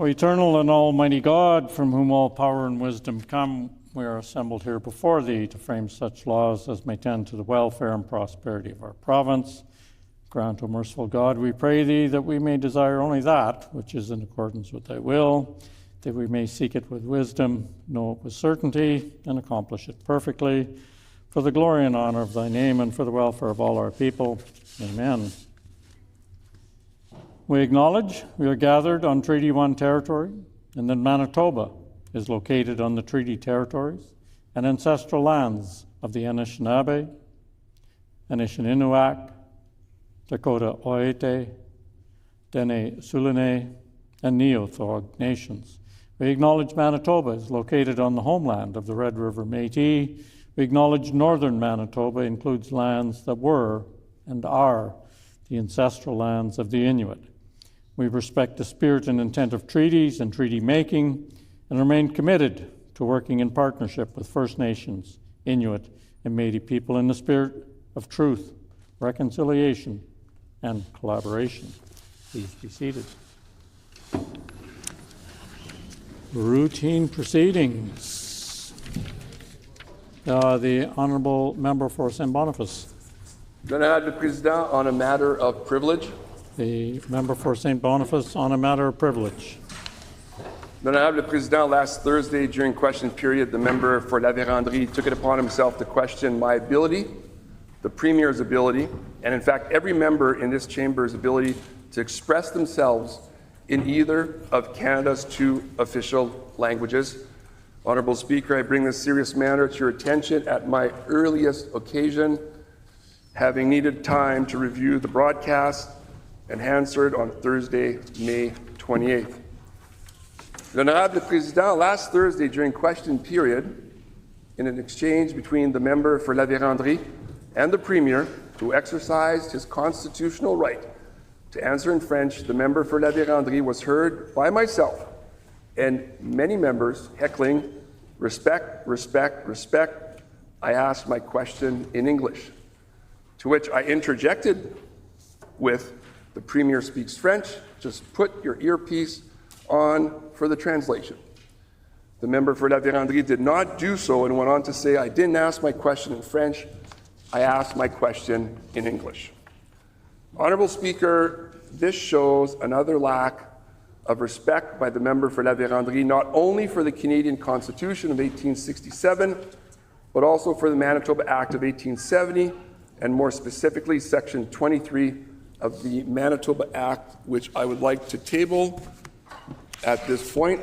O eternal and almighty God, from whom all power and wisdom come, we are assembled here before thee to frame such laws as may tend to the welfare and prosperity of our province. Grant, O merciful God, we pray thee, that we may desire only that which is in accordance with thy will, that we may seek it with wisdom, know it with certainty, and accomplish it perfectly, for the glory and honor of thy name and for the welfare of all our people. Amen. We acknowledge we are gathered on Treaty 1 territory, and that Manitoba is located on the treaty territories and ancestral lands of the Anishinaabe, Anishinaabe, Dakota Oete, Dene Sulene, and Neothog nations. We acknowledge Manitoba is located on the homeland of the Red River Métis. We acknowledge northern Manitoba includes lands that were and are the ancestral lands of the Inuit. We respect the spirit and intent of treaties and treaty making and remain committed to working in partnership with First Nations, Inuit, and Métis people in the spirit of truth, reconciliation, and collaboration. Please be seated. Routine proceedings. The Honourable Member for St. Boniface. L'Honorable Président, on a matter of privilege. The member for St. Boniface on a matter of privilege. L'Honorable Président, last Thursday during question period, the member for La Vérendrye took it upon himself to question my ability, the Premier's ability, and in fact every member in this chamber's ability to express themselves in either of Canada's two official languages. Honourable Speaker, I bring this serious matter to your attention at my earliest occasion, having needed time to review the broadcast and answered on Thursday, May 28th. L'Honorable Président, last Thursday during question period, in an exchange between the member for La Vérendrye and the Premier, who exercised his constitutional right to answer in French, the member for La Vérendrye was heard by myself and many members heckling, "Respect, respect, respect." I asked my question in English, to which I interjected with, "The Premier speaks French, just put your earpiece on for the translation." The member for La Vérendrye did not do so and went on to say, "I didn't ask my question in French, I asked my question in English." Honourable Speaker, this shows another lack of respect by the member for La Vérendrye, not only for the Canadian Constitution of 1867, but also for the Manitoba Act of 1870, and more specifically, Section 23 of the Manitoba Act, which I would like to table at this point.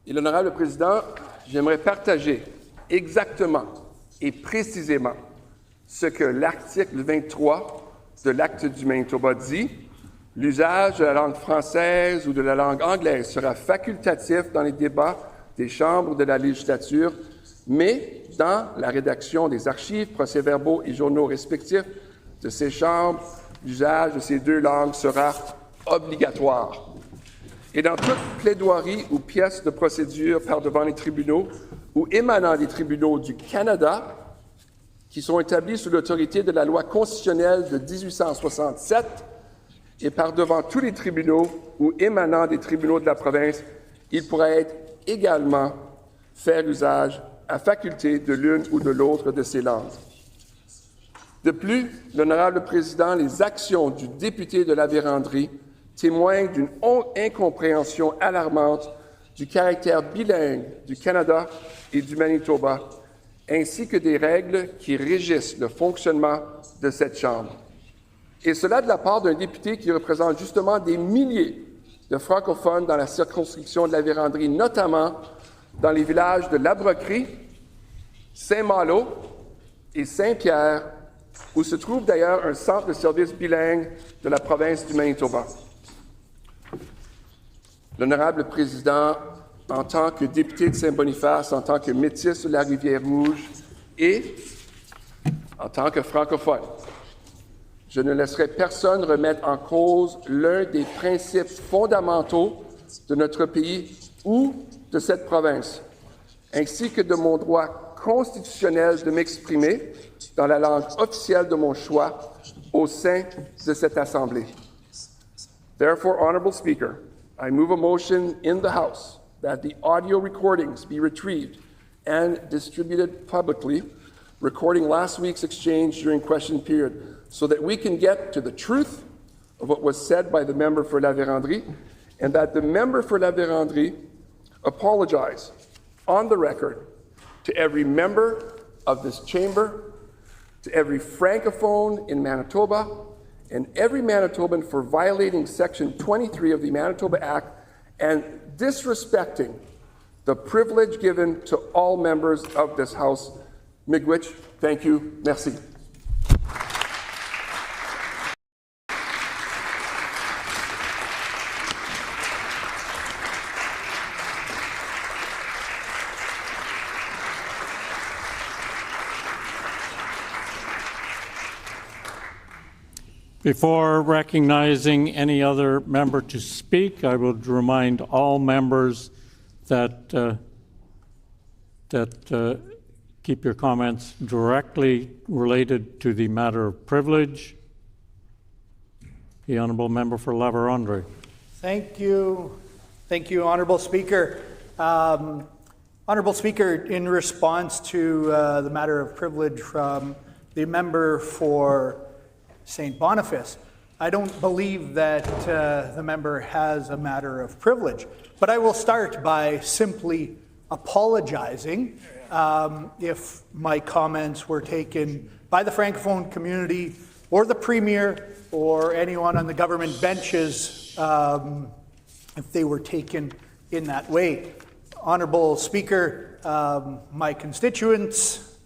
Et l'Honorable Président, j'aimerais partager exactement et précisément ce que l'article 23 de l'Acte du Manitoba dit. L'usage de la langue française ou de la langue anglaise sera facultatif dans les débats des chambres de la législature, mais dans la rédaction des archives, procès-verbaux et journaux respectifs de ces chambres, l'usage de ces deux langues sera obligatoire. Et dans toute plaidoirie ou pièce de procédure par devant les tribunaux ou émanant des tribunaux du Canada, qui sont établis sous l'autorité de la loi constitutionnelle de 1867, et par devant tous les tribunaux ou émanant des tribunaux de la province, il pourra être également faire usage à faculté de l'une ou de l'autre de ces langues. De plus, l'Honorable Président, les actions du député de la Vérendrye témoignent d'une incompréhension alarmante du caractère bilingue du Canada et du Manitoba, ainsi que des règles qui régissent le fonctionnement de cette Chambre. Et cela de la part d'un député qui représente justement des milliers de francophones dans la circonscription de la Vérendrye, notamment dans les villages de Labroquerie, Saint-Malo et Saint-Pierre, où se trouve d'ailleurs un centre de services bilingue de la province du Manitoba. L'Honorable Président, en tant que député de Saint-Boniface, en tant que métis de la Rivière-Rouge et en tant que francophone, je ne laisserai personne remettre en cause l'un des principes fondamentaux de notre pays ou de cette province, ainsi que de mon droit constitutionnel de m'exprimer dans la langue officielle de mon choix au sein de cette Assemblée. Therefore, Honourable Speaker, I move a motion in the House that the audio recordings be retrieved and distributed publicly, recording last week's exchange during question period, so that we can get to the truth of what was said by the member for La Vérendrye, and that the member for La Vérendrye apologize on the record to every member of this chamber, to every Francophone in Manitoba, and every Manitoban for violating Section 23 of the Manitoba Act and disrespecting the privilege given to all members of this House. Miigwech, thank you, merci. Before recognizing any other member to speak, I would remind all members that keep your comments directly related to the matter of privilege. The Honourable Member for La Vérendrye. Thank you. Thank you, Honourable Speaker. Honourable Speaker, in response to the matter of privilege from the member for St. Boniface, I don't believe that the member has a matter of privilege, but I will start by simply apologizing if my comments were taken by the Francophone community or the Premier or anyone on the government benches if they were taken in that way. Honourable Speaker, my constituents,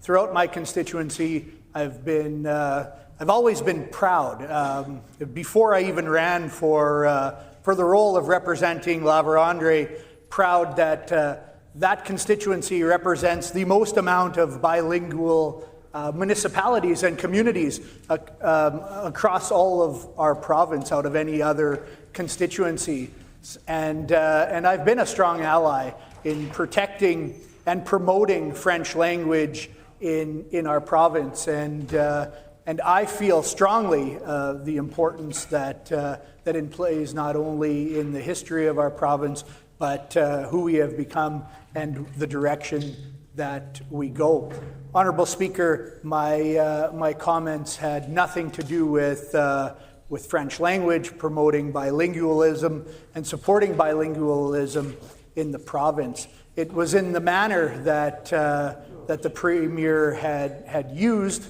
throughout my constituency, I've always been proud. Before I even ran for the role of representing La Vérendrye, proud that that constituency represents the most amount of bilingual municipalities and communities across all of our province out of any other constituency. And I've been a strong ally in protecting and promoting French language in our province. And I feel strongly the importance that it plays not only in the history of our province, but who we have become and the direction that we go. Honourable Speaker, my comments had nothing to do with French language, promoting bilingualism and supporting bilingualism in the province. It was in the manner that the Premier had used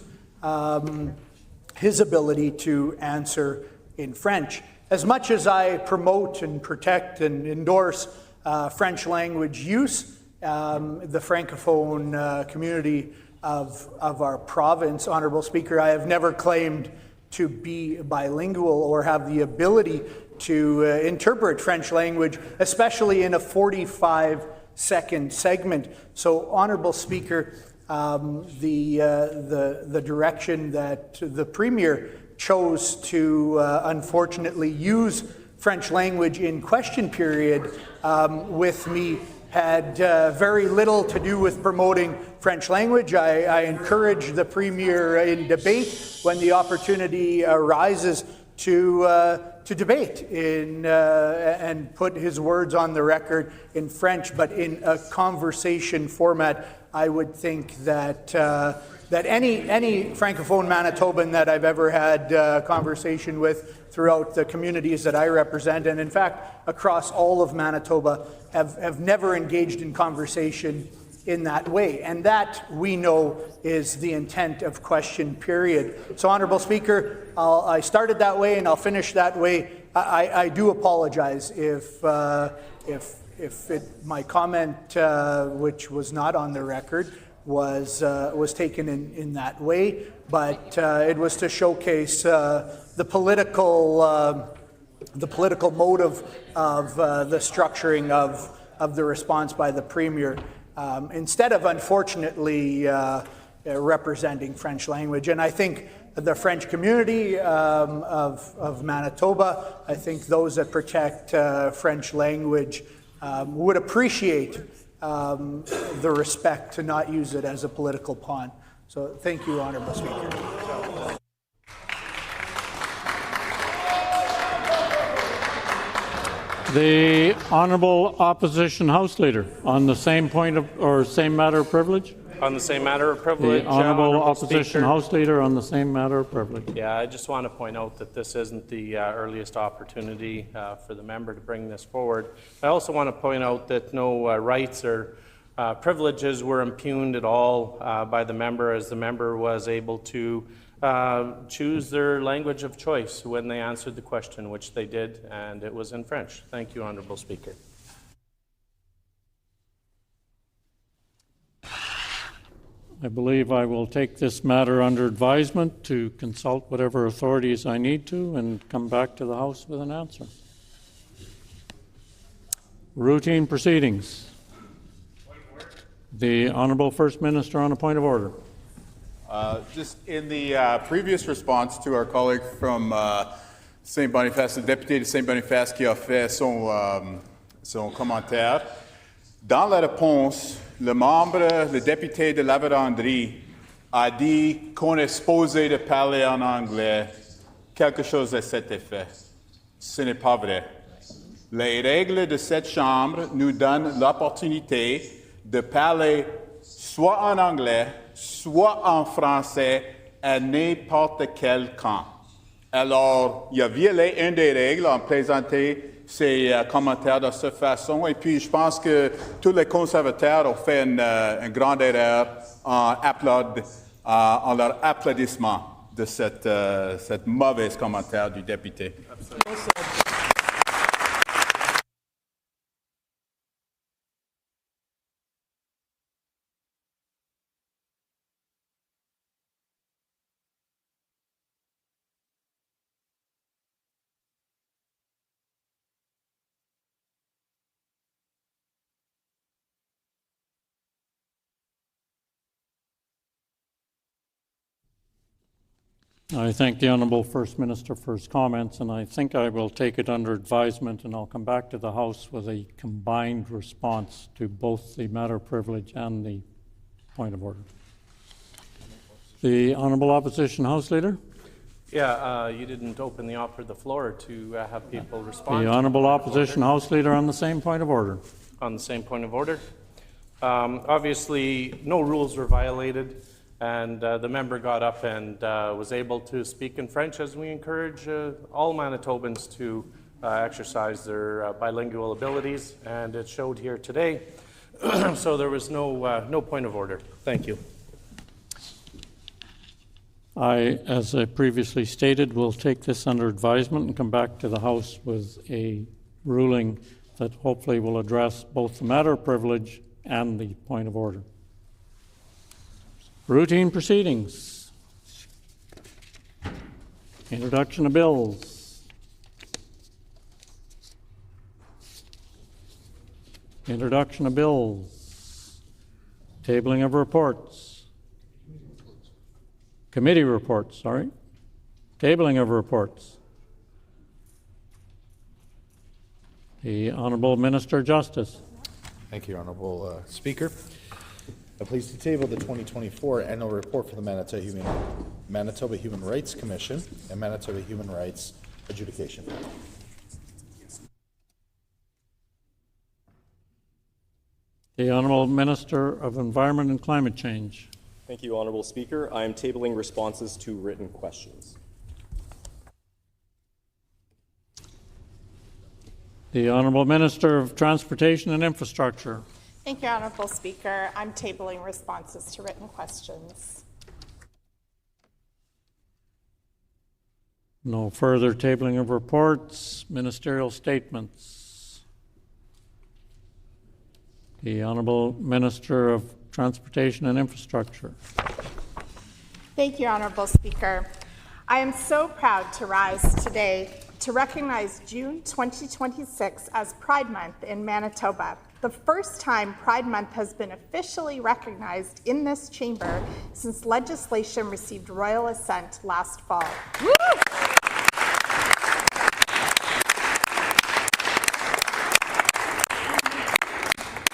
his ability to answer in French. As much as I promote and protect and endorse French language use, the Francophone community of our province, Honourable Speaker, I have never claimed to be bilingual or have the ability to interpret French language, especially in a 45-second segment. So, Honourable Speaker, the direction that the Premier chose to unfortunately use French language in question period with me had very little to do with promoting French language. I encourage the Premier in debate when the opportunity arises to debate and put his words on the record in French, but in a conversation format. I would think that any Francophone Manitoban that I've ever had conversation with throughout the communities that I represent, and in fact across all of Manitoba, have never engaged in conversation in that way. And that, we know, is the intent of question period. So, Honourable Speaker, I started that way and I'll finish that way. I do apologize if my comment, which was not on the record, was taken in that way, but it was to showcase the political motive of the structuring of the response by the Premier, instead of, unfortunately, representing French language. And I think the French community of Manitoba, I think those that protect French language would appreciate the respect to not use it as a political pawn. So thank you, Honourable Speaker. The Honourable Opposition House Leader on the same point of, or same matter of privilege? On the same matter of privilege. The Honourable Opposition Speaker. House Leader on the same matter of privilege. Yeah, I just want to point out that this isn't the earliest opportunity for the member to bring this forward. I also want to point out that no rights or privileges were impugned at all by the member, as the member was able to choose their language of choice when they answered the question, which they did, and it was in French. Thank you, Honourable Speaker. I believe I will take this matter under advisement to consult whatever authorities I need to and come back to the House with an answer. Routine proceedings. The Honourable First Minister on a point of order. Just in the previous response to our colleague from Saint-Boniface, le député de Saint-Boniface qui a fait son commentaire, dans la réponse, le député de la Vérandrie a dit qu'on est supposé de parler en anglais, quelque chose à cet effet. Ce n'est pas vrai. Les règles de cette Chambre nous donnent l'opportunité de parler soit en anglais, soit en français, à n'importe quel camp. Alors, il a violé une des règles en présentant ses commentaires de cette façon, et puis je pense que tous les conservateurs ont fait une grande erreur en leur applaudissement de cette mauvaise commentaire du député. I thank the Honourable First Minister for his comments, and I think I will take it under advisement, and I'll come back to the House with a combined response to both the matter of privilege and the point of order. The Honourable Opposition House Leader. Yeah, you didn't open the floor to have people respond. The Honourable Opposition House Leader on the same point of order. On the same point of order. Obviously, no rules were violated, and the member got up and was able to speak in French, as we encourage all Manitobans to exercise their bilingual abilities, and it showed here today. So there was no point of order. Thank you. I, as I previously stated, will take this under advisement and come back to the House with a ruling that hopefully will address both the matter of privilege and the point of order. Routine proceedings. Introduction of bills. Introduction of bills. Tabling of reports. Committee reports, sorry. Tabling of reports. The Honourable Minister of Justice. Thank you, Honourable Speaker. I'm pleased to table the 2024 annual report for the Manitoba Human Rights Commission and Manitoba Human Rights Adjudication. The Honourable Minister of Environment and Climate Change. Thank you, Honourable Speaker. I am tabling responses to written questions. The Honourable Minister of Transportation and Infrastructure. Thank you, Honourable Speaker. I'm tabling responses to written questions. No further tabling of reports. Ministerial statements. The Honourable Minister of Transportation and Infrastructure. Thank you, Honourable Speaker. I am so proud to rise today to recognize June 2026 as Pride Month in Manitoba, the first time Pride Month has been officially recognized in this chamber since legislation received royal assent last fall. Woo!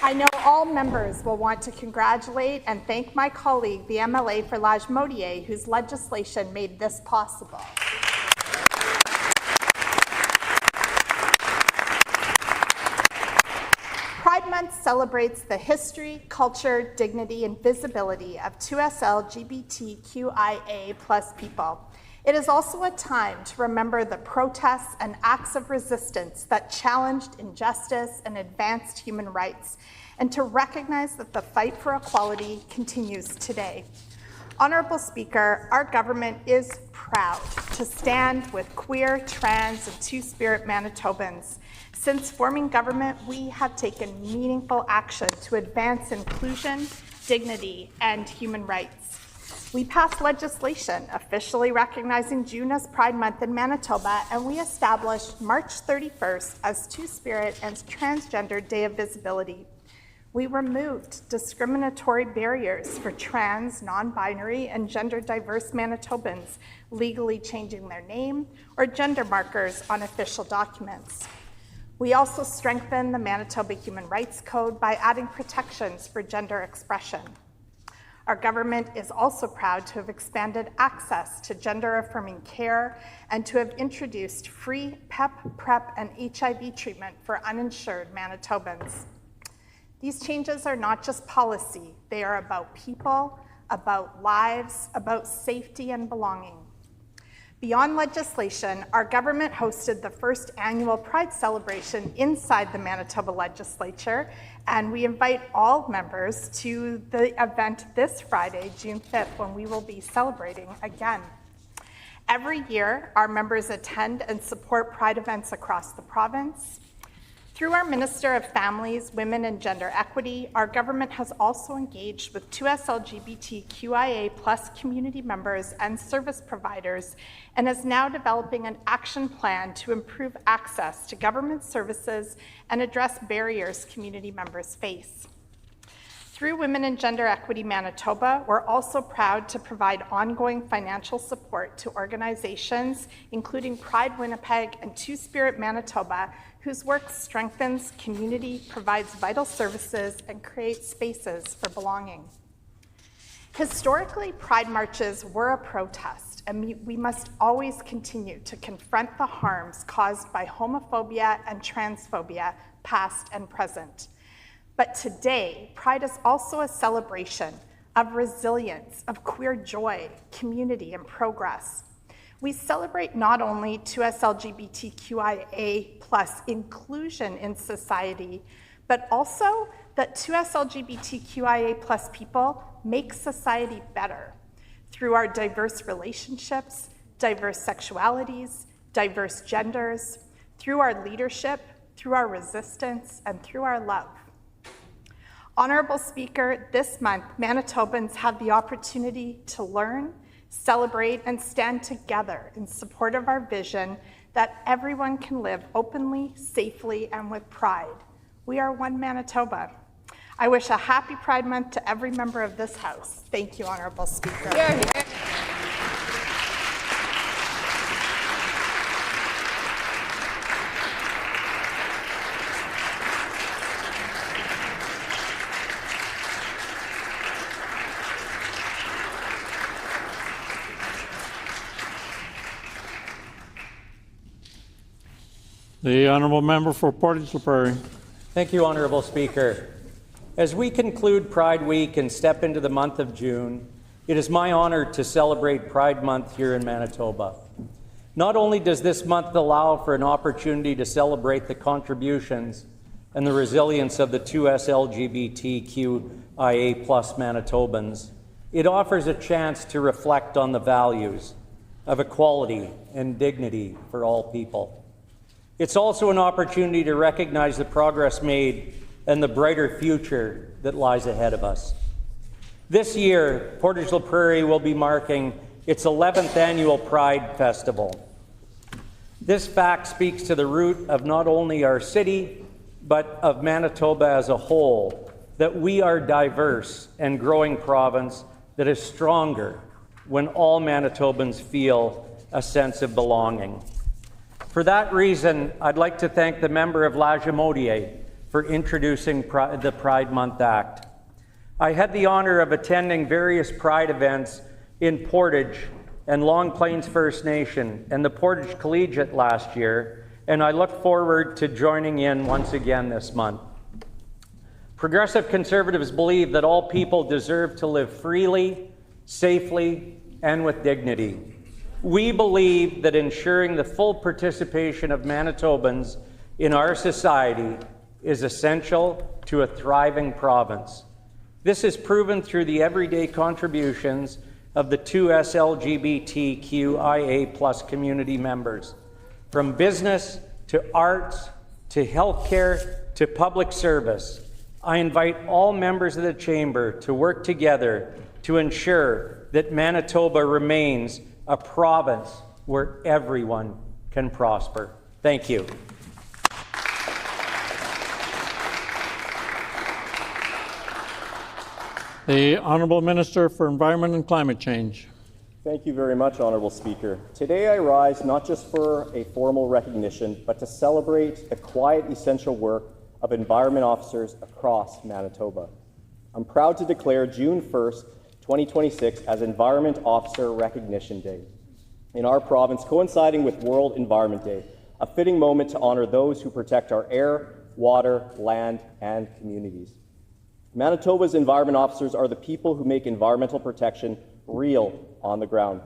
I know all members will want to congratulate and thank my colleague, the MLA for Lagimodiere, whose legislation made this possible. Pride Month celebrates the history, culture, dignity, and visibility of 2SL LGBTQIA+ people. It is also a time to remember the protests and acts of resistance that challenged injustice and advanced human rights, and to recognize that the fight for equality continues today. Honorable Speaker, our government is proud to stand with queer, trans, and two-spirit Manitobans. Since forming government, we have taken meaningful action to advance inclusion, dignity, and human rights. We passed legislation officially recognizing June as Pride Month in Manitoba, and we established March 31st as Two-Spirit and Transgender Day of Visibility. We removed discriminatory barriers for trans, non-binary, and gender-diverse Manitobans legally changing their name or gender markers on official documents. We also strengthened the Manitoba Human Rights Code by adding protections for gender expression. Our government is also proud to have expanded access to gender-affirming care and to have introduced free PEP, PrEP, and HIV treatment for uninsured Manitobans. These changes are not just policy, they are about people, about lives, about safety and belonging. Beyond legislation, our government hosted the first annual Pride celebration inside the Manitoba Legislature, and we invite all members to the event this Friday, June 5th, when we will be celebrating again. Every year, our members attend and support Pride events across the province. Through our Minister of Families, Women and Gender Equity, our government has also engaged with 2SL LGBTQIA+ community members and service providers and is now developing an action plan to improve access to government services and address barriers community members face. Through Women and Gender Equity Manitoba, we're also proud to provide ongoing financial support to organizations, including Pride Winnipeg and Two-Spirit Manitoba, whose work strengthens community, provides vital services, and creates spaces for belonging. Historically, Pride marches were a protest, and we must always continue to confront the harms caused by homophobia and transphobia, past and present. But today, Pride is also a celebration of resilience, of queer joy, community, and progress. We celebrate not only 2SL LGBTQIA+ inclusion in society, but also that 2SL LGBTQIA+ people make society better through our diverse relationships, diverse sexualities, diverse genders, through our leadership, through our resistance, and through our love. Honorable Speaker, this month, Manitobans have the opportunity to learn, celebrate, and stand together in support of our vision that everyone can live openly, safely, and with pride. We are one Manitoba. I wish a happy Pride Month to every member of this House. Thank you, Honorable Speaker. The honourable member for Portage la Prairie. Thank you, Honourable Speaker. As we conclude Pride Week and step into the month of June, it is my honour to celebrate Pride Month here in Manitoba. Not only does this month allow for an opportunity to celebrate the contributions and the resilience of the 2SL LGBTQIA+ Manitobans, it offers a chance to reflect on the values of equality and dignity for all people. It's also an opportunity to recognize the progress made and the brighter future that lies ahead of us. This year, Portage la Prairie will be marking its 11th annual Pride Festival. This fact speaks to the root of not only our city, but of Manitoba as a whole, that we are a diverse and growing province that is stronger when all Manitobans feel a sense of belonging. For that reason, I'd like to thank the member of Lagimodiere for introducing the Pride Month Act. I had the honor of attending various Pride events in Portage and Long Plains First Nation and the Portage Collegiate last year, and I look forward to joining in once again this month. Progressive Conservatives believe that all people deserve to live freely, safely, and with dignity. We believe that ensuring the full participation of Manitobans in our society is essential to a thriving province. This is proven through the everyday contributions of the 2S LGBTQIA+ community members. From business to arts to healthcare to public service, I invite all members of the Chamber to work together to ensure that Manitoba remains a province where everyone can prosper. Thank you. The Honourable Minister for Environment and Climate Change. Thank you very much, Honourable Speaker. Today I rise not just for a formal recognition, but to celebrate the quiet, essential work of environment officers across Manitoba. I'm proud to declare June 1st, 2026 as Environment Officer Recognition Day in our province, coinciding with World Environment Day, a fitting moment to honour those who protect our air, water, land, and communities. Manitoba's environment officers are the people who make environmental protection real on the ground.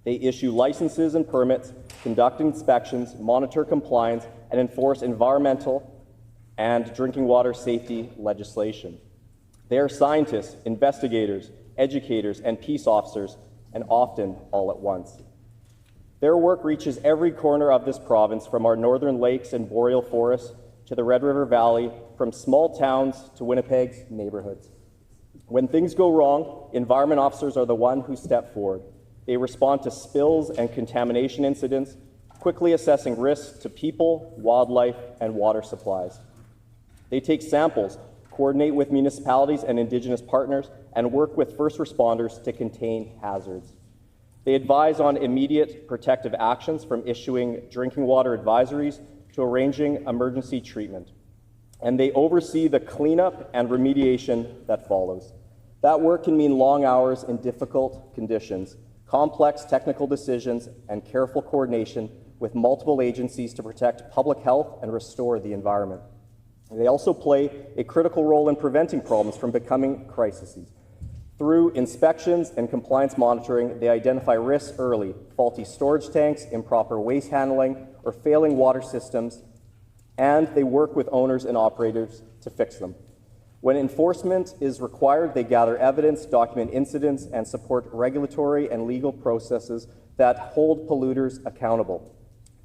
They issue licenses and permits, conduct inspections, monitor compliance, and enforce environmental and drinking water safety legislation. They are scientists, investigators, educators, and peace officers, and often all at once. Their work reaches every corner of this province, from our northern lakes and boreal forests to the Red River Valley, from small towns to Winnipeg's neighborhoods. When things go wrong, environment officers are the ones who step forward. They respond to spills and contamination incidents, quickly assessing risks to people, wildlife, and water supplies. They take samples, coordinate with municipalities and Indigenous partners, and work with first responders to contain hazards. They advise on immediate protective actions, from issuing drinking water advisories to arranging emergency treatment. And they oversee the cleanup and remediation that follows. That work can mean long hours in difficult conditions, complex technical decisions, and careful coordination with multiple agencies to protect public health and restore the environment. They also play a critical role in preventing problems from becoming crises. Through inspections and compliance monitoring, they identify risks early: faulty storage tanks, improper waste handling, or failing water systems, and they work with owners and operators to fix them. When enforcement is required, they gather evidence, document incidents, and support regulatory and legal processes that hold polluters accountable.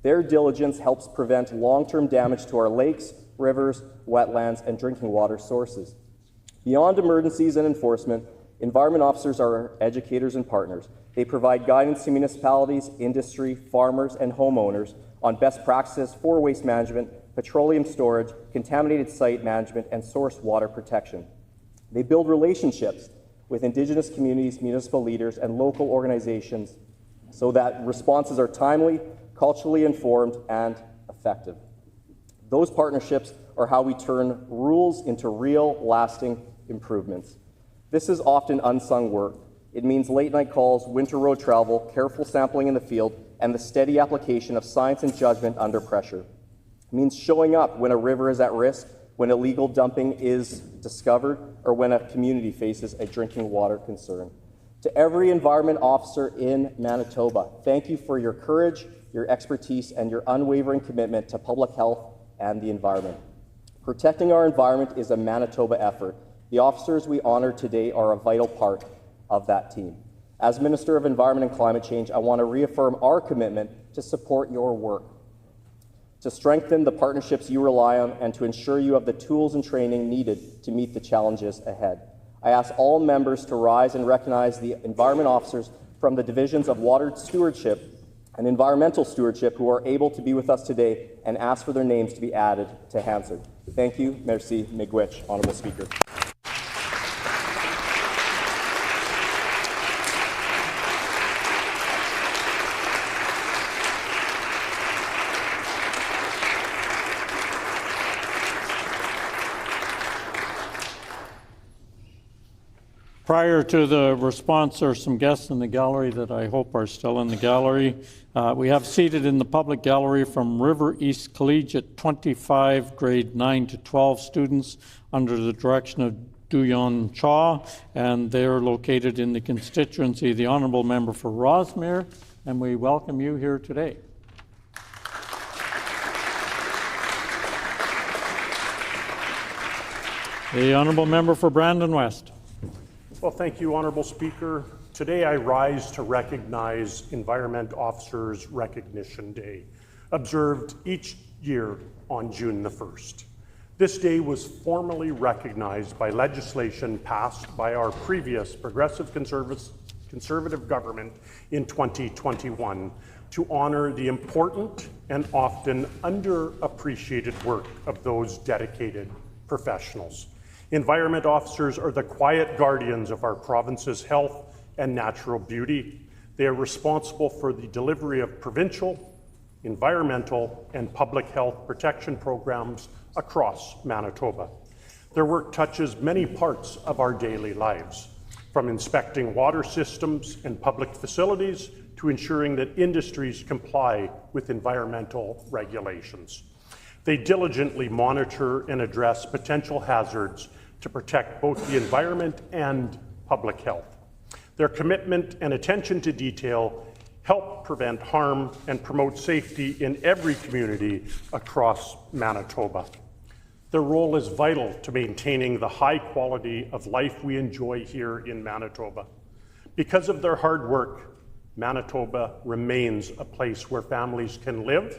Their diligence helps prevent long-term damage to our lakes, rivers, wetlands, and drinking water sources. Beyond emergencies and enforcement, environment officers are educators and partners. They provide guidance to municipalities, industry, farmers, and homeowners on best practices for waste management, petroleum storage, contaminated site management, and source water protection. They build relationships with Indigenous communities, municipal leaders, and local organizations so that responses are timely, culturally informed, and effective. Those partnerships are how we turn rules into real, lasting improvements. This is often unsung work. It means late-night calls, winter road travel, careful sampling in the field, and the steady application of science and judgment under pressure. It means showing up when a river is at risk, when illegal dumping is discovered, or when a community faces a drinking water concern. To every environment officer in Manitoba, thank you for your courage, your expertise, and your unwavering commitment to public health and the environment. Protecting our environment is a Manitoba effort. The officers we honor today are a vital part of that team. As Minister of Environment and Climate Change, I want to reaffirm our commitment to support your work, to strengthen the partnerships you rely on, and to ensure you have the tools and training needed to meet the challenges ahead. I ask all members to rise and recognize the environment officers from the divisions of water stewardship and environmental stewardship who are able to be with us today, and ask for their names to be added to Hansard. Thank you. Merci. Miigwech, Honourable Speaker. Prior to the response, there are some guests in the gallery that I hope are still in the gallery. We have seated in the public gallery from River East Collegiate 25 grade 9 to 12 students under the direction of Duyon Cha, and they're located in the constituency of the Honourable Member for Rosmere, and we welcome you here today. The Honourable Member for Brandon West. Well, thank you, Honourable Speaker. Today I rise to recognize Environment Officers Recognition Day, observed each year on June the 1st. This day was formally recognized by legislation passed by our previous Progressive Conservative government in 2021 to honor the important and often underappreciated work of those dedicated professionals. Environment officers are the quiet guardians of our province's health and natural beauty. They are responsible for the delivery of provincial, environmental, and public health protection programs across Manitoba. Their work touches many parts of our daily lives, from inspecting water systems and public facilities to ensuring that industries comply with environmental regulations. They diligently monitor and address potential hazards to protect both the environment and public health. Their commitment and attention to detail help prevent harm and promote safety in every community across Manitoba. Their role is vital to maintaining the high quality of life we enjoy here in Manitoba. Because of their hard work, Manitoba remains a place where families can live,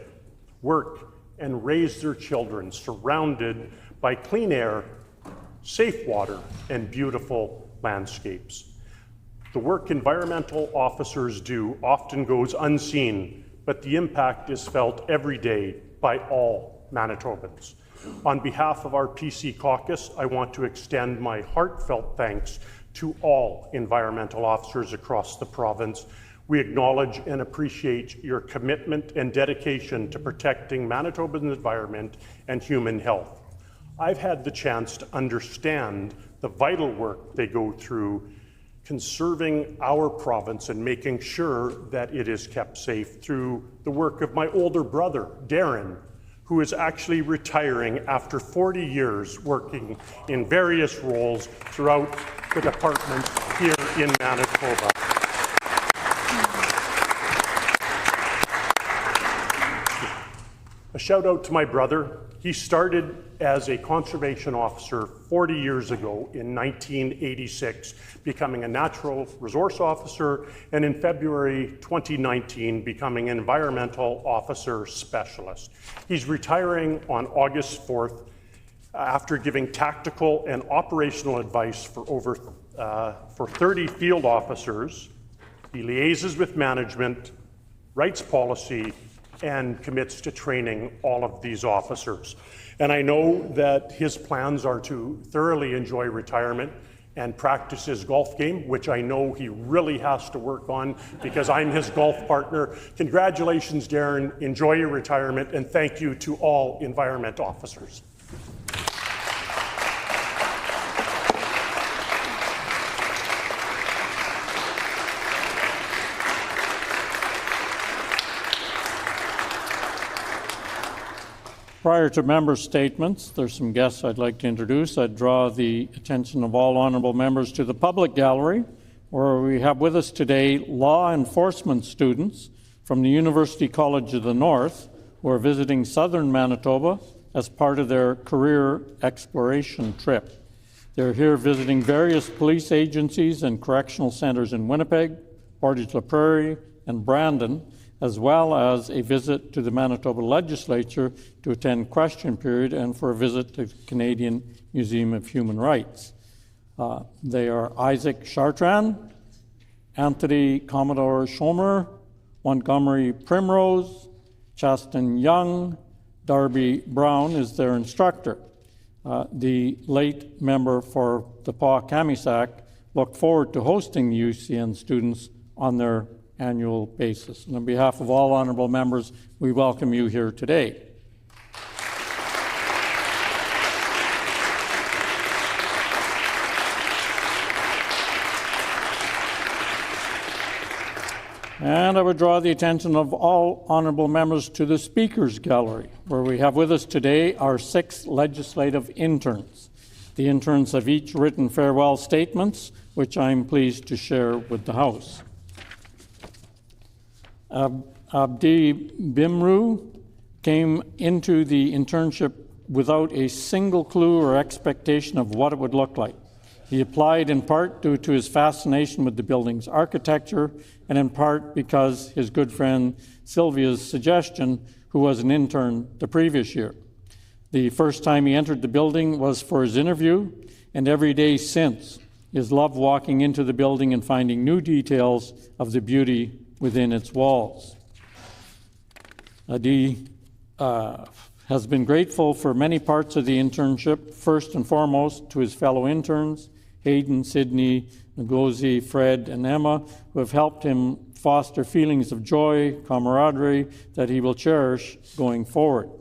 work, and raise their children surrounded by clean air, safe water, and beautiful landscapes. The work environmental officers do often goes unseen, but the impact is felt every day by all Manitobans. On behalf of our PC caucus, I want to extend my heartfelt thanks to all environmental officers across the province. We acknowledge and appreciate your commitment and dedication to protecting Manitoba's environment and human health. I've had the chance to understand the vital work they go through conserving our province and making sure that it is kept safe through the work of my older brother, Darren, who is actually retiring after 40 years working in various roles throughout the department here in Manitoba. A shout out to my brother. He started as a conservation officer 40 years ago in 1986, becoming a natural resource officer, and in February 2019, becoming an environmental officer specialist. He's retiring on August 4th after giving tactical and operational advice for 30 field officers. He liaises with management, writes policy, and commits to training all of these officers. And I know that his plans are to thoroughly enjoy retirement and practice his golf game, which I know he really has to work on because I'm his golf partner. Congratulations, Darren. Enjoy your retirement, and thank you to all environment officers. Prior to member statements, there's some guests I'd like to introduce. I'd draw the attention of all honourable members to the public gallery, where we have with us today law enforcement students from the University College of the North who are visiting southern Manitoba as part of their career exploration trip. They're here visiting various police agencies and correctional centres in Winnipeg, Portage-la Prairie, and Brandon, as well as a visit to the Manitoba Legislature to attend question period and for a visit to the Canadian Museum of Human Rights. They are Isaac Chartrand, Anthony Commodore Schomer, Montgomery Primrose, Chasten Young, Darby Brown is their instructor. The late member for the Pas-Camissac look forward to hosting the UCN students on their annual basis. And on behalf of all honourable members, we welcome you here today. And I would draw the attention of all honourable members to the Speaker's Gallery, where we have with us today our 6 legislative interns. The interns have each written farewell statements, which I'm pleased to share with the House. Abdi Bimru came into the internship without a single clue or expectation of what it would look like. He applied in part due to his fascination with the building's architecture, and in part because his good friend Sylvia's suggestion, who was an intern the previous year. The first time he entered the building was for his interview, and every day since, his love walking into the building and finding new details of the beauty within its walls. Adi has been grateful for many parts of the internship, first and foremost to his fellow interns, Hayden, Sydney, Ngozi, Fred, and Emma, who have helped him foster feelings of joy, camaraderie that he will cherish going forward.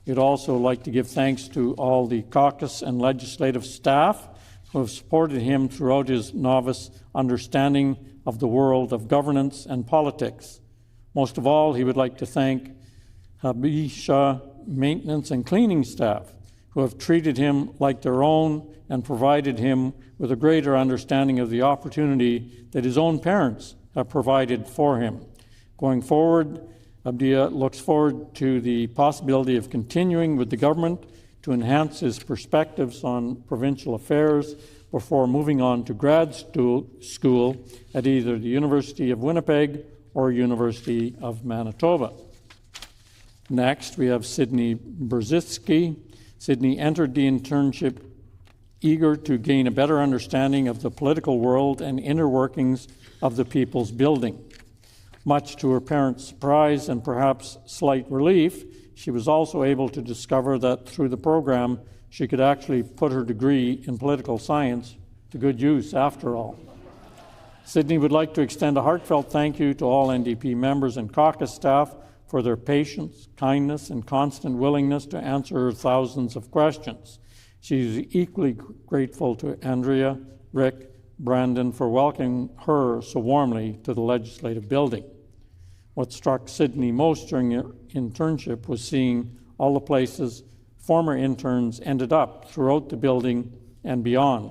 We'd also like to give thanks to all the caucus and legislative staff who have supported him throughout his novice understanding of the world of governance and politics. Most of all, he would like to thank Habisha maintenance and cleaning staff who have treated him like their own and provided him with a greater understanding of the opportunity that his own parents have provided for him. Going forward, Abdia looks forward to the possibility of continuing with the government to enhance his perspectives on provincial affairs before moving on to grad school at either the University of Winnipeg or University of Manitoba. Next, we have Sydney Berzitsky. Sydney entered the internship eager to gain a better understanding of the political world and inner workings of the People's Building. Much to her parents' surprise and perhaps slight relief, she was also able to discover that through the program, she could actually put her degree in political science to good use after all. Sydney would like to extend a heartfelt thank you to all NDP members and caucus staff for their patience, kindness, and constant willingness to answer her thousands of questions. She is equally grateful to Andrea, Rick, Brandon for welcoming her so warmly to the legislative building. What struck Sydney most during her internship was seeing all the places former interns ended up throughout the building and beyond.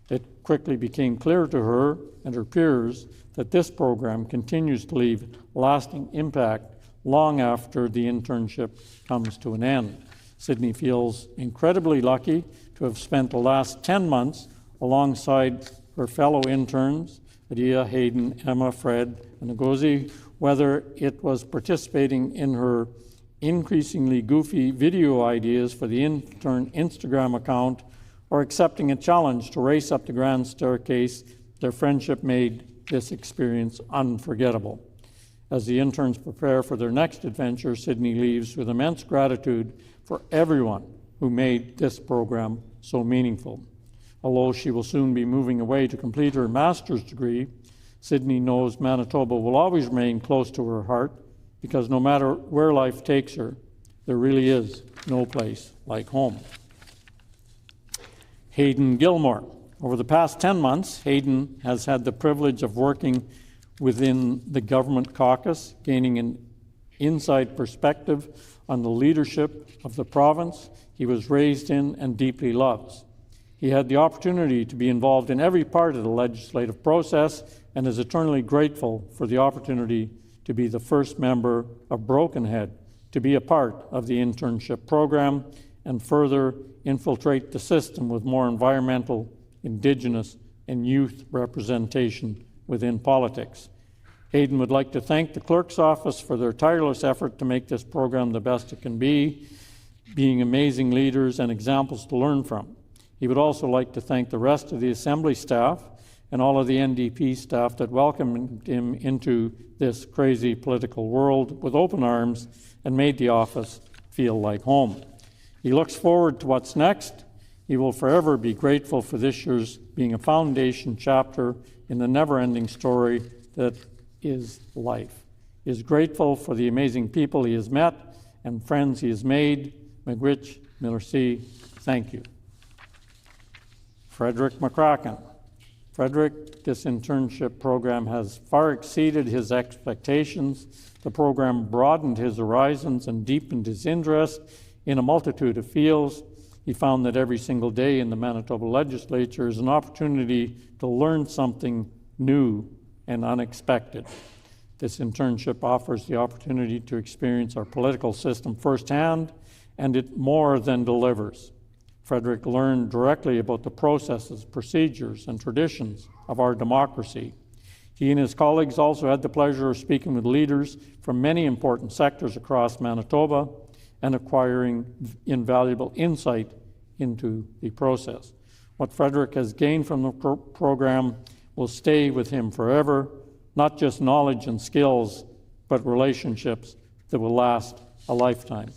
It quickly became clear to her and her peers that this program continues to leave lasting impact long after the internship comes to an end. Sydney feels incredibly lucky to have spent the last 10 months alongside her fellow interns, Adia, Hayden, Emma, Fred, and Ngozi, whether it was participating in her increasingly goofy video ideas for the intern Instagram account or accepting a challenge to race up the grand staircase. Their friendship made this experience unforgettable. As the interns prepare for their next adventure, Sydney leaves with immense gratitude for everyone who made this program so meaningful. Although she will soon be moving away to complete her master's degree, Sydney knows Manitoba will always remain close to her heart because no matter where life takes her, there really is no place like home. Hayden Gilmore. Over the past 10 months, Hayden has had the privilege of working within the government caucus, gaining an inside perspective on the leadership of the province he was raised in and deeply loves. He had the opportunity to be involved in every part of the legislative process and is eternally grateful for the opportunity to be the first member of Brokenhead to be a part of the internship program and further infiltrate the system with more environmental, Indigenous, and youth representation within politics. Hayden would like to thank the Clerk's Office for their tireless effort to make this program the best it can be, being amazing leaders and examples to learn from. He would also like to thank the rest of the Assembly staff and all of the NDP staff that welcomed him into this crazy political world with open arms and made the office feel like home. He looks forward to what's next. He will forever be grateful for this year's being a foundation chapter in the never-ending story that is life. He is grateful for the amazing people he has met and friends he has made. Miigwech, merci, thank you. Frederick McCracken. Frederick, this internship program has far exceeded his expectations. The program broadened his horizons and deepened his interest in a multitude of fields. He found that every single day in the Manitoba Legislature is an opportunity to learn something new and unexpected. This internship offers the opportunity to experience our political system firsthand, and it more than delivers. Frederick learned directly about the processes, procedures, and traditions of our democracy. He and his colleagues also had the pleasure of speaking with leaders from many important sectors across Manitoba and acquiring invaluable insight into the process. What Frederick has gained from the program will stay with him forever, not just knowledge and skills, but relationships that will last a lifetime.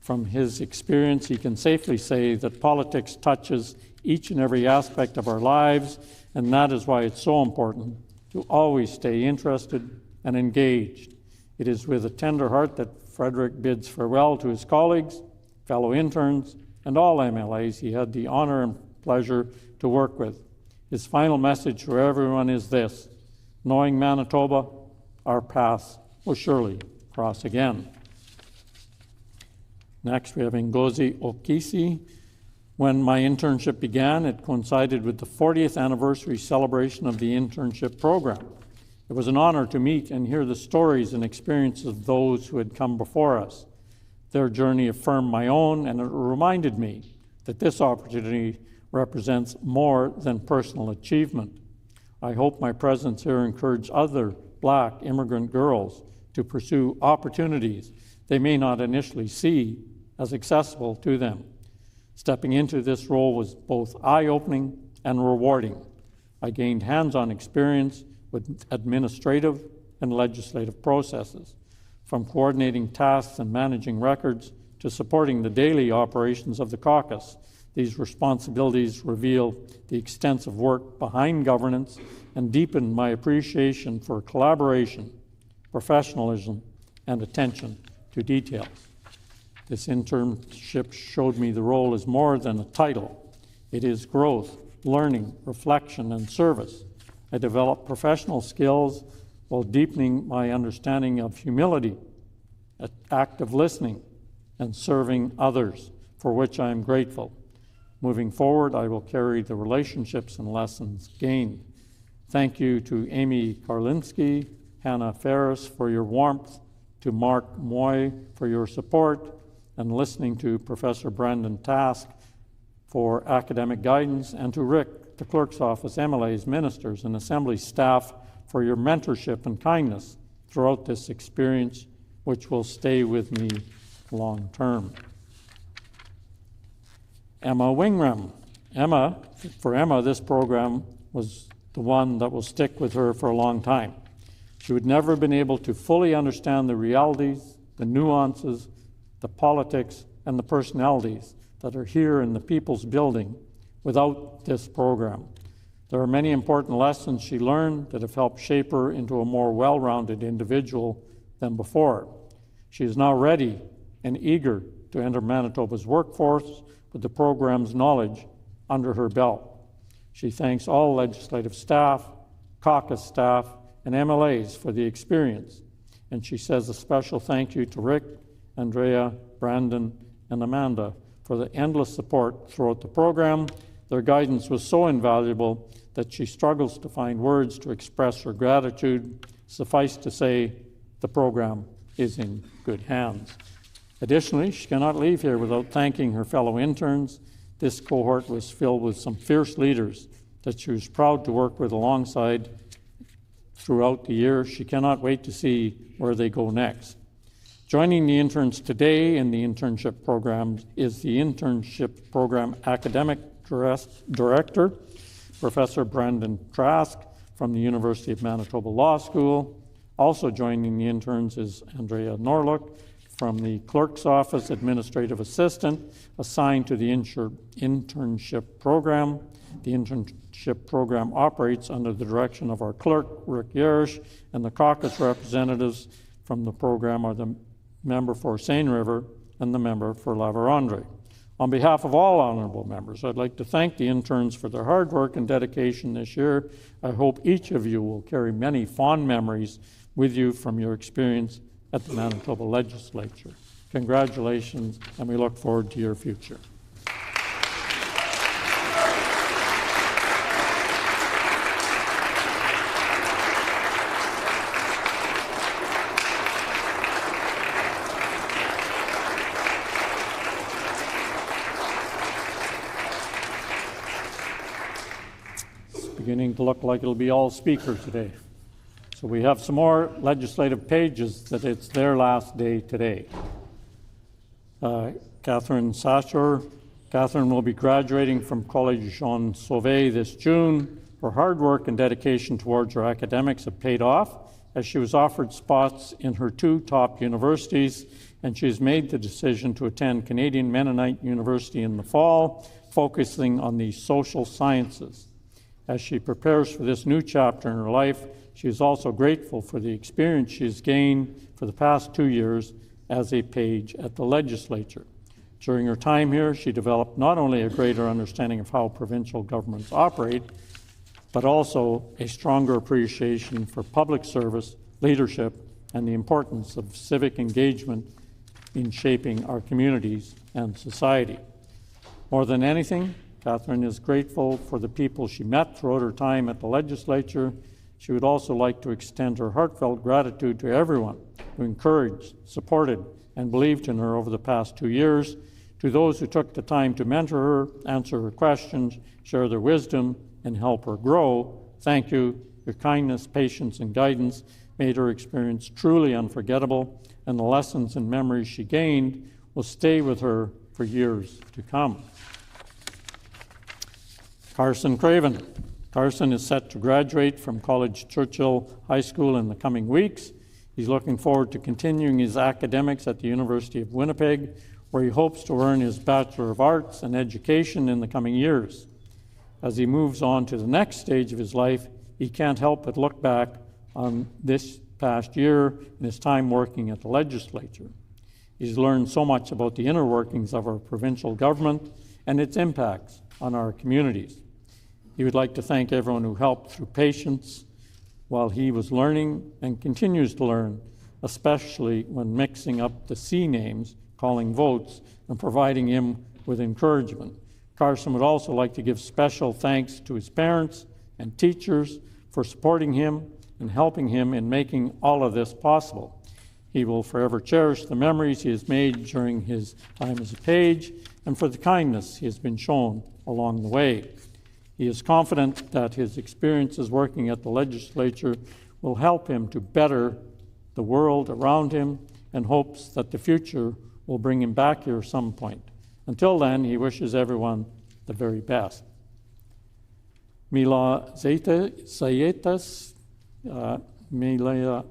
From his experience, he can safely say that politics touches each and every aspect of our lives, and that is why it's so important to always stay interested and engaged. It is with a tender heart that Frederick bids farewell to his colleagues, fellow interns, and all MLAs he had the honor and pleasure to work with. His final message for everyone is this: knowing Manitoba, our paths will surely cross again. Next, we have Ngozi Okisi. When my internship began, it coincided with the 40th anniversary celebration of the internship program. It was an honor to meet and hear the stories and experiences of those who had come before us. Their journey affirmed my own, and it reminded me that this opportunity represents more than personal achievement. I hope my presence here encourages other Black immigrant girls to pursue opportunities they may not initially see as accessible to them. Stepping into this role was both eye-opening and rewarding. I gained hands-on experience with administrative and legislative processes, from coordinating tasks and managing records to supporting the daily operations of the caucus. These responsibilities reveal the extensive work behind governance and deepen my appreciation for collaboration, professionalism, and attention to details. This internship showed me the role is more than a title. It is growth, learning, reflection, and service. I developed professional skills while deepening my understanding of humility, active listening, and serving others, for which I am grateful. Moving forward, I will carry the relationships and lessons gained. Thank you to Amy Karlinski, Hannah Ferris for your warmth, to Mark Moy for your support, and listening to Professor Brandon Task for academic guidance, and to Rick, the clerk's office, MLAs, ministers, and assembly staff for your mentorship and kindness throughout this experience, which will stay with me long term. Emma Wingram. For Emma, this program was the one that will stick with her for a long time. She would never have been able to fully understand the realities, the nuances, the politics, and the personalities that are here in the People's Building without this program. There are many important lessons she learned that have helped shape her into a more well-rounded individual than before. She is now ready and eager to enter Manitoba's workforce with the program's knowledge under her belt. She thanks all legislative staff, caucus staff, and MLAs for the experience, and she says a special thank you to Rick, Andrea, Brandon, and Amanda for the endless support throughout the program. Their guidance was so invaluable that she struggles to find words to express her gratitude. Suffice to say, the program is in good hands. Additionally, she cannot leave here without thanking her fellow interns. This cohort was filled with some fierce leaders that she was proud to work with alongside throughout the year. She cannot wait to see where they go next. Joining the interns today in the internship program is the internship program academic director, Professor Brandon Trask from the University of Manitoba Law School. Also joining the interns is Andrea Norlock from the clerk's office, administrative assistant, assigned to the internship program. The internship program operates under the direction of our clerk, Rick Yerish, and the caucus representatives from the program are the member for Seine River and the member for La Vérendrye. On behalf of all honorable members, I'd like to thank the interns for their hard work and dedication this year. I hope each of you will carry many fond memories with you from your experience at the Manitoba Legislature. Congratulations, and we look forward to your future. Beginning to look like it'll be all speaker today. So we have some more legislative pages that it's their last day today. Catherine Sachor. Catherine will be graduating from College Jean Sauvé this June. Her hard work and dedication towards her academics have paid off as she was offered spots in her 2 top universities, and she has made the decision to attend Canadian Mennonite University in the fall, focusing on the social sciences. As she prepares for this new chapter in her life, she is also grateful for the experience she has gained for the past 2 years as a page at the Legislature. During her time here, she developed not only a greater understanding of how provincial governments operate, but also a stronger appreciation for public service, leadership, and the importance of civic engagement in shaping our communities and society. More than anything, Catherine is grateful for the people she met throughout her time at the Legislature. She would also like to extend her heartfelt gratitude to everyone who encouraged, supported, and believed in her over the past 2 years, to those who took the time to mentor her, answer her questions, share their wisdom, and help her grow. Thank you. Your kindness, patience, and guidance made her experience truly unforgettable, and the lessons and memories she gained will stay with her for years to come. Carson Craven. Carson is set to graduate from College Churchill High School in the coming weeks. He's looking forward to continuing his academics at the University of Winnipeg, where he hopes to earn his Bachelor of Arts and Education in the coming years. As he moves on to the next stage of his life, he can't help but look back on this past year and his time working at the Legislature. He's learned so much about the inner workings of our provincial government and its impacts on our communities. He would like to thank everyone who helped through patience while he was learning and continues to learn, especially when mixing up the C names, calling votes, and providing him with encouragement. Carson would also like to give special thanks to his parents and teachers for supporting him and helping him in making all of this possible. He will forever cherish the memories he has made during his time as a page and for the kindness he has been shown along the way. He is confident that his experiences working at the Legislature will help him to better the world around him and hopes that the future will bring him back here some point. Until then, he wishes everyone the very best. Mila Zayetas Mila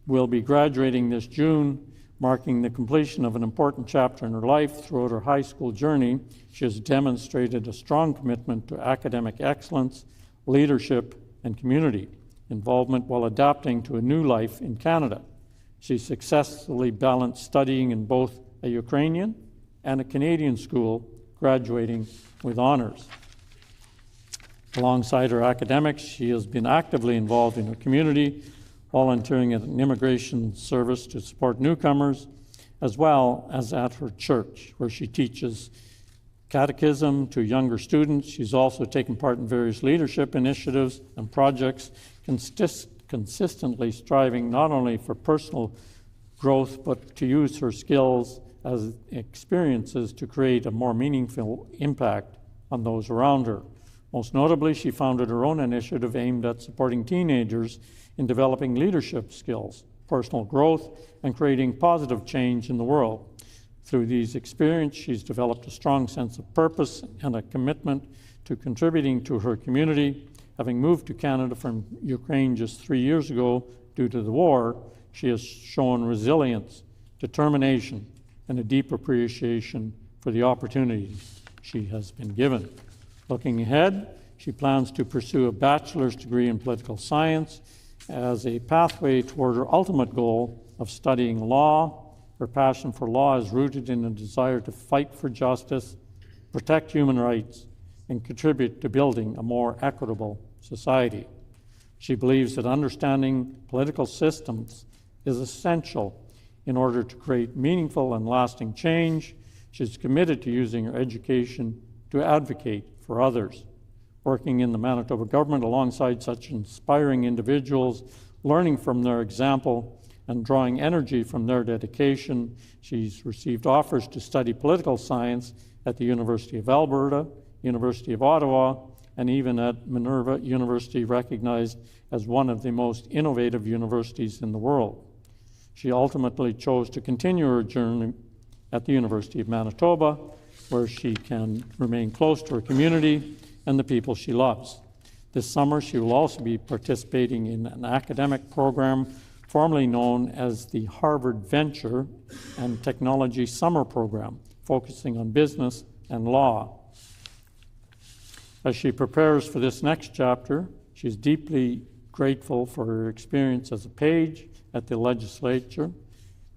will be graduating this June, marking the completion of an important chapter in her life. Throughout her high school journey, she has demonstrated a strong commitment to academic excellence, leadership, and community involvement while adapting to a new life in Canada. She successfully balanced studying in both a Ukrainian and a Canadian school, graduating with honors. Alongside her academics, she has been actively involved in her community, volunteering at an immigration service to support newcomers, as well as at her church, where she teaches catechism to younger students. She's also taken part in various leadership initiatives and projects, consistently striving not only for personal growth, but to use her skills as experiences to create a more meaningful impact on those around her. Most notably, she founded her own initiative aimed at supporting teenagers in developing leadership skills, personal growth, and creating positive change in the world. Through these experiences, she's developed a strong sense of purpose and a commitment to contributing to her community. Having moved to Canada from Ukraine just 3 years ago due to the war, she has shown resilience, determination, and a deep appreciation for the opportunities she has been given. Looking ahead, she plans to pursue a bachelor's degree in political science as a pathway toward her ultimate goal of studying law. Her passion for law is rooted in a desire to fight for justice, protect human rights, and contribute to building a more equitable society. She believes that understanding political systems is essential in order to create meaningful and lasting change. She is committed to using her education to advocate for others. Working in the Manitoba government alongside such inspiring individuals, learning from their example, and drawing energy from their dedication, she's received offers to study political science at the University of Alberta, University of Ottawa, and even at Minerva University, recognized as one of the most innovative universities in the world. She ultimately chose to continue her journey at the University of Manitoba, where she can remain close to her community and the people she loves. This summer, she will also be participating in an academic program formerly known as the Harvard Venture and Technology Summer Program, focusing on business and law. As she prepares for this next chapter, she's deeply grateful for her experience as a page at the Legislature.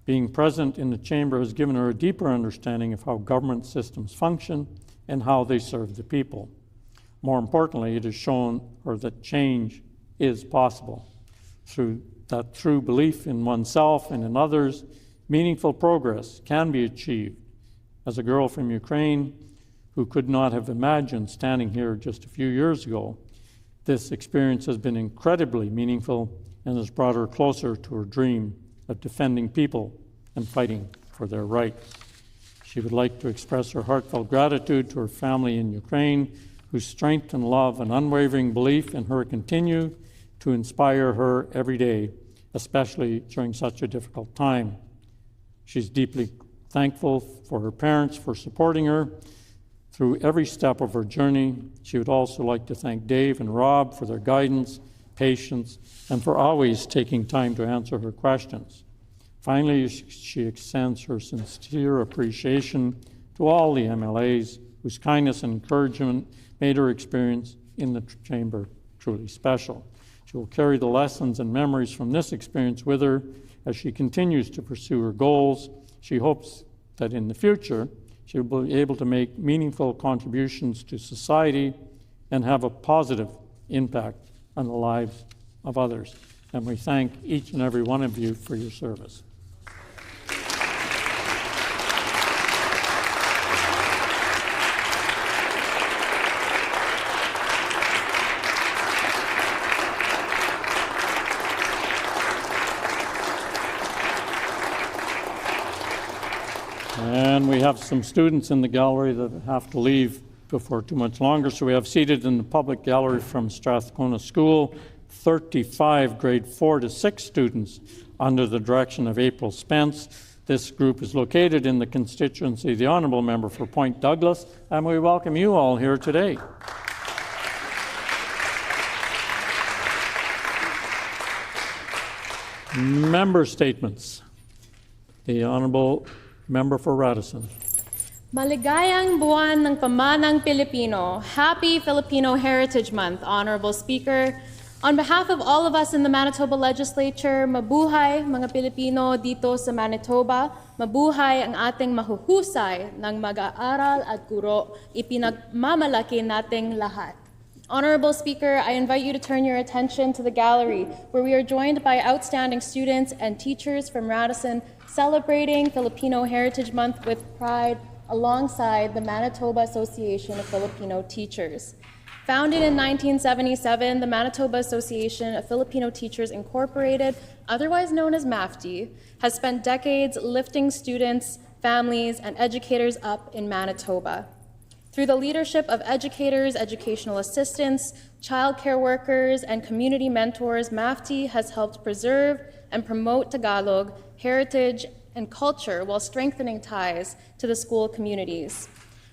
Being present in the chamber has given her a deeper understanding of how government systems function and how they serve the people. More importantly, it has shown her that change is possible. Through belief in oneself and in others, meaningful progress can be achieved. As a girl from Ukraine who could not have imagined standing here just a few years ago, this experience has been incredibly meaningful and has brought her closer to her dream of defending people and fighting for their rights. She would like to express her heartfelt gratitude to her family in Ukraine, whose strength and love and unwavering belief in her continue to inspire her every day, especially during such a difficult time. She's deeply thankful for her parents for supporting her through every step of her journey. She would also like to thank Dave and Rob for their guidance, patience, and for always taking time to answer her questions. Finally, she extends her sincere appreciation to all the MLAs whose kindness and encouragement made her experience in the chamber truly special. She will carry the lessons and memories from this experience with her as she continues to pursue her goals. She hopes that in the future, she will be able to make meaningful contributions to society and have a positive impact on the lives of others. And we thank each and every one of you for your service. And we have some students in the gallery that have to leave before too much longer. So we have seated in the public gallery from Strathcona School 35 grade 4 to 6 students under the direction of April Spence. This group is located in the constituency of the Honourable Member for Point Douglas, and we welcome you all here today. Member statements. The Honourable Member for Radisson. Maligayang buwan ng pamanang Pilipino. Happy Filipino Heritage Month, Honorable Speaker. On behalf of all of us in the Manitoba Legislature, mabuhay mga Pilipino dito sa Manitoba. Mabuhay ang ating mahuhusay ng mag-aaral at guro. Ipinagmamalaki nating lahat. Honorable Speaker, I invite you to turn your attention to the gallery, where we are joined by outstanding students and teachers from Radisson celebrating Filipino Heritage Month with pride alongside the Manitoba Association of Filipino Teachers. Founded in 1977, the Manitoba Association of Filipino Teachers Incorporated, otherwise known as MAFTI, has spent decades lifting students, families, and educators up in Manitoba. Through the leadership of educators, educational assistants, childcare workers, and community mentors, MAFTI has helped preserve and promote Tagalog heritage and culture while strengthening ties to the school communities.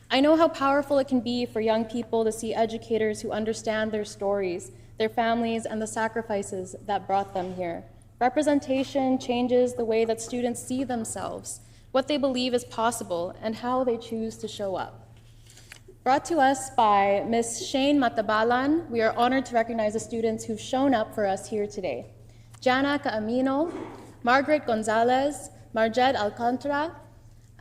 I know how powerful it can be for young people to see educators who understand their stories, their families, and the sacrifices that brought them here. Representation changes the way that students see themselves, what they believe is possible, and how they choose to show up. Brought to us by Ms. Shane Matabalan, we are honored to recognize the students who've shown up for us here today. Jana Caamino, Margaret Gonzalez, Marjed Alcantara,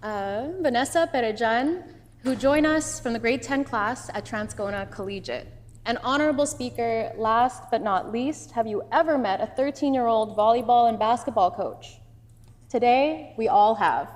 Vanessa Perejan, who join us from the grade 10 class at Transcona Collegiate. And honorable speaker, last but not least, have you ever met a 13-year-old volleyball and basketball coach? Today, we all have.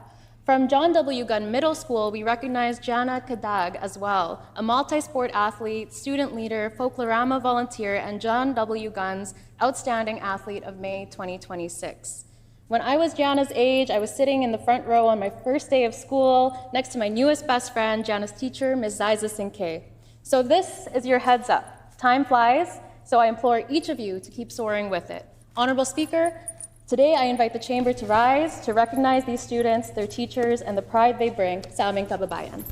From John W. Gunn Middle School, we recognize Jana Kadag as well, a multi-sport athlete, student leader, Folklorama volunteer, and John W. Gunn's Outstanding Athlete of May 2026. When I was Jana's age, I was sitting in the front row on my first day of school next to my newest best friend, Jana's teacher, Ms. Ziza Sinke. So this is your heads up. Time flies, so I implore each of you to keep soaring with it. Honorable Speaker, today I invite the Chamber to rise to recognize these students, their teachers, and the pride they bring sa aming kababayan.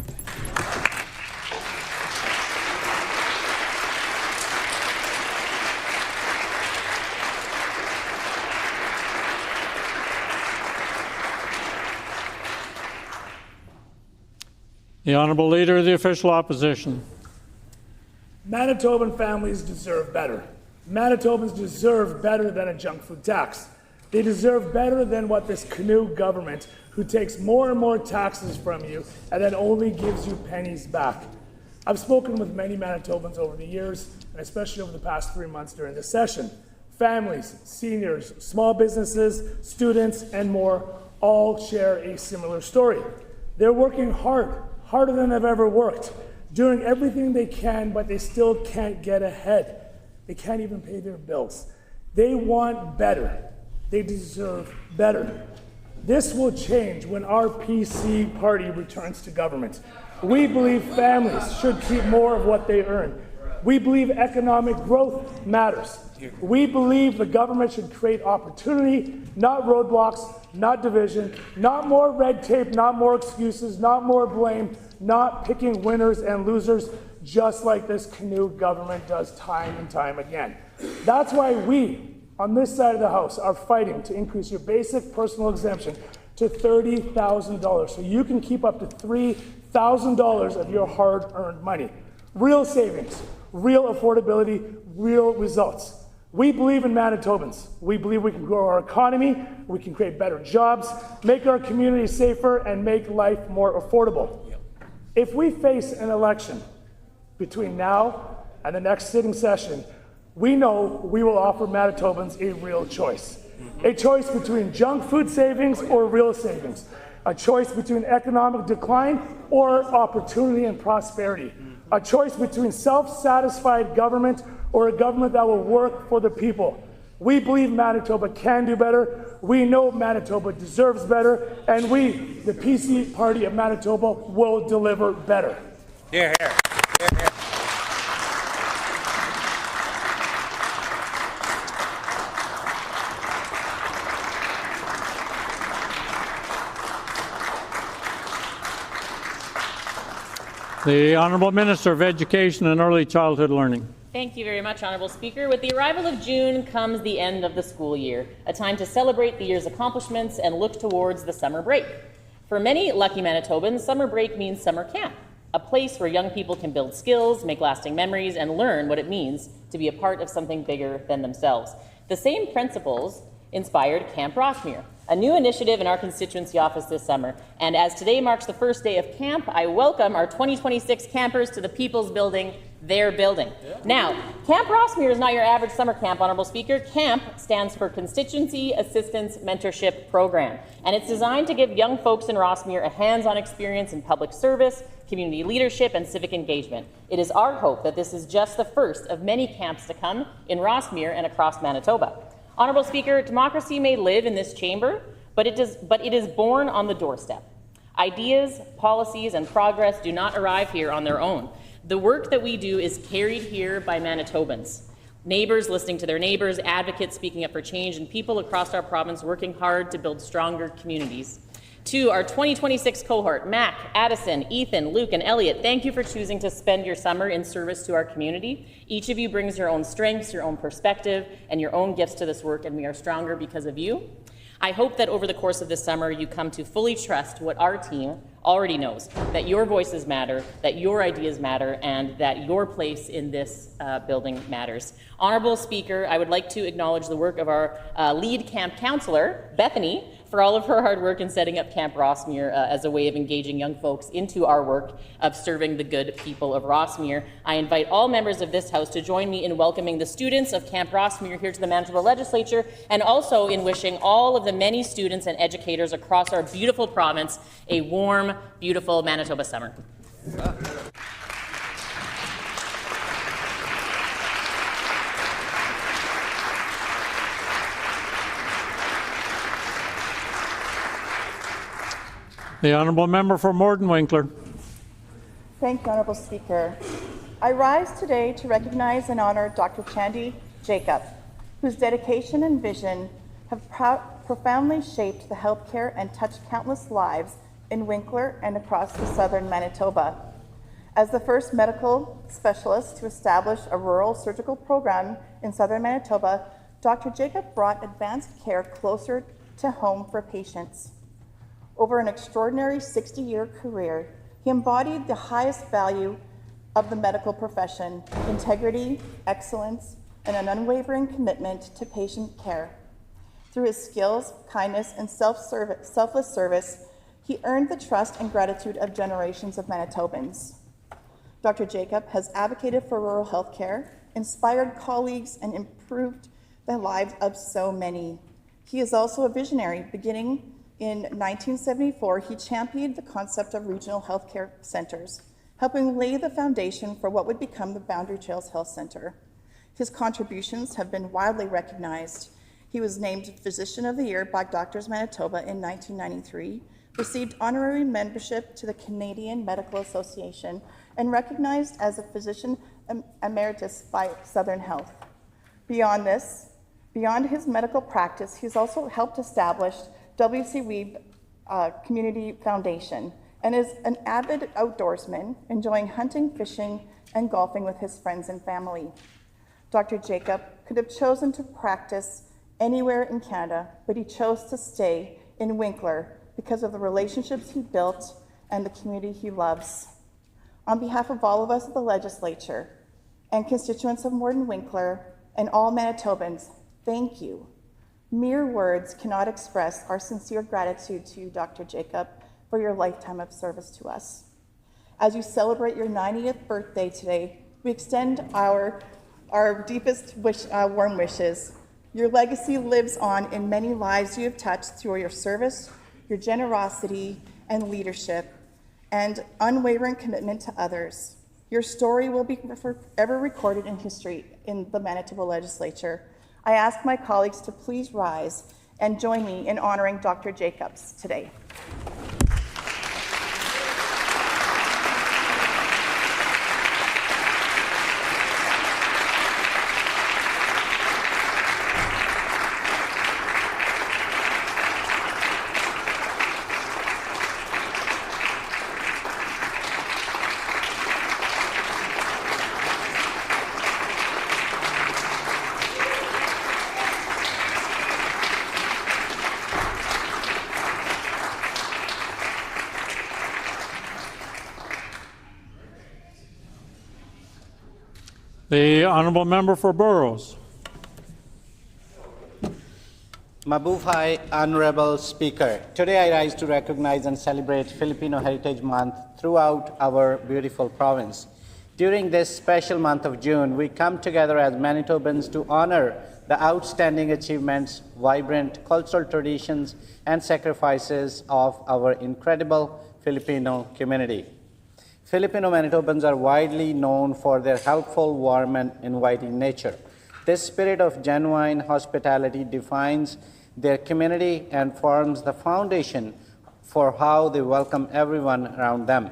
The Honourable Leader of the Official Opposition. Manitoban families deserve better. Manitobans deserve better than a junk food tax. They deserve better than what this canoe government, who takes more and more taxes from you and then only gives you pennies back. I've spoken with many Manitobans over the years, and especially over the past 3 months during this session. Families, seniors, small businesses, students, and more all share a similar story. They're working hard, harder than they've ever worked, doing everything they can, but they still can't get ahead. They can't even pay their bills. They want better. They deserve better. This will change when our PC party returns to government. We believe families should keep more of what they earn. We believe economic growth matters. We believe the government should create opportunity, not roadblocks, not division, not more red tape, not more excuses, not more blame, not picking winners and losers, just like this canoe government does time and time again. That's why we, on this side of the House, are fighting to increase your basic personal exemption to $30,000 so you can keep up to $3,000 of your hard-earned money. Real savings, real affordability, real results. We believe in Manitobans. We believe we can grow our economy, we can create better jobs, make our community safer, and make life more affordable. If we face an election between now and the next sitting session, we know we will offer Manitobans a real choice. A choice between junk food savings or real savings. A choice between economic decline or opportunity and prosperity. A choice between self-satisfied government or a government that will work for the people. We believe Manitoba can do better. We know Manitoba deserves better. And we, the PC Party of Manitoba, will deliver better. Here, here. Here, here. The Honourable Minister of Education and Early Childhood Learning. Thank you very much, Honourable Speaker. With the arrival of June comes the end of the school year, a time to celebrate the year's accomplishments and look towards the summer break. For many lucky Manitobans, summer break means summer camp, a place where young people can build skills, make lasting memories, and learn what it means to be a part of something bigger than themselves. The same principles inspired Camp Rossmere, a new initiative in our constituency office this summer. And as today marks the first day of camp, I welcome our 2026 campers to the People's Building, their building. Now, Camp Rossmere is not your average summer camp, Honourable Speaker. CAMP stands for Constituency Assistance Mentorship Program, and it's designed to give young folks in Rossmere a hands-on experience in public service, community leadership, and civic engagement. It is our hope that this is just the first of many camps to come in Rossmere and across Manitoba. Honourable Speaker, democracy may live in this chamber, but it is born on the doorstep. Ideas, policies, and progress do not arrive here on their own. The work that we do is carried here by Manitobans. Neighbours listening to their neighbours, advocates speaking up for change, and people across our province working hard to build stronger communities. To our 2026 cohort, Mac, Addison, Ethan, Luke, and Elliot, thank you for choosing to spend your summer in service to our community. Each of you brings your own strengths, your own perspective, and your own gifts to this work, and we are stronger because of you. I hope that over the course of this summer, you come to fully trust what our team already knows, that your voices matter, that your ideas matter, and that your place in this building matters. Honourable Speaker, I would like to acknowledge the work of our lead camp councillor, Bethany, for all of her hard work in setting up Camp Rossmere as a way of engaging young folks into our work of serving the good people of Rossmere. I invite all members of this House to join me in welcoming the students of Camp Rossmere here to the Manitoba Legislature, and also in wishing all of the many students and educators across our beautiful province a warm, beautiful Manitoba summer. The honourable member for Morden-Winkler. Thank you, Honourable Speaker. I rise today to recognize and honour Dr. Chandy Jacob, whose dedication and vision have profoundly shaped the healthcare and touched countless lives in Winkler and across the southern Manitoba. As the first medical specialist to establish a rural surgical program in southern Manitoba, Dr. Jacob brought advanced care closer to home for patients. Over an extraordinary 60-year career, he embodied the highest value of the medical profession: integrity, excellence, and an unwavering commitment to patient care. Through his skills, kindness, and selfless service, he earned the trust and gratitude of generations of Manitobans. Dr. Jacob has advocated for rural health care, inspired colleagues, and improved the lives of so many. He is also a visionary. Beginning in 1974, he championed the concept of regional healthcare centers, helping lay the foundation for what would become the Boundary Trails Health Center. His contributions have been widely recognized. He was named Physician of the Year by Doctors Manitoba in 1993, received honorary membership to the Canadian Medical Association, and recognized as a Physician Emeritus by Southern Health. Beyond his medical practice, he's also helped establish W.C. Weeb Community Foundation and is an avid outdoorsman, enjoying hunting, fishing, and golfing with his friends and family. Dr. Jacob could have chosen to practice anywhere in Canada, but he chose to stay in Winkler because of the relationships he built and the community he loves. On behalf of all of us at the Legislature and constituents of Morden-Winkler and all Manitobans, thank you. Mere words cannot express our sincere gratitude to you, Dr. Jacob, for your lifetime of service to us. As you celebrate your 90th birthday today, we extend our deepest warm wishes. Your legacy lives on in many lives you have touched through your service, your generosity and leadership, and unwavering commitment to others. Your story will be forever recorded in history in the Manitoba Legislature. I ask my colleagues to please rise and join me in honoring Dr. Jacobs today. The honourable member for Burrows. Mabuhay, Honorable Speaker. Today I rise to recognize and celebrate Filipino Heritage Month throughout our beautiful province. During this special month of June, we come together as Manitobans to honor the outstanding achievements, vibrant cultural traditions, and sacrifices of our incredible Filipino community. Filipino Manitobans are widely known for their helpful, warm, and inviting nature. This spirit of genuine hospitality defines their community and forms the foundation for how they welcome everyone around them.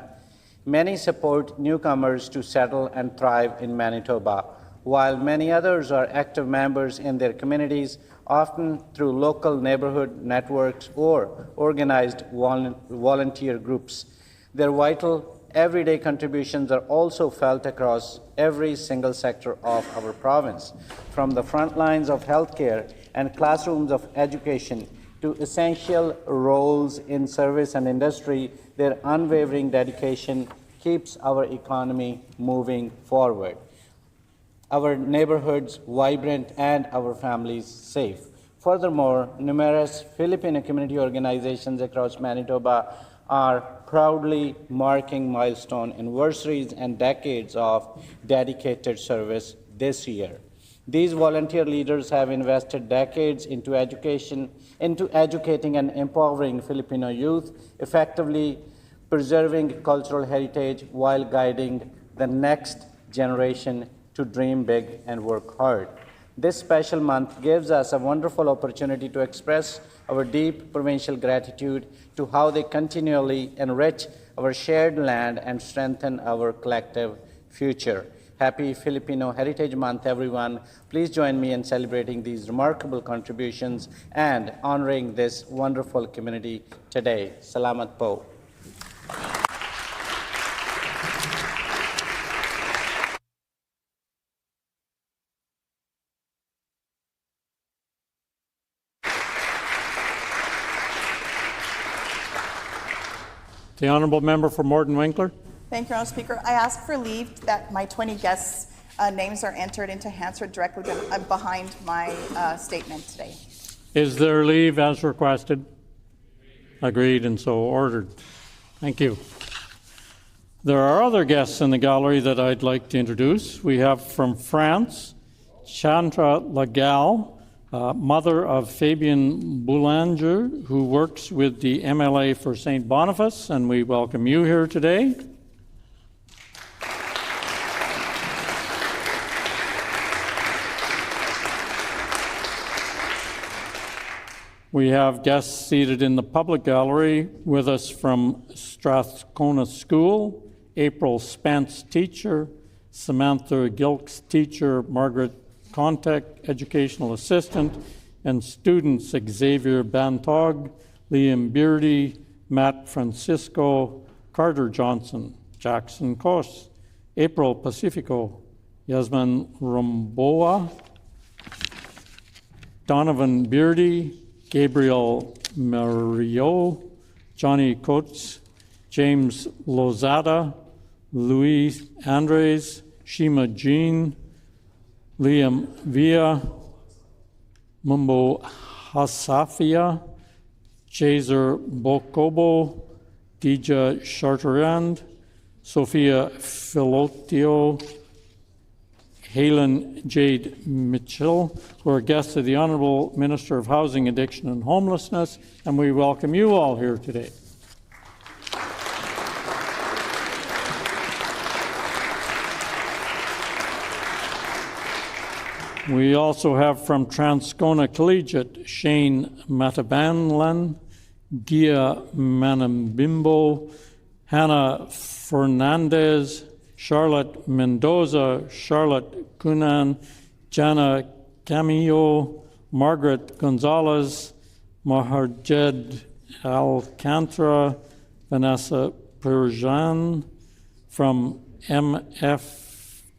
Many support newcomers to settle and thrive in Manitoba, while many others are active members in their communities, often through local neighborhood networks or organized volunteer groups. Their vital everyday contributions are also felt across every single sector of our province, from the front lines of healthcare and classrooms of education to essential roles in service and industry. Their unwavering dedication keeps our economy moving forward, our neighborhoods vibrant, and our families safe. Furthermore, numerous Filipino community organizations across Manitoba are proudly marking milestone anniversaries and decades of dedicated service this year. These volunteer leaders have invested decades into educating and empowering Filipino youth, effectively preserving cultural heritage while guiding the next generation to dream big and work hard. This special month gives us a wonderful opportunity to express our deep provincial gratitude to how they continually enrich our shared land and strengthen our collective future. Happy Filipino Heritage Month, everyone. Please join me in celebrating these remarkable contributions and honoring this wonderful community today. Salamat po. The Honourable Member for Morton Winkler. Thank you, Honourable Speaker. I ask for leave that my 20 guests' names are entered into Hansard directly behind my statement today. Is there leave as requested? Agreed and so ordered. Thank you. There are other guests in the gallery that I'd like to introduce. We have from France, Chandra Lagal, mother of Fabien Boulanger, who works with the MLA for St. Boniface, and we welcome you here today. We have guests seated in the public gallery with us from Strathcona School, April Spence, teacher, Samantha Gilks, teacher, Margaret Contact, educational assistant, and students Xavier Bantog, Liam Beardy, Matt Francisco, Carter Johnson, Jackson Kos, April Pacifico, Yasmin Romboa, Donovan Beardy, Gabriel Mario, Johnny Coates, James Lozada, Luis Andres, Shima Jean, Liam Villa, Mumbo Hasafia, Chaser Bokobo, Dija Chartrand, Sophia Filotio, Halen Jade Mitchell, who are guests of the Honourable Minister of Housing, Addiction and Homelessness, and we welcome you all here today. We also have from Transcona Collegiate, Shane Matabanlan, Gia Manambimbo, Hannah Fernandez, Charlotte Mendoza, Charlotte Cunan, Jana Camillo, Margaret Gonzalez, Maharjed Alcantara, Vanessa Perjan, from MFTI,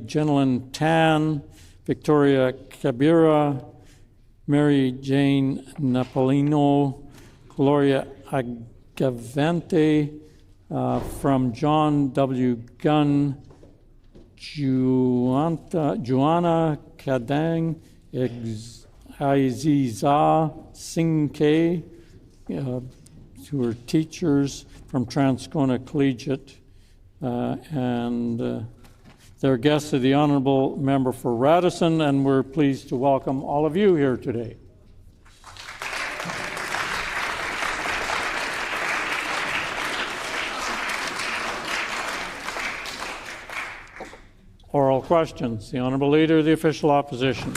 Jenilyn Tan, Victoria Cabira, Mary Jane Napolino, Gloria Agavante, from John W. Gunn, Juana Kadang, Aiziza Singh, who are teachers from Transcona Collegiate, and they're guests of the Honourable Member for Radisson, and we're pleased to welcome all of you here today. Oral questions. The Honourable Leader of the Official Opposition.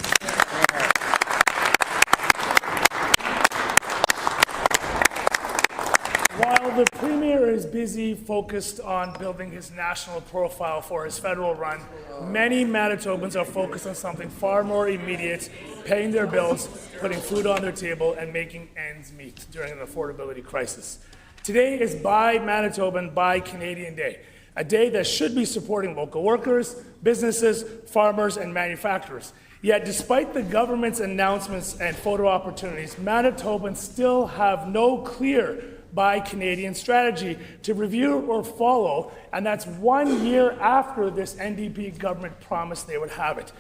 While the Premier is busy focused on building his national profile for his federal run, many Manitobans are focused on something far more immediate, paying their bills, putting food on their table, and making ends meet during an affordability crisis. Today is Buy Manitoban, Buy Canadian Day, a day that should be supporting local workers, businesses, farmers, and manufacturers. Yet, despite the government's announcements and photo opportunities, Manitobans still have no clear Buy Canadian strategy to review or follow, and that's 1 year after this NDP government promised they would have it.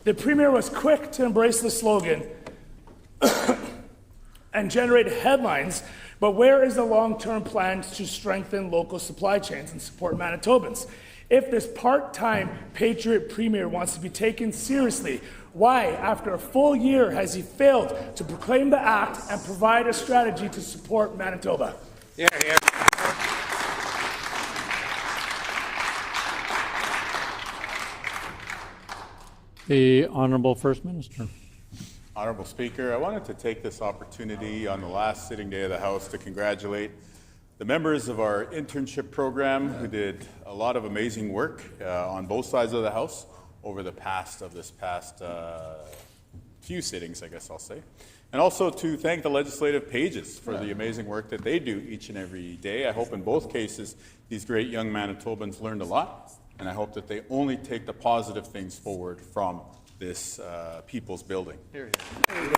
The Premier was quick to embrace the slogan, and generate headlines, but where is the long-term plan to strengthen local supply chains and support Manitobans? If this part-time Patriot Premier wants to be taken seriously, why, after a full year, has he failed to proclaim the act and provide a strategy to support Manitoba? Yeah, yeah. The Honourable First Minister. Honourable Speaker, I wanted to take this opportunity on the last sitting day of the House to congratulate the members of our internship program who did a lot of amazing work on both sides of the House over the past few sittings, I guess I'll say. And also to thank the legislative pages for the amazing work that they do each and every day. I hope in both cases these great young Manitobans learned a lot, and I hope that they only take the positive things forward from this people's building. Here, here.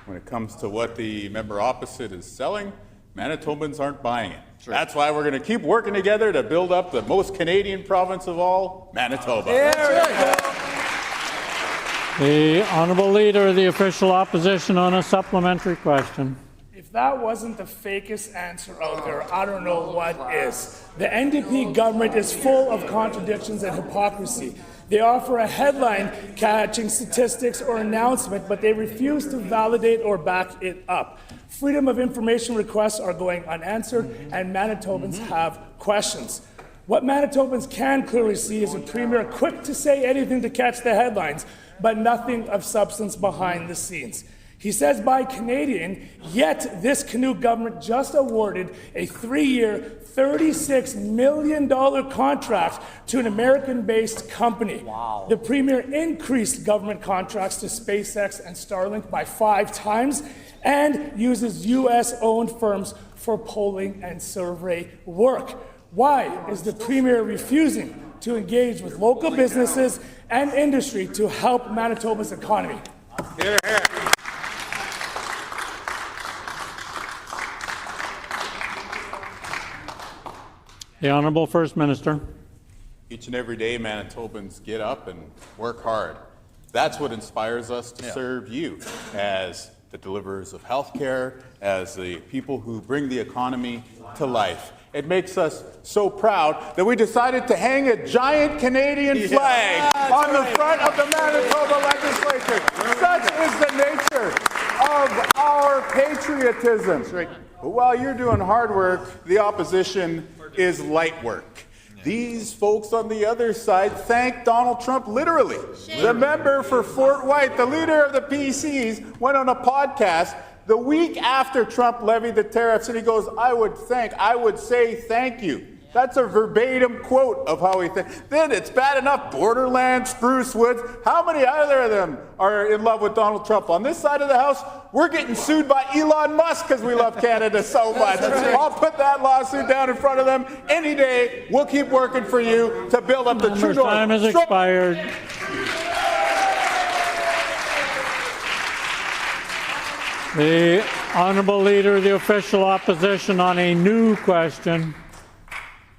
When it comes to what the member opposite is selling, Manitobans aren't buying it. That's why we're going to keep working together to build up the most Canadian province of all, Manitoba. The Honourable Leader of the Official Opposition on a supplementary question. If that wasn't the fakest answer out there, I don't know what is. The NDP government is full of contradictions and hypocrisy. They offer a headline-catching statistics or announcement, but they refuse to validate or back it up. Freedom of information requests are going unanswered, and Manitobans have questions. What Manitobans can clearly see is a premier quick to say anything to catch the headlines, but nothing of substance behind the scenes. He says buy Canadian, yet this Canoe government just awarded a 3-year, $36 million contract to an American-based company. Wow. The Premier increased government contracts to SpaceX and Starlink by 5 times and uses U.S.-owned firms for polling and survey work. Why is the Premier refusing to engage with local businesses and industry to help Manitoba's economy? Here, here. The Honourable First Minister. Each and every day, Manitobans get up and work hard. That's what inspires us to serve you as the deliverers of health care, as the people who bring the economy to life. It makes us so proud that we decided to hang a giant Canadian flag on the front of the Manitoba Legislature. Such is the nature of our patriotism. But while you're doing hard work, the opposition is light work. These folks on the other side thank Donald Trump literally. The member for Fort White, the leader of the PCs, went on a podcast the week after Trump levied the tariffs, and he goes, I would say thank you. That's a verbatim quote of how he thinks. Then it's bad enough, Borderland, Spruce Woods. How many other of them are in love with Donald Trump? On this side of the House, we're getting sued by Elon Musk because we love Canada so much. I'll put that lawsuit down in front of them any day. We'll keep working for you to build up the true north. Time has expired. The Honourable Leader of the Official Opposition on a new question.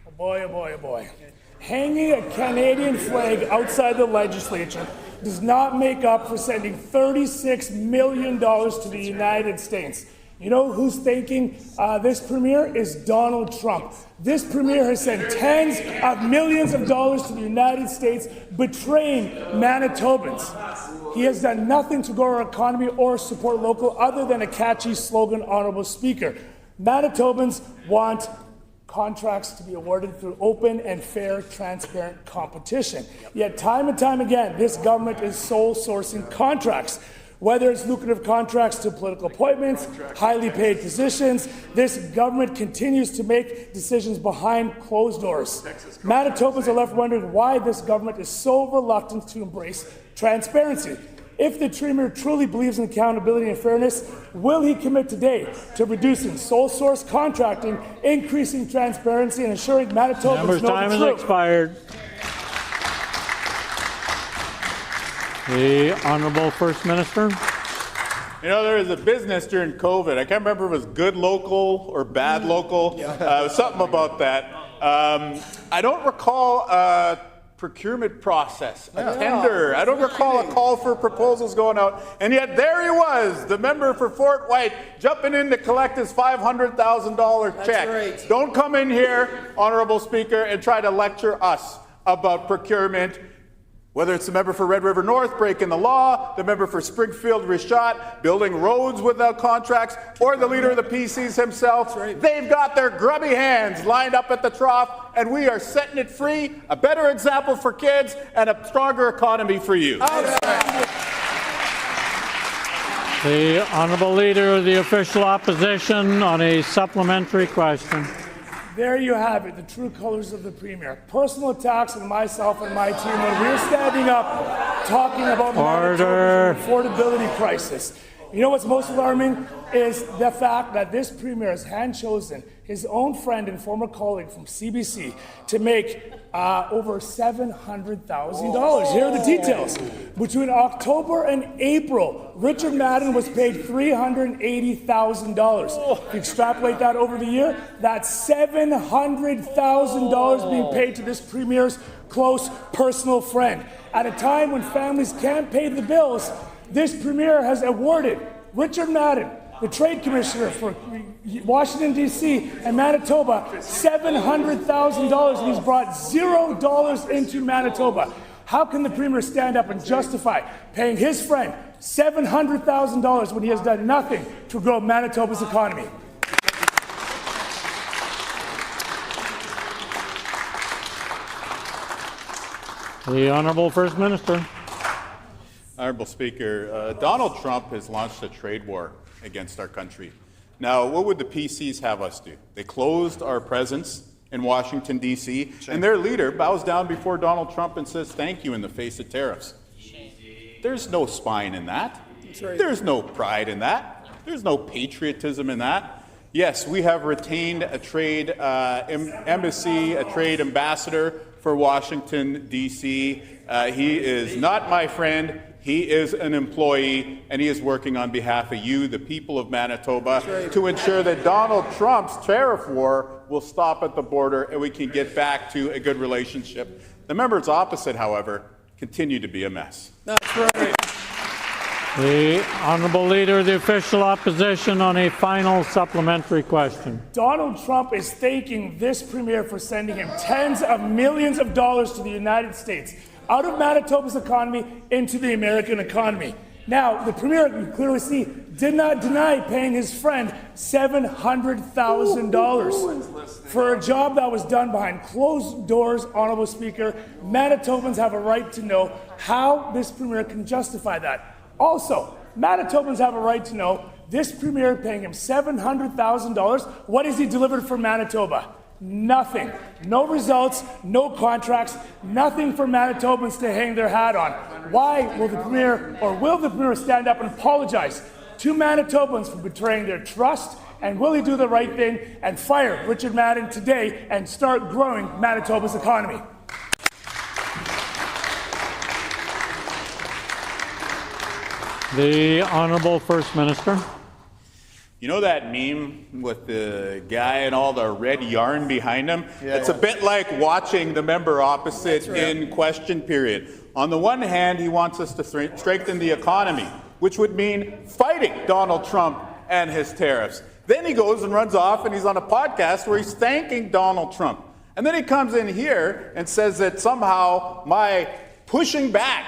Oh boy, oh boy, oh boy. Hanging a Canadian flag outside the legislature does not make up for sending $36 million to the United States. You know who's thanking this premier is Donald Trump. This premier has sent tens of millions of dollars to the United States, betraying Manitobans. He has done nothing to grow our economy or support local other than a catchy slogan, Honourable Speaker. Manitobans want contracts to be awarded through open and fair, transparent competition. Yet time and time again, this government is sole sourcing contracts. Whether it's lucrative contracts to political appointments, highly paid positions, this government continues to make decisions behind closed doors. Manitobans are left wondering why this government is so reluctant to embrace transparency. If the Premier truly believes in accountability and fairness, will he commit today to reducing sole source contracting, increasing transparency, and ensuring Manitobans know the truth? Time has expired. The Honourable First Minister. You know, there was a business during COVID. I can't remember if it was good local or bad local. Something about that. I don't recall procurement process, a tender. I don't recall a call for proposals going out, and yet there he was, the member for Fort White, jumping in to collect his $500,000 check. Right. Don't come in here, Honorable Speaker, and try to lecture us about procurement. Whether it's the member for Red River North breaking the law, the member for Springfield Richat building roads without contracts, or the leader of the PCs himself, they've got their grubby hands lined up at the trough, and we are setting it free, a better example for kids, and a stronger economy for you. The Honourable Leader of the Official Opposition on a supplementary question. There you have it, the true colors of the Premier. Personal attacks on myself and my team when we're standing up talking about Manitoba's affordability crisis. You know what's most alarming is the fact that this Premier has hand-chosen his own friend and former colleague from CBC to make over $700,000. Here are the details. Between October and April, Richard Madden was paid $380,000. If you extrapolate that over the year, that's $700,000 being paid to this Premier's close personal friend. At a time when families can't pay the bills, this Premier has awarded Richard Madden, the Trade Commissioner for Washington, D.C. and Manitoba, $700,000, and he's brought $0 into Manitoba. How can the Premier stand up and justify paying his friend $700,000 when he has done nothing to grow Manitoba's economy? The Honourable First Minister. Honourable Speaker, Donald Trump has launched a trade war against our country. Now, what would the PCs have us do? They closed our presence in Washington, D.C., and their leader bows down before Donald Trump and says thank you in the face of tariffs. There's no spine in that. There's no pride in that. There's no patriotism in that. Yes, we have retained a trade embassy, a trade ambassador for Washington, D.C. He is not my friend. He is an employee, and he is working on behalf of you, the people of Manitoba, to ensure that Donald Trump's tariff war will stop at the border and we can get back to a good relationship. The members opposite, however, continue to be a mess. That's right. The Honourable Leader of the Official Opposition on a final supplementary question. Donald Trump is thanking this Premier for sending him tens of millions of dollars to the United States, out of Manitoba's economy into the American economy. Now, the Premier, you clearly see, did not deny paying his friend $700,000 for a job that was done behind closed doors, Honourable Speaker. Manitobans have a right to know how this Premier can justify that. Also, Manitobans have a right to know this Premier paying him $700,000. What has he delivered for Manitoba? Nothing. No results, no contracts, nothing for Manitobans to hang their hat on. Why will the Premier, or will the Premier stand up and apologize to Manitobans for betraying their trust? And will he do the right thing and fire Richard Madden today and start growing Manitoba's economy? The Honourable First Minister. You know that meme with the guy and all the red yarn behind him? It's a bit like watching the member opposite in question period. On the one hand, he wants us to strengthen the economy, which would mean fighting Donald Trump and his tariffs. Then he goes and runs off and he's on a podcast where he's thanking Donald Trump. And then he comes in here and says that somehow my pushing back,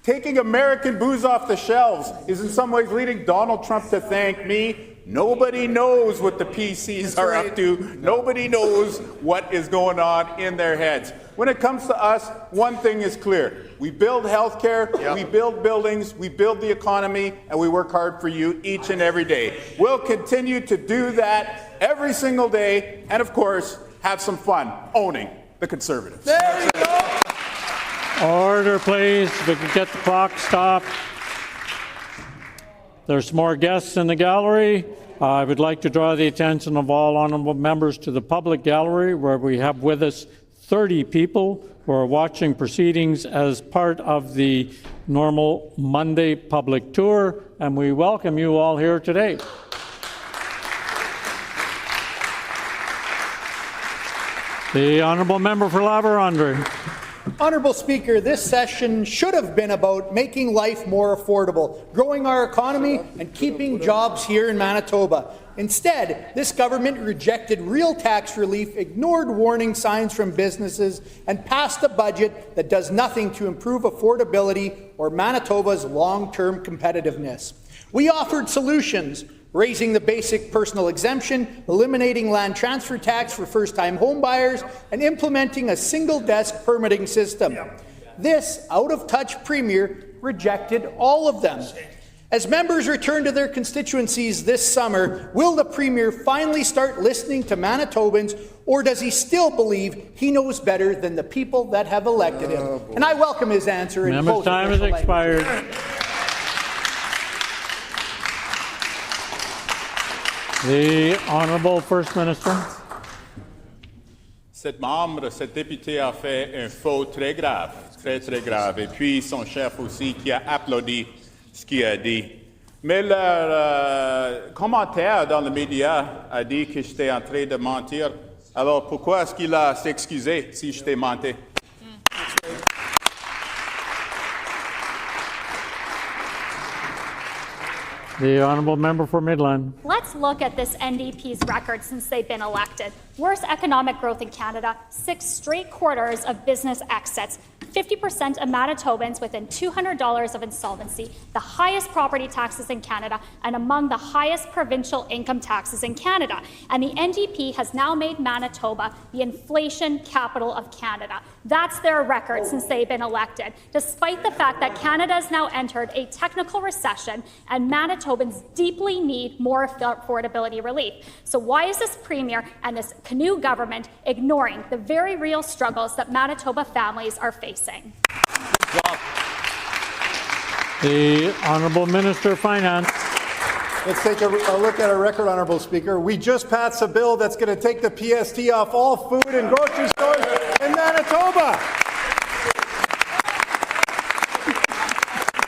taking American booze off the shelves, is in some ways leading Donald Trump to thank me. Nobody knows what the PCs are up to. Nobody knows what is going on in their heads. When it comes to us, one thing is clear. We build healthcare, we build buildings, we build the economy, and we work hard for you each and every day. We'll continue to do that every single day, and of course, have some fun owning the Conservatives. There you go. Order, please. If we could get the clock stopped. There's more guests in the gallery. I would like to draw the attention of all honourable members to the public gallery, where we have with us 30 people who are watching proceedings as part of the normal Monday public tour, and we welcome you all here today. The Honourable Member for La Vérendrye. Honourable Speaker, this session should have been about making life more affordable, growing our economy, and keeping jobs here in Manitoba. Instead, this government rejected real tax relief, ignored warning signs from businesses, and passed a budget that does nothing to improve affordability or Manitoba's long-term competitiveness. We offered solutions, raising the basic personal exemption, eliminating land transfer tax for first-time homebuyers, and implementing a single-desk permitting system. This out-of-touch Premier rejected all of them. As members return to their constituencies this summer, will the Premier finally start listening to Manitobans, or does he still believe he knows better than the people that have elected him? And I welcome his answer in Member's both time has official expired. The Honourable First Minister. Cette membre, cette députée a fait un faux très grave, très très grave. Et puis son chef aussi qui a applaudi ce qu'il a dit. Mais le commentaire dans les médias a dit que j'étais en train de mentir. Alors pourquoi est-ce qu'il a s'excusé si j'étais menti? The Honourable Member for Midland. Let's look at this NDP's record since they've been elected. Worst economic growth in Canada, 6 straight quarters of business exits, 50% of Manitobans within $200 of insolvency, the highest property taxes in Canada, and among the highest provincial income taxes in Canada. And the NDP has now made Manitoba the inflation capital of Canada. That's their record since they've been elected, despite the fact that Canada has now entered a technical recession and Manitobans deeply need more affordability relief. So why is this Premier and this Canoe government ignoring the very real struggles that Manitoba families are facing? The Honourable Minister of Finance. Let's take a look at our record, Honourable Speaker. We just passed a bill that's going to take the PST off all food and grocery stores in Manitoba.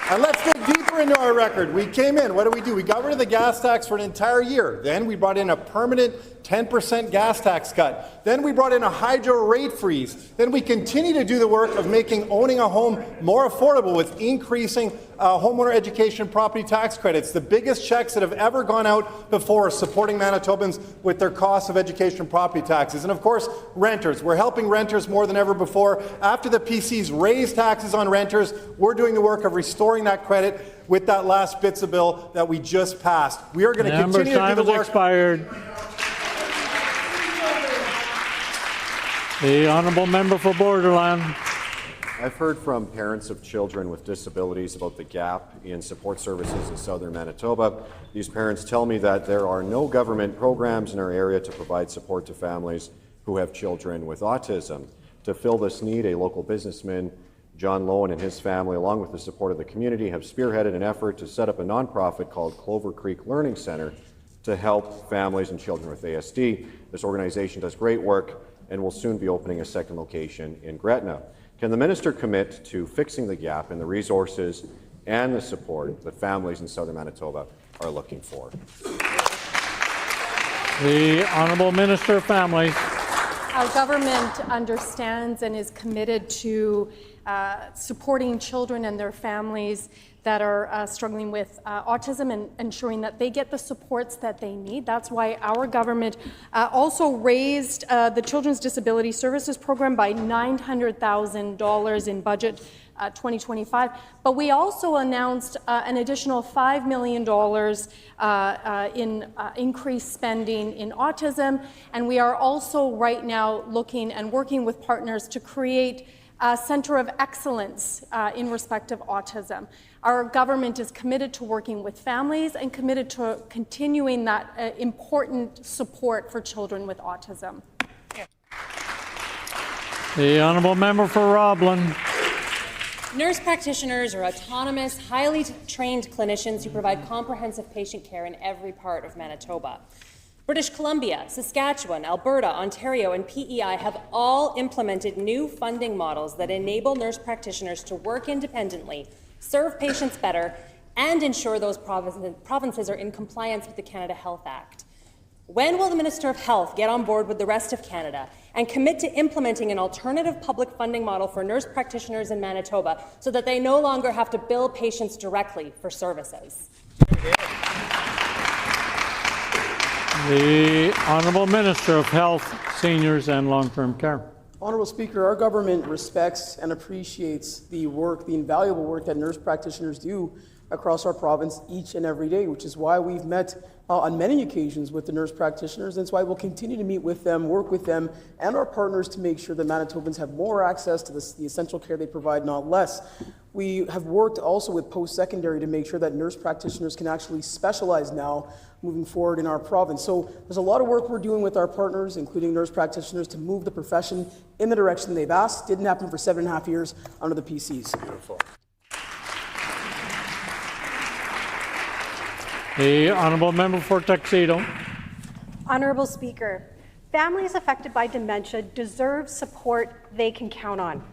And let's dig deeper into our record. We came in, what do? We got rid of the gas tax for an entire year. Then we brought in a permanent 10% gas tax cut. Then we brought in a hydro rate freeze. Then we continue to do the work of making owning a home more affordable with increasing homeowner education property tax credits, the biggest checks that have ever gone out before supporting Manitobans with their costs of education property taxes. And of course, renters. We're helping renters more than ever before. After the PCs raised taxes on renters, we're doing the work of restoring that credit with that last bits of bill that we just passed. We are going to continue to do the work. Expired. The Honourable Member for Borderland. I've heard from parents of children with disabilities about the gap in support services in southern Manitoba. These parents tell me that there are no government programs in our area to provide support to families who have children with autism. To fill this need, a local businessman, John Lowen, and his family, along with the support of the community, have spearheaded an effort to set up a nonprofit called Clover Creek Learning Center to help families and children with ASD. This organization does great work and will soon be opening a second location in Gretna. Can the minister commit to fixing the gap in the resources and the support that families in southern Manitoba are looking for? The Honourable Minister of Families. Our government understands and is committed to supporting children and their families that are struggling with autism and ensuring that they get the supports that they need. That's why our government also raised the Children's Disability Services Program by $900,000 in budget 2025. But we also announced an additional $5 million in increased spending in autism. And we are also right now looking and working with partners to create a Center of Excellence in respect of autism. Our government is committed to working with families and committed to continuing that important support for children with autism. The Honourable Member for Roblin. Nurse practitioners are autonomous, highly trained clinicians who provide comprehensive patient care in every part of Manitoba. British Columbia, Saskatchewan, Alberta, Ontario, and PEI have all implemented new funding models that enable nurse practitioners to work independently, serve patients better, and ensure those provinces are in compliance with the Canada Health Act. When will the Minister of Health get on board with the rest of Canada and commit to implementing an alternative public funding model for nurse practitioners in Manitoba so that they no longer have to bill patients directly for services? The Honourable Minister of Health, Seniors and Long-Term Care. Honourable Speaker, our government respects and appreciates the work, the invaluable work that nurse practitioners do across our province each and every day, which is why we've met on many occasions with the nurse practitioners. That's why we'll continue to meet with them, work with them and our partners to make sure that Manitobans have more access to the essential care they provide, not less. We have worked also with post-secondary to make sure that nurse practitioners can actually specialize now moving forward in our province. So there's a lot of work we're doing with our partners, including nurse practitioners, to move the profession in the direction they've asked. Didn't happen for 7.5 years under the PCs. Beautiful. The Honourable Member for Tuxedo. Honourable Speaker, families affected by dementia deserve support they can count on.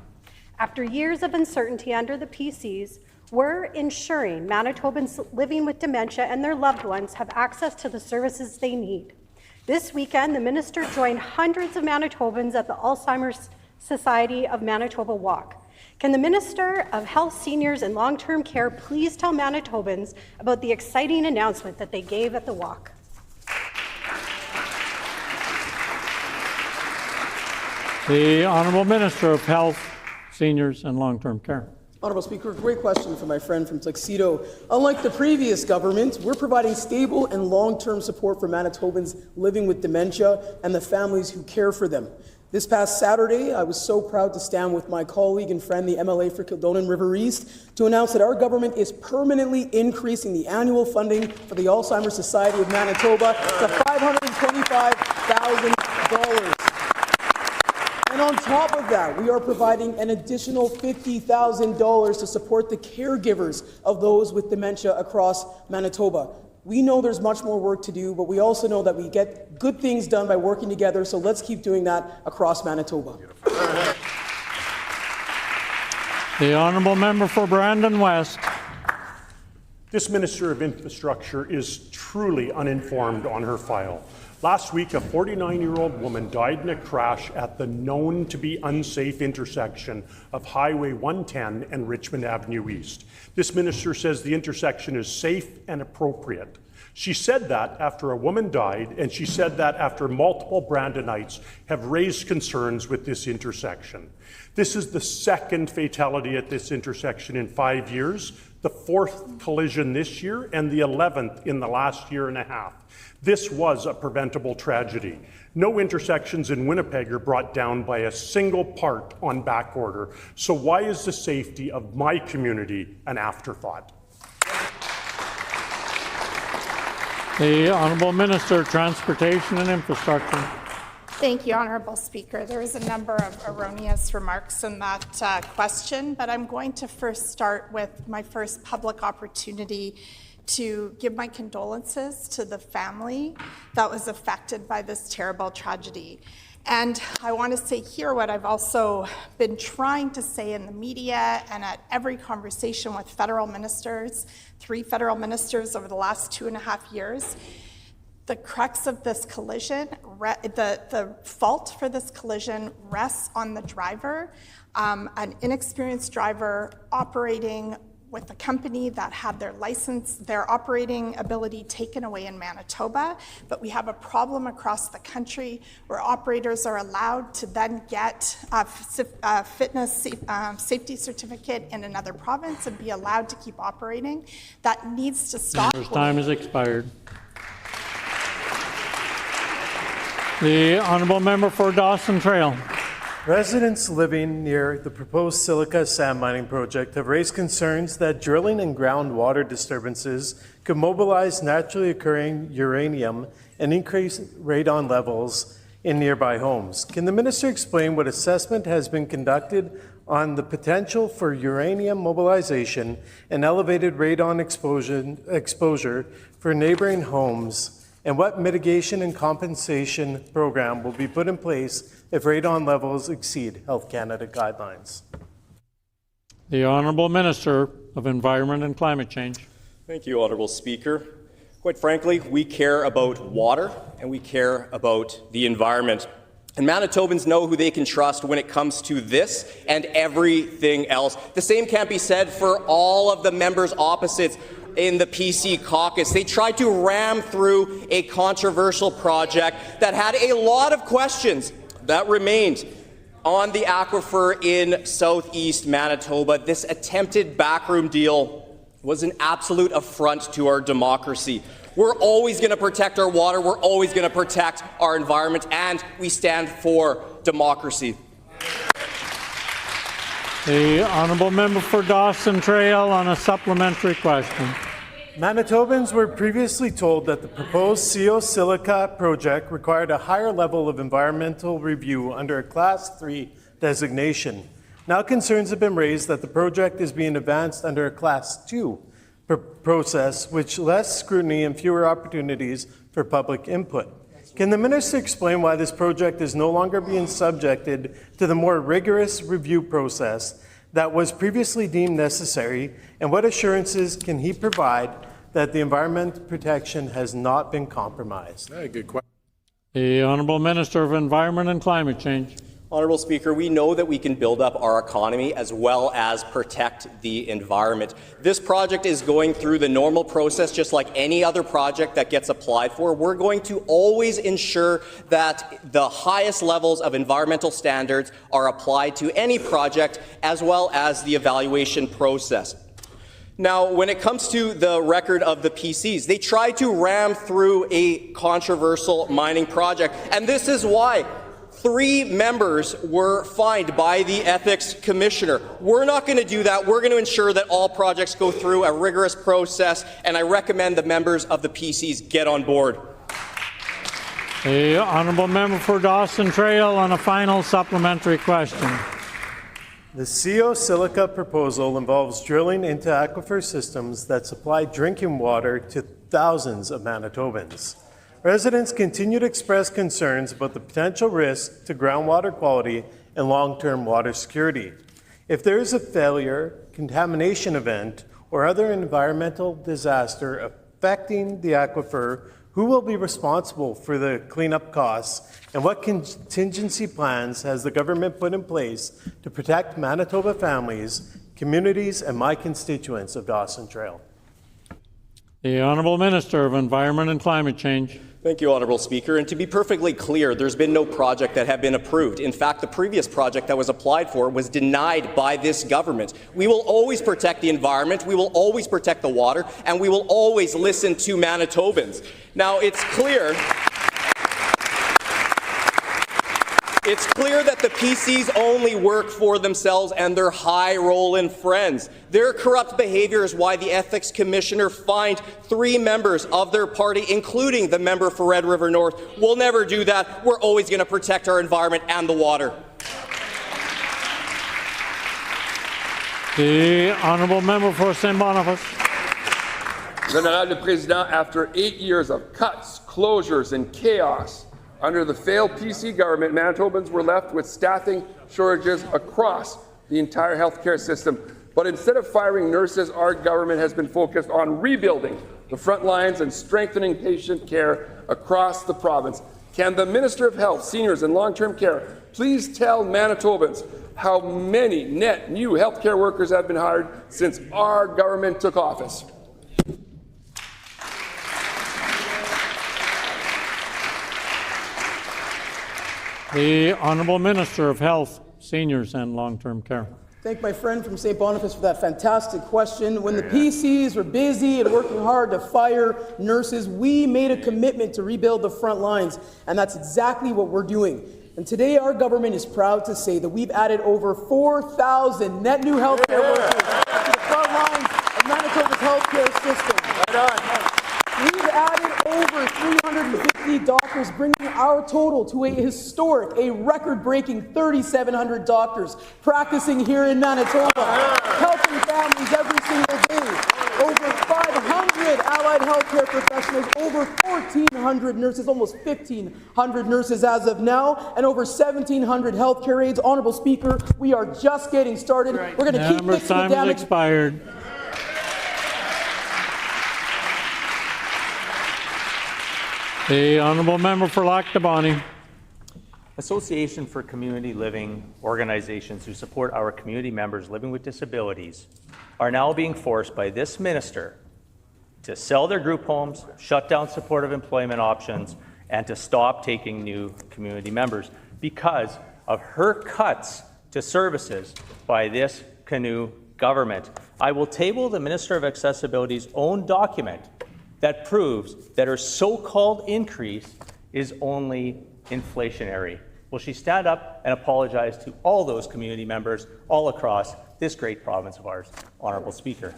After years of uncertainty under the PCs, we're ensuring Manitobans living with dementia and their loved ones have access to the services they need. This weekend, the Minister joined hundreds of Manitobans at the Alzheimer's Society of Manitoba Walk. Can the Minister of Health, Seniors and Long-Term Care please tell Manitobans about the exciting announcement that they gave at the walk? The Honourable Minister of Health, Seniors and Long-Term Care. Honourable Speaker, great question from my friend from Tuxedo. Unlike the previous government, we're providing stable and long-term support for Manitobans living with dementia and the families who care for them. This past Saturday, I was so proud to stand with my colleague and friend, the MLA for Kildonan River East, to announce that our government is permanently increasing the annual funding for the Alzheimer's Society of Manitoba to $525,000. And on top of that, we are providing an additional $50,000 to support the caregivers of those with dementia across Manitoba. We know there's much more work to do, but we also know that we get good things done by working together, so let's keep doing that across Manitoba. The Honourable Member for Brandon West. This Minister of Infrastructure is truly uninformed on her file. Last week, a 49-year-old woman died in a crash at the known to be unsafe intersection of Highway 110 and Richmond Avenue East. This minister says the intersection is safe and appropriate. She said that after a woman died, and she said that after multiple Brandonites have raised concerns with this intersection. This is the second fatality at this intersection in 5 years, the 4th collision this year, and the 11th in the last year and a half. This was a preventable tragedy. No intersections in Winnipeg are brought down by a single part on back order. So why is the safety of my community an afterthought? The Honourable Minister of Transportation and Infrastructure. Thank you, Honourable Speaker. There is a number of erroneous remarks in that question, but I'm going to first start with my first public opportunity to give my condolences to the family that was affected by this terrible tragedy. And I want to say here what I've also been trying to say in the media and at every conversation with federal ministers, 3 federal ministers over the last 2.5 years. The crux of this collision, the fault for this collision rests on the driver, an inexperienced driver operating with a company that had their license, their operating ability taken away in Manitoba, but we have a problem across the country where operators are allowed to then get a fitness safety certificate in another province and be allowed to keep operating. That needs to stop. Member's time has expired. The Honourable Member for Dawson Trail. Residents living near the proposed silica sand mining project have raised concerns that drilling and groundwater disturbances could mobilize naturally occurring uranium and increase radon levels in nearby homes. Can the Minister explain what assessment has been conducted on the potential for uranium mobilization and elevated radon exposure for neighboring homes, and what mitigation and compensation program will be put in place if radon levels exceed Health Canada guidelines? The Honourable Minister of Environment and Climate Change. Thank you, Honourable Speaker. Quite frankly, we care about water and we care about the environment. And Manitobans know who they can trust when it comes to this and everything else. The same can't be said for all of the members opposites in the PC caucus. They tried to ram through a controversial project that had a lot of questions that remained on the aquifer in southeast Manitoba. This attempted backroom deal was an absolute affront to our democracy. We're always going to protect our water, we're always going to protect our environment, and we stand for democracy. The honourable member for Dawson Trail on a supplementary question. Manitobans were previously told that the proposed CO Silica project required a higher level of environmental review under a Class 3 designation. Now concerns have been raised that the project is being advanced under a Class 2 process, with less scrutiny and fewer opportunities for public input. Can the minister explain why this project is no longer being subjected to the more rigorous review process that was previously deemed necessary, and what assurances can he provide that the environment protection has not been compromised? Good question. The Honourable Minister of Environment and Climate Change. Honourable Speaker, we know that we can build up our economy as well as protect the environment. This project is going through the normal process just like any other project that gets applied for. We're going to always ensure that the highest levels of environmental standards are applied to any project as well as the evaluation process. Now, when it comes to the record of the PCs, they tried to ram through a controversial mining project, and this is why 3 members were fined by the Ethics Commissioner. We're not going to do that. We're going to ensure that all projects go through a rigorous process, and I recommend the members of the PCs get on board. The honourable member for Dawson Trail on a final supplementary question. The CO Silica proposal involves drilling into aquifer systems that supply drinking water to thousands of Manitobans. Residents continue to express concerns about the potential risk to groundwater quality and long-term water security. If there is a failure, contamination event, or other environmental disaster affecting the aquifer, who will be responsible for the cleanup costs, and what contingency plans has the government put in place to protect Manitoba families, communities, and my constituents of Dawson Trail? The Honourable Minister of Environment and Climate Change. Thank you, Honourable Speaker. And to be perfectly clear, there's been no project that have been approved. In fact, the previous project that was applied for was denied by this government. We will always protect the environment, we will always protect the water, and we will always listen to Manitobans. Now, it's clear that the PCs only work for themselves and their high-rolling friends. Their corrupt behavior is why the Ethics Commissioner fined 3 members of their party, including the member for Red River North. We'll never do that. We're always going to protect our environment and the water. The honourable member for St. Boniface. Honorable Président, after 8 years of cuts, closures, and chaos, under the failed PC government, Manitobans were left with staffing shortages across the entire healthcare system. But instead of firing nurses, our government has been focused on rebuilding the front lines and strengthening patient care across the province. Can the Minister of Health, Seniors and Long-Term Care please tell Manitobans how many net new healthcare workers have been hired since our government took office? The Honourable Minister of Health, Seniors and Long-Term Care. Thank my friend from St. Boniface for that fantastic question. When the PCs were busy and working hard to fire nurses, we made a commitment to rebuild the front lines, and that's exactly what we're doing. And today our government is proud to say that we've added over 4,000 net new healthcare workers to the front lines of Manitoba's healthcare system. We've added over 350 doctors, bringing our total to a historic, a record-breaking 3,700 doctors practicing here in Manitoba, helping families every single day. Over 500 allied healthcare professionals, over 1,400 nurses, almost 1,500 nurses as of now, and over 1,700 healthcare aides. Honourable Speaker, we are just getting started. We're going to keep fixing the damage. Expired. The Honourable Member for Lac-Dobonnie. Association for Community Living organizations who support our community members living with disabilities are now being forced by this minister to sell their group homes, shut down supportive employment options, and to stop taking new community members because of her cuts to services by this Canoe government. I will table the Minister of Accessibility's own document that proves that her so-called increase is only inflationary. Will she stand up and apologize to all those community members all across this great province of ours? Honourable Speaker.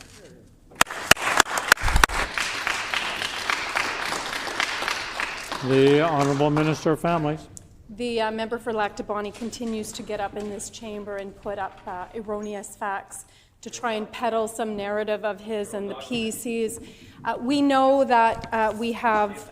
The Honourable Minister of Families. The member for Lac du Bonny continues to get up in this chamber and put up erroneous facts to try and peddle some narrative of his and the PECs. We know that we have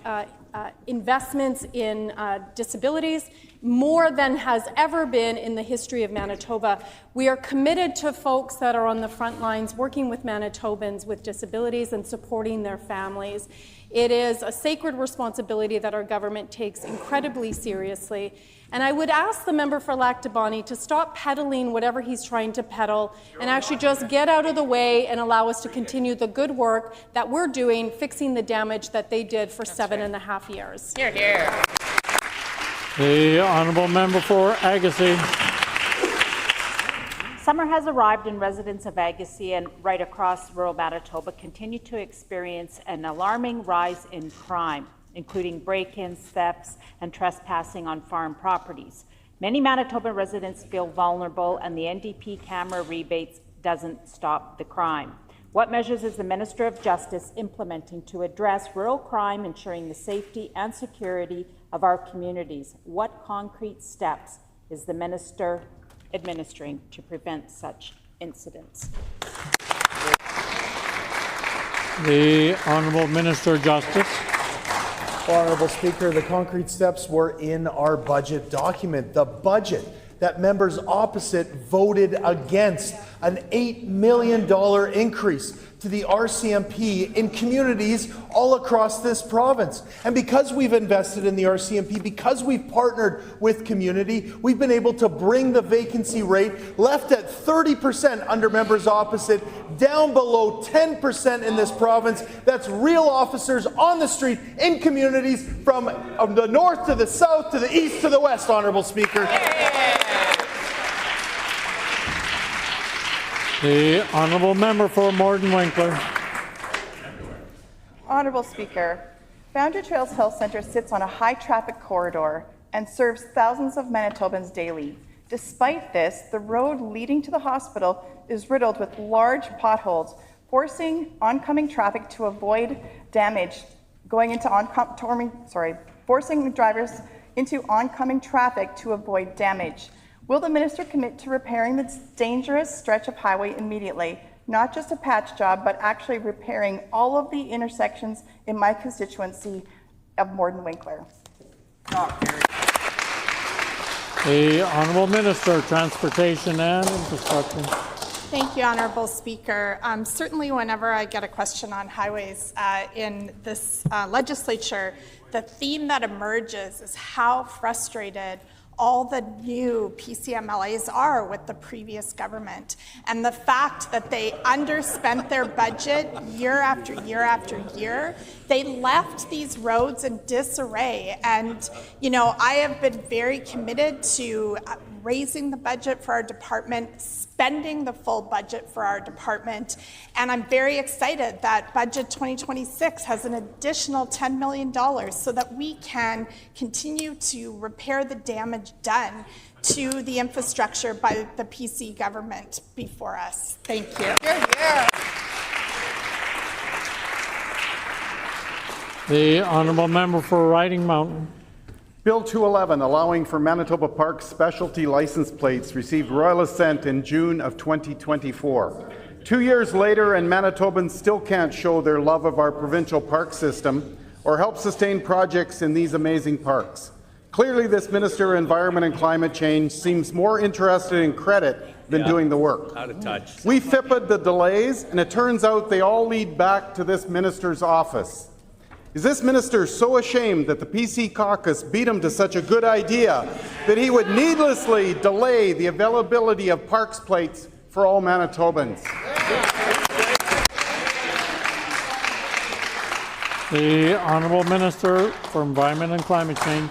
investments in disabilities, more than has ever been in the history of Manitoba. We are committed to folks that are on the front lines working with Manitobans with disabilities and supporting their families. It is a sacred responsibility that our government takes incredibly seriously. And I would ask the member for Lac du Bonny to stop peddling whatever he's trying to peddle and actually just get out of the way and allow us to continue the good work that we're doing, fixing the damage that they did for 7.5 years. Hear, hear. The Honourable Member for Agassiz. Summer has arrived and residents of Agassiz and right across rural Manitoba continue to experience an alarming rise in crime, including break-ins, thefts, and trespassing on farm properties. Many Manitoba residents feel vulnerable, and the NDP camera rebates doesn't stop the crime. What measures is the Minister of Justice implementing to address rural crime, ensuring the safety and security of our communities? What concrete steps is the Minister administering to prevent such incidents? The Honourable Minister of Justice. Honourable Speaker, the concrete steps were in our budget document. The budget that members opposite voted against, an $8 million increase to the RCMP in communities all across this province. And because we've invested in the RCMP, because we've partnered with community, we've been able to bring the vacancy rate left at 30% under members opposite, down below 10% in this province. That's real officers on the street in communities from the north to the south to the east to the west, Honourable Speaker. The Honourable Member for Morden Winkler. Honourable Speaker, Boundary Trails Health Centre sits on a high-traffic corridor and serves thousands of Manitobans daily. Despite this, the road leading to the hospital is riddled with large potholes, forcing oncoming traffic to avoid damage, forcing drivers into oncoming traffic to avoid damage. Will the minister commit to repairing this dangerous stretch of highway immediately? Not just a patch job, but actually repairing all of the intersections in my constituency of Morden Winkler. The Honourable Minister of Transportation and Infrastructure. Thank you, Honourable Speaker. Certainly whenever I get a question on highways in this legislature, the theme that emerges is how frustrated all the new PCMLAs are with the previous government. And the fact that they underspent their budget year after year after year, they left these roads in disarray. And, you know, I have been very committed to raising the budget for our department, spending the full budget for our department. And I'm very excited that Budget 2026 has an additional $10 million so that we can continue to repair the damage done to the infrastructure by the PC government before us. Thank you. The Honourable Member for Riding Mountain. Bill 211, allowing for Manitoba Parks specialty license plates, received royal assent in June of 2024. 2 years later, and Manitobans still can't show their love of our provincial park system or help sustain projects in these amazing parks. Clearly, this Minister of Environment and Climate Change seems more interested in credit than doing the work. Out of touch. We FIPA'd the delays, and it turns out they all lead back to this minister's office. Is this minister so ashamed that the PC caucus beat him to such a good idea that he would needlessly delay the availability of parks plates for all Manitobans? The Honourable Minister for Environment and Climate Change.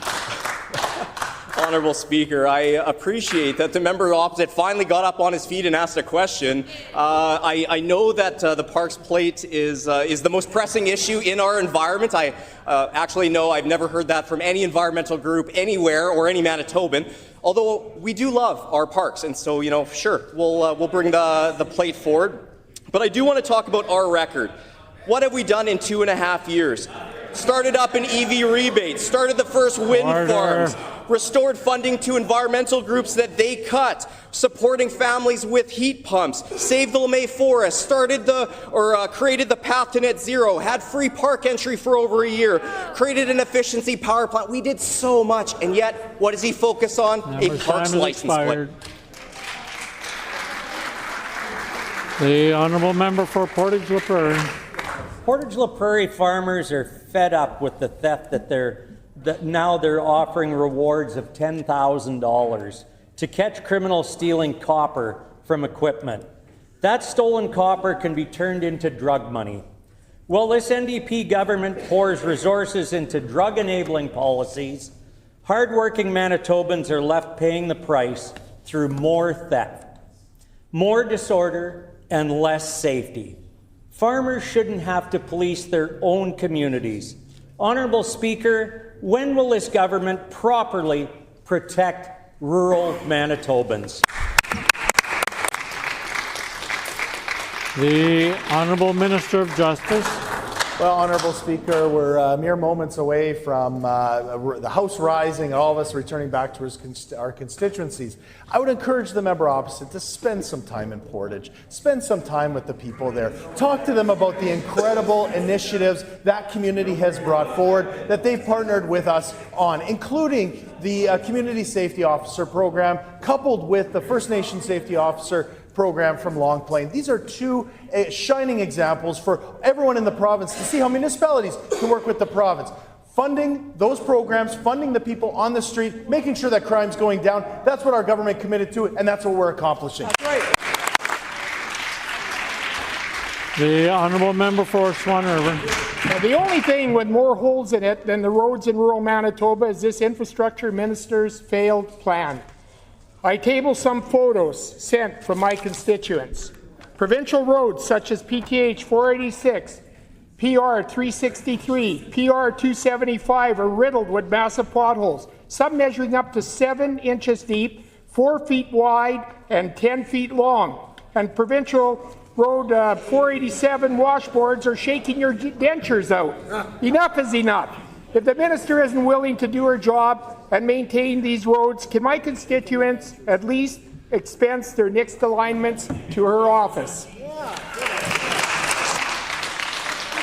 Honourable Speaker, I appreciate that the member opposite finally got up on his feet and asked a question. I know that the Parks Plate is the most pressing issue in our environment. I actually know I've never heard that from any environmental group anywhere or any Manitoban. Although we do love our parks, and so sure, we'll bring the plate forward. But I do want to talk about our record. What have we done in 2.5 years? Started up an EV rebate, started the first wind farms, restored funding to environmental groups that they cut, supporting families with heat pumps, saved the LeMay Forest, created the path to net zero, had free park entry for over a year, created an efficiency power plant. We did so much, and yet, what does he focus on? A parks license plate. The Honourable Member for Portage-La Prairie. Portage-La Prairie farmers are fed up with the theft that now they're offering rewards of $10,000 to catch criminals stealing copper from equipment. That stolen copper can be turned into drug money. While this NDP government pours resources into drug-enabling policies, hardworking Manitobans are left paying the price through more theft, more disorder, and less safety. Farmers shouldn't have to police their own communities. Honourable Speaker, when will this government properly protect rural Manitobans? The Honourable Minister of Justice. Well, Honourable Speaker, we're mere moments away from the House rising and all of us returning back to our constituencies. I would encourage the member opposite to spend some time in Portage, spend some time with the people there, talk to them about the incredible initiatives that community has brought forward, that they've partnered with us on, including the Community Safety Officer program, coupled with the First Nation Safety Officer program from Long Plain. These are two shining examples for everyone in the province to see how municipalities can work with the province. Funding those programs, funding the people on the street, making sure that crime's going down. That's what our government committed to, and that's what we're accomplishing. That's right. The Honourable Member for Swan River. Now, the only thing with more holes in it than the roads in rural Manitoba is this infrastructure minister's failed plan. I table some photos sent from my constituents. Provincial roads such as PTH 486, PR 363, PR 275 are riddled with massive potholes, some measuring up to 7 inches deep, 4 feet wide, and 10 feet long. And provincial road 487 washboards are shaking your dentures out. Enough is enough. If the minister isn't willing to do her job and maintain these roads, can my constituents at least expense their next alignments to her office?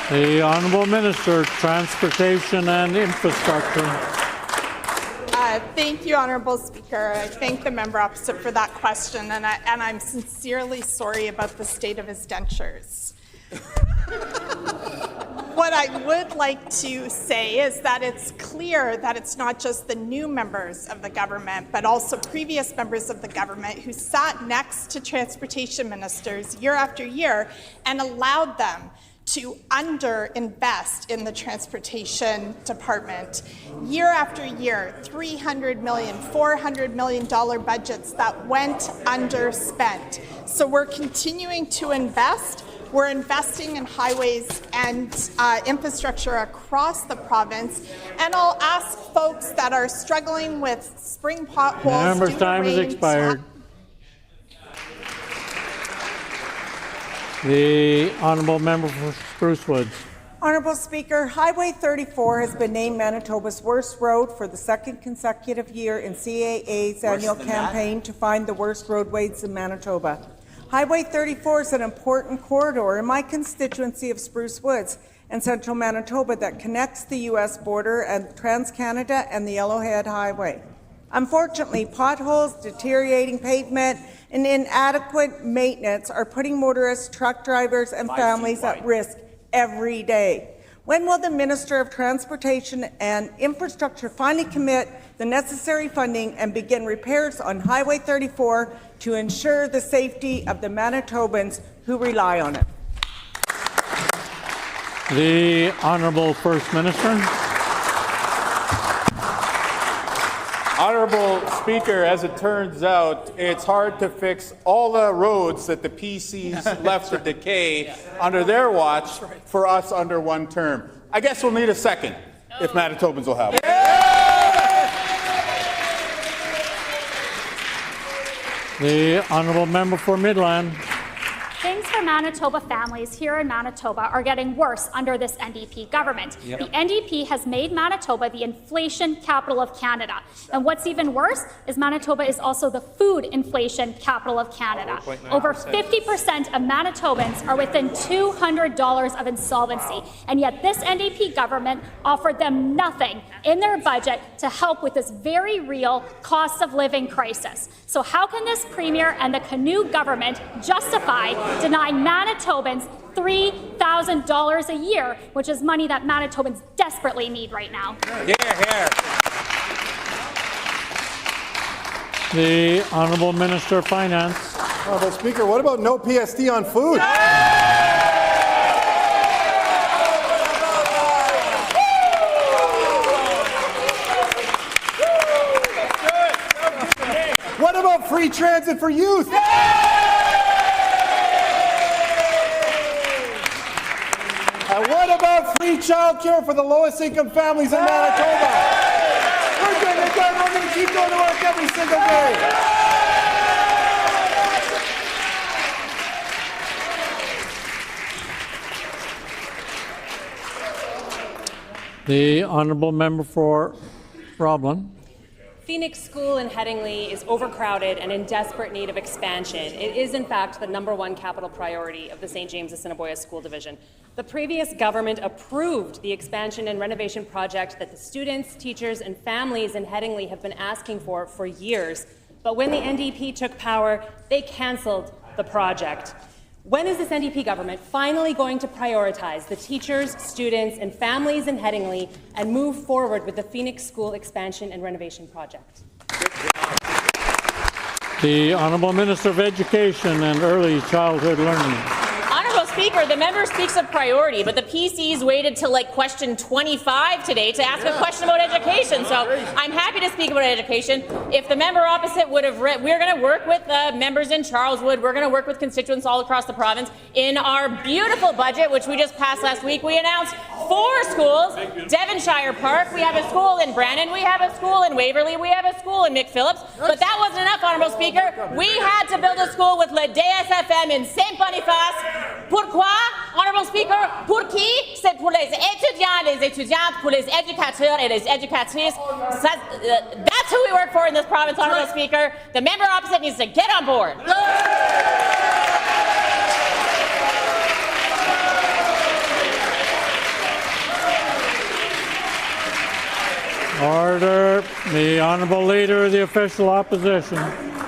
The Honourable Minister, Transportation and Infrastructure. Thank you, Honourable Speaker. I thank the member opposite for that question, and I'm sincerely sorry about the state of his dentures. What I would like to say is that it's clear that it's not just the new members of the government, but also previous members of the government who sat next to transportation ministers year after year and allowed them to underinvest in the transportation department. Year after year, $300 million, $400 million budgets that went underspent. So we're continuing to invest. We're investing in highways and infrastructure across the province. And I'll ask folks that are struggling with spring potholes. Member's time has expired. The Honourable Member for Spruce Woods. Honourable Speaker, Highway 34 has been named Manitoba's worst road for the second consecutive year in CAA's annual campaign to find the worst roadways in Manitoba. Highway 34 is an important corridor in my constituency of Spruce Woods and central Manitoba that connects the U.S. border and Trans-Canada and the Yellowhead Highway. Unfortunately, potholes, deteriorating pavement, and inadequate maintenance are putting motorists, truck drivers, and families at risk every day. When will the Minister of Transportation and Infrastructure finally commit the necessary funding and begin repairs on Highway 34 to ensure the safety of the Manitobans who rely on it? The Honourable First Minister. Honourable Speaker, as it turns out, it's hard to fix all the roads that the PCs left to decay under their watch for us under one term. I guess we'll need a second if Manitobans will have it. The Honourable Member for Midland. Things for Manitoba families here in Manitoba are getting worse under this NDP government. Yep. The NDP has made Manitoba the inflation capital of Canada. And what's even worse is Manitoba is also the food inflation capital of Canada. Over 50% of Manitobans are within $200 of insolvency. And yet this NDP government offered them nothing in their budget to help with this very real cost of living crisis. So how can this Premier and the Canoe government justify denying Manitobans $3,000 a year, which is money that Manitobans desperately need right now? The Honourable Minister of Finance. Honourable Speaker, what about no PSD on food? What about free transit for youth? And what about free childcare for the lowest income families in Manitoba? We're getting it done. We're going to keep going to work every single day. The Honourable Member for Roblin. Phoenix School in Headingley is overcrowded and in desperate need of expansion. It is, in fact, the #1 capital priority of the St. James Assiniboia School Division. The previous government approved the expansion and renovation project that the students, teachers, and families in Headingley have been asking for years. But when the NDP took power, they cancelled the project. When is this NDP government finally going to prioritize the teachers, students, and families in Headingley and move forward with the Phoenix School expansion and renovation project? The Honourable Minister of Education and Early Childhood Learning. Honourable Speaker, the member speaks of priority, but the PCs waited till like question 25 today to ask a question about education. So I'm happy to speak about education. If the member opposite would have read, we're going to work with members in Charleswood. We're going to work with constituents all across the province. In our beautiful budget, which we just passed last week, we announced 4 schools. Devonshire Park, we have a school in Brandon, we have a school in Waverley, we have a school in McPhillips. But that wasn't enough, Honourable Speaker. We had to build a school with le DSFM in Saint-Boniface. Pourquoi, Honourable Speaker? Pour qui? C'est pour les étudiants, les étudiantes, pour les éducateurs et les éducatrices. That's who we work for in this province, Honourable Speaker. The member opposite needs to get on board. Order. The Honourable Leader of the Official Opposition.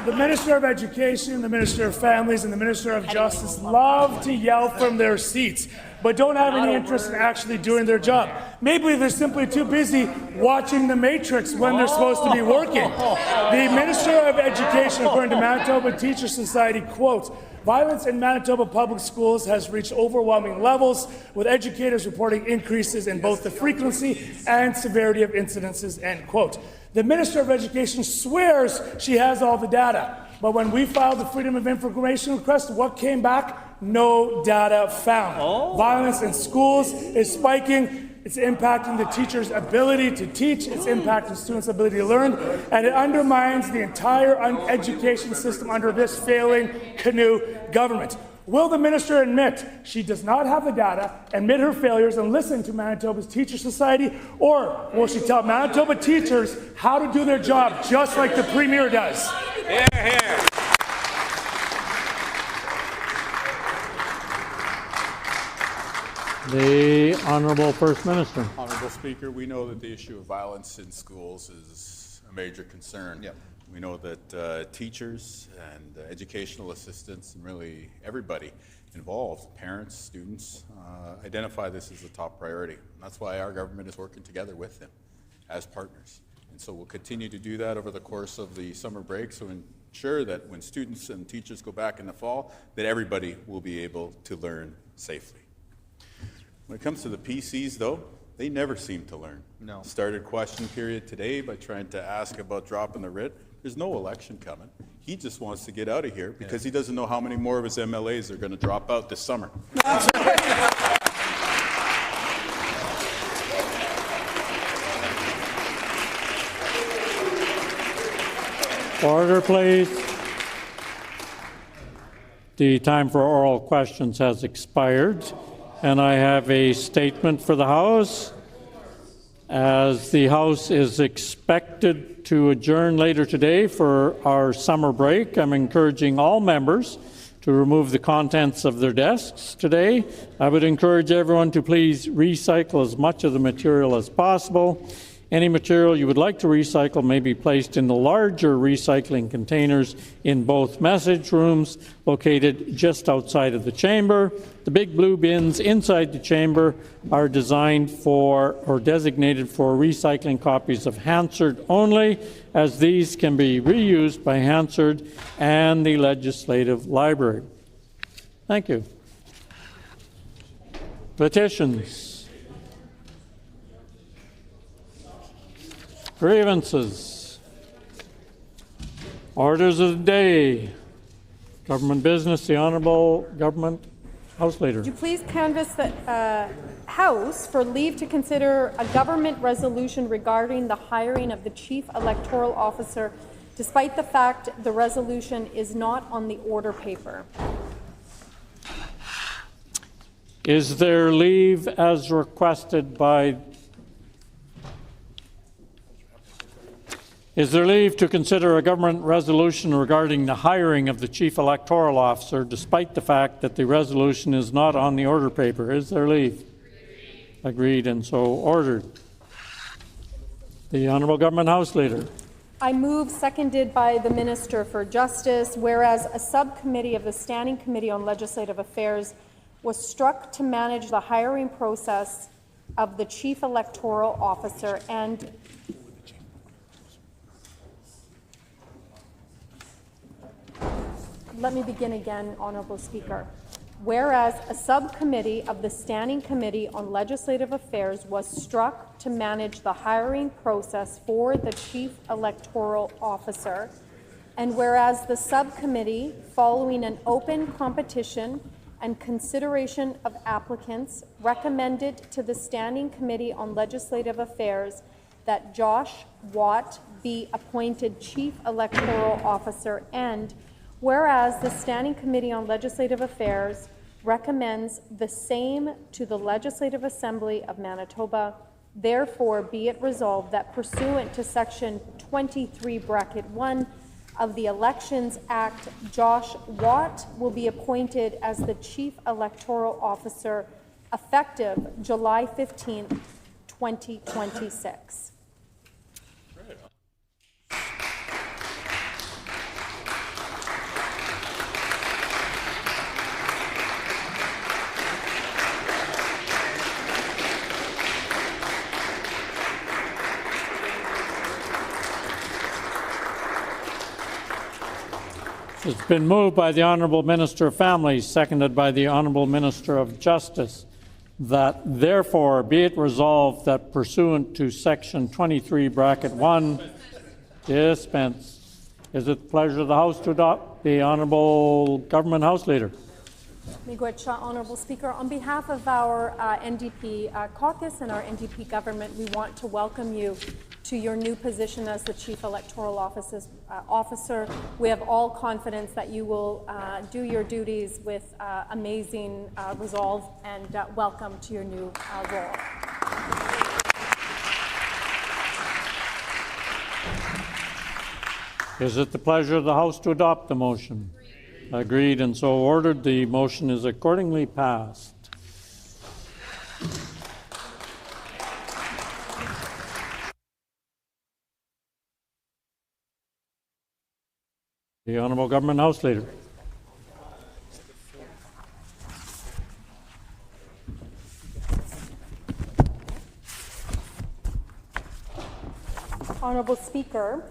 The Minister of Education, the Minister of Families, and the Minister of Justice love to yell from their seats, but don't have any interest in actually doing their job. Maybe they're simply too busy watching The Matrix when they're supposed to be working. The Minister of Education, according to Manitoba Teacher Society, quotes, "Violence in Manitoba public schools has reached overwhelming levels, with educators reporting increases in both the frequency and severity of incidences," end quote. The Minister of Education swears she has all the data, but when we filed the Freedom of Information request, what came back? No data found. Violence in schools is spiking. It's impacting the teacher's ability to teach. It's impacting students' ability to learn, and it undermines the entire education system under this failing Canoe government. Will the minister admit she does not have the data, admit her failures, and listen to Manitoba's Teacher Society, or will she tell Manitoba teachers how to do their job just like the Premier does? Hear, hear. The Honourable First Minister. Honourable Speaker, we know that the issue of violence in schools is a major concern. We know that teachers and educational assistants and really everybody involved, parents, students, identify this as a top priority. And that's why our government is working together with them as partners. And so we'll continue to do that over the course of the summer break, so ensure that when students and teachers go back in the fall, that everybody will be able to learn safely. When it comes to the PCs, though, they never seem to learn. No. Started question period today by trying to ask about dropping the writ. There's no election coming. He just wants to get out of here because he doesn't know how many more of his MLAs are going to drop out this summer. Order, please. The time for oral questions has expired, and I have a statement for the House. As the House is expected to adjourn later today for our summer break, I'm encouraging all members to remove the contents of their desks today. I would encourage everyone to please recycle as much of the material as possible. Any material you would like to recycle may be placed in the larger recycling containers in both message rooms located just outside of the chamber. The big blue bins inside the chamber are designed for or designated for recycling copies of Hansard only, as these can be reused by Hansard and the Legislative Library. Thank you. Petitions. Grievances. Orders of the day. Government business, the Honourable Government House Leader. Would you please canvass the House for leave to consider a government resolution regarding the hiring of the Chief Electoral Officer, despite the fact the resolution is not on the order paper? Is there leave as requested by Is there leave to consider a government resolution regarding the hiring of the Chief Electoral Officer, despite the fact that the resolution is not on the order paper? Is there leave? Agreed, and so ordered. The Honourable Government House Leader. I move, seconded by the Minister for Justice, whereas a subcommittee of the Standing Committee on Legislative Affairs was struck to manage the hiring process of the Chief Electoral Officer, and let me begin again, Honourable Speaker. Whereas a subcommittee of the Standing Committee on Legislative Affairs was struck to manage the hiring process for the Chief Electoral Officer, and whereas the subcommittee, following an open competition and consideration of applicants, recommended to the Standing Committee on Legislative Affairs that Josh Watt be appointed Chief Electoral Officer, and whereas the Standing Committee on Legislative Affairs recommends the same to the Legislative Assembly of Manitoba, therefore be it resolved that pursuant to Section 23(1) of the Elections Act, Josh Watt will be appointed as the Chief Electoral Officer effective July 15, 2026. It's been moved by the Honourable Minister of Families, seconded by the Honourable Minister of Justice, that therefore be it resolved that pursuant to Section 23(1) dispense. Is it the pleasure of the House to adopt? The Honourable Government House Leader. Miigwech, Honourable Speaker. On behalf of our NDP caucus and our NDP government, we want to welcome you to your new position as the Chief Electoral Officer. We have all confidence that you will do your duties with amazing resolve, and welcome to your new role. Is it the pleasure of the House to adopt the motion? Agreed, and so ordered. The motion is accordingly passed. The Honourable Government House Leader. Honourable Speaker,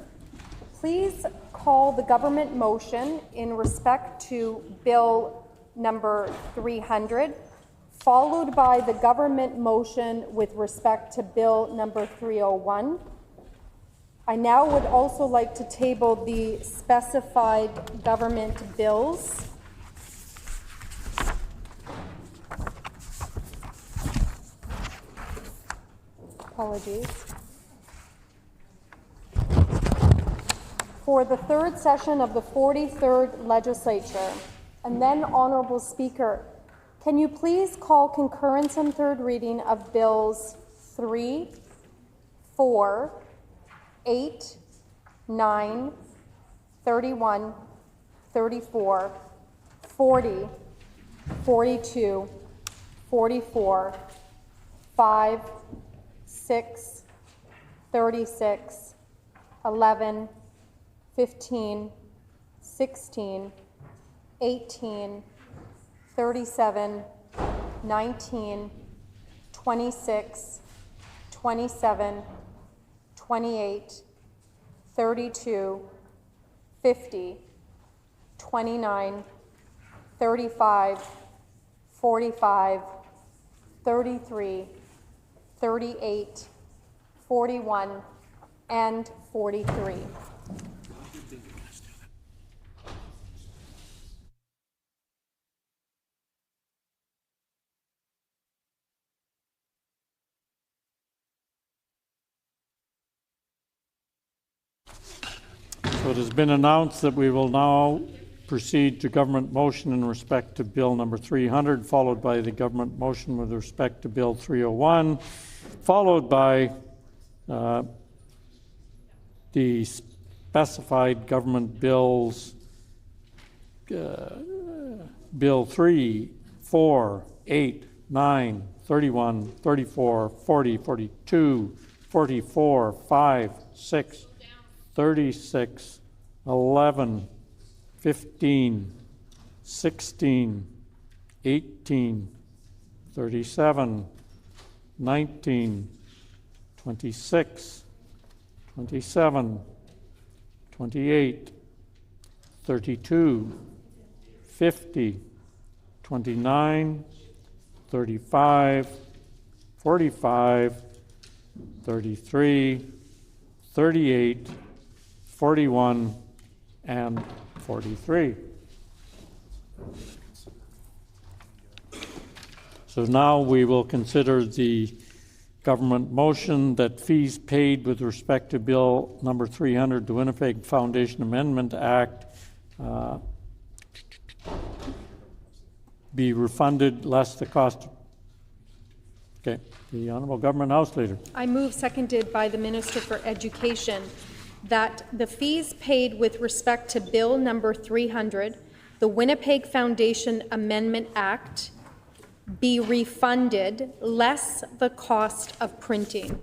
please call the government motion in respect to Bill number 300, followed by the government motion with respect to Bill number 301. I now would also like to table the specified government bills. Apologies. For the third session of the 43rd Legislature. And then, Honourable Speaker, can you please call concurrence and third reading of Bills 3, 4, 8, 9, 31, 34, 40, 42, 44, 5, 6, 36, 11, 15, 16, 18, 37, 19, 26, 27, 28, 32, 50, 29, 35, 45, 33, 38, 41, and 43. So it has been announced that we will now proceed to government motion in respect to Bill number 300, followed by the government motion with respect to Bill 301, followed by the specified government bills, Bill 3, 4, 8, 9, 31, 34, 40, 42, 44, 5, 6, 36, 11, 15, 16, 18, 37, 19, 26, 27, 28, 32, 50, 29, 35, 45, 33, 38, 41, and 43. So now we will consider the government motion that fees paid with respect to Bill number 300, the Winnipeg Foundation Amendment Act, be refunded less the cost. Okay, the Honourable Government House Leader. I move, seconded by the Minister for Education, that the fees paid with respect to Bill number 300, the Winnipeg Foundation Amendment Act, be refunded less the cost of printing.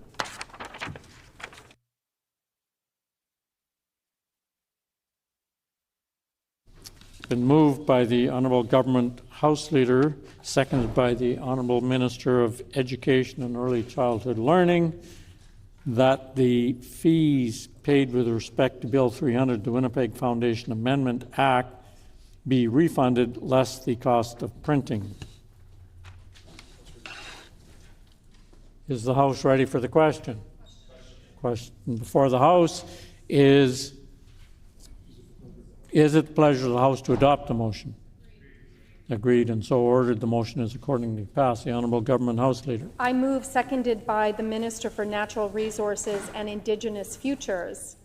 Been moved by the Honourable Government House Leader, seconded by the Honourable Minister of Education and Early Childhood Learning, that the fees paid with respect to Bill 300, the Winnipeg Foundation Amendment Act, be refunded less the cost of printing. Is the House ready for the question? Question before the House is it the pleasure of the House to adopt the motion? Agreed, and so ordered. The motion is accordingly passed. The Honourable Government House Leader. I move, seconded by the Minister for Natural Resources and Indigenous Futures,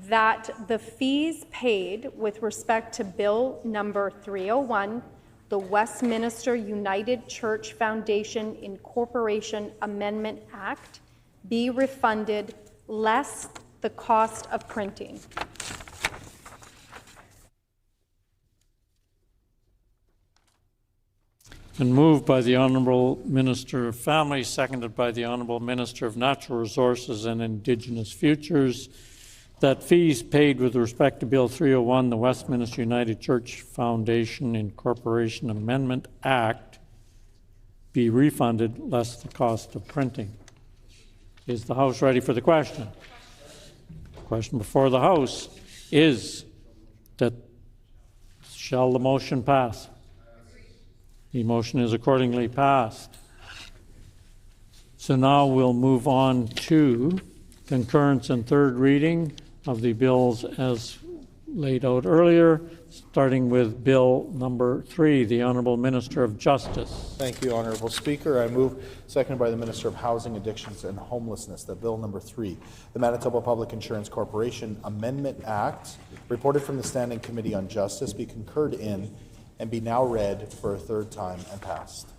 that the fees paid with respect to Bill number 301, the Westminster United Church Foundation Incorporation Amendment Act, be refunded less the cost of printing. And moved by the Honourable Minister of Family, seconded by the Honourable Minister of Natural Resources and Indigenous Futures, that fees paid with respect to Bill 301, the Westminster United Church Foundation Incorporation Amendment Act, be refunded less the cost of printing. Is the House ready for the question? The question before the House is that shall the motion pass? The motion is accordingly passed. So now we'll move on to concurrence and third reading of the bills as laid out earlier, starting with Bill number 3, the Honourable Minister of Justice. Thank you, Honourable Speaker. I move, seconded by the Minister of Housing, Addictions and Homelessness, that Bill number 3, the Manitoba Public Insurance Corporation Amendment Act, reported from the Standing Committee on Justice, be concurred in and be now read for a third time and passed.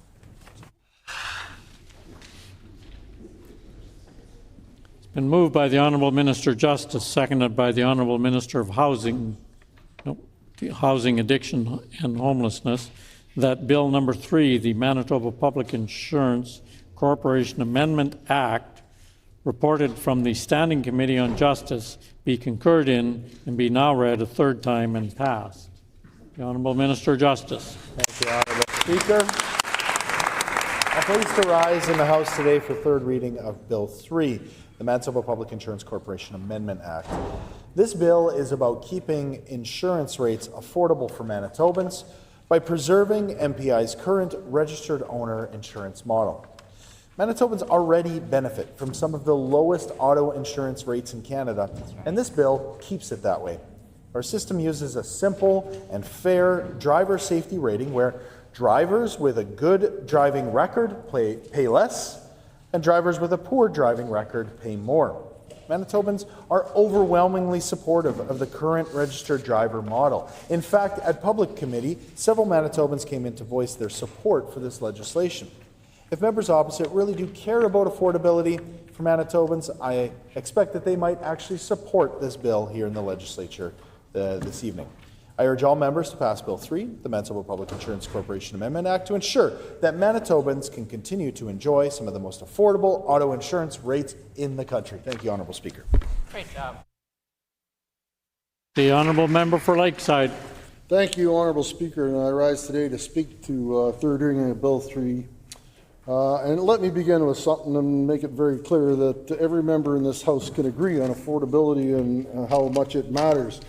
Been moved by the Honourable Minister of Justice, seconded by the Honourable Minister of Housing, Addiction and Homelessness, that Bill number 3, the Manitoba Public Insurance Corporation Amendment Act, reported from the Standing Committee on Justice, be concurred in and be now read a third time and passed. The Honourable Minister of Justice. Thank you, Honourable Speaker. I'm pleased to rise in the House today for third reading of Bill 3, the Manitoba Public Insurance Corporation Amendment Act. This bill is about keeping insurance rates affordable for Manitobans by preserving MPI's current registered owner insurance model. Manitobans already benefit from some of the lowest auto insurance rates in Canada, and this bill keeps it that way. Our system uses a simple and fair driver safety rating where drivers with a good driving record pay less, and drivers with a poor driving record pay more. Manitobans are overwhelmingly supportive of the current registered driver model. In fact, at public committee, several Manitobans came in to voice their support for this legislation. If members opposite really do care about affordability for Manitobans, I expect that they might actually support this bill here in the legislature this evening. I urge all members to pass Bill 3, the Manitoba Public Insurance Corporation Amendment Act, to ensure that Manitobans can continue to enjoy some of the most affordable auto insurance rates in the country. Thank you, Honourable Speaker. Great job. The Honourable Member for Lakeside. Thank you, Honourable Speaker, and I rise today to speak to third reading of Bill 3. And let me begin with something and make it very clear that every member in this House can agree on affordability and how much it matters.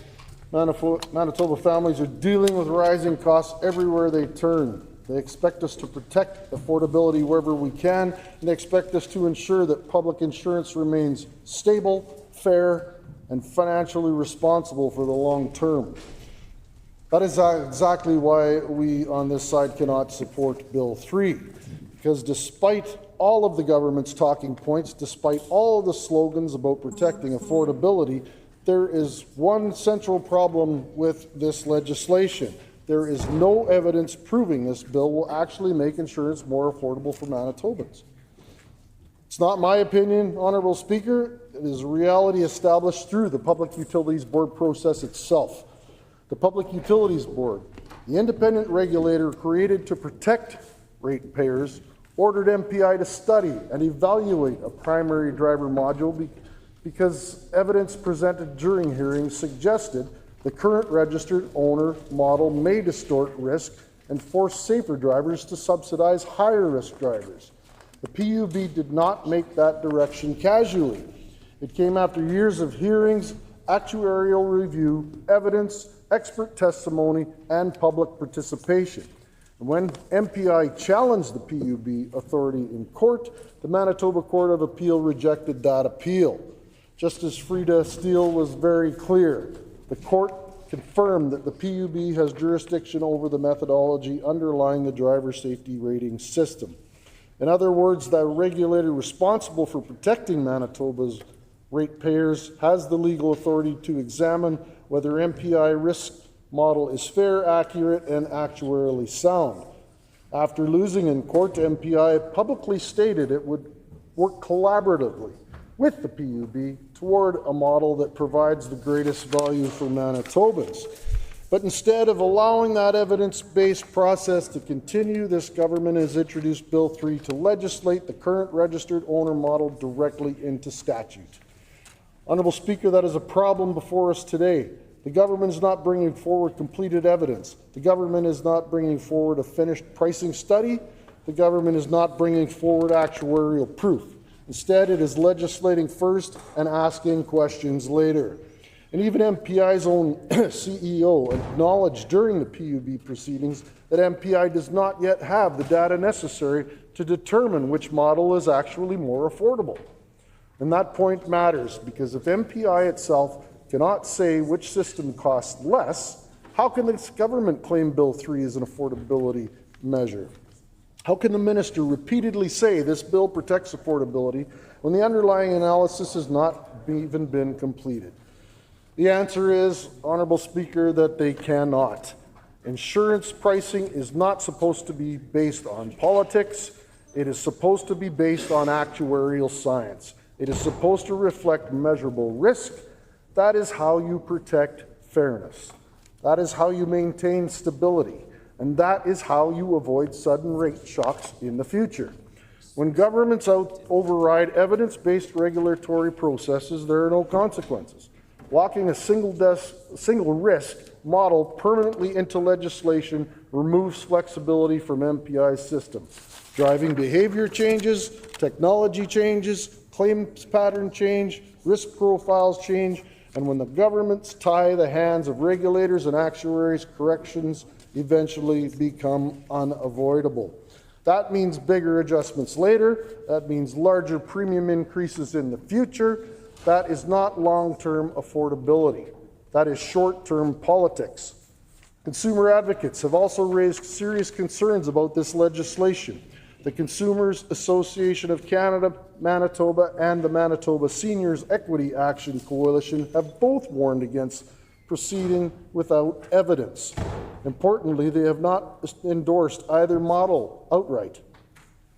Manitoba families are dealing with rising costs everywhere they turn. They expect us to protect affordability wherever we can, and they expect us to ensure that public insurance remains stable, fair, and financially responsible for the long term. That is exactly why we on this side cannot support Bill 3, because despite all of the government's talking points, despite all of the slogans about protecting affordability, there is one central problem with this legislation. There is no evidence proving this bill will actually make insurance more affordable for Manitobans. It's not my opinion, Honourable Speaker. It is a reality established through the Public Utilities Board process itself. The Public Utilities Board, the independent regulator created to protect ratepayers, ordered MPI to study and evaluate a primary driver module because evidence presented during hearings suggested the current registered owner model may distort risk and force safer drivers to subsidize higher risk drivers. The PUB did not make that direction casually. It came after years of hearings, actuarial review, evidence, expert testimony, and public participation. And when MPI challenged the PUB authority in court, the Manitoba Court of Appeal rejected that appeal. Justice Frida Steele was very clear. The court confirmed that the PUB has jurisdiction over the methodology underlying the driver safety rating system. In other words, the regulator responsible for protecting Manitoba's ratepayers has the legal authority to examine whether MPI risk model is fair, accurate, and actuarially sound. After losing in court, MPI publicly stated it would work collaboratively with the PUB toward a model that provides the greatest value for Manitobans. But instead of allowing that evidence-based process to continue, this government has introduced Bill 3 to legislate the current registered owner model directly into statute. Honourable Speaker, that is a problem before us today. The government is not bringing forward completed evidence. The government is not bringing forward a finished pricing study. The government is not bringing forward actuarial proof. Instead, it is legislating first and asking questions later. And even MPI's own CEO acknowledged during the PUB proceedings that MPI does not yet have the data necessary to determine which model is actually more affordable. And that point matters because if MPI itself cannot say which system costs less, how can this government claim Bill 3 as an affordability measure? How can the minister repeatedly say this bill protects affordability when the underlying analysis has not even been completed? The answer is, Honourable Speaker, that they cannot. Insurance pricing is not supposed to be based on politics. It is supposed to be based on actuarial science. It is supposed to reflect measurable risk. That is how you protect fairness. That is how you maintain stability. And that is how you avoid sudden rate shocks in the future. When governments override evidence-based regulatory processes, there are no consequences. Locking a single risk model permanently into legislation removes flexibility from MPI's system. Driving behavior changes, technology changes, claims pattern change, risk profiles change, and when the governments tie the hands of regulators and actuaries, corrections eventually become unavoidable. That means bigger adjustments later. That means larger premium increases in the future. That is not long-term affordability. That is short-term politics. Consumer advocates have also raised serious concerns about this legislation. The Consumers Association of Canada, Manitoba, and the Manitoba Seniors Equity Action Coalition have both warned against proceeding without evidence. Importantly, they have not endorsed either model outright.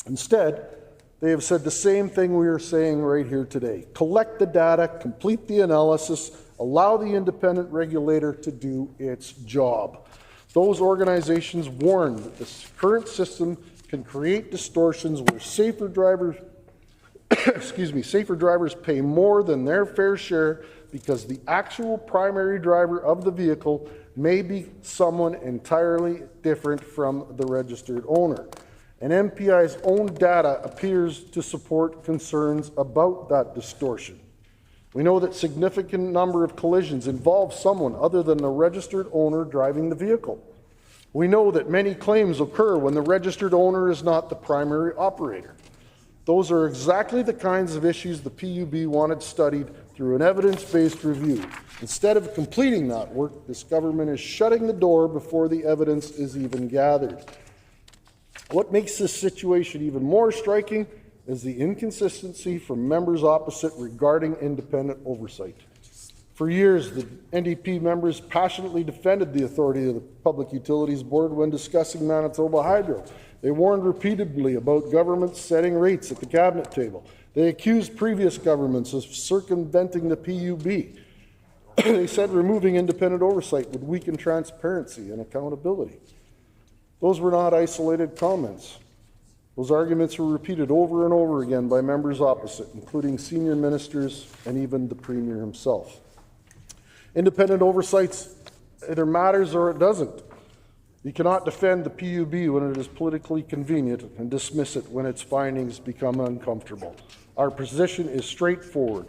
Instead, they have said the same thing we are saying right here today. Collect the data, complete the analysis, allow the independent regulator to do its job. Those organizations warn that this current system can create distortions where safer drivers pay more than their fair share because the actual primary driver of the vehicle may be someone entirely different from the registered owner. And MPI's own data appears to support concerns about that distortion. We know that significant number of collisions involve someone other than the registered owner driving the vehicle. We know that many claims occur when the registered owner is not the primary operator. Those are exactly the kinds of issues the PUB wanted studied through an evidence-based review. Instead of completing that work, this government is shutting the door before the evidence is even gathered. What makes this situation even more striking is the inconsistency from members opposite regarding independent oversight. For years, the NDP members passionately defended the authority of the Public Utilities Board when discussing Manitoba Hydro. They warned repeatedly about governments setting rates at the cabinet table. They accused previous governments of circumventing the PUB. They said removing independent oversight would weaken transparency and accountability. Those were not isolated comments. Those arguments were repeated over and over again by members opposite, including senior ministers and even the Premier himself. Independent oversight either matters or it doesn't. You cannot defend the PUB when it is politically convenient and dismiss it when its findings become uncomfortable. Our position is straightforward.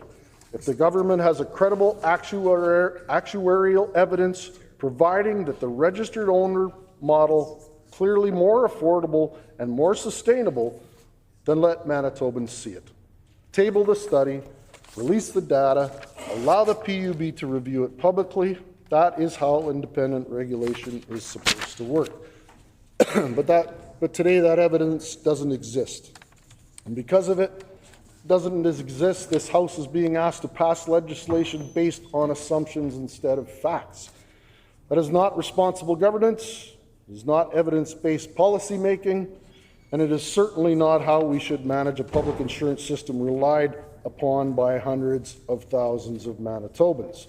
If the government has a credible actuarial evidence providing that the registered owner model clearly more affordable and more sustainable, then let Manitobans see it. Table the study, release the data, allow the PUB to review it publicly. That is how independent regulation is supposed to work. But today that evidence doesn't exist. And because of it doesn't exist, this House is being asked to pass legislation based on assumptions instead of facts. That is not responsible governance, it is not evidence-based policy making, and it is certainly not how we should manage a public insurance system relied upon by hundreds of thousands of Manitobans.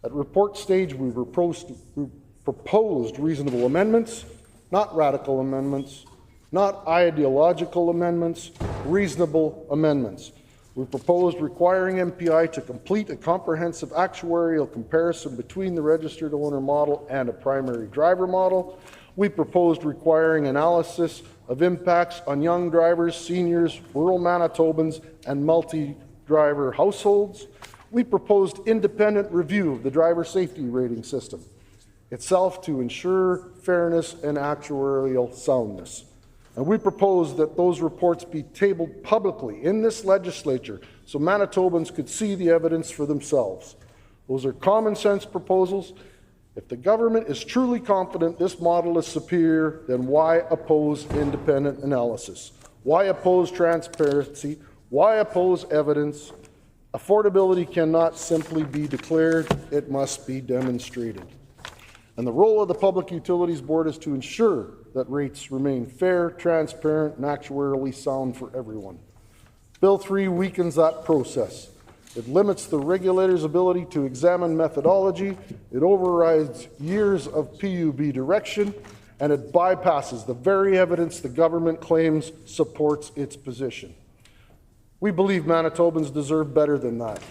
At report stage, we proposed reasonable amendments, not radical amendments, not ideological amendments, reasonable amendments. We proposed requiring MPI to complete a comprehensive actuarial comparison between the registered owner model and a primary driver model. We proposed requiring analysis of impacts on young drivers, seniors, rural Manitobans, and multi-driver households. We proposed independent review of the driver safety rating system itself to ensure fairness and actuarial soundness. And we propose that those reports be tabled publicly in this legislature so Manitobans could see the evidence for themselves. Those are common sense proposals. If the government is truly confident this model is superior, then why oppose independent analysis? Why oppose transparency? Why oppose evidence? Affordability cannot simply be declared, it must be demonstrated. And the role of the Public Utilities Board is to ensure that rates remain fair, transparent, and actuarially sound for everyone. Bill 3 weakens that process. It limits the regulator's ability to examine methodology, it overrides years of PUB direction, and it bypasses the very evidence the government claims supports its position. We believe Manitobans deserve better than that.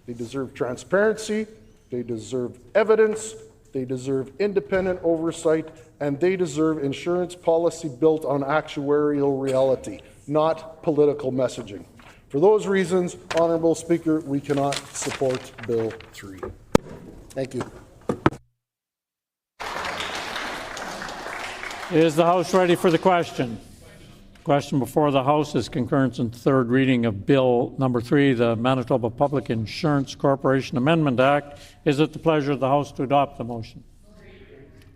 They deserve transparency, they deserve evidence, they deserve independent oversight, and they deserve insurance policy built on actuarial reality, not political messaging. For those reasons, Honourable Speaker, we cannot support Bill 3. Thank you. Is the House ready for the question? The question before the House is concurrence in third reading of Bill number 3, the Manitoba Public Insurance Corporation Amendment Act. Is it the pleasure of the House to adopt the motion?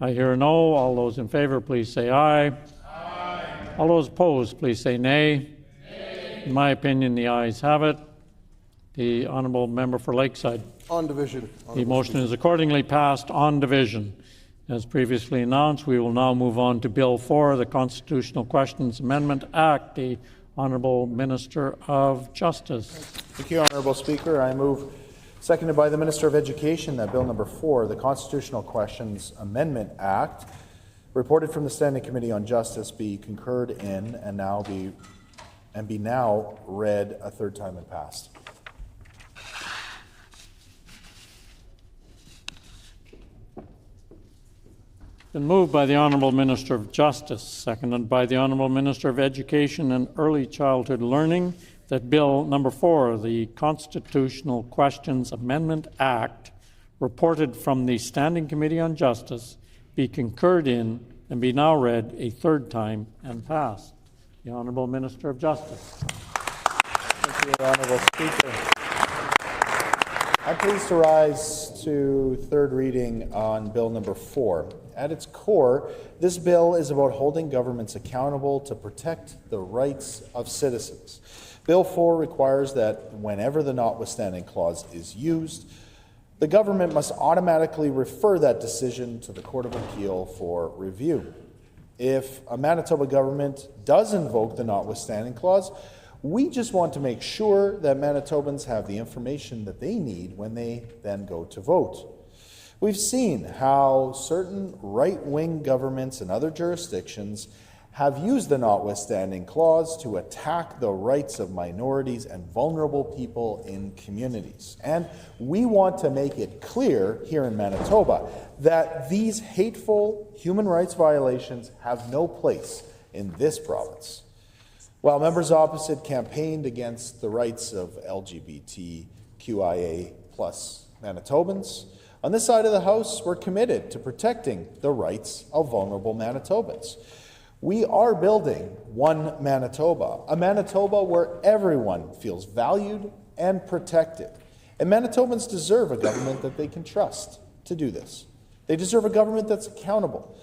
I hear a no. All those in favour, please say aye. Aye. All those opposed, please say nay. Nay. In my opinion, the ayes have it. The honourable member for Lakeside. On division. The motion is accordingly passed on division. As previously announced, we will now move on to Bill 4, the Constitutional Questions Amendment Act. The Honourable Minister of Justice. Thank you, Honourable Speaker. I move, seconded by the Minister of Education, that Bill number 4, the Constitutional Questions Amendment Act, reported from the Standing Committee on Justice, be concurred in and be now read a third time and passed. Been moved by the Honourable Minister of Justice, seconded by the Honourable Minister of Education and Early Childhood Learning, that Bill number 4, the Constitutional Questions Amendment Act, reported from the Standing Committee on Justice, be concurred in and be now read a third time and passed. The Honourable Minister of Justice. Thank you, Honourable Speaker. I'm pleased to rise to third reading on Bill number 4. At its core, this bill is about holding governments accountable to protect the rights of citizens. Bill 4 requires that whenever the notwithstanding clause is used, the government must automatically refer that decision to the Court of Appeal for review. If a Manitoba government does invoke the notwithstanding clause, we just want to make sure that Manitobans have the information that they need when they then go to vote. We've seen how certain right-wing governments in other jurisdictions have used the notwithstanding clause to attack the rights of minorities and vulnerable people in communities. And we want to make it clear here in Manitoba that these hateful human rights violations have no place in this province. While members opposite campaigned against the rights of LGBTQIA+ Manitobans, on this side of the House, we're committed to protecting the rights of vulnerable Manitobans. We are building one Manitoba, a Manitoba where everyone feels valued and protected. And Manitobans deserve a government that they can trust to do this. They deserve a government that's accountable,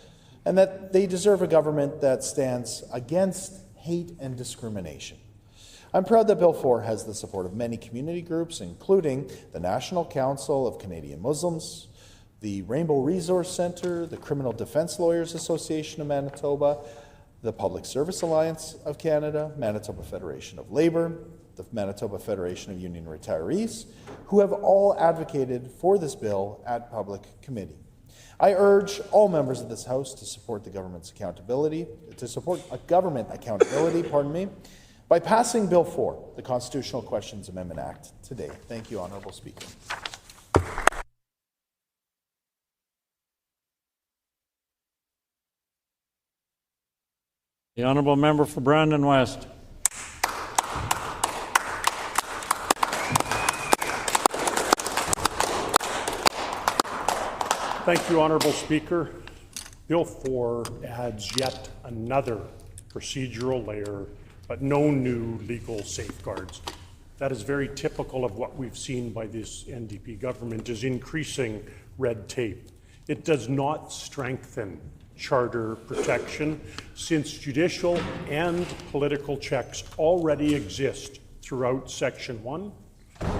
and that they deserve a government that stands against hate and discrimination. I'm proud that Bill 4 has the support of many community groups, including the National Council of Canadian Muslims, the Rainbow Resource Centre, the Criminal Defence Lawyers Association of Manitoba, the Public Service Alliance of Canada, Manitoba Federation of Labour, the Manitoba Federation of Union Retirees, who have all advocated for this bill at public committee. I urge all members of this House to support the government's accountability, by passing Bill 4, the Constitutional Questions Amendment Act, today. Thank you, Honourable Speaker. The honourable member for Brandon West. Thank you, Honourable Speaker. Bill 4 adds yet another procedural layer, but no new legal safeguards. That is very typical of what we've seen by this NDP government, is increasing red tape. It does not strengthen charter protection, since judicial and political checks already exist throughout Section 1,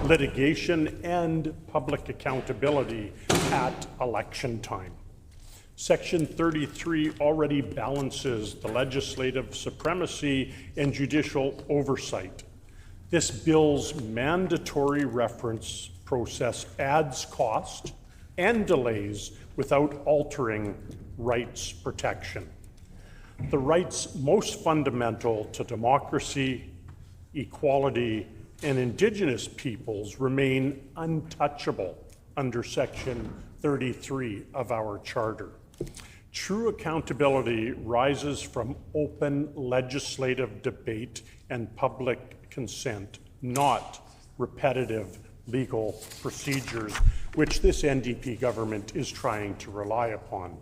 litigation and public accountability at election time. Section 33 already balances the legislative supremacy and judicial oversight. This bill's mandatory reference process adds cost and delays without altering rights protection. The rights most fundamental to democracy, equality, and Indigenous peoples remain untouchable under Section 33 of our Charter. True accountability rises from open legislative debate and public consent, not repetitive legal procedures, which this NDP government is trying to rely upon.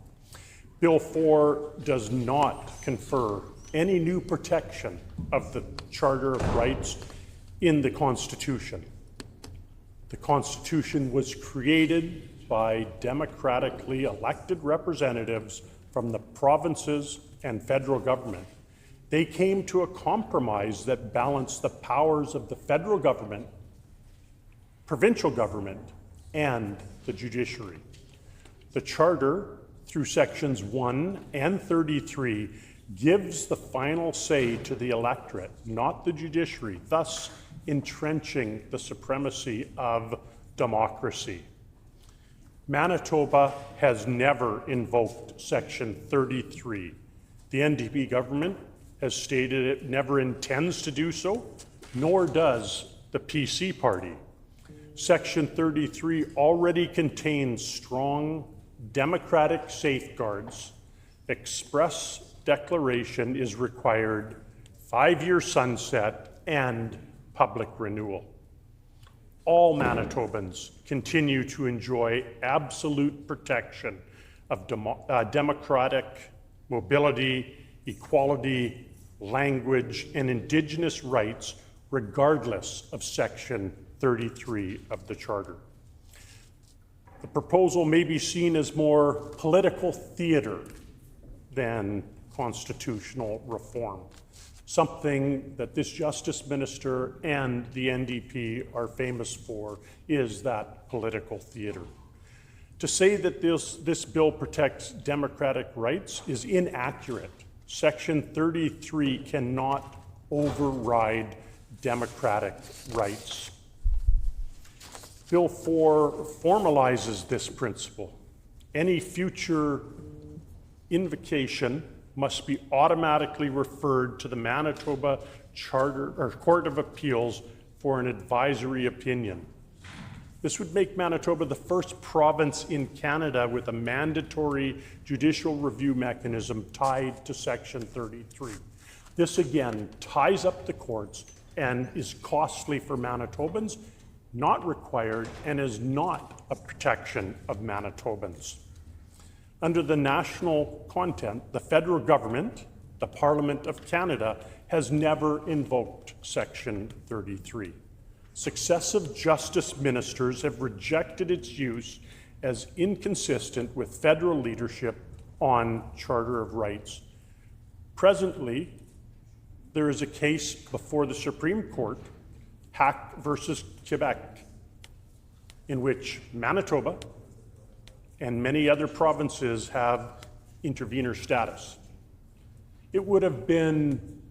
Bill 4 does not confer any new protection of the Charter of Rights in the Constitution. The Constitution was created by democratically elected representatives from the provinces and federal government. They came to a compromise that balanced the powers of the federal government, provincial government, and the judiciary. The Charter, through Sections 1 and 33, gives the final say to the electorate, not the judiciary, thus entrenching the supremacy of democracy. Manitoba has never invoked Section 33. The NDP government has stated it never intends to do so, nor does the PC party. Section 33 already contains strong democratic safeguards. Express declaration is required, 5-year sunset, and public renewal. All Manitobans continue to enjoy absolute protection of democratic mobility, equality, language, and Indigenous rights, regardless of Section 33 of the Charter. The proposal may be seen as more political theater than constitutional reform, something that this Justice Minister and the NDP are famous for is that political theater. To say that this bill protects democratic rights is inaccurate. Section 33 cannot override democratic rights. Bill 4 formalizes this principle. Any future invocation must be automatically referred to the Manitoba Charter or Court of Appeals for an advisory opinion. This would make Manitoba the first province in Canada with a mandatory judicial review mechanism tied to Section 33. This again ties up the courts and is costly for Manitobans, not required, and is not a protection of Manitobans. Under the national content, the federal government, the Parliament of Canada, has never invoked Section 33. Successive justice ministers have rejected its use as inconsistent with federal leadership on Charter of Rights. Presently, there is a case before the Supreme Court, Hack versus Quebec, in which Manitoba and many other provinces have intervenor status. It would have been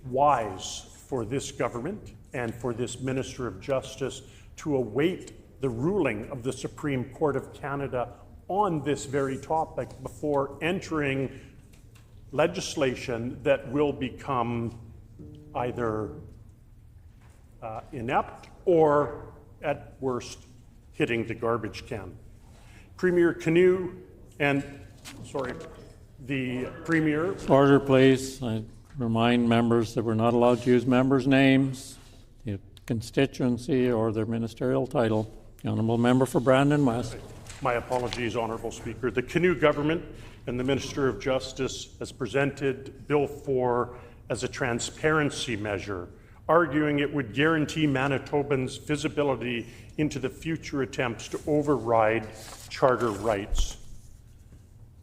wise for this government and for this Minister of Justice to await the ruling of the Supreme Court of Canada on this very topic before entering legislation that will become either inept or, at worst, hitting the garbage can. Premier Canoe and, the Premier. Order, please. I remind members that we're not allowed to use members' names, the constituency, or their ministerial title. The Honourable Member for Brandon West. My apologies, Honourable Speaker. The Canoe government and the Minister of Justice has presented Bill 4 as a transparency measure, arguing it would guarantee Manitobans visibility into the future attempts to override charter rights.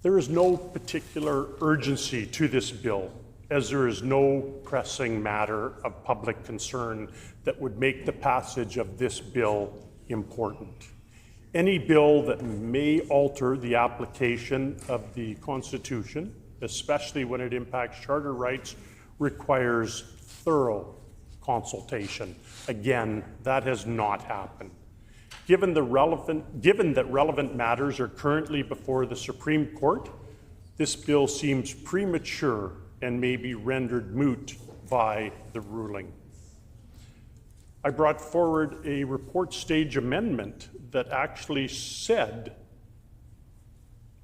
There is no particular urgency to this bill, as there is no pressing matter of public concern that would make the passage of this bill important. Any bill that may alter the application of the Constitution, especially when it impacts charter rights, requires thorough consultation. Again, that has not happened. Given that relevant matters are currently before the Supreme Court, this bill seems premature and may be rendered moot by the ruling. I brought forward a report stage amendment that actually said,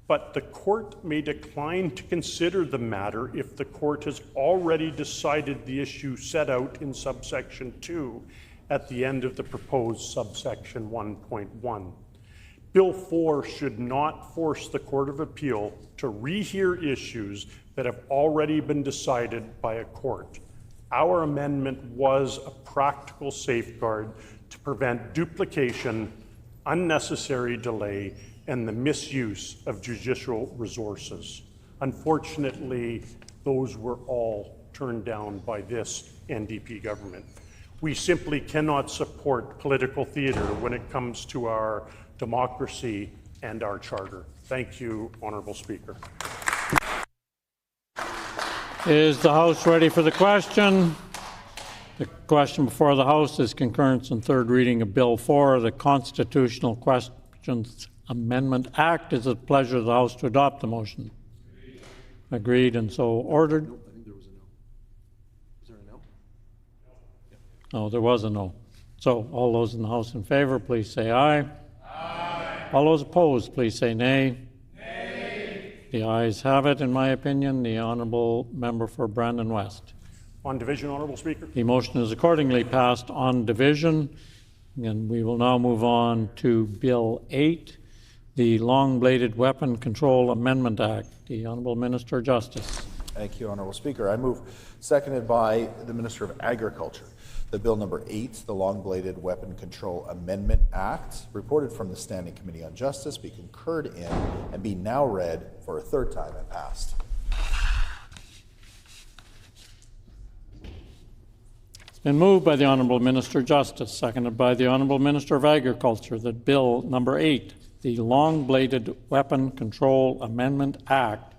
but the court may decline to consider the matter if the court has already decided the issue set out in subsection 2 at the end of the proposed subsection 1.1. Bill 4 should not force the Court of Appeal to rehear issues that have already been decided by a court. Our amendment was a practical safeguard to prevent duplication, unnecessary delay, and the misuse of judicial resources. Unfortunately, those were all turned down by this NDP government. We simply cannot support political theater when it comes to our democracy and our charter. Thank you, Honourable Speaker. Is the House ready for the question? The question before the House is concurrence in third reading of Bill 4, the Constitutional Questions Amendment Act. Is it the pleasure of the House to adopt the motion? Agreed and so ordered. I think there was a no. Is there a no? No, there was a no. So all those in the House in favor, please say aye. Aye. All those opposed, please say nay. Nay. The ayes have it, in my opinion. The Honourable Member for Brandon West. On division, Honourable Speaker. The motion is accordingly passed on division. And we will now move on to Bill 8, the Long-Bladed Weapon Control Amendment Act. The Honourable Minister of Justice. Thank you, Honourable Speaker. I move, seconded by the Minister of Agriculture, that Bill number 8, the Long-Bladed Weapon Control Amendment Act, reported from the Standing Committee on Justice, be concurred in and be now read for a third time and passed. It's been moved by the Honourable Minister of Justice, seconded by the Honourable Minister of Agriculture, that Bill number 8, the Long-Bladed Weapon Control Amendment Act,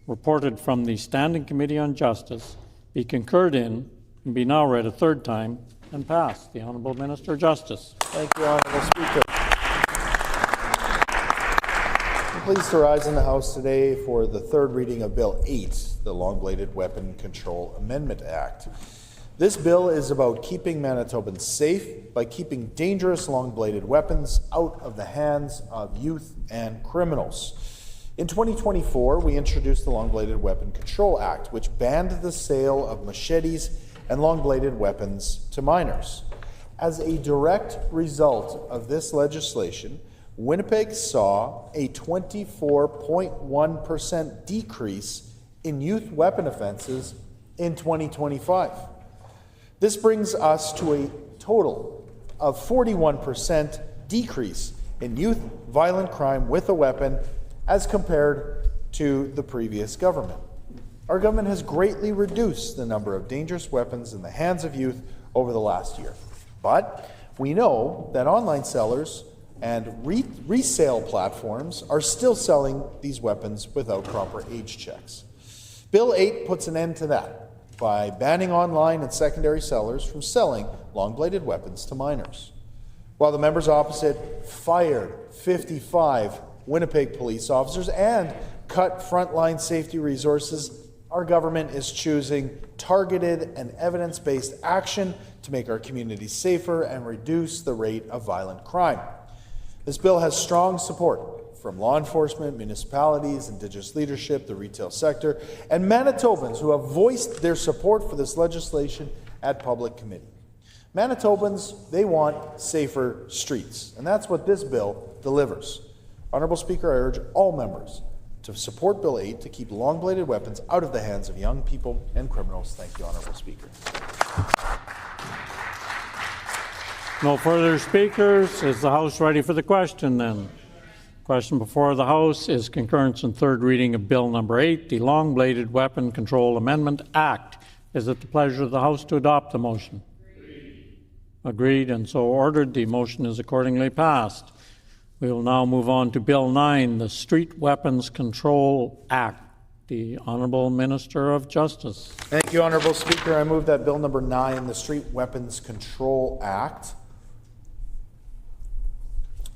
reported from the Standing Committee on Justice, be concurred in and be now read a third time and passed. The Honourable Minister of Justice. Thank you, Honourable Speaker. I'm pleased to rise in the House today for the third reading of Bill 8, the Long-Bladed Weapon Control Amendment Act. This bill is about keeping Manitobans safe by keeping dangerous long-bladed weapons out of the hands of youth and criminals. In 2024, we introduced the Long-Bladed Weapon Control Act, which banned the sale of machetes and long-bladed weapons to minors. As a direct result of this legislation, Winnipeg saw a 24.1% decrease in youth weapon offenses in 2025. This brings us to a total of 41% decrease in youth violent crime with a weapon as compared to the previous government. Our government has greatly reduced the number of dangerous weapons in the hands of youth over the last year. But we know that online sellers and resale platforms are still selling these weapons without proper age checks. Bill 8 puts an end to that by banning online and secondary sellers from selling long-bladed weapons to minors. While the members opposite fired 55 Winnipeg police officers and cut frontline safety resources, our government is choosing targeted and evidence-based action to make our communities safer and reduce the rate of violent crime. This bill has strong support from law enforcement, municipalities, Indigenous leadership, the retail sector, and Manitobans who have voiced their support for this legislation at public committee. Manitobans, they want safer streets, and that's what this bill delivers. Honourable Speaker, I urge all members to support Bill 8 to keep long-bladed weapons out of the hands of young people and criminals. Thank you, Honourable Speaker. No further speakers. Is the House ready for the question then? Question before the House is concurrence in third reading of Bill number 8, the Long-Bladed Weapon Control Amendment Act. Is it the pleasure of the House to adopt the motion? Agreed, and so ordered. The motion is accordingly passed. We will now move on to Bill 9, the Street Weapons Control Act. The Honourable Minister of Justice. Thank you, Honourable Speaker. I move that Bill number 9, the Street Weapons Control Act,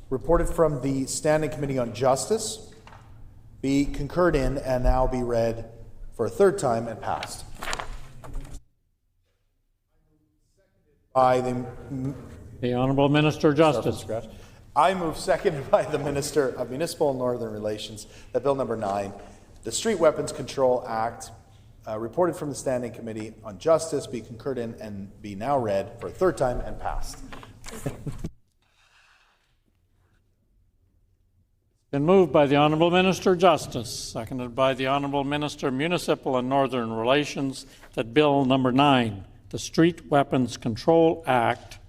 reported from the Standing Committee on Justice, be concurred in and now be read for a third time and passed. By the Honourable Minister of Justice. I move, seconded by the Minister of Municipal and Northern Relations, that Bill number 9, the Street Weapons Control Act, reported from the Standing Committee on Justice, be concurred in and be now read for a third time and passed. Been moved by the Honourable Minister of Justice, seconded by the Honourable Minister of Municipal and Northern Relations, that Bill number 9, the Street Weapons Control Act,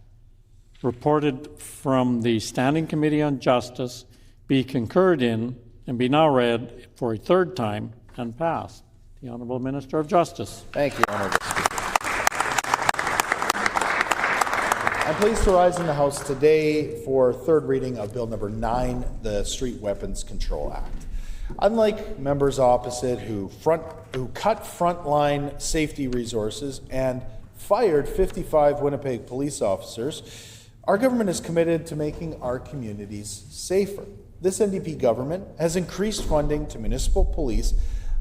reported from the Standing Committee on Justice, be concurred in and be now read for a third time and passed. The Honourable Minister of Justice. Thank you, Honourable Speaker. I'm pleased to rise in the House today for third reading of Bill number 9, the Street Weapons Control Act. Unlike members opposite who cut frontline safety resources and fired 55 Winnipeg police officers, our government is committed to making our communities safer. This NDP government has increased funding to municipal police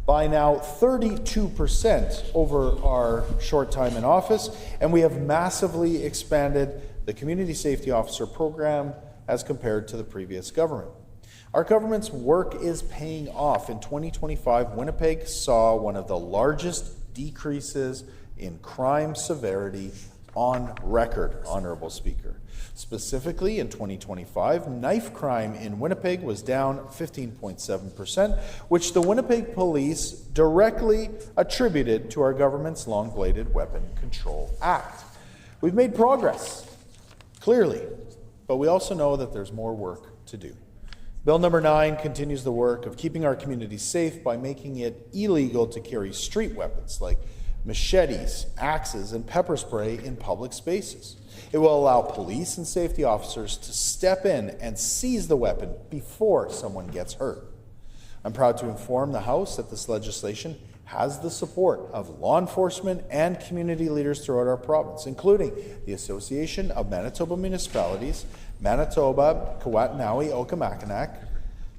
by now 32% over our short time in office, and we have massively expanded the Community Safety Officer program as compared to the previous government. Our government's work is paying off. In 2025, Winnipeg saw one of the largest decreases in crime severity on record, Honourable Speaker. Specifically, in 2025, knife crime in Winnipeg was down 15.7%, which the Winnipeg Police directly attributed to our government's Long-Bladed Weapon Control Act. We've made progress, clearly, but we also know that there's more work to do. Bill number 9 continues the work of keeping our communities safe by making it illegal to carry street weapons like machetes, axes, and pepper spray in public spaces. It will allow police and safety officers to step in and seize the weapon before someone gets hurt. I'm proud to inform the House that this legislation has the support of law enforcement and community leaders throughout our province, including the Association of Manitoba Municipalities, Manitoba, Kawatanawi, Okamakinak,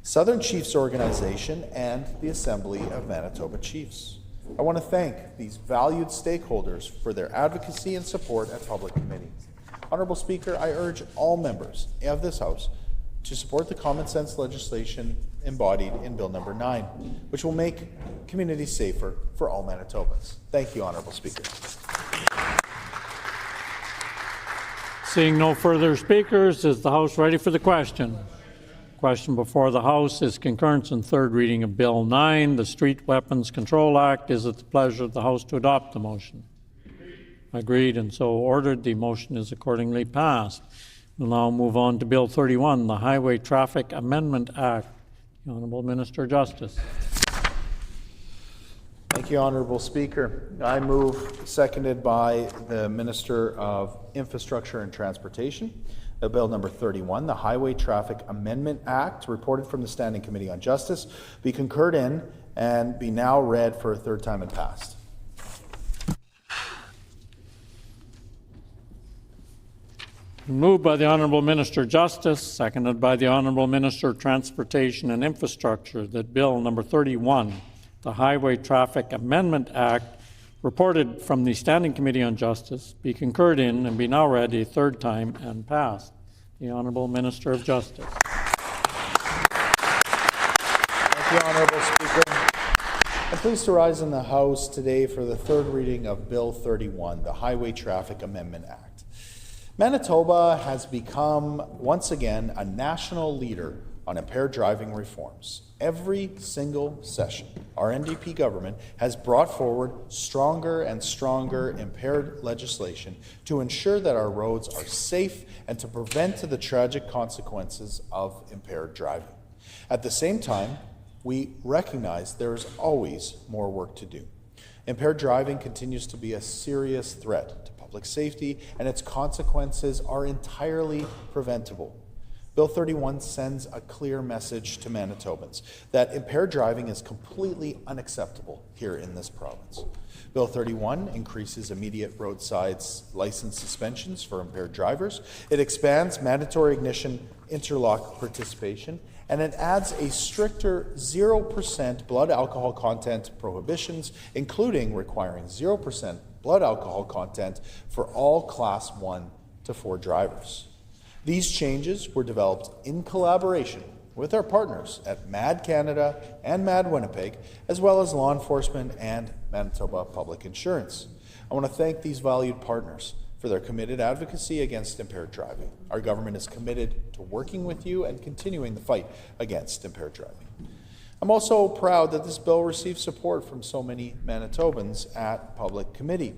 Southern Chiefs Organization, and the Assembly of Manitoba Chiefs. I want to thank these valued stakeholders for their advocacy and support at public committee. Honourable Speaker, I urge all members of this House to support the common sense legislation embodied in Bill number 9, which will make communities safer for all Manitobans. Thank you, Honourable Speaker. Seeing no further speakers, is the House ready for the question? Question before the House is concurrence in third reading of Bill 9, the Street Weapons Control Act. Is it the pleasure of the House to adopt the motion? Agreed, and so ordered. The motion is accordingly passed. We'll now move on to Bill 31, the Highway Traffic Amendment Act. The Honourable Minister of Justice. Thank you, Honourable Speaker. I move, seconded by the Minister of Infrastructure and Transportation, Bill number 31, the Highway Traffic Amendment Act, reported from the Standing Committee on Justice, be concurred in and be now read for a third time and passed. Moved by the Honourable Minister of Justice, seconded by the Honourable Minister of Transportation and Infrastructure, that Bill number 31, the Highway Traffic Amendment Act, reported from the Standing Committee on Justice, be concurred in and be now read a third time and passed. The Honourable Minister of Justice. Thank you, Honourable Speaker. I'm pleased to rise in the House today for the third reading of Bill 31, the Highway Traffic Amendment Act. Manitoba has become, once again, a national leader on impaired driving reforms. Every single session, our NDP government has brought forward stronger and stronger impaired legislation to ensure that our roads are safe and to prevent the tragic consequences of impaired driving. At the same time, we recognize there is always more work to do. Impaired driving continues to be a serious threat to public safety, and its consequences are entirely preventable. Bill 31 sends a clear message to Manitobans that impaired driving is completely unacceptable here in this province. Bill 31 increases immediate roadside license suspensions for impaired drivers. It expands mandatory ignition interlock participation, and it adds a stricter 0% blood alcohol content prohibitions, including requiring 0% blood alcohol content for all Class 1 to 4 drivers. These changes were developed in collaboration with our partners at MAD Canada and MAD Winnipeg, as well as law enforcement and Manitoba Public Insurance. I want to thank these valued partners for their committed advocacy against impaired driving. Our government is committed to working with you and continuing the fight against impaired driving. I'm also proud that this bill received support from so many Manitobans at Public Committee.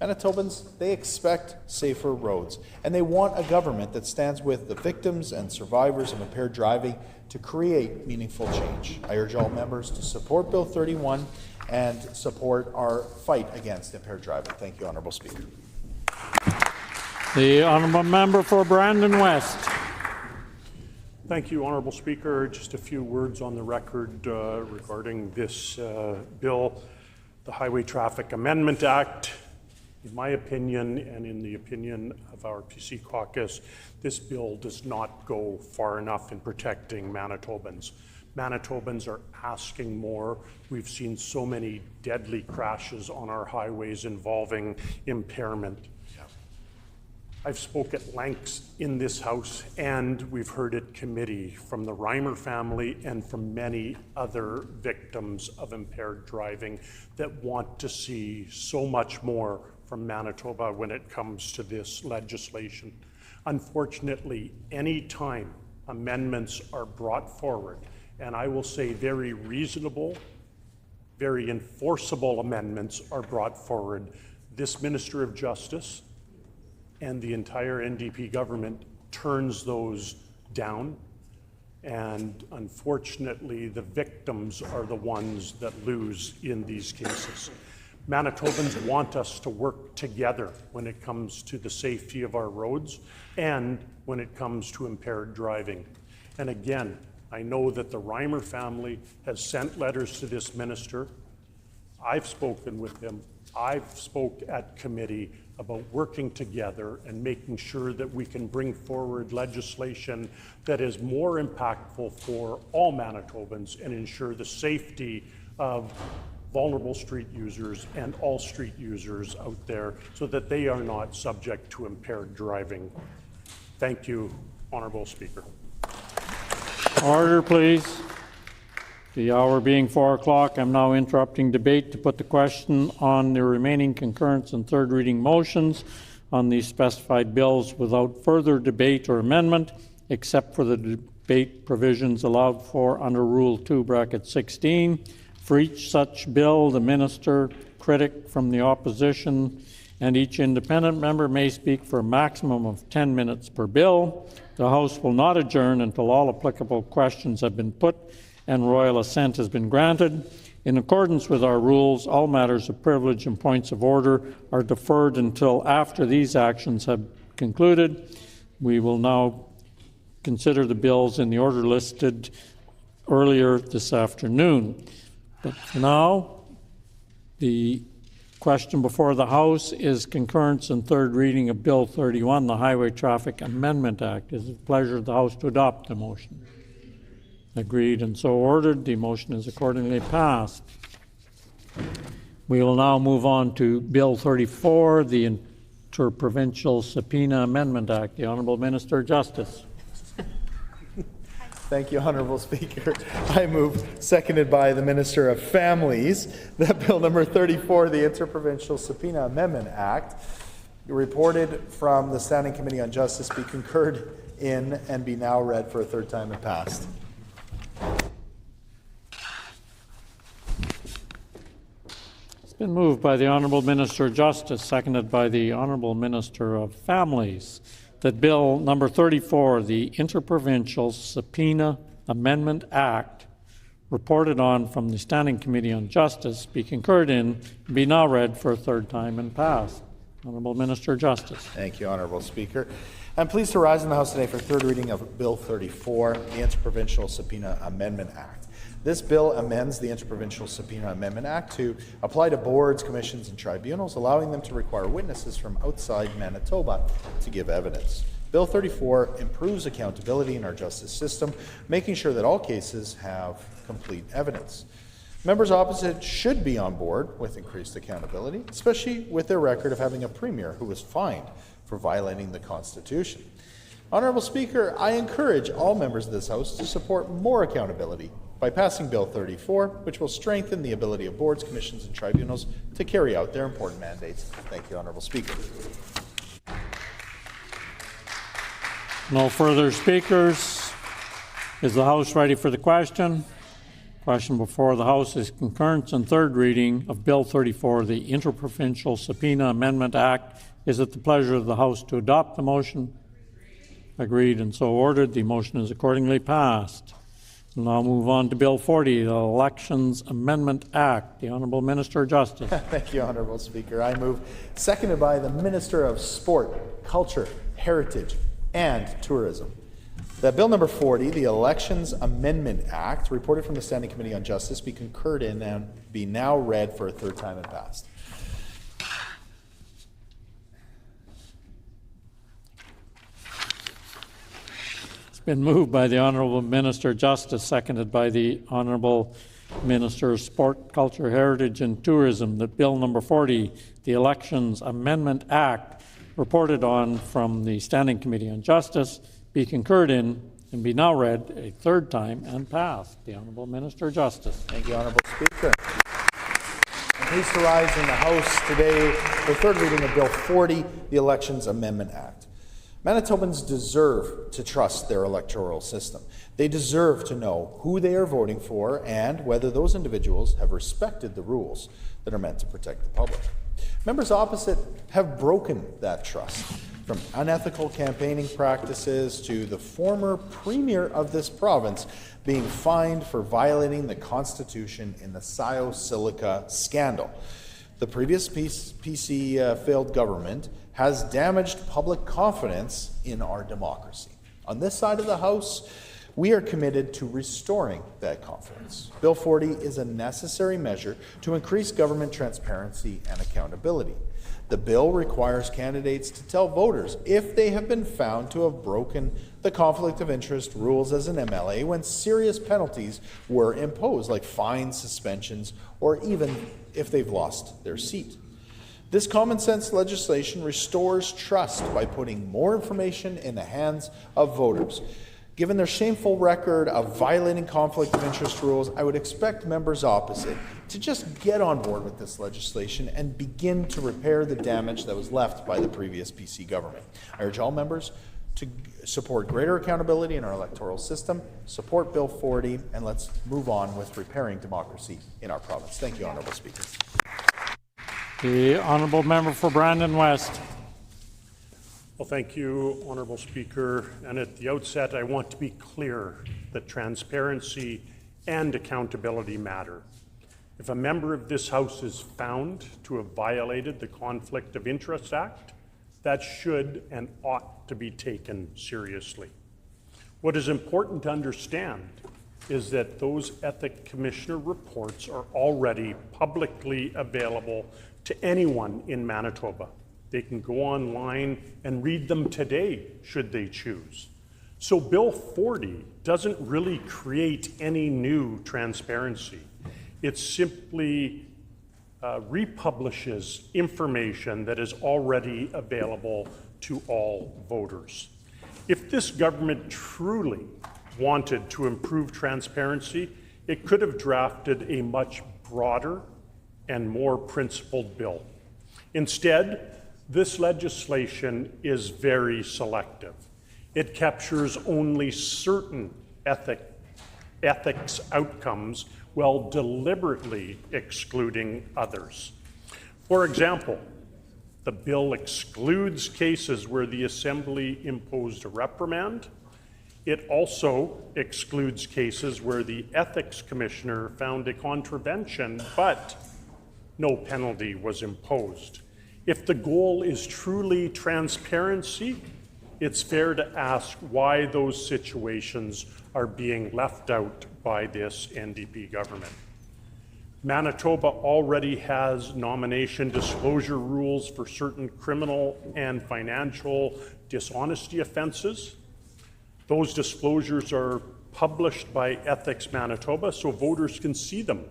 Manitobans, they expect safer roads, and they want a government that stands with the victims and survivors of impaired driving to create meaningful change. I urge all members to support Bill 31 and support our fight against impaired driving. Thank you, Honourable Speaker. The Honourable Member for Brandon West. Thank you, Honourable Speaker. Just a few words on the record regarding this bill, the Highway Traffic Amendment Act. In my opinion, and in the opinion of our PC caucus, this bill does not go far enough in protecting Manitobans. Manitobans are asking more. We've seen so many deadly crashes on our highways involving impairment. I've spoke at lengths in this House, and we've heard at committee from the Reimer family and from many other victims of impaired driving that want to see so much more from Manitoba when it comes to this legislation. Unfortunately, any time amendments are brought forward, and I will say very reasonable, very enforceable amendments are brought forward, this Minister of Justice and the entire NDP government turns those down, and unfortunately the victims are the ones that lose in these cases. Manitobans want us to work together when it comes to the safety of our roads and when it comes to impaired driving. And again, I know that the Reimer family has sent letters to this minister. I've spoken with him. I've spoke at committee about working together and making sure that we can bring forward legislation that is more impactful for all Manitobans and ensure the safety of vulnerable street users and all street users out there so that they are not subject to impaired driving. Thank you, Honourable Speaker. Order, please. The hour being 4 o'clock, I'm now interrupting debate to put the question on the remaining concurrence and third reading motions on these specified bills without further debate or amendment, except for the debate provisions allowed for under Rule 2(16). For each such bill, the minister, critic from the opposition, and each independent member may speak for a maximum of 10 minutes per bill. The House will not adjourn until all applicable questions have been put and royal assent has been granted. In accordance with our rules, all matters of privilege and points of order are deferred until after these actions have concluded. We will now consider the bills in the order listed earlier this afternoon. But for now, the question before the House is concurrence and third reading of Bill 31, the Highway Traffic Amendment Act. It is the pleasure of the House to adopt the motion. Agreed and so ordered. The motion is accordingly passed. We will now move on to Bill 34, the Interprovincial Subpoena Amendment Act. The Honourable Minister of Justice. Thank you, Honourable Speaker. I move, seconded by the Minister of Families, that Bill number 34, the Interprovincial Subpoena Amendment Act, reported from the Standing Committee on Justice, be concurred in and be now read for a third time and passed. It's been moved by the Honourable Minister of Justice, seconded by the Honourable Minister of Families, that Bill number 34, the Interprovincial Subpoena Amendment Act, reported on from the Standing Committee on Justice, be concurred in and be now read for a third time and passed. Honourable Minister of Justice. Thank you, Honourable Speaker. I'm pleased to rise in the House today for third reading of Bill 34, the Interprovincial Subpoena Amendment Act. This bill amends the Interprovincial Subpoena Amendment Act to apply to boards, commissions, and tribunals, allowing them to require witnesses from outside Manitoba to give evidence. Bill 34 improves accountability in our justice system, making sure that all cases have complete evidence. Members opposite should be on board with increased accountability, especially with their record of having a premier who was fined for violating the Constitution. Honourable Speaker, I encourage all members of this House to support more accountability by passing Bill 34, which will strengthen the ability of boards, commissions, and tribunals to carry out their important mandates. Thank you, Honourable Speaker. No further speakers. Is the House ready for the question? Question before the House is concurrence and third reading of Bill 34, the Interprovincial Subpoena Amendment Act. Is it the pleasure of the House to adopt the motion? Agreed and so ordered. The motion is accordingly passed. We'll now move on to Bill 40, the Elections Amendment Act. The Honourable Minister of Justice. Thank you, Honourable Speaker. I move, seconded by the Minister of Sport, Culture, Heritage, and Tourism, that Bill number 40, the Elections Amendment Act, reported from the Standing Committee on Justice, be concurred in and be now read for a third time and passed. Been moved by the Honourable Minister of Justice, seconded by the Honourable Minister of Sport, Culture, Heritage and Tourism, that Bill number 40, the Elections Amendment Act, reported on from the Standing Committee on Justice, be concurred in and be now read a third time and passed. The Honourable Minister of Justice. Thank you, Honourable Speaker. I'm pleased to rise in the House today for third reading of Bill 40, the Elections Amendment Act. Manitobans deserve to trust their electoral system. They deserve to know who they are voting for and whether those individuals have respected the rules that are meant to protect the public. Members opposite have broken that trust, from unethical campaigning practices to the former premier of this province being fined for violating the Constitution in the Silica scandal. The previous PC failed government has damaged public confidence in our democracy. On this side of the House, we are committed to restoring that confidence. Bill 40 is a necessary measure to increase government transparency and accountability. The bill requires candidates to tell voters if they have been found to have broken the conflict of interest rules as an MLA when serious penalties were imposed, like fines, suspensions, or even if they've lost their seat. This common sense legislation restores trust by putting more information in the hands of voters. Given their shameful record of violating conflict of interest rules, I would expect members opposite to just get on board with this legislation and begin to repair the damage that was left by the previous PC government. I urge all members to support greater accountability in our electoral system, support Bill 40, and let's move on with repairing democracy in our province. Thank you, Honourable Speaker. The Honourable Member for Brandon West. Well, thank you, Honourable Speaker. And at the outset, I want to be clear that transparency and accountability matter. If a member of this House is found to have violated the Conflict of Interest Act, that should and ought to be taken seriously. What is important to understand is that those Ethics Commissioner reports are already publicly available to anyone in Manitoba. They can go online and read them today, should they choose. So Bill 40 doesn't really create any new transparency. It simply republishes information that is already available to all voters. If this government truly wanted to improve transparency, it could have drafted a much broader and more principled bill. Instead, this legislation is very selective. It captures only certain ethics outcomes while deliberately excluding others. For example, the bill excludes cases where the Assembly imposed a reprimand. It also excludes cases where the Ethics Commissioner found a contravention, but no penalty was imposed. If the goal is truly transparency, it's fair to ask why those situations are being left out by this NDP government. Manitoba already has nomination disclosure rules for certain criminal and financial dishonesty offenses. Those disclosures are published by Ethics Manitoba so voters can see them.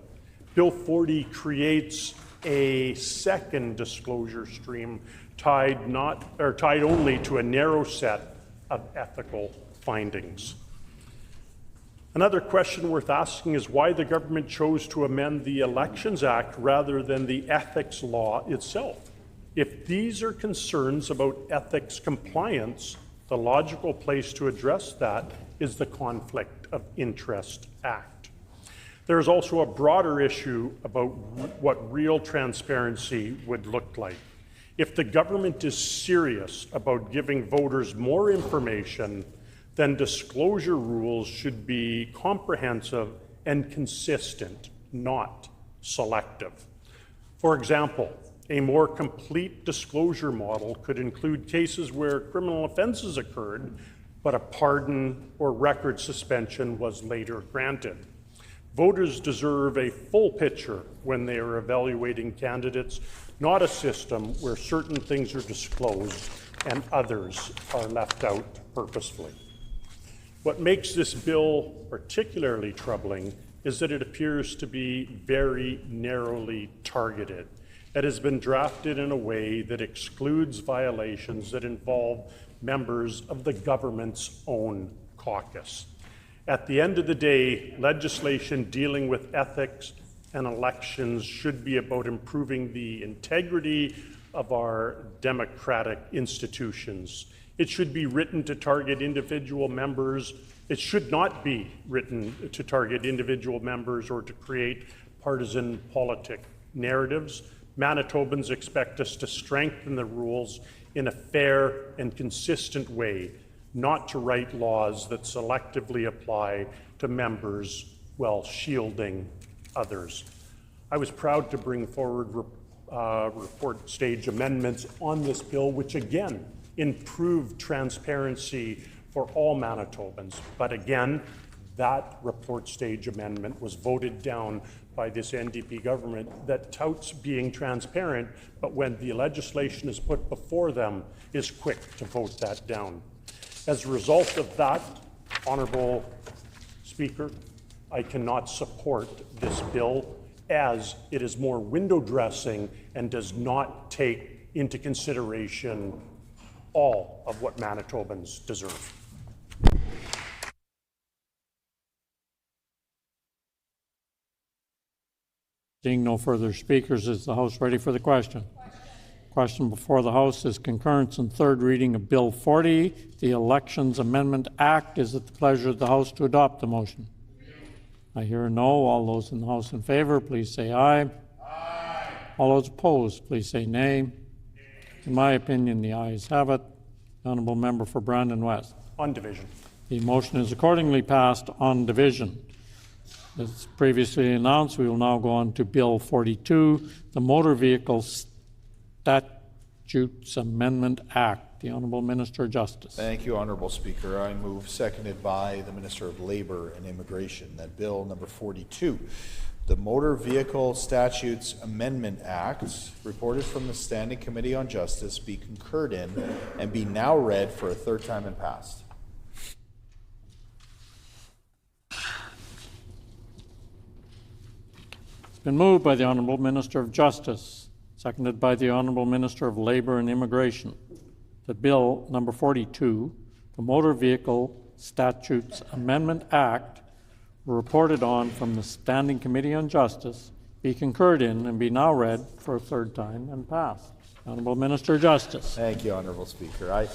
Bill 40 creates a second disclosure stream tied only to a narrow set of ethical findings. Another question worth asking is why the government chose to amend the Elections Act rather than the ethics law itself. If these are concerns about ethics compliance, the logical place to address that is the Conflict of Interest Act. There is also a broader issue about what real transparency would look like. If the government is serious about giving voters more information, then disclosure rules should be comprehensive and consistent, not selective. For example, a more complete disclosure model could include cases where criminal offenses occurred, but a pardon or record suspension was later granted. Voters deserve a full picture when they are evaluating candidates, not a system where certain things are disclosed and others are left out purposefully. What makes this bill particularly troubling is that it appears to be very narrowly targeted. It has been drafted in a way that excludes violations that involve members of the government's own caucus. At the end of the day, legislation dealing with ethics and elections should be about improving the integrity of our democratic institutions. It should be written to target individual members. It should not be written to target individual members or to create partisan politic narratives. Manitobans expect us to strengthen the rules in a fair and consistent way, not to write laws that selectively apply to members while shielding others. I was proud to bring forward report stage amendments on this bill, which again improved transparency for all Manitobans. But again, that report stage amendment was voted down by this NDP government that touts being transparent, but when the legislation is put before them, is quick to vote that down. As a result of that, Honourable Speaker, I cannot support this bill as it is more window dressing and does not take into consideration all of what Manitobans deserve. Seeing no further speakers, is the House ready for the question? Question before the House is concurrence and third reading of Bill 40, the Elections Amendment Act. Is it the pleasure of the House to adopt the motion? I hear a no. All those in the House in favor, please say aye. Aye. All those opposed, please say nay. In my opinion, the ayes have it. The honourable member for Brandon West. On division. The motion is accordingly passed on division. As previously announced, we will now go on to Bill 42, the Motor Vehicle Statutes Amendment Act. The Honourable Minister of Justice. Thank you, Honourable Speaker. I move, seconded by the Minister of Labour and Immigration, that Bill number 42, the Motor Vehicle Statutes Amendment Act, reported from the Standing Committee on Justice, be concurred in and be now read for a third time and passed. Been moved by the Honourable Minister of Justice, seconded by the Honourable Minister of Labour and Immigration, that Bill number 42, the Motor Vehicle Statutes Amendment Act, reported on from the Standing Committee on Justice, be concurred in and be now read for a third time and passed. Honourable Minister of Justice. Thank you, Honourable Speaker.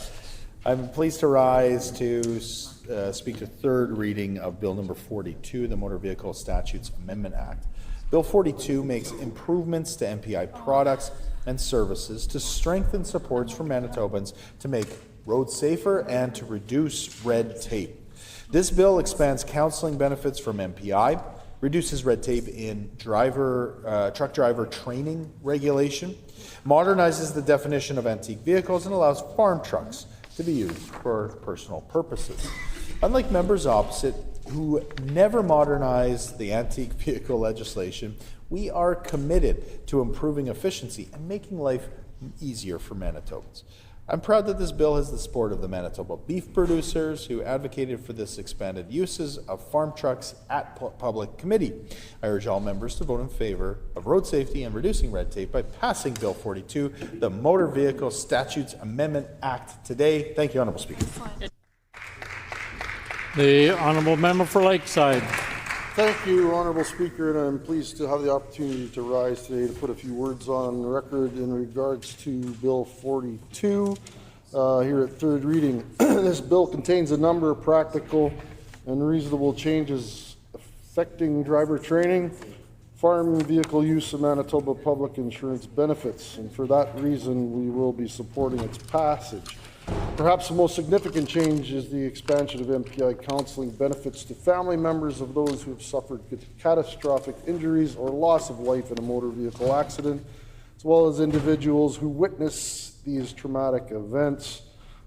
I'm pleased to rise to speak to third reading of Bill number 42, the Motor Vehicle Statutes Amendment Act. Bill 42 makes improvements to MPI products and services to strengthen supports for Manitobans to make roads safer and to reduce red tape. This bill expands counseling benefits from MPI, reduces red tape in truck driver training regulation, modernizes the definition of antique vehicles, and allows farm trucks to be used for personal purposes. Unlike members opposite who never modernize the antique vehicle legislation, we are committed to improving efficiency and making life easier for Manitobans. I'm proud that this bill has the support of the Manitoba beef producers who advocated for this expanded uses of farm trucks at public committee. I urge all members to vote in favor of road safety and reducing red tape by passing Bill 42, the Motor Vehicle Statutes Amendment Act today. Thank you, Honourable Speaker. The Honourable Member for Lakeside. Thank you, Honourable Speaker, and I'm pleased to have the opportunity to rise today to put a few words on record in regards to Bill 42 here at third reading. This bill contains a number of practical and reasonable changes affecting driver training, farm vehicle use, and Manitoba public insurance benefits, and for that reason we will be supporting its passage. Perhaps the most significant change is the expansion of MPI counseling benefits to family members of those who have suffered catastrophic injuries or loss of life in a motor vehicle accident, as well as individuals who witness these traumatic events.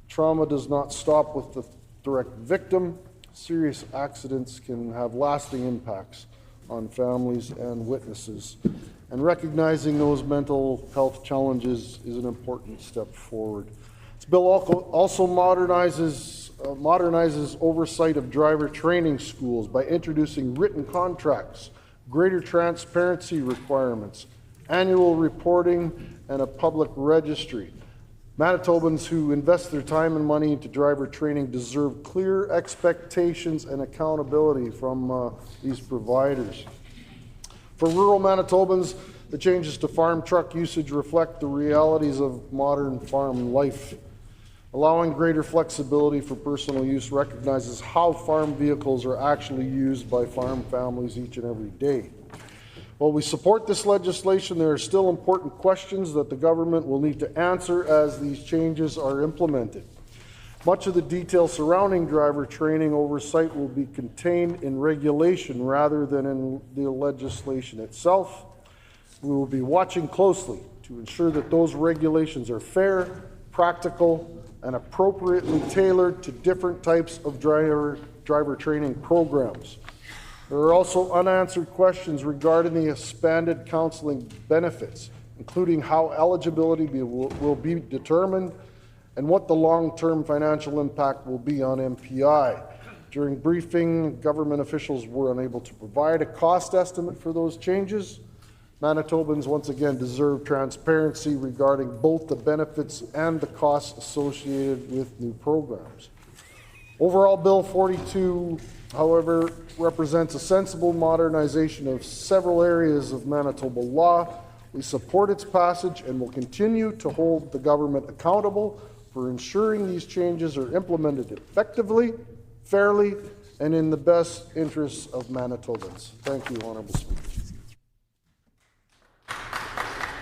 Trauma does not stop with the direct victim. Serious accidents can have lasting impacts on families and witnesses, and recognizing those mental health challenges is an important step forward. This bill also modernizes oversight of driver training schools by introducing written contracts, greater transparency requirements, annual reporting, and a public registry. Manitobans who invest their time and money into driver training deserve clear expectations and accountability from these providers. For rural Manitobans, the changes to farm truck usage reflect the realities of modern farm life. Allowing greater flexibility for personal use recognizes how farm vehicles are actually used by farm families each and every day. While we support this legislation, there are still important questions that the government will need to answer as these changes are implemented. Much of the detail surrounding driver training oversight will be contained in regulation rather than in the legislation itself. We will be watching closely to ensure that those regulations are fair, practical, and appropriately tailored to different types of driver training programs. There are also unanswered questions regarding the expanded counseling benefits, including how eligibility will be determined and what the long-term financial impact will be on MPI. During briefing, government officials were unable to provide a cost estimate for those changes. Manitobans once again deserve transparency regarding both the benefits and the costs associated with new programs. Overall, Bill 42, however, represents a sensible modernization of several areas of Manitoba law. We support its passage and will continue to hold the government accountable for ensuring these changes are implemented effectively, fairly, and in the best interests of Manitobans. Thank you, Honourable Speaker.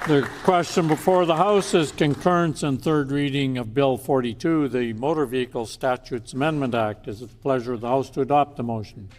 The question before the House is concurrence and third reading of Bill 42, the Motor Vehicle Statutes Amendment Act. Is it the pleasure of the House to adopt the motion?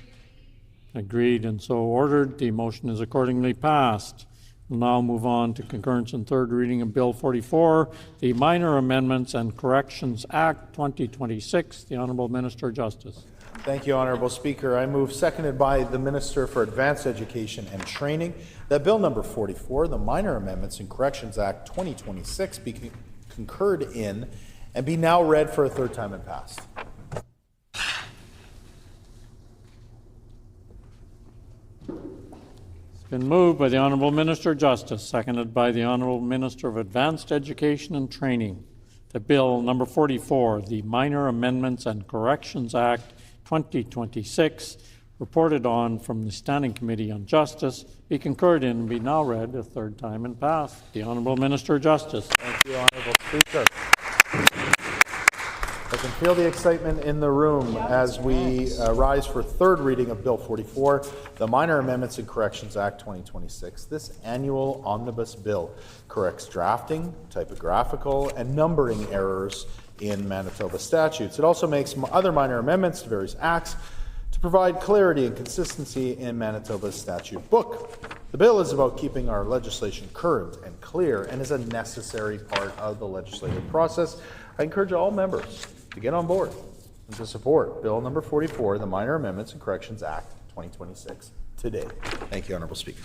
Agreed and so ordered. The motion is accordingly passed. We'll now move on to concurrence and third reading of Bill 44, the Minor Amendments and Corrections Act 2026. The Honourable Minister of Justice. Thank you, Honourable Speaker. I move, seconded by the Minister for Advanced Education and Training, that Bill number 44, the Minor Amendments and Corrections Act 2026, be concurred in and be now read for a third time and passed. Been moved by the Honourable Minister of Justice, seconded by the Honourable Minister of Advanced Education and Training, that Bill number 44, the Minor Amendments and Corrections Act 2026, reported on from the Standing Committee on Justice, be concurred in and be now read a third time and passed. The Honourable Minister of Justice. Thank you, Honourable Speaker. I can feel the excitement in the room as we rise for third reading of Bill 44, the Minor Amendments and Corrections Act 2026. This annual omnibus bill corrects drafting, typographical, and numbering errors in Manitoba statutes. It also makes other minor amendments to various acts to provide clarity and consistency in Manitoba's statute book. The bill is about keeping our legislation current and clear and is a necessary part of the legislative process. I encourage all members to get on board and to support Bill number 44, the Minor Amendments and Corrections Act 2026 today. Thank you, Honourable Speaker.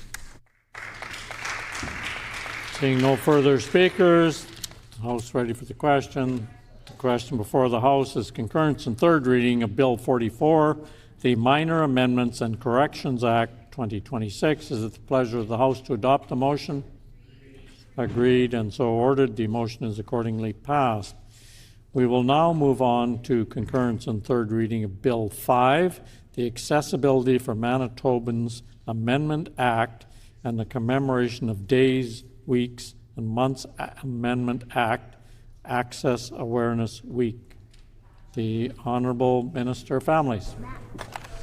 Seeing no further speakers, the House ready for the question. The question before the House is concurrence and third reading of Bill 44, the Minor Amendments and Corrections Act 2026. Is it the pleasure of the House to adopt the motion? Agreed, and so ordered. The motion is accordingly passed. We will now move on to concurrence and third reading of Bill 5, the Accessibility for Manitobans Amendment Act and the Commemoration of Days, Weeks, and Months Amendment Act, Access Awareness Week. The Honourable Minister of Families.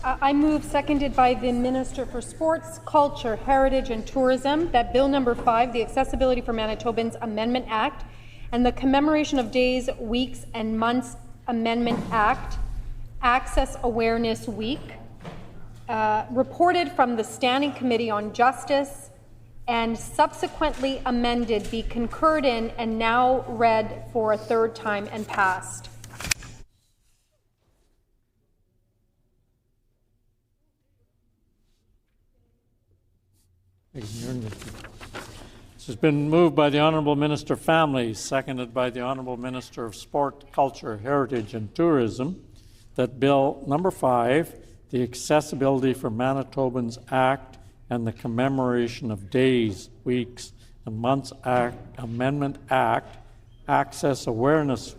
I move, seconded by the Minister for Sports, Culture, Heritage and Tourism, that Bill number 5, the Accessibility for Manitobans Amendment Act and the Commemoration of Days, Weeks and Months Amendment Act, Access Awareness Week, reported from the Standing Committee on Justice and subsequently amended, be concurred in and now read for a third time and passed. This has been moved by the Honourable Minister of Families, seconded by the Honourable Minister of Sport, Culture, Heritage and Tourism, that Bill number 5, the Accessibility for Manitobans Act and the Commemoration of Days, Weeks and Months Act Amendment Act, Access Awareness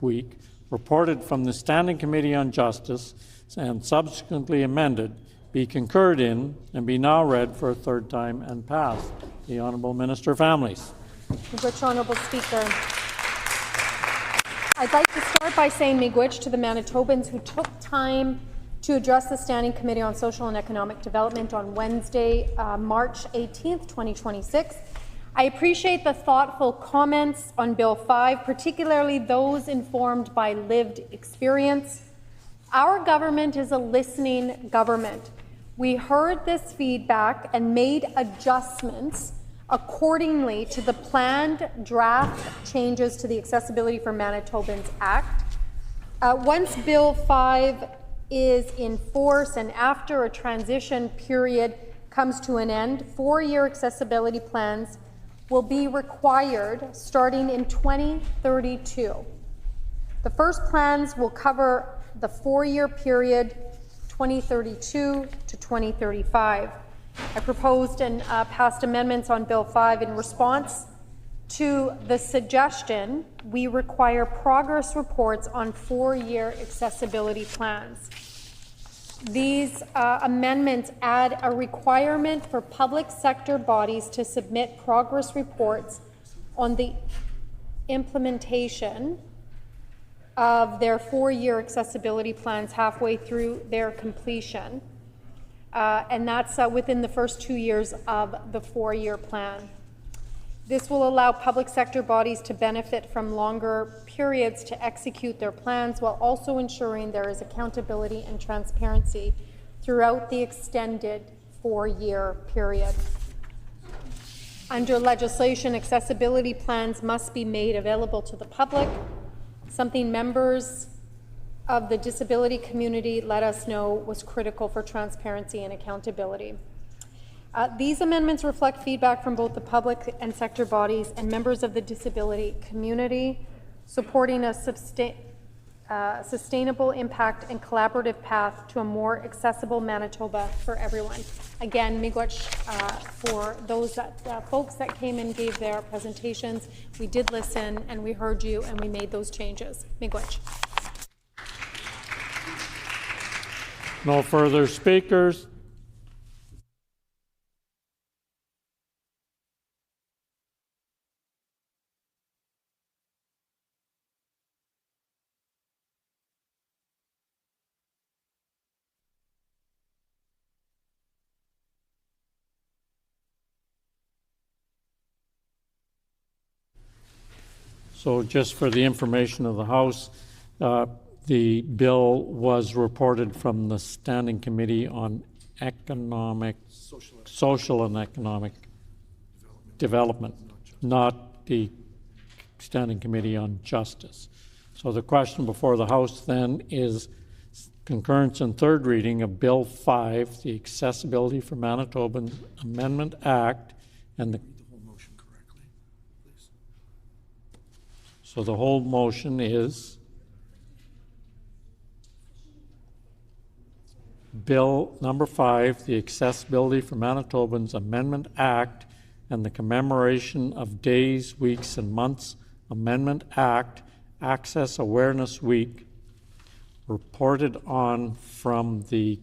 Week, reported from the Standing Committee on Justice and subsequently amended, be concurred in and be now read for a third time and passed. The Honourable Minister of Families. Miigwech, Honourable Speaker. I'd like to start by saying miigwech to the Manitobans who took time to address the Standing Committee on Social and Economic Development on Wednesday, March 18th, 2026. I appreciate the thoughtful comments on Bill 5, particularly those informed by lived experience. Our government is a listening government. We heard this feedback and made adjustments accordingly to the planned draft changes to the Accessibility for Manitobans Act. Once Bill 5 is in force and after a transition period comes to an end, 4-year accessibility plans will be required starting in 2032. The first plans will cover the 4-year period 2032 to 2035. I proposed and passed amendments on Bill 5 in response to the suggestion we require progress reports on 4-year accessibility plans. These amendments add a requirement for public sector bodies to submit progress reports on the implementation of their 4-year accessibility plans halfway through their completion. And that's within the first 2 years of the 4-year plan. This will allow public sector bodies to benefit from longer periods to execute their plans while also ensuring there is accountability and transparency throughout the extended 4-year period. Under legislation, accessibility plans must be made available to the public, something members of the disability community let us know was critical for transparency and accountability. These amendments reflect feedback from both the public and sector bodies and members of the disability community, supporting a sustainable impact and collaborative path to a more accessible Manitoba for everyone. Again, miigwech for those folks that came and gave their presentations. We did listen and we heard you and we made those changes. Miigwech. No further speakers. So just for the information of the House, the bill was reported from the Standing Committee on Social and Economic Development, not the Standing Committee on Justice. So the question before the House then is concurrence and third reading of Bill 5, the Accessibility for Manitobans Amendment Act, and the So the whole motion is Bill number 5, the Accessibility for Manitobans Amendment Act and the Commemoration of Days, Weeks, and Months Amendment Act, Access Awareness Week, reported on from the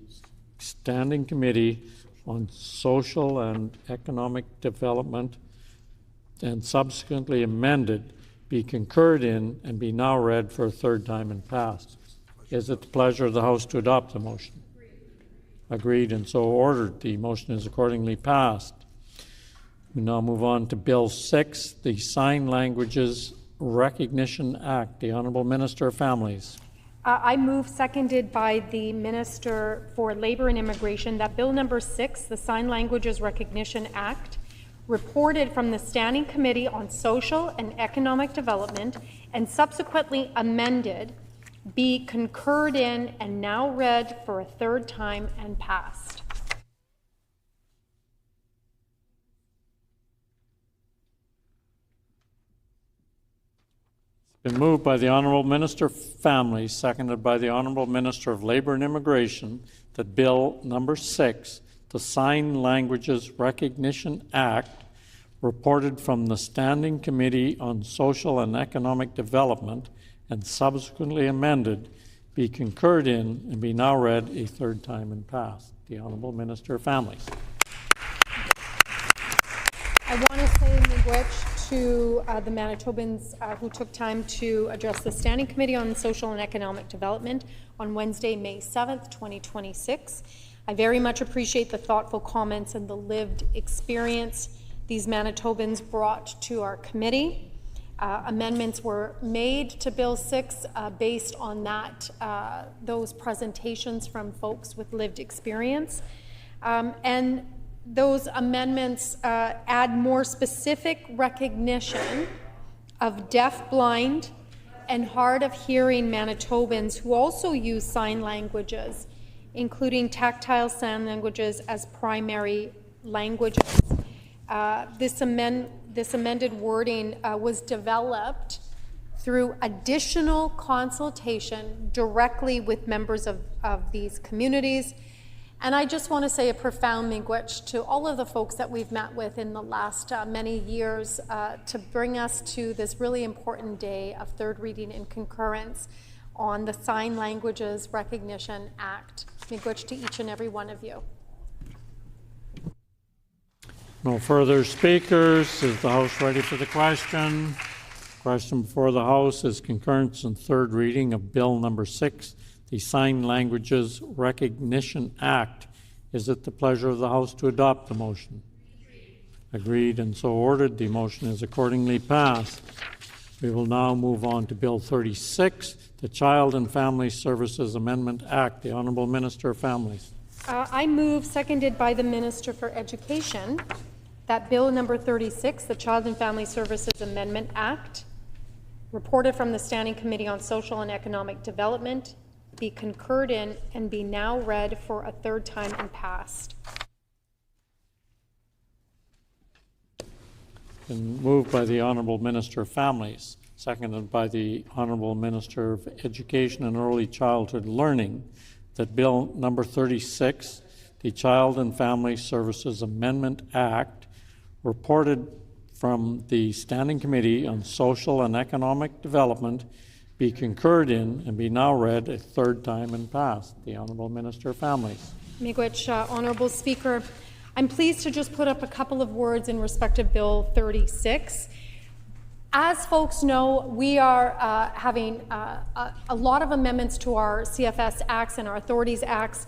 Standing Committee on Social and Economic Development and subsequently amended, be concurred in, and be now read for a third time and passed. Is it the pleasure of the House to adopt the motion? Agreed, and so ordered. The motion is accordingly passed. We now move on to Bill 6, the Sign Languages Recognition Act. The Honourable Minister of Families. I move, seconded by the Minister for Labour and Immigration, that Bill number 6, the Sign Languages Recognition Act, reported from the Standing Committee on Social and Economic Development and subsequently amended, be concurred in and now read for a third time and passed. It's been moved by the Honourable Minister of Families, seconded by the Honourable Minister of Labour and Immigration, that Bill number 6, the Sign Languages Recognition Act, reported from the Standing Committee on Social and Economic Development and subsequently amended, be concurred in and be now read a third time and passed. The Honourable Minister of Families. I want to say miigwech to the Manitobans who took time to address the Standing Committee on Social and Economic Development on Wednesday, May 7th, 2026. I very much appreciate the thoughtful comments and the lived experience these Manitobans brought to our committee. Amendments were made to Bill 6 based on that, those presentations from folks with lived experience. And those amendments add more specific recognition of deaf, blind, and hard of hearing Manitobans who also use sign languages, including tactile sign languages as primary languages. This amended wording was developed through additional consultation directly with members of these communities. And I just want to say a profound miigwech to all of the folks that we've met with in the last many years to bring us to this really important day of third reading and concurrence on the Sign Languages Recognition Act. Miigwech to each and every one of you. No further speakers. Is the House ready for the question? Question before the House is concurrence and third reading of Bill number 6, the Sign Languages Recognition Act. Is it the pleasure of the House to adopt the motion? Agreed, and so ordered. The motion is accordingly passed. We will now move on to Bill 36, the Child and Family Services Amendment Act. The Honourable Minister of Families. I move, seconded by the Minister for Education, that Bill number 36, the Child and Family Services Amendment Act, reported from the Standing Committee on Social and Economic Development, be concurred in and be now read for a third time and passed. Been moved by the Honourable Minister of Families, seconded by the Honourable Minister of Education and Early Childhood Learning, that Bill number 36, the Child and Family Services Amendment Act, reported from the Standing Committee on Social and Economic Development, be concurred in and be now read a third time and passed. The Honourable Minister of Families. Miigwech, Honourable Speaker. I'm pleased to just put up a couple of words in respect of Bill 36. As folks know, we are having a lot of amendments to our CFS Acts and our Authorities Acts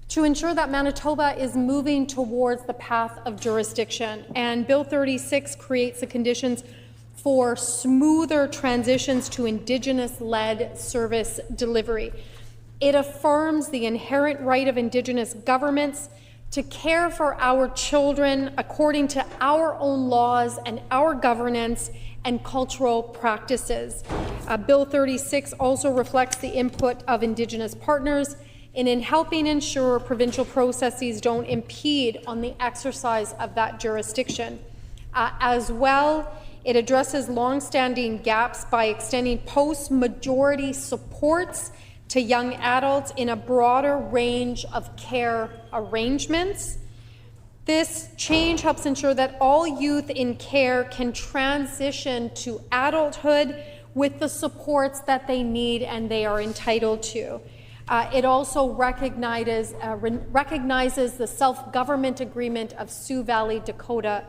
to ensure that Manitoba is moving towards the path of jurisdiction. And Bill 36 creates the conditions for smoother transitions to Indigenous-led service delivery. It affirms the inherent right of Indigenous governments to care for our children according to our own laws and our governance and cultural practices. Bill 36 also reflects the input of Indigenous partners in helping ensure provincial processes don't impede on the exercise of that jurisdiction. As well, it addresses long-standing gaps by extending post-majority supports to young adults in a broader range of care arrangements. This change helps ensure that all youth in care can transition to adulthood with the supports that they need and they are entitled to. It also recognizes the self-government agreement of Sioux Valley Dakota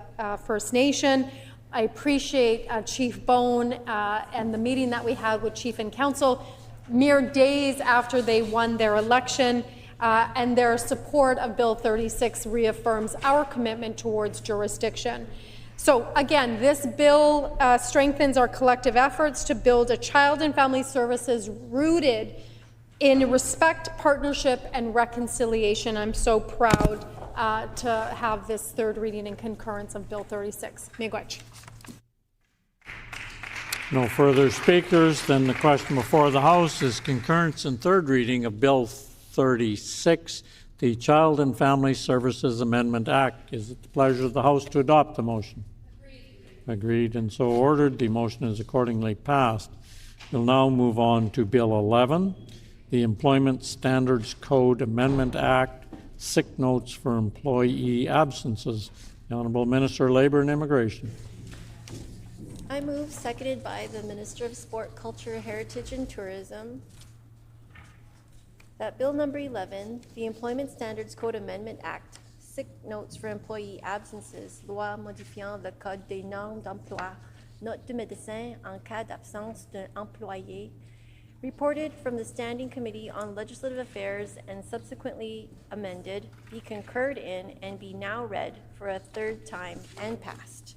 First Nation. I appreciate Chief Bone and the meeting that we had with Chief and Council mere days after they won their election, and their support of Bill 36 reaffirms our commitment towards jurisdiction. So again, this bill strengthens our collective efforts to build a child and family services rooted in respect, partnership, and reconciliation. I'm so proud to have this third reading and concurrence of Bill 36. Miigwech. No further speakers. Then the question before the House is concurrence and third reading of Bill 36, the Child and Family Services Amendment Act. Is it the pleasure of the House to adopt the motion? Agreed and so ordered. The motion is accordingly passed. We'll now move on to Bill 11, the Employment Standards Code Amendment Act, sick notes for employee absences. The Honourable Minister of Labour and Immigration. I move, seconded by the Minister of Sport, Culture, Heritage and Tourism, that Bill number 11, the Employment Standards Code Amendment Act, sick notes for employee absences, loi modifiant le Code des normes d'emploi, note de médecin en cas d'absence d'un employé, reported from the Standing Committee on Legislative Affairs and subsequently amended, be concurred in and be now read for a third time and passed.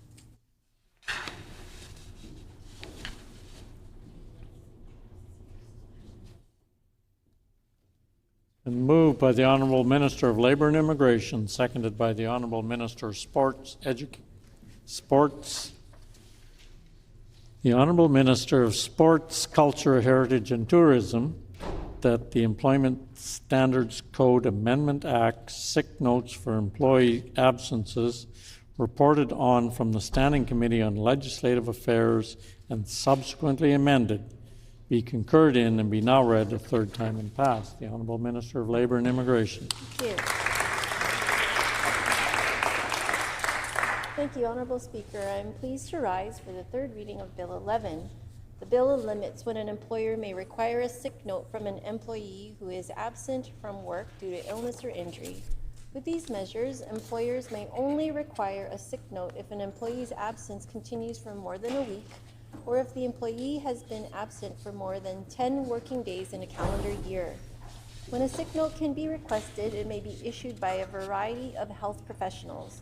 And moved by the Honourable Minister of Labour and Immigration, seconded by the Honourable Minister of Sports. The Honourable Minister of Sports, Culture, Heritage and Tourism, that the Employment Standards Code Amendment Act, sick notes for employee absences, reported on from the Standing Committee on Legislative Affairs and subsequently amended, be concurred in and be now read a third time and passed. The Honourable Minister of Labour and Immigration. Thank you. Thank you, Honourable Speaker. I am pleased to rise for the third reading of Bill 11. The bill limits when an employer may require a sick note from an employee who is absent from work due to illness or injury. With these measures, employers may only require a sick note if an employee's absence continues for more than a week, or if the employee has been absent for more than 10 working days in a calendar year. When a sick note can be requested, it may be issued by a variety of health professionals.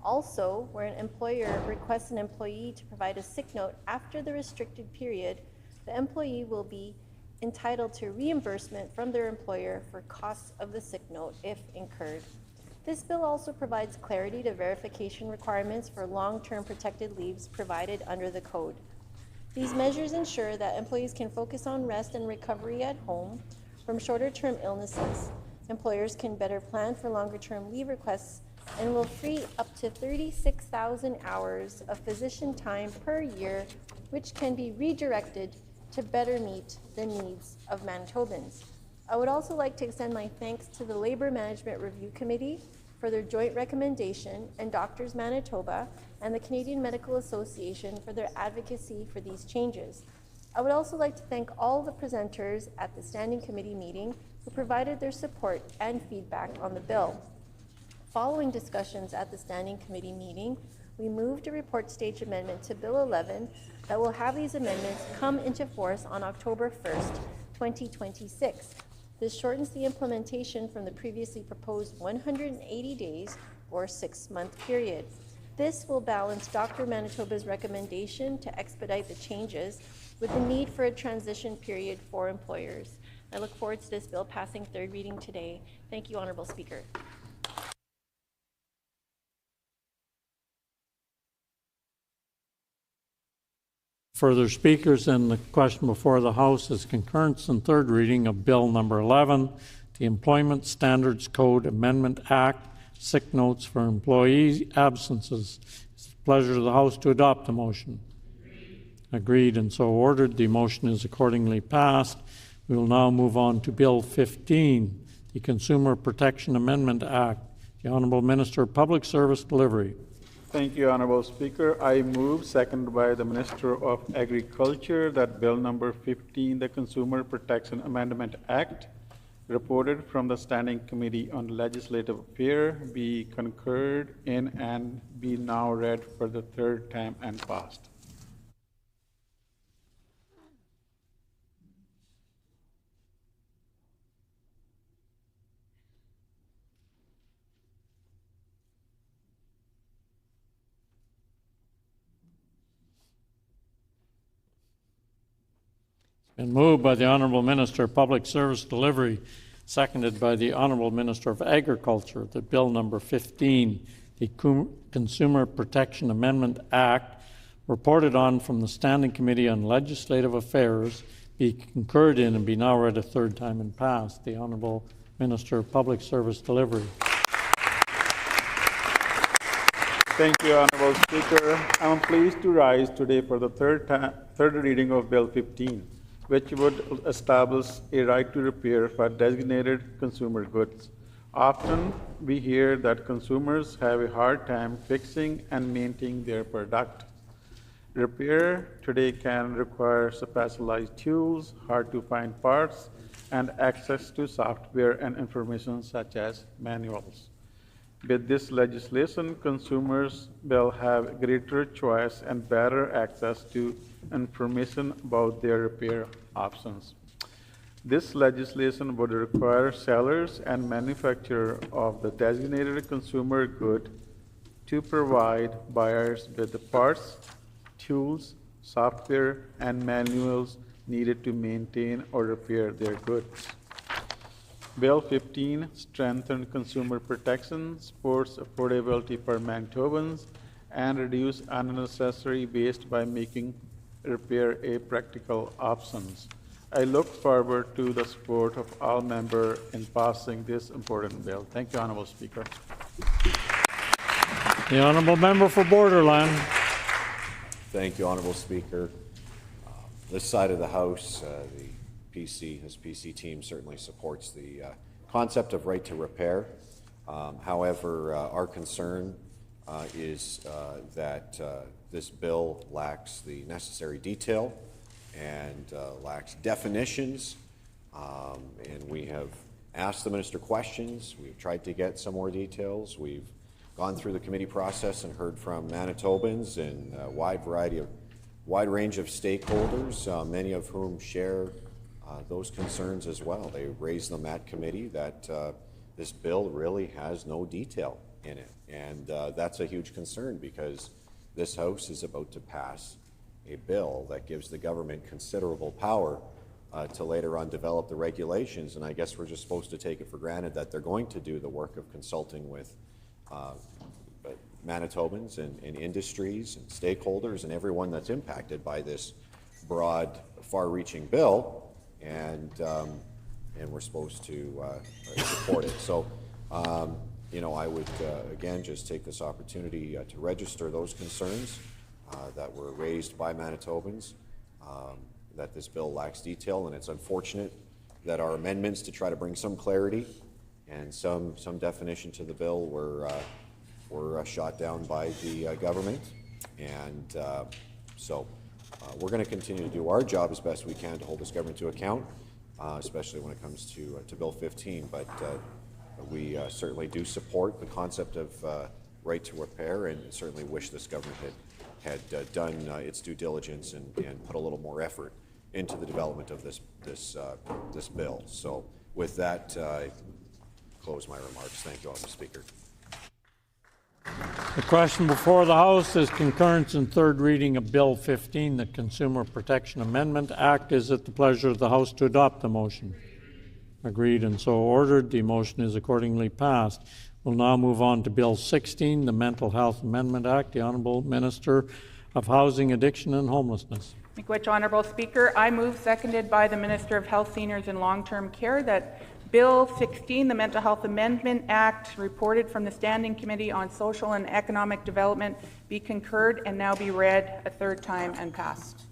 Also, where an employer requests an employee to provide a sick note after the restricted period, the employee will be entitled to reimbursement from their employer for costs of the sick note if incurred. This bill also provides clarity to verification requirements for long-term protected leaves provided under the code. These measures ensure that employees can focus on rest and recovery at home from shorter-term illnesses. Employers can better plan for longer-term leave requests and will free up to 36,000 hours of physician time per year which can be redirected to better meet the needs of Manitobans. I would also like to extend my thanks to the Labour Management Review Committee for their joint recommendation, and Doctors Manitoba and the Canadian Medical Association for their advocacy for these changes. I would also like to thank all the presenters at the Standing Committee meeting who provided their support and feedback on the bill. Following discussions at the Standing Committee meeting, we moved a report stage amendment to Bill 11 that will have these amendments come into force on October 1st, 2026. This shortens the implementation from the previously proposed 180 days or 6-month period. This will balance Dr. Manitoba's recommendation to expedite the changes with the need for a transition period for employers. I look forward to this bill passing third reading today. Thank you, Honourable Speaker. Further speakers, and the question before the House is concurrence and third reading of Bill number 11, the Employment Standards Code Amendment Act, sick notes for employee absences. It's the pleasure of the House to adopt the motion. Agreed and so ordered. The motion is accordingly passed. We will now move on to Bill 15, the Consumer Protection Amendment Act. The Honourable Minister of Public Service Delivery. Thank you, Honourable Speaker. I move, seconded by the Minister of Agriculture, that Bill number 15, the Consumer Protection Amendment Act, reported from the Standing Committee on Legislative Affairs, be concurred in and be now read for the third time and passed. Been moved by the Honourable Minister of Public Service Delivery, seconded by the Honourable Minister of Agriculture, that Bill number 15, the Consumer Protection Amendment Act, reported on from the Standing Committee on Legislative Affairs, be concurred in and be now read a third time and passed. The Honourable Minister of Public Service Delivery. Thank you, Honourable Speaker. I am pleased to rise today for the third reading of Bill 15, which would establish a right to repair for designated consumer goods. Often we hear that consumers have a hard time fixing and maintaining their product. Repair today can require specialized tools, hard to find parts, and access to software and information such as manuals. With this legislation, consumers will have greater choice and better access to information about their repair options. This legislation would require sellers and manufacturers of the designated consumer good to provide buyers with the parts, tools, software, and manuals needed to maintain or repair their goods. Bill 15 strengthens consumer protection, supports affordability for Manitobans, and reduce unnecessary waste by making repair a practical option. I look forward to the support of all members in passing this important bill. Thank you, Honourable Speaker. The Honourable Member for Borderland. Thank you, Honourable Speaker. This side of the House, the PC team certainly supports the concept of right to repair. However, our concern is that this bill lacks the necessary detail and lacks definitions. And we have asked the Minister questions. We've tried to get some more details. We've gone through the committee process and heard from Manitobans and a wide range of stakeholders, many of whom share those concerns as well. They raised them at committee that this bill really has no detail in it. And that's a huge concern because this House is about to pass a bill that gives the government considerable power to later on develop the regulations. And I guess we're just supposed to take it for granted that they're going to do the work of consulting with Manitobans and industries and stakeholders and everyone that's impacted by this broad, far-reaching bill. And we're supposed to support it. So, you know, I would again just take this opportunity to register those concerns that were raised by Manitobans, that this bill lacks detail, and it's unfortunate that our amendments to try to bring some clarity and some definition to the bill were shot down by the government. And so we're going to continue to do our job as best we can to hold this government to account, especially when it comes to Bill 15. But we certainly do support the concept of right to repair, and certainly wish this government had done its due diligence and put a little more effort into the development of this bill. So with that, I close my remarks. Thank you, Mr. Speaker. The question before the House is concurrence in third reading of Bill 15, the Consumer Protection Amendment Act. Is it the pleasure of the House to adopt the motion? Agreed and so ordered. The motion is accordingly passed. We'll now move on to Bill 16, the Mental Health Amendment Act. The Honourable Minister of Housing, Addiction and Homelessness. Miigwech, Honourable Speaker. I move, seconded by the Minister of Health, Seniors and Long-Term Care, that Bill 16, the Mental Health Amendment Act, reported from the Standing Committee on Social and Economic Development, be concurred and now be read a third time and passed.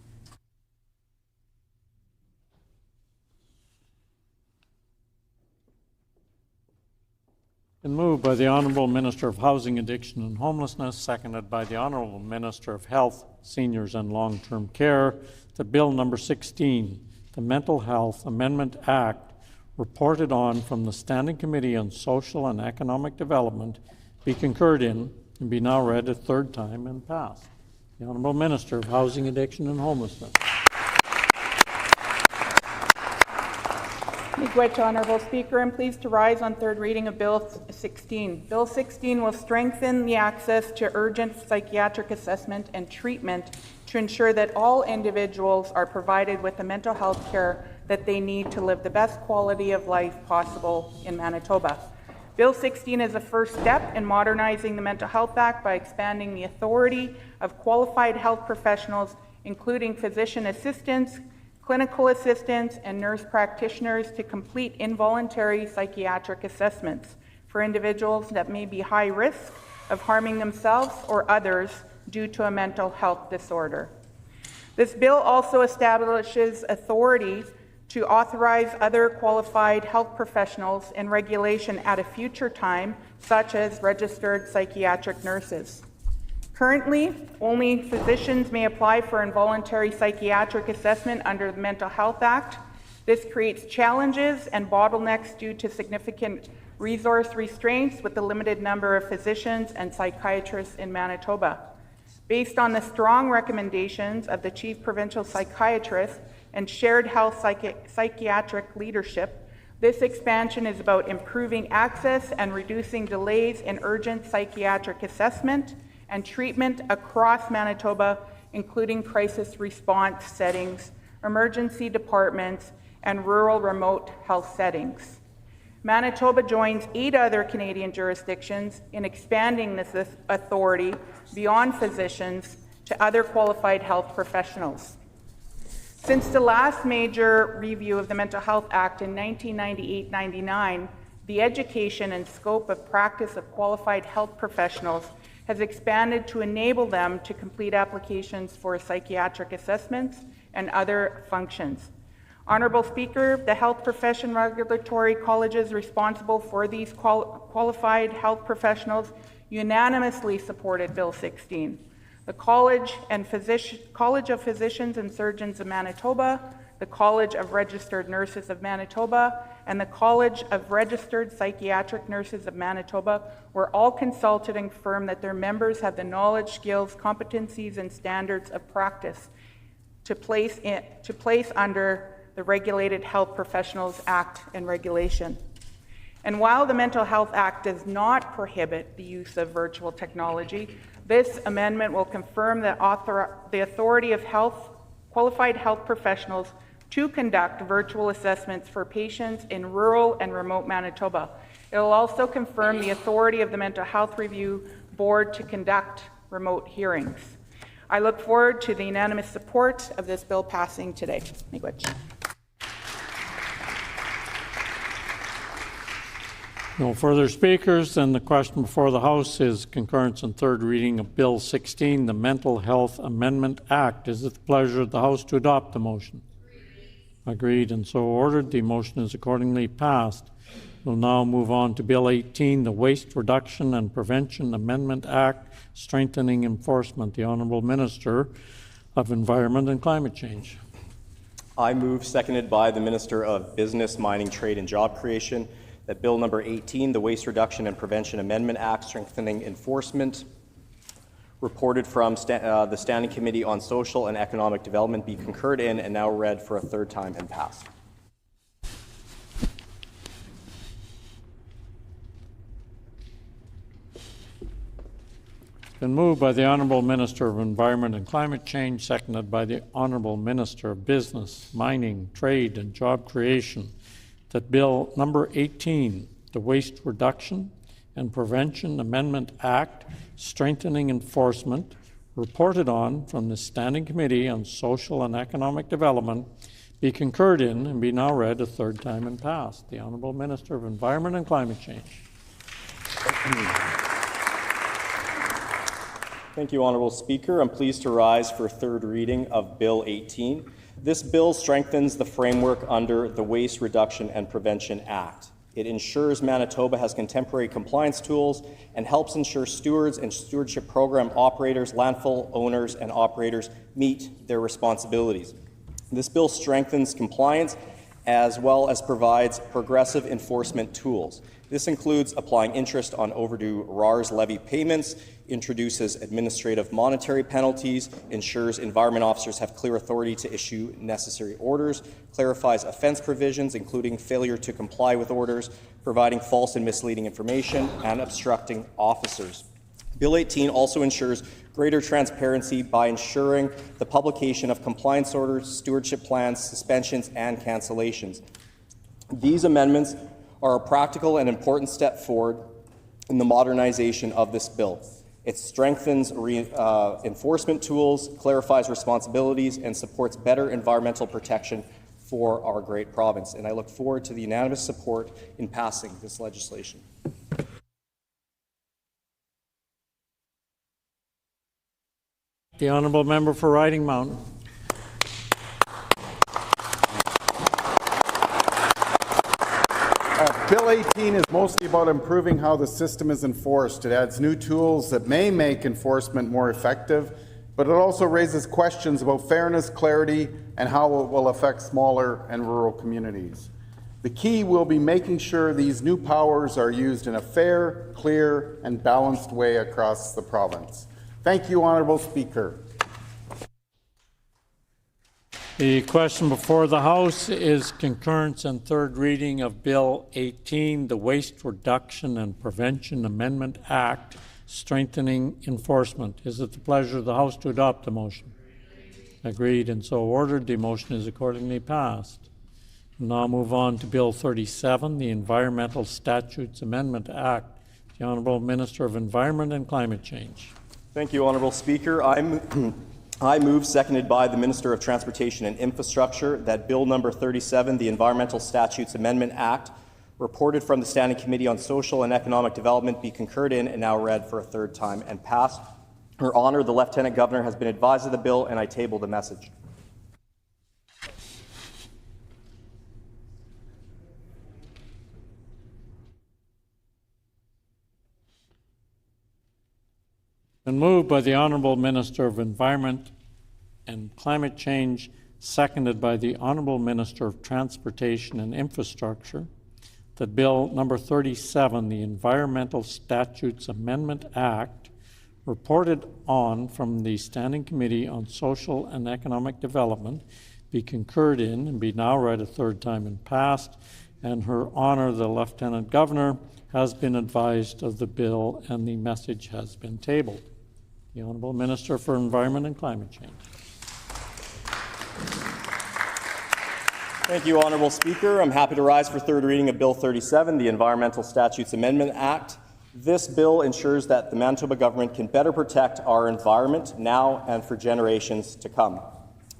Been moved by the Honourable Minister of Housing, Addiction and Homelessness, seconded by the Honourable Minister of Health, Seniors and Long-Term Care, that Bill number 16, the Mental Health Amendment Act, reported on from the Standing Committee on Social and Economic Development, be concurred in and be now read a third time and passed. The Honourable Minister of Housing, Addiction and Homelessness. Miigwech, Honourable Speaker. I'm pleased to rise on third reading of Bill 16. Bill 16 will strengthen the access to urgent psychiatric assessment and treatment to ensure that all individuals are provided with the mental health care that they need to live the best quality of life possible in Manitoba. Bill 16 is a first step in modernizing the Mental Health Act by expanding the authority of qualified health professionals, including physician assistants, clinical assistants, and nurse practitioners, to complete involuntary psychiatric assessments for individuals that may be high risk of harming themselves or others due to a mental health disorder. This bill also establishes authority to authorize other qualified health professionals in regulation at a future time, such as registered psychiatric nurses. Currently, only physicians may apply for involuntary psychiatric assessment under the Mental Health Act. This creates challenges and bottlenecks due to significant resource restraints with the limited number of physicians and psychiatrists in Manitoba. Based on the strong recommendations of the Chief Provincial Psychiatrist and shared health psychiatric leadership, this expansion is about improving access and reducing delays in urgent psychiatric assessment and treatment across Manitoba, including crisis response settings, emergency departments, and rural remote health settings. Manitoba joins 8 other Canadian jurisdictions in expanding this authority beyond physicians to other qualified health professionals. Since the last major review of the Mental Health Act in 1998-99, the education and scope of practice of qualified health professionals has expanded to enable them to complete applications for psychiatric assessments and other functions. Honourable Speaker, the health profession regulatory colleges responsible for these qualified health professionals unanimously supported Bill 16. The College of Physicians and Surgeons of Manitoba, the College of Registered Nurses of Manitoba, and the College of Registered Psychiatric Nurses of Manitoba were all consulted and confirmed that their members have the knowledge, skills, competencies, and standards of practice to place under the Regulated Health Professionals Act and regulation. And while the Mental Health Act does not prohibit the use of virtual technology, this amendment will confirm the authority of qualified health professionals to conduct virtual assessments for patients in rural and remote Manitoba. It will also confirm the authority of the Mental Health Review Board to conduct remote hearings. I look forward to the unanimous support of this bill passing today. Miigwech. No further speakers, then the question before the House is concurrence and third reading of Bill 16, the Mental Health Amendment Act. Is it the pleasure of the House to adopt the motion? Agreed and so ordered. The motion is accordingly passed. We'll now move on to Bill 18, the Waste Reduction and Prevention Amendment Act, strengthening enforcement. The Honourable Minister of Environment and Climate Change. I move, seconded by the Minister of Business, Mining, Trade and Job Creation, that Bill number 18, the Waste Reduction and Prevention Amendment Act, strengthening enforcement, reported from the Standing Committee on Social and Economic Development, be concurred in and now read for a third time and passed. It's been moved by the Honourable Minister of Environment and Climate Change, seconded by the Honourable Minister of Business, Mining, Trade and Job Creation, that Bill number 18, the Waste Reduction and Prevention Amendment Act, strengthening enforcement, reported on from the Standing Committee on Social and Economic Development, be concurred in and be now read a third time and passed. The Honourable Minister of Environment and Climate Change. Thank you, Honourable Speaker. I'm pleased to rise for third reading of Bill 18. This bill strengthens the framework under the Waste Reduction and Prevention Act. It ensures Manitoba has contemporary compliance tools and helps ensure stewards and stewardship program operators, landfill owners, and operators meet their responsibilities. This bill strengthens compliance as well as provides progressive enforcement tools. This includes applying interest on overdue RARS levy payments, introduces administrative monetary penalties, ensures environment officers have clear authority to issue necessary orders, clarifies offense provisions, including failure to comply with orders, providing false and misleading information, and obstructing officers. Bill 18 also ensures greater transparency by ensuring the publication of compliance orders, stewardship plans, suspensions, and cancellations. These amendments are a practical and important step forward in the modernization of this bill. It strengthens enforcement tools, clarifies responsibilities, and supports better environmental protection for our great province. And I look forward to the unanimous support in passing this legislation. The Honourable Member for Riding Mountain. Bill 18 is mostly about improving how the system is enforced. It adds new tools that may make enforcement more effective, but it also raises questions about fairness, clarity, and how it will affect smaller and rural communities. The key will be making sure these new powers are used in a fair, clear, and balanced way across the province. Thank you, Honourable Speaker. The question before the House is concurrence and third reading of Bill 18, the Waste Reduction and Prevention Amendment Act, strengthening enforcement. Is it the pleasure of the House to adopt the motion? Agreed and so ordered. The motion is accordingly passed. We'll now move on to Bill 37, the Environmental Statutes Amendment Act. The Honourable Minister of Environment and Climate Change. Thank you, Honourable Speaker. I move, seconded by the Minister of Transportation and Infrastructure, that Bill number 37, the Environmental Statutes Amendment Act, reported from the Standing Committee on Social and Economic Development, be concurred in and now read for a third time and passed. Her Honour, the Lieutenant Governor, has been advised of the bill, and I table the message. Been moved by the Honourable Minister of Environment and Climate Change, seconded by the Honourable Minister of Transportation and Infrastructure, that Bill number 37, the Environmental Statutes Amendment Act, reported on from the Standing Committee on Social and Economic Development, be concurred in and be now read a third time and passed. And Her Honour, the Lieutenant Governor, has been advised of the bill and the message has been tabled. The Honourable Minister for Environment and Climate Change. Thank you, Honourable Speaker. I'm happy to rise for third reading of Bill 37, the Environmental Statutes Amendment Act. This bill ensures that the Manitoba government can better protect our environment now and for generations to come.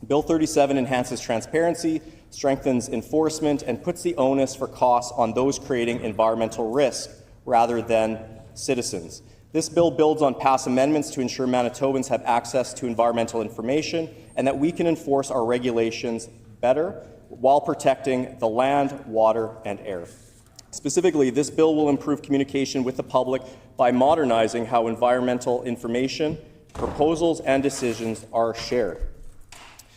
Bill 37 enhances transparency strengthens enforcement, and puts the onus for costs on those creating environmental risk rather than citizens. This bill builds on past amendments to ensure Manitobans have access to environmental information and that we can enforce our regulations better while protecting the land, water, and air. Specifically, this bill will improve communication with the public by modernizing how environmental information, proposals, and decisions are shared.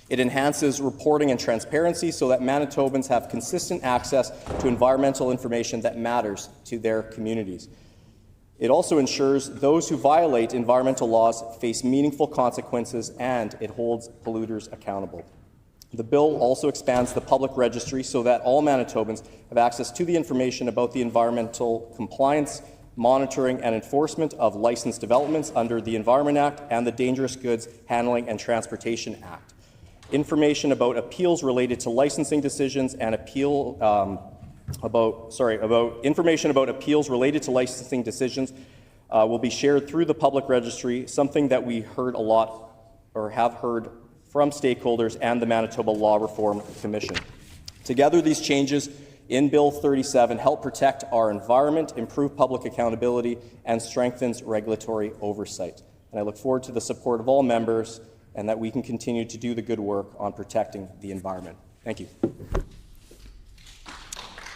It enhances reporting and transparency so that Manitobans have consistent access to environmental information that matters to their communities. It also ensures those who violate environmental laws face meaningful consequences, and it holds polluters accountable. The bill also expands the public registry so that all Manitobans have access to the information about the environmental compliance, monitoring, and enforcement of licensed developments under the Environment Act and the Dangerous Goods Handling and Transportation Act. Information about appeals related to licensing decisions and information about appeals related to licensing decisions will be shared through the public registry, something that we heard a lot or have heard from stakeholders and the Manitoba Law Reform Commission. Together, these changes in Bill 37 help protect our environment, improve public accountability, and strengthens regulatory oversight. And I look forward to the support of all members and that we can continue to do the good work on protecting the environment. Thank you.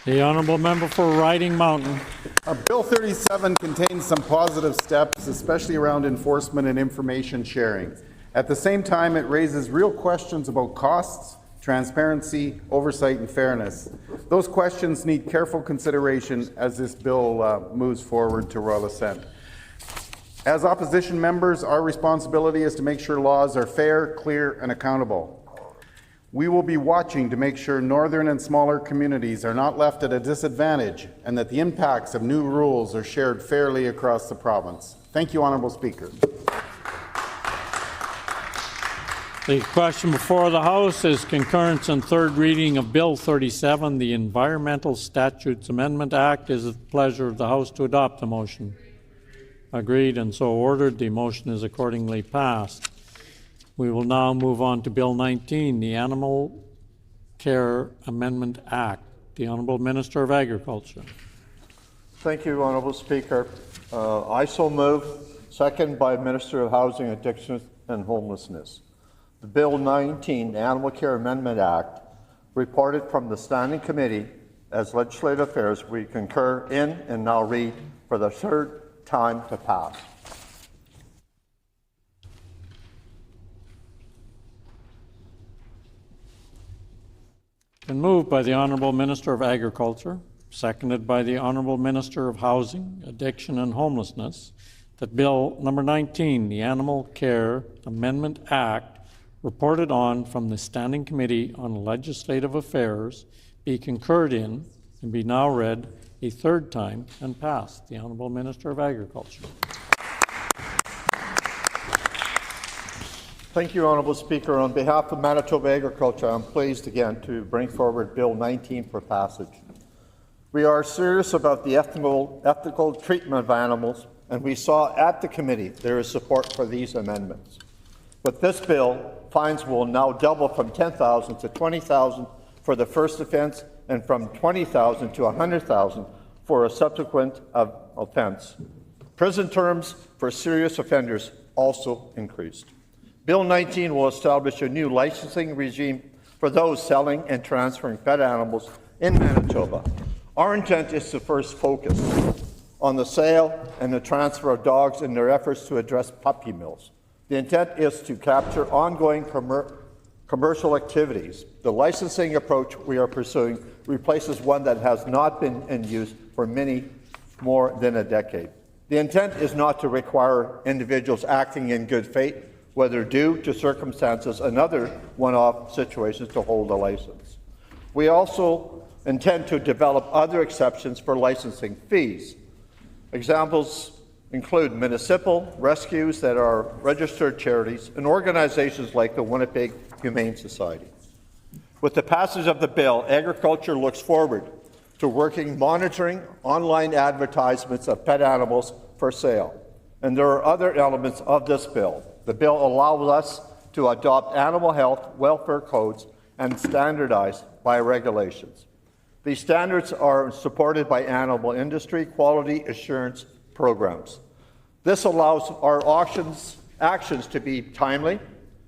The honourable member for Riding Mountain. Bill 37 contains some positive steps, especially around enforcement and information sharing. At the same time, it raises real questions about costs, transparency, oversight, and fairness. Those questions need careful consideration as this bill moves forward to royal assent. As opposition members, our responsibility is to make sure laws are fair, clear, and accountable. We will be watching to make sure northern and smaller communities are not left at a disadvantage and that the impacts of new rules are shared fairly across the province. Thank you, Honourable Speaker. The question before the House is concurrence and third reading of Bill 37, the Environmental Statutes Amendment Act. Is it the pleasure of the House to adopt the motion? Agreed and so ordered. The motion is accordingly passed. We will now move on to Bill 19, the Animal Care Amendment Act. The Honourable Minister of Agriculture. Thank you, Honourable Speaker. I so move, second by Minister of Housing, Addiction and Homelessness. The Bill 19, the Animal Care Amendment Act, reported from the Standing Committee as Legislative Affairs, we concur in and now read for the third time to pass. Been moved by the Honourable Minister of Agriculture, seconded by the Honourable Minister of Housing, Addiction and Homelessness, that Bill number 19, the Animal Care Amendment Act, reported on from the Standing Committee on Legislative Affairs, be concurred in and be now read a third time and passed. The Honourable Minister of Agriculture. Thank you, Honourable Speaker. On behalf of Manitoba Agriculture, I'm pleased again to bring forward Bill 19 for passage. We are serious about the ethical treatment of animals, and we saw at the committee there is support for these amendments. But this bill, fines will now double from $10,000 to $20,000 for the first offence and from $20,000 to $100,000 for a subsequent offence. Prison terms for serious offenders also increased. Bill 19 will establish a new licensing regime for those selling and transferring pet animals in Manitoba. Our intent is to first focus on the sale and the transfer of dogs in their efforts to address puppy mills. The intent is to capture ongoing commercial activities. The licensing approach we are pursuing replaces one that has not been in use for many more than a decade. The intent is not to require individuals acting in good faith, whether due to circumstances and other one-off situations, to hold a license. We also intend to develop other exceptions for licensing fees. Examples include municipal rescues that are registered charities and organizations like the Winnipeg Humane Society. With the passage of the bill, agriculture looks forward to monitoring online advertisements of pet animals for sale. And there are other elements of this bill. The bill allows us to adopt animal health welfare codes and standardize by regulations. These standards are supported by animal industry quality assurance programs. This allows our actions to be timely,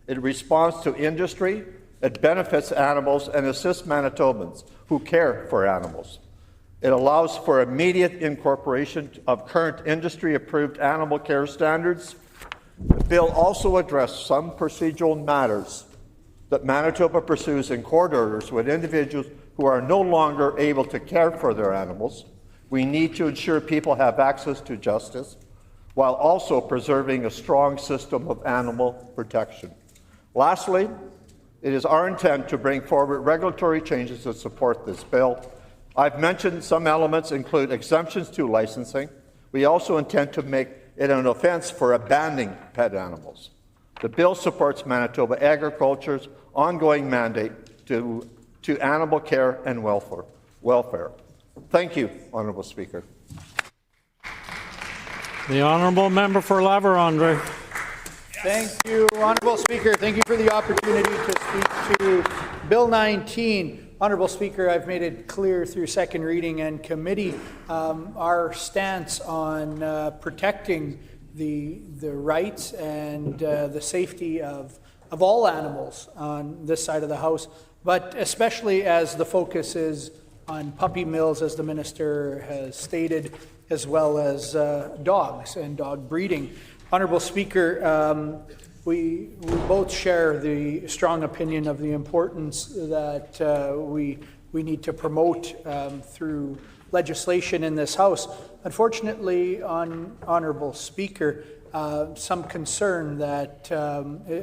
it responds to industry, it benefits animals, and assists Manitobans who care for animals. It allows for immediate incorporation of current industry-approved animal care standards. The bill also addressed some procedural matters that Manitoba pursues in court orders with individuals who are no longer able to care for their animals. We need to ensure people have access to justice while also preserving a strong system of animal protection. Lastly, it is our intent to bring forward regulatory changes to support this bill. I've mentioned some elements include exemptions to licensing. We also intend to make it an offense for abandoning pet animals. The bill supports Manitoba Agriculture's ongoing mandate to animal care and welfare. Thank you, Honourable Speaker. The Honourable Member for La Vérendrye. Thank you, Honourable Speaker. Thank you for the opportunity to speak to Bill 19. Honourable Speaker, I've made it clear through second reading and committee our stance on protecting the rights and the safety of all animals on this side of the House, but especially as the focus is on puppy mills, as the Minister has stated, as well as dogs and dog breeding. Honourable Speaker, we both share the strong opinion of the importance that we need to promote through legislation in this House. Unfortunately, Honourable Speaker, some concern that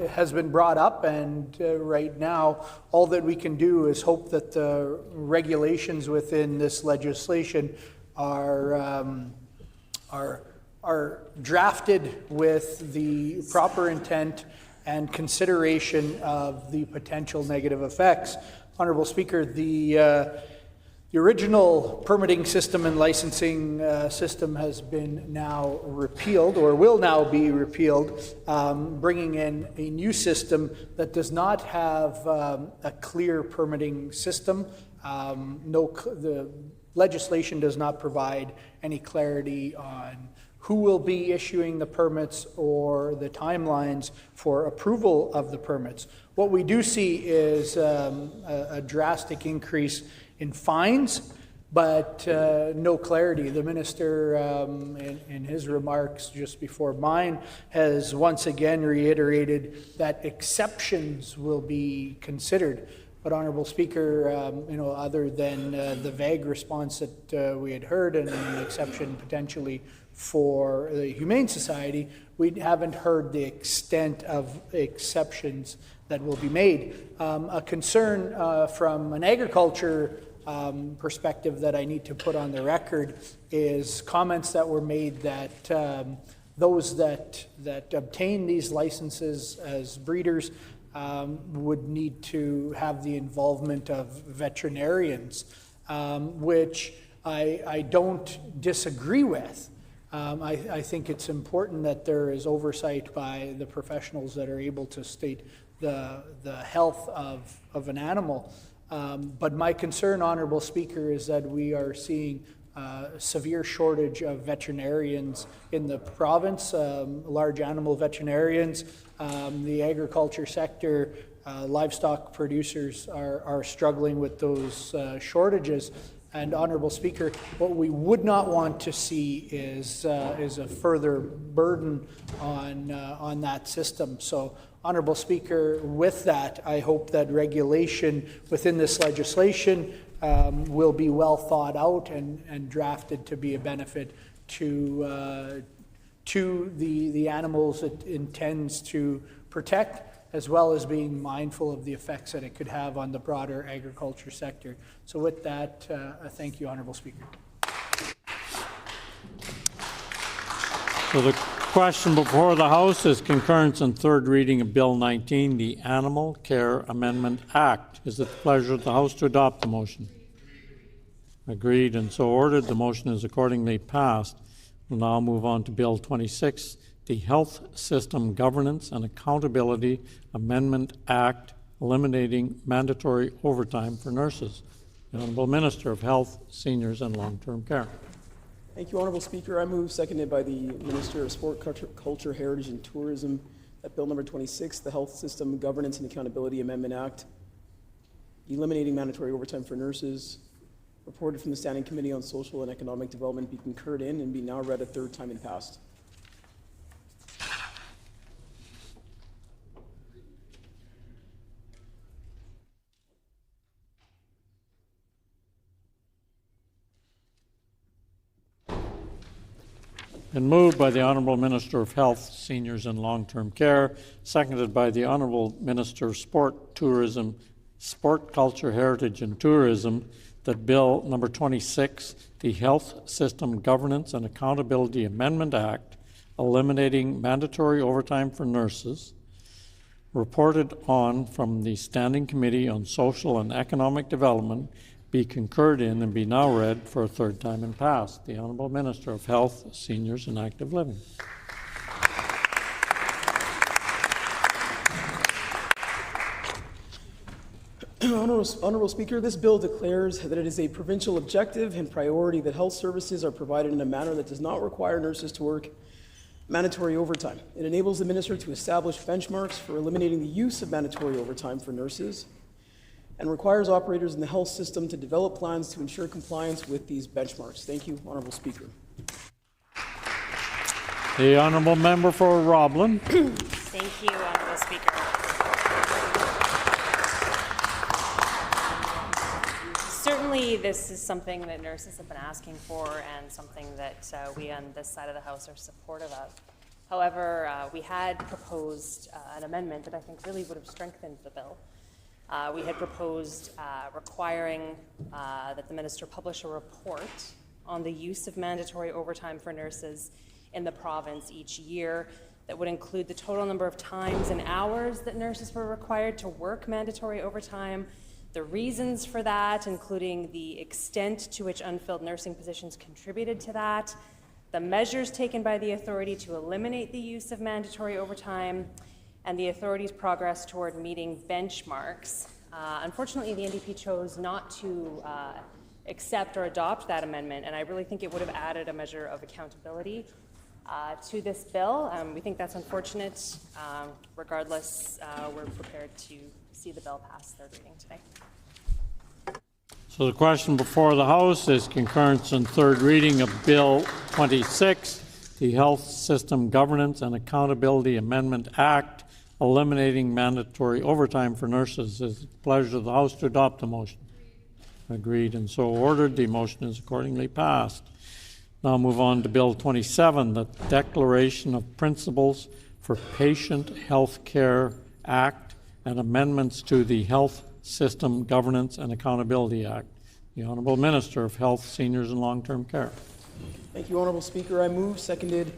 has been brought up, and right now all that we can do is hope that the regulations within this legislation are drafted with the proper intent and consideration of the potential negative effects. Honourable Speaker, the original permitting system and licensing system has been now repealed, or will now be repealed, bringing in a new system that does not have a clear permitting system. The legislation does not provide any clarity on who will be issuing the permits or the timelines for approval of the permits. What we do see is a drastic increase in fines, but no clarity. The Minister, in his remarks just before mine, has once again reiterated that exceptions will be considered. But, Honourable Speaker, other than the vague response that we had heard and an exception potentially for the Humane Society, we haven't heard the extent of exceptions that will be made. A concern from an agriculture perspective that I need to put on the record is comments that were made that those that obtain these licenses as breeders would need to have the involvement of veterinarians, which I don't disagree with. I think it's important that there is oversight by the professionals that are able to state the health of an animal. But my concern, Honourable Speaker, is that we are seeing a severe shortage of veterinarians in the province, large animal veterinarians. The agriculture sector, livestock producers are struggling with those shortages. And, Honourable Speaker, what we would not want to see is a further burden on that system. So, Honourable Speaker, with that, I hope that regulation within this legislation will be well thought out and drafted to be a benefit to the animals it intends to protect, as well as being mindful of the effects that it could have on the broader agriculture sector. So with that, I thank you, Honourable Speaker. So the question before the House is concurrence and third reading of Bill 19, the Animal Care Amendment Act. Is it the pleasure of the House to adopt the motion? Agreed and so ordered. The motion is accordingly passed. We'll now move on to Bill 26, the Health System Governance and Accountability Amendment Act eliminating mandatory overtime for nurses. The Honourable Minister of Health, Seniors and Long-Term Care. Thank you, Honourable Speaker. I move, seconded by the Minister of Sport, Culture, Heritage and Tourism, that Bill number 26, the Health System Governance and Accountability Amendment Act, eliminating mandatory overtime for nurses, reported from the Standing Committee on Social and Economic Development, be concurred in and be now read a third time and passed. Been moved by the Honourable Minister of Health, Seniors and Long-Term Care, seconded by the Honourable Minister of Sport, Tourism, Sport, Culture, Heritage and Tourism, that Bill number 26, the Health System Governance and Accountability Amendment Act, eliminating mandatory overtime for nurses, reported on from the Standing Committee on Social and Economic Development, be concurred in and be now read for a third time and passed. The Honourable Minister of Health, Seniors and Active Living. Honourable Speaker, this bill declares that it is a provincial objective and priority that health services are provided in a manner that does not require nurses to work mandatory overtime. It enables the Minister to establish benchmarks for eliminating the use of mandatory overtime for nurses and requires operators in the health system to develop plans to ensure compliance with these benchmarks. Thank you, Honourable Speaker. The Honourable Member for Roblin. Thank you, Honourable Speaker. Certainly, this is something that nurses have been asking for and something that we on this side of the House are supportive of. However, we had proposed an amendment that I think really would have strengthened the bill. We had proposed requiring that the Minister publish a report on the use of mandatory overtime for nurses in the province each year that would include the total number of times and hours that nurses were required to work mandatory overtime, the reasons for that, including the extent to which unfilled nursing positions contributed to that, the measures taken by the authority to eliminate the use of mandatory overtime, and the authority's progress toward meeting benchmarks. Unfortunately, the NDP chose not to accept or adopt that amendment, and I really think it would have added a measure of accountability to this bill. We think that's unfortunate. Regardless, we're prepared to see the bill pass third reading today. So the question before the House is concurrence in third reading of Bill 26, the Health System Governance and Accountability Amendment Act, eliminating mandatory overtime for nurses. It's the pleasure of the House to adopt the motion. Agreed and so ordered. The motion is accordingly passed. Now move on to Bill 27, the Declaration of Principles for Patient Health Care Act and amendments to the Health System Governance and Accountability Act. The Honourable Minister of Health, Seniors and Long-Term Care. Thank you, Honourable Speaker. I move, seconded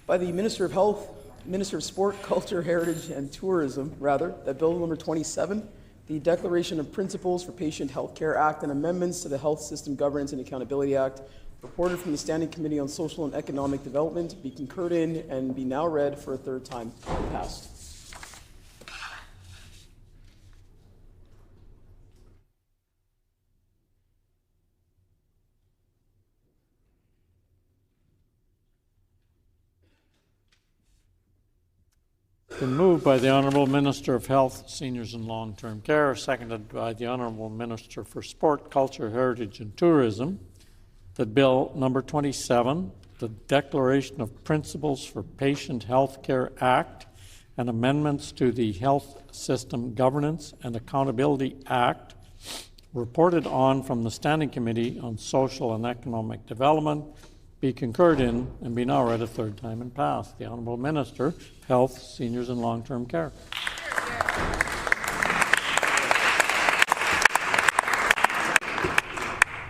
by the Minister of Health, Minister of Sport, Culture, Heritage and Tourism, that Bill number 27, the Declaration of Principles for Patient Health Care Act and amendments to the Health System Governance and Accountability Act, reported from the Standing Committee on Social and Economic Development, be concurred in and be now read for a third time and passed. Been moved by the Honourable Minister of Health, Seniors and Long-Term Care, seconded by the Honourable Minister for Sport, Culture, Heritage and Tourism, that Bill number 27, the Declaration of Principles for Patient Health Care Act and amendments to the Health System Governance and Accountability Act, reported on from the Standing Committee on Social and Economic Development, be concurred in and be now read a third time and passed. The Honourable Minister of Health, Seniors and Long-Term Care.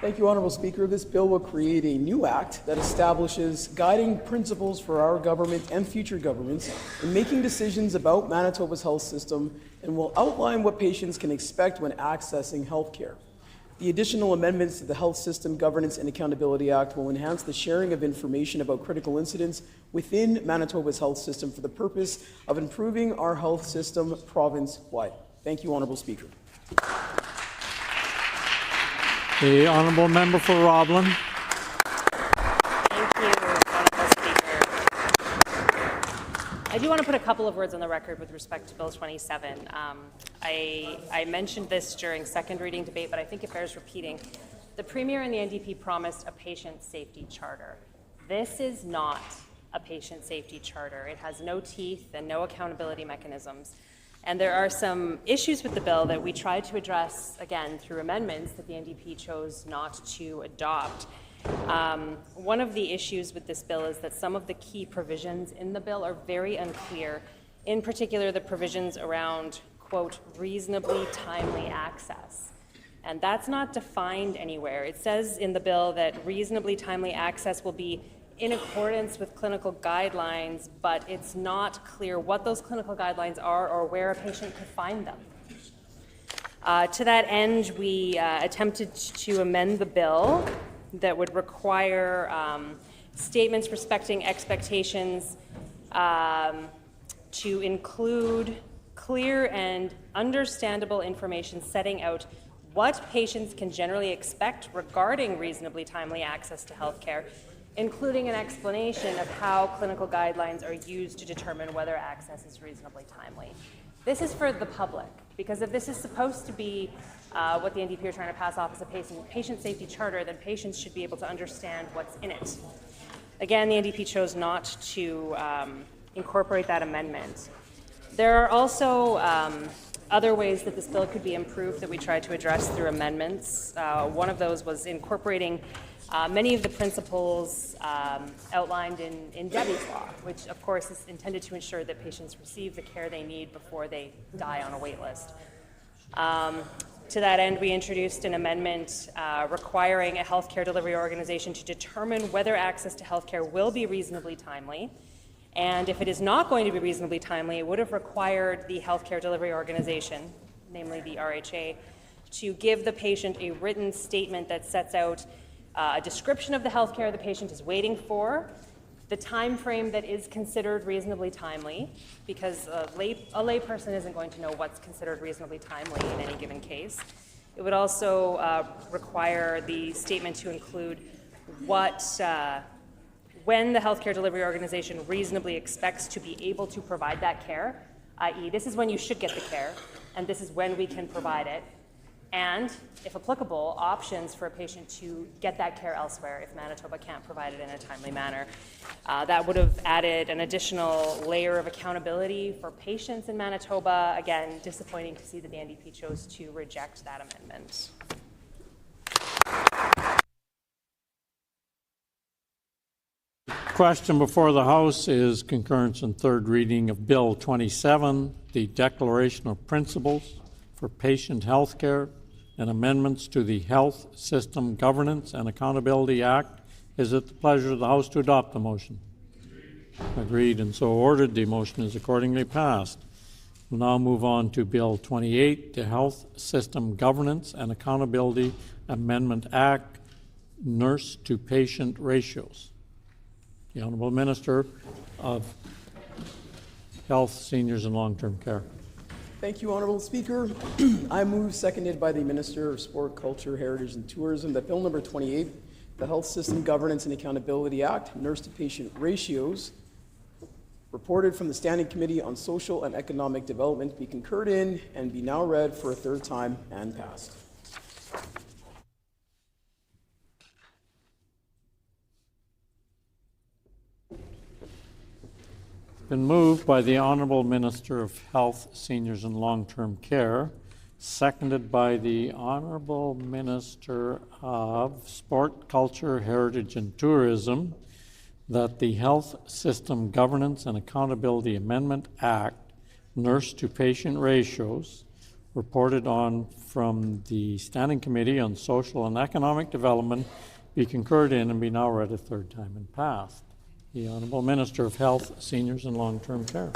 Thank you, Honourable Speaker. This bill will create a new act that establishes guiding principles for our government and future governments in making decisions about Manitoba's health system and will outline what patients can expect when accessing health care. The additional amendments to the Health System Governance and Accountability Act will enhance the sharing of information about critical incidents within Manitoba's health system for the purpose of improving our health system province-wide. Thank you, Honourable Speaker. The honourable member for Roblin. Thank you, Honourable Speaker. I do want to put a couple of words on the record with respect to Bill 27. I mentioned this during second reading debate, but I think it bears repeating. The Premier and the NDP promised a patient safety charter. This is not a patient safety charter. It has no teeth and no accountability mechanisms. And there are some issues with the bill that we tried to address, again, through amendments that the NDP chose not to adopt. One of the issues with this bill is that some of the key provisions in the bill are very unclear, in particular the provisions around, quote, reasonably timely access. And that's not defined anywhere. It says in the bill that reasonably timely access will be in accordance with clinical guidelines, but it's not clear what those clinical guidelines are or where a patient could find them. To that end, we attempted to amend the bill that would require statements respecting expectations to include clear and understandable information setting out what patients can generally expect regarding reasonably timely access to health care, including an explanation of how clinical guidelines are used to determine whether access is reasonably timely. This is for the public, because if this is supposed to be what the NDP are trying to pass off as a patient safety charter, then patients should be able to understand what's in it. Again, the NDP chose not to incorporate that amendment. There are also other ways that this bill could be improved that we tried to address through amendments. One of those was incorporating many of the principles outlined in Debbie's law, which of course is intended to ensure that patients receive the care they need before they die on a wait list. To that end, we introduced an amendment requiring a healthcare delivery organization to determine whether access to healthcare will be reasonably timely. And if it is not going to be reasonably timely, it would have required the healthcare delivery organization, namely the RHA, to give the patient a written statement that sets out a description of the health care the patient is waiting for, the time frame that is considered reasonably timely, because a lay person isn't going to know what's considered reasonably timely in any given case. It would also require the statement to include when the healthcare delivery organization reasonably expects to be able to provide that care, i.e. this is when you should get the care, and this is when we can provide it. And, if applicable, options for a patient to get that care elsewhere if Manitoba can't provide it in a timely manner. That would have added an additional layer of accountability for patients in Manitoba. Again, disappointing to see that the NDP chose to reject that amendment. Question before the House is concurrence in third reading of Bill 27, the Declaration of Principles for Patient Health Care and amendments to the Health System Governance and Accountability Act. Is it the pleasure of the House to adopt the motion? Agreed, and so ordered. The motion is accordingly passed. We'll now move on to Bill 28, the Health System Governance and Accountability Amendment Act, Nurse-to-Patient Ratios. The Honourable Minister of Health, Seniors and Long-Term Care. Thank you, Honourable Speaker. I move, seconded by the Minister of Sport, Culture, Heritage and Tourism, that Bill number 28, the Health System Governance and Accountability Act, Nurse-to-Patient Ratios, reported from the Standing Committee on Social and Economic Development, be concurred in and be now read for a third time and passed. Been moved by the Honourable Minister of Health, Seniors and Long-Term Care, seconded by the Honourable Minister of Sport, Culture, Heritage and Tourism, that the Health System Governance and Accountability Amendment Act, Nurse-to-Patient Ratios, reported on from the Standing Committee on Social and Economic Development, be concurred in and be now read a third time and passed. The Honourable Minister of Health, Seniors and Long-Term Care.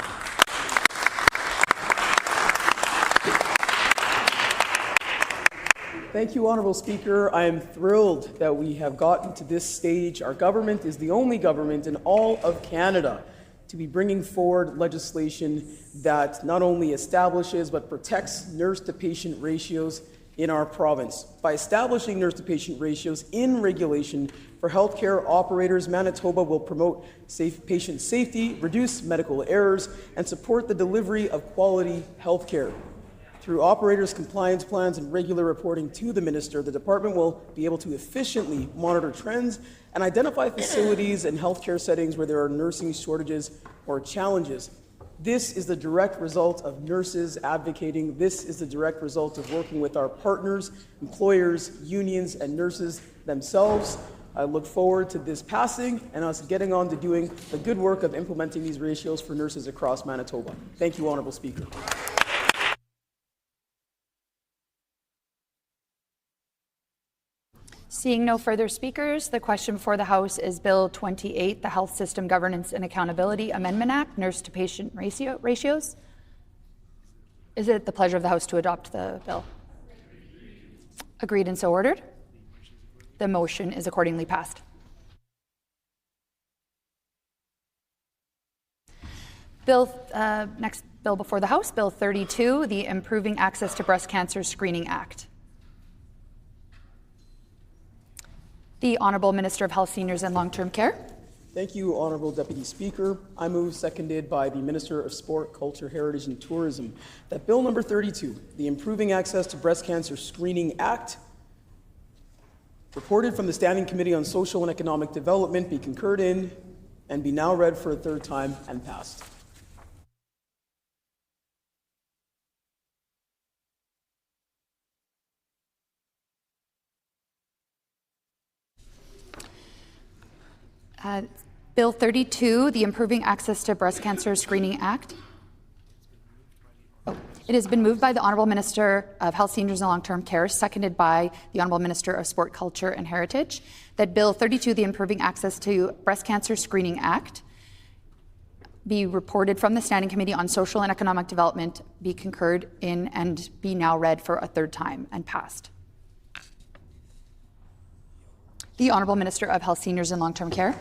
Thank you, Honourable Speaker. I am thrilled that we have gotten to this stage. Our government is the only government in all of Canada to be bringing forward legislation that not only establishes but protects nurse-to-patient ratios in our province. By establishing nurse-to-patient ratios in regulation for healthcare operators, Manitoba will promote patient safety, reduce medical errors, and support the delivery of quality healthcare. Through operators' compliance plans and regular reporting to the minister, the department will be able to efficiently monitor trends and identify facilities and healthcare settings where there are nursing shortages or challenges. This is the direct result of nurses advocating. This is the direct result of working with our partners, employers, unions, and nurses themselves. I look forward to this passing and us getting on to doing the good work of implementing these ratios for nurses across Manitoba. Thank you, Honourable Speaker. Seeing no further speakers, the question before the House is Bill 28, the Health System Governance and Accountability Amendment Act, nurse-to-patient ratios. Is it the pleasure of the House to adopt the bill? Agreed and so ordered. The motion is accordingly passed. Next bill before the House, Bill 32, the Improving Access to Breast Cancer Screening Act. The Honourable Minister of Health, Seniors and Long-Term Care. Thank you, Honourable Deputy Speaker. I move, seconded by the Minister of Sport, Culture, Heritage and Tourism, that Bill number 32, the Improving Access to Breast Cancer Screening Act, reported from the Standing Committee on Social and Economic Development, be concurred in and be now read for a third time and passed. Bill 32, the Improving Access to Breast Cancer Screening Act. It has been moved by the Honourable Minister of Health, Seniors and Long-Term Care, seconded by the Honourable Minister of Sport, Culture and Heritage, that Bill 32, the Improving Access to Breast Cancer Screening Act, be reported from the Standing Committee on Social and Economic Development, be concurred in, and be now read for a third time and passed. The Honourable Minister of Health, Seniors and Long-Term Care.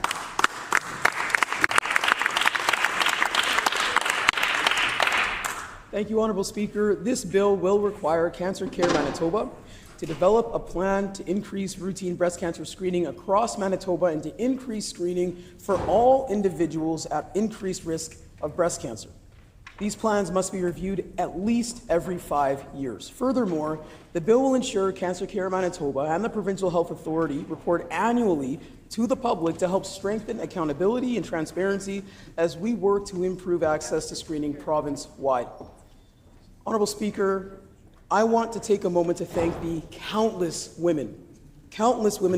Thank you, Honourable Speaker. This bill will require Cancer Care Manitoba to develop a plan to increase routine breast cancer screening across Manitoba and to increase screening for all individuals at increased risk of breast cancer. These plans must be reviewed at least every 5 years. Furthermore, the bill will ensure Cancer Care Manitoba and the Provincial Health Authority report annually to the public to help strengthen accountability and transparency as we work to improve access to screening province-wide. Honourable Speaker, I want to take a moment to thank the countless women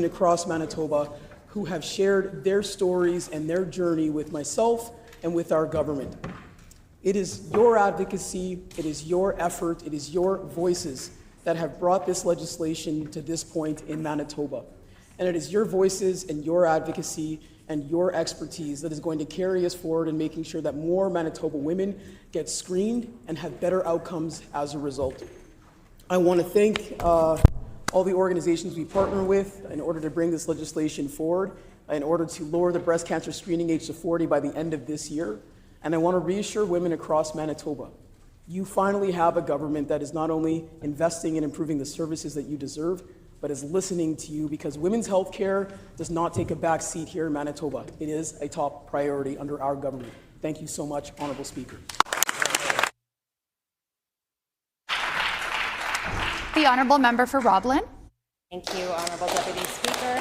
across Manitoba who have shared their stories and their journey with myself and with our government. It is your advocacy, it is your effort, it is your voices that have brought this legislation to this point in Manitoba. And it is your voices and your advocacy and your expertise that is going to carry us forward in making sure that more Manitoba women get screened and have better outcomes as a result. I want to thank all the organizations we partner with in order to bring this legislation forward, in order to lower the breast cancer screening age to 40 by the end of this year. And I want to reassure women across Manitoba, you finally have a government that is not only investing in improving the services that you deserve, but is listening to you, because women's health care does not take a back seat here in Manitoba. It is a top priority under our government. Thank you so much, Honourable Speaker. The Honourable Member for Roblin. Thank you, Honourable Deputy Speaker.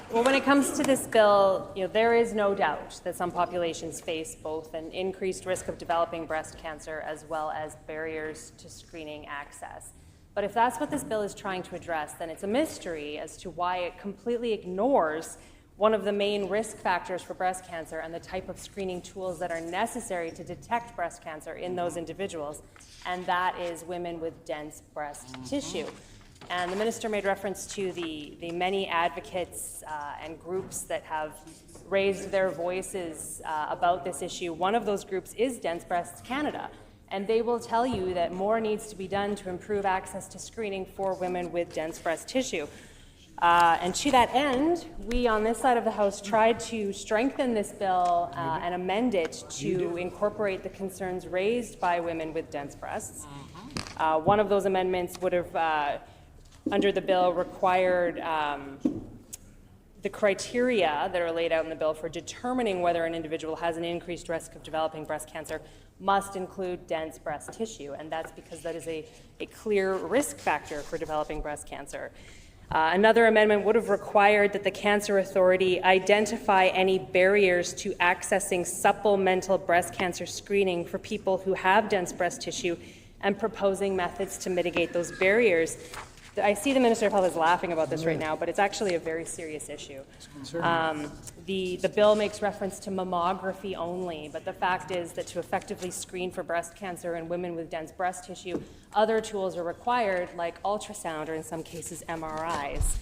Well, when it comes to this bill, there is no doubt that some populations face both an increased risk of developing breast cancer as well as barriers to screening access. But if that's what this bill is trying to address, then it's a mystery as to why it completely ignores one of the main risk factors for breast cancer and the type of screening tools that are necessary to detect breast cancer in those individuals, and that is women with dense breast tissue. And the minister made reference to the many advocates and groups that have raised their voices about this issue. One of those groups is Dense Breasts Canada, and they will tell you that more needs to be done to improve access to screening for women with dense breast tissue. And to that end, we on this side of the House tried to strengthen this bill and amend it to incorporate the concerns raised by women with dense breasts. One of those amendments would have, under the bill, required the criteria that are laid out in the bill for determining whether an individual has an increased risk of developing breast cancer must include dense breast tissue, and that's because that is a clear risk factor for developing breast cancer. Another amendment would have required that the Cancer Authority identify any barriers to accessing supplemental breast cancer screening for people who have dense breast tissue and proposing methods to mitigate those barriers. I see the Minister of Health is laughing about this right now, but it's actually a very serious issue. The bill makes reference to mammography only, but the fact is that to effectively screen for breast cancer in women with dense breast tissue, other tools are required, like ultrasound or in some cases MRIs.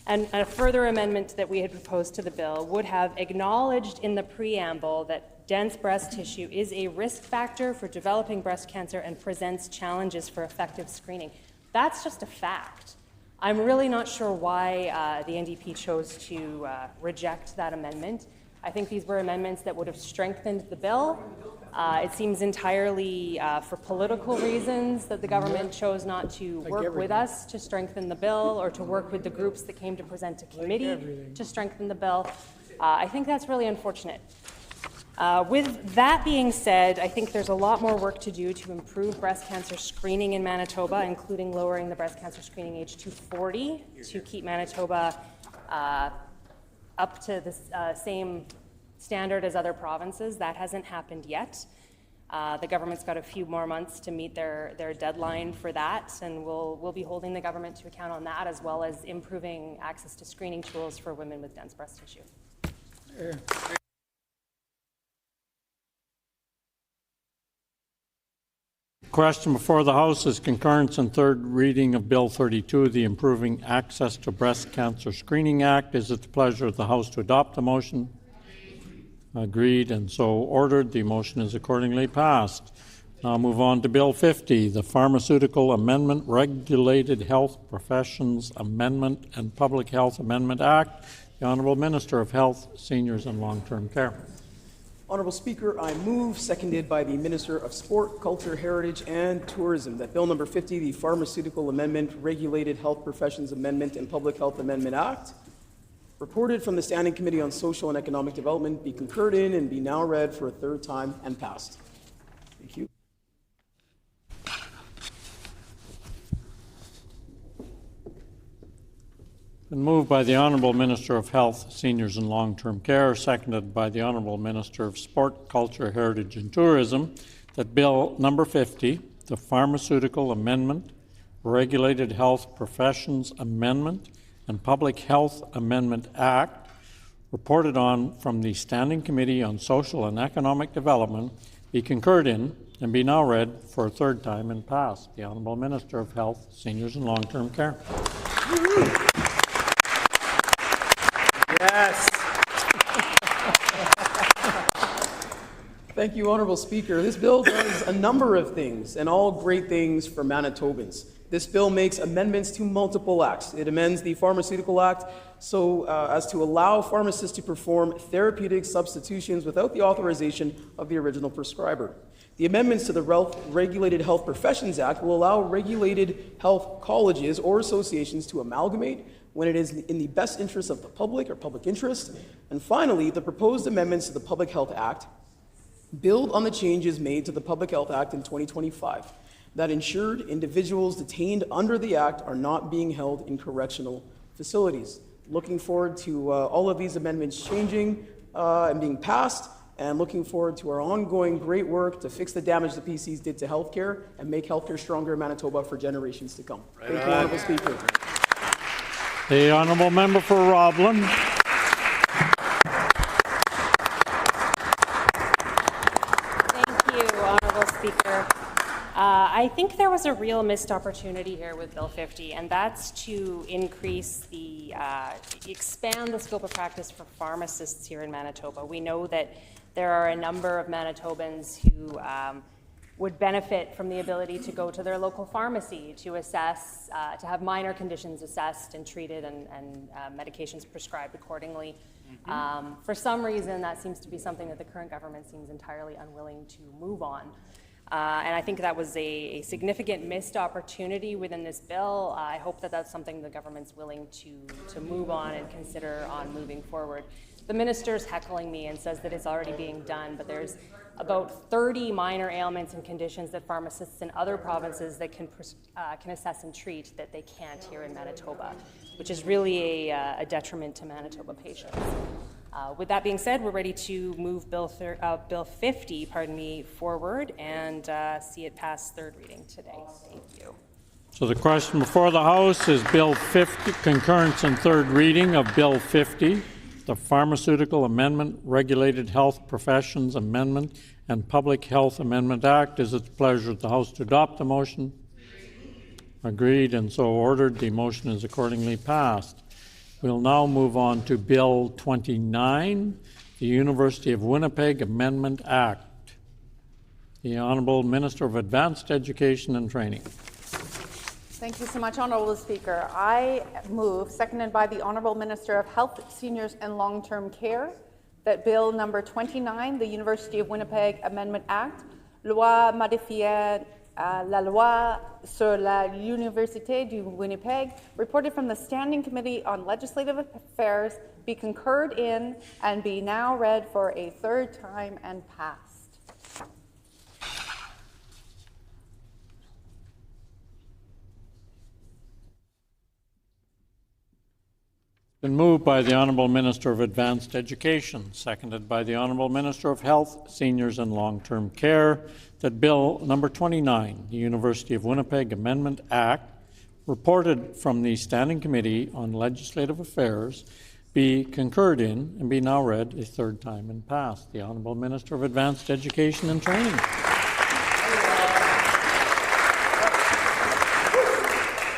And a further amendment that we had proposed to the bill would have acknowledged in the preamble that dense breast tissue is a risk factor for developing breast cancer and presents challenges for effective screening. That's just a fact. I'm really not sure why the NDP chose to reject that amendment. I think these were amendments that would have strengthened the bill. It seems entirely for political reasons that the government chose not to work with us to strengthen the bill or to work with the groups that came to present to committee to strengthen the bill. I think that's really unfortunate. With that being said, I think there's a lot more work to do to improve breast cancer screening in Manitoba, including lowering the breast cancer screening age to 40 to keep Manitoba up to the same standard as other provinces. That hasn't happened yet. The government's got a few more months to meet their deadline for that, and we'll be holding the government to account on that, as well as improving access to screening tools for women with dense breast tissue. Question before the House is concurrence and third reading of Bill 32, the Improving Access to Breast Cancer Screening Act. Is it the pleasure of the House to adopt the motion? Agreed and so ordered. The motion is accordingly passed. Now move on to Bill 50, the Pharmaceutical Amendment, Regulated Health Professions Amendment and Public Health Amendment Act. The Honourable Minister of Health, Seniors and Long-Term Care. Honourable Speaker, I move, seconded by the Minister of Sport, Culture, Heritage and Tourism, that Bill number 50, the Pharmaceutical Amendment, Regulated Health Professions Amendment and Public Health Amendment Act, reported from the Standing Committee on Social and Economic Development, be concurred in and be now read for a third time and passed. Thank you. Been moved by the Honourable Minister of Health, Seniors and Long-Term Care, seconded by the Honourable Minister of Sport, Culture, Heritage and Tourism, that Bill number 50, the Pharmaceutical Amendment, Regulated Health Professions Amendment and Public Health Amendment Act, reported on from the Standing Committee on Social and Economic Development, be concurred in and be now read for a third time and passed. The Honourable Minister of Health, Seniors and Long-Term Care. Yes. Thank you, Honourable Speaker. This bill does a number of things, and all great things for Manitobans. This bill makes amendments to multiple acts. It amends the Pharmaceutical Act so as to allow pharmacists to perform therapeutic substitutions without the authorization of the original prescriber. The amendments to the Regulated Health Professions Act will allow regulated health colleges or associations to amalgamate when it is in the best interest of the public or public interest. And finally, the proposed amendments to the Public Health Act build on the changes made to the Public Health Act in 2025 that ensured individuals detained under the Act are not being held in correctional facilities. Looking forward to all of these amendments changing and being passed, and looking forward to our ongoing great work to fix the damage the PCs did to healthcare and make healthcare stronger in Manitoba for generations to come. Thank you, Honourable Speaker. The Honourable Member for Roblin. Thank you, Honourable Speaker. I think there was a real missed opportunity here with Bill 50, and that's to increase expand the scope of practice for pharmacists here in Manitoba. We know that there are a number of Manitobans who would benefit from the ability to go to their local pharmacy to assess, to have minor conditions assessed and treated and medications prescribed accordingly. For some reason, that seems to be something that the current government seems entirely unwilling to move on. And I think that was a significant missed opportunity within this bill. I hope that that's something the government's willing to move on and consider on moving forward. The minister's heckling me and says that it's already being done, but there's about 30 minor ailments and conditions that pharmacists in other provinces that can assess and treat that they can't here in Manitoba, which is really a detriment to Manitoba patients. With that being said, we're ready to move Bill 50, forward and see it pass third reading today. Thank you. So the question before the House is Bill 50, concurrence and third reading of Bill 50, the Pharmaceutical Amendment, Regulated Health Professions Amendment, and Public Health Amendment Act. Is it the pleasure of the House to adopt the motion? Agreed, and so ordered. The motion is accordingly passed. We'll now move on to Bill 29, the University of Winnipeg Amendment Act. The Honourable Minister of Advanced Education and Training. Thank you so much, Honourable Speaker. I move, seconded by the Honourable Minister of Health, Seniors and Long-Term Care, that Bill number 29, the University of Winnipeg Amendment Act, loi modifiant la loi sur la Université du Winnipeg, reported from the Standing Committee on Legislative Affairs, be concurred in and be now read for a third time and passed. Been moved by the Honourable Minister of Advanced Education, seconded by the Honourable Minister of Health, Seniors and Long-Term Care, that Bill number 29, the University of Winnipeg Amendment Act, reported from the Standing Committee on Legislative Affairs, be concurred in and be now read a third time and passed. The Honourable Minister of Advanced Education and Training.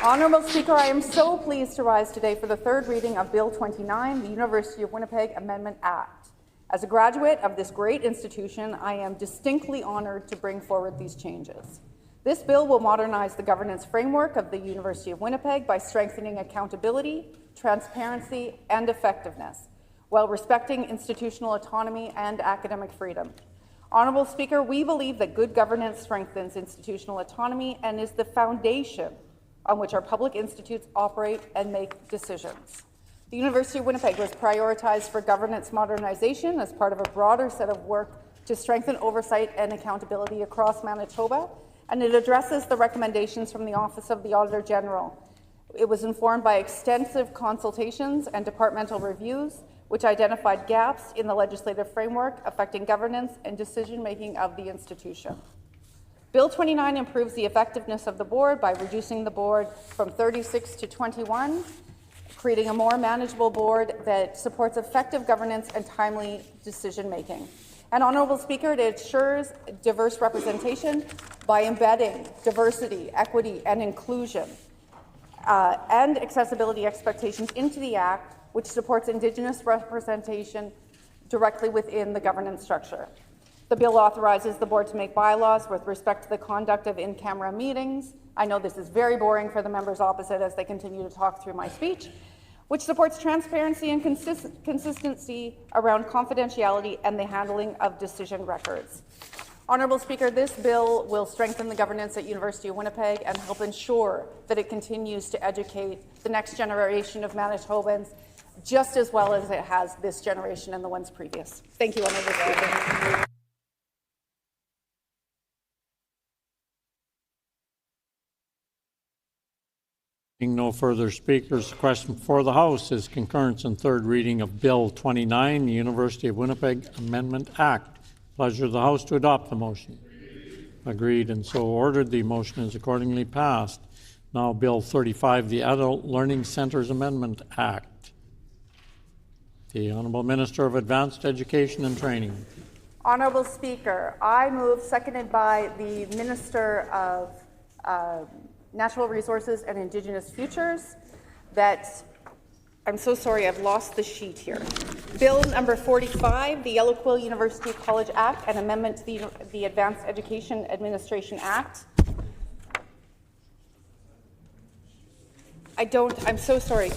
Honourable Speaker, I am so pleased to rise today for the third reading of Bill 29, the University of Winnipeg Amendment Act. As a graduate of this great institution, I am distinctly honoured to bring forward these changes. This bill will modernize the governance framework of the University of Winnipeg by strengthening accountability, transparency, and effectiveness, while respecting institutional autonomy and academic freedom. Honourable Speaker, we believe that good governance strengthens institutional autonomy and is the foundation on which our public institutes operate and make decisions. The University of Winnipeg was prioritized for governance modernization as part of a broader set of work to strengthen oversight and accountability across Manitoba, and it addresses the recommendations from the Office of the Auditor General. It was informed by extensive consultations and departmental reviews, which identified gaps in the legislative framework affecting governance and decision-making of the institution. Bill 29 improves the effectiveness of the board by reducing the board from 36 to 21, creating a more manageable board that supports effective governance and timely decision-making. And Honourable Speaker, it ensures diverse representation by embedding diversity, equity, and inclusion and accessibility expectations into the Act, which supports Indigenous representation directly within the governance structure. The bill authorizes the board to make bylaws with respect to the conduct of in-camera meetings. I know this is very boring for the members opposite as they continue to talk through my speech, which supports transparency and consistency around confidentiality and the handling of decision records. Honourable Speaker, this bill will strengthen the governance at University of Winnipeg and help ensure that it continues to educate the next generation of Manitobans just as well as it has this generation and the ones previous. Thank you, Honourable Speaker. Being no further speakers, the question before the House is concurrence and third reading of Bill 29, the University of Winnipeg Amendment Act. Pleasure of the House to adopt the motion. Agreed, and so ordered. The motion is accordingly passed. Now Bill 35, the Adult Learning Centres Amendment Act. The Honourable Minister of Advanced Education and Training. Honourable Speaker, I move, seconded by the Minister of Natural Resources and Indigenous Futures, that I'm so sorry, I've lost the sheet here. Bill number 45, the Yellow Quill University College Act, an amendment to the Advanced Education Administration Act. I'm so sorry.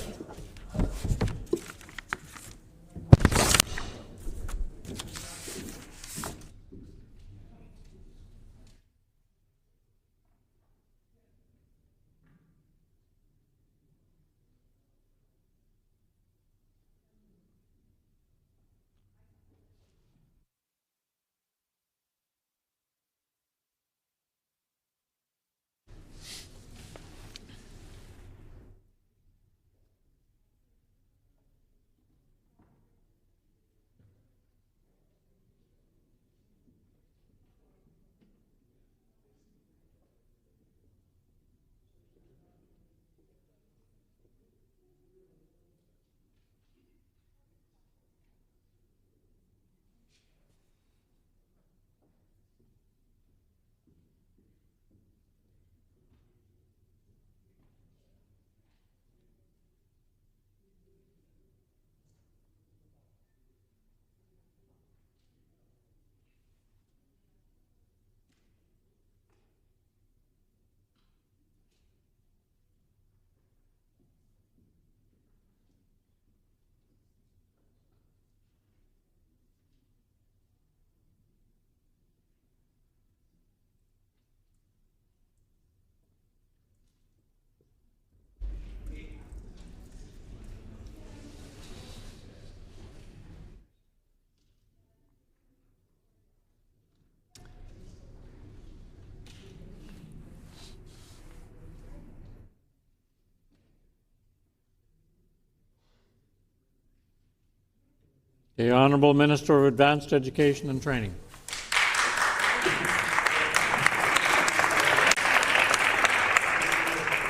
The Honourable Minister of Advanced Education and Training.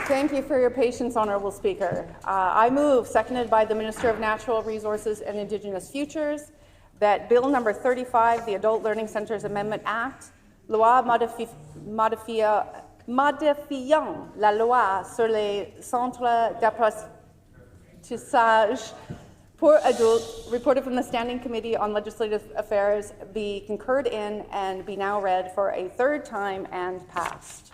Thank you for your patience, Honourable Speaker. I move, seconded by the Minister of Natural Resources and Indigenous Futures, that Bill number 35, the Adult Learning Centres Amendment Act, loi modifiant la loi sur les centres d'apprentissage pour adultes, reported from the Standing Committee on Legislative Affairs, be concurred in and be now read for a third time and passed.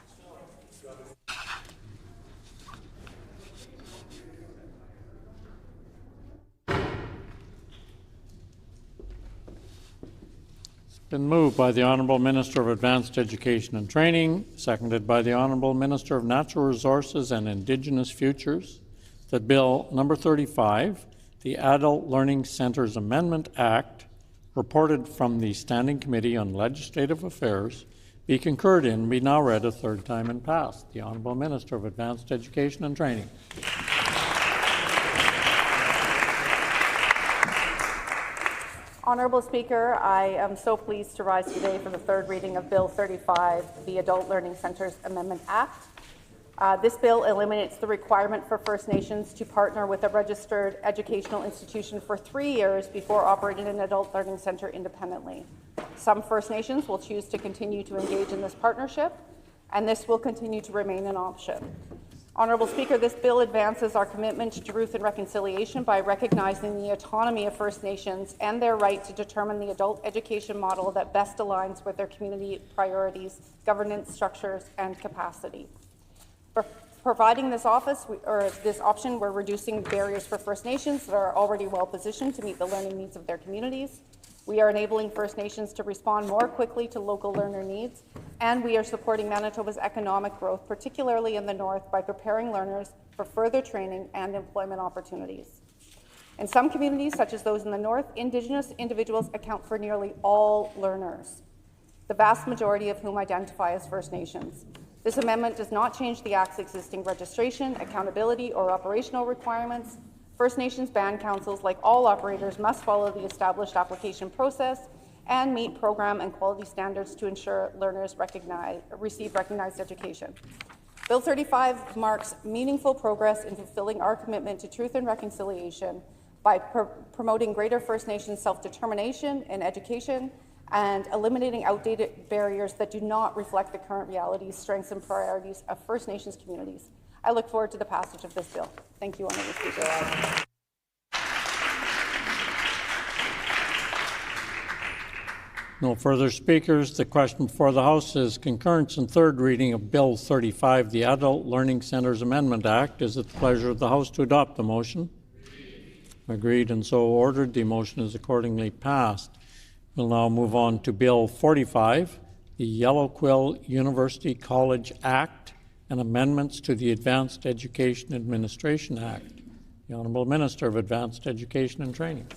Been moved by the Honourable Minister of Advanced Education and Training, seconded by the Honourable Minister of Natural Resources and Indigenous Futures, that Bill number 35, the Adult Learning Centres Amendment Act, reported from the Standing Committee on Legislative Affairs, be concurred in and be now read a third time and passed. The Honourable Minister of Advanced Education and Training. Honourable Speaker, I am so pleased to rise today for the third reading of Bill 35, the Adult Learning Centres Amendment Act. This bill eliminates the requirement for First Nations to partner with a registered educational institution for 3 years before operating an adult learning centre independently. Some First Nations will choose to continue to engage in this partnership, and this will continue to remain an option. Honourable Speaker, this bill advances our commitment to truth and reconciliation by recognizing the autonomy of First Nations and their right to determine the adult education model that best aligns with their community priorities, governance structures, and capacity. For providing this option, we're reducing barriers for First Nations that are already well positioned to meet the learning needs of their communities. We are enabling First Nations to respond more quickly to local learner needs, and we are supporting Manitoba's economic growth, particularly in the north, by preparing learners for further training and employment opportunities. In some communities, such as those in the north, Indigenous individuals account for nearly all learners, the vast majority of whom identify as First Nations. This amendment does not change the Act's existing registration, accountability, or operational requirements. First Nations band councils, like all operators, must follow the established application process and meet program and quality standards to ensure learners receive recognized education. Bill 35 marks meaningful progress in fulfilling our commitment to truth and reconciliation by promoting greater First Nations self-determination in education and eliminating outdated barriers that do not reflect the current realities, strengths, and priorities of First Nations communities. I look forward to the passage of this bill. Thank you, Honourable Speaker. No further speakers. The question before the House is concurrence and third reading of Bill 35, the Adult Learning Centers Amendment Act. Is it the pleasure of the House to adopt the motion? Agreed and so ordered. The motion is accordingly passed. We'll now move on to Bill 45, the Yellow Quill University College Act and amendments to the Advanced Education Administration Act. The Honourable Minister of Advanced Education and Training.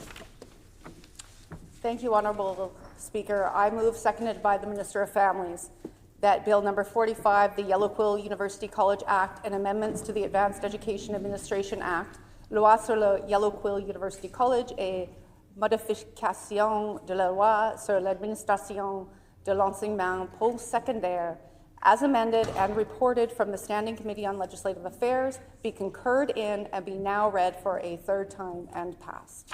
Thank you, Honourable Speaker. I move, seconded by the Minister of Families, that Bill number 45, the Yellow Quill University College Act and amendments to the Advanced Education Administration Act, Loi sur le Yellow Quill University College et modification de la loi sur l'administration de l'enseignement post-secondaire, as amended and reported from the Standing Committee on Legislative Affairs, be concurred in and be now read for a third time and passed.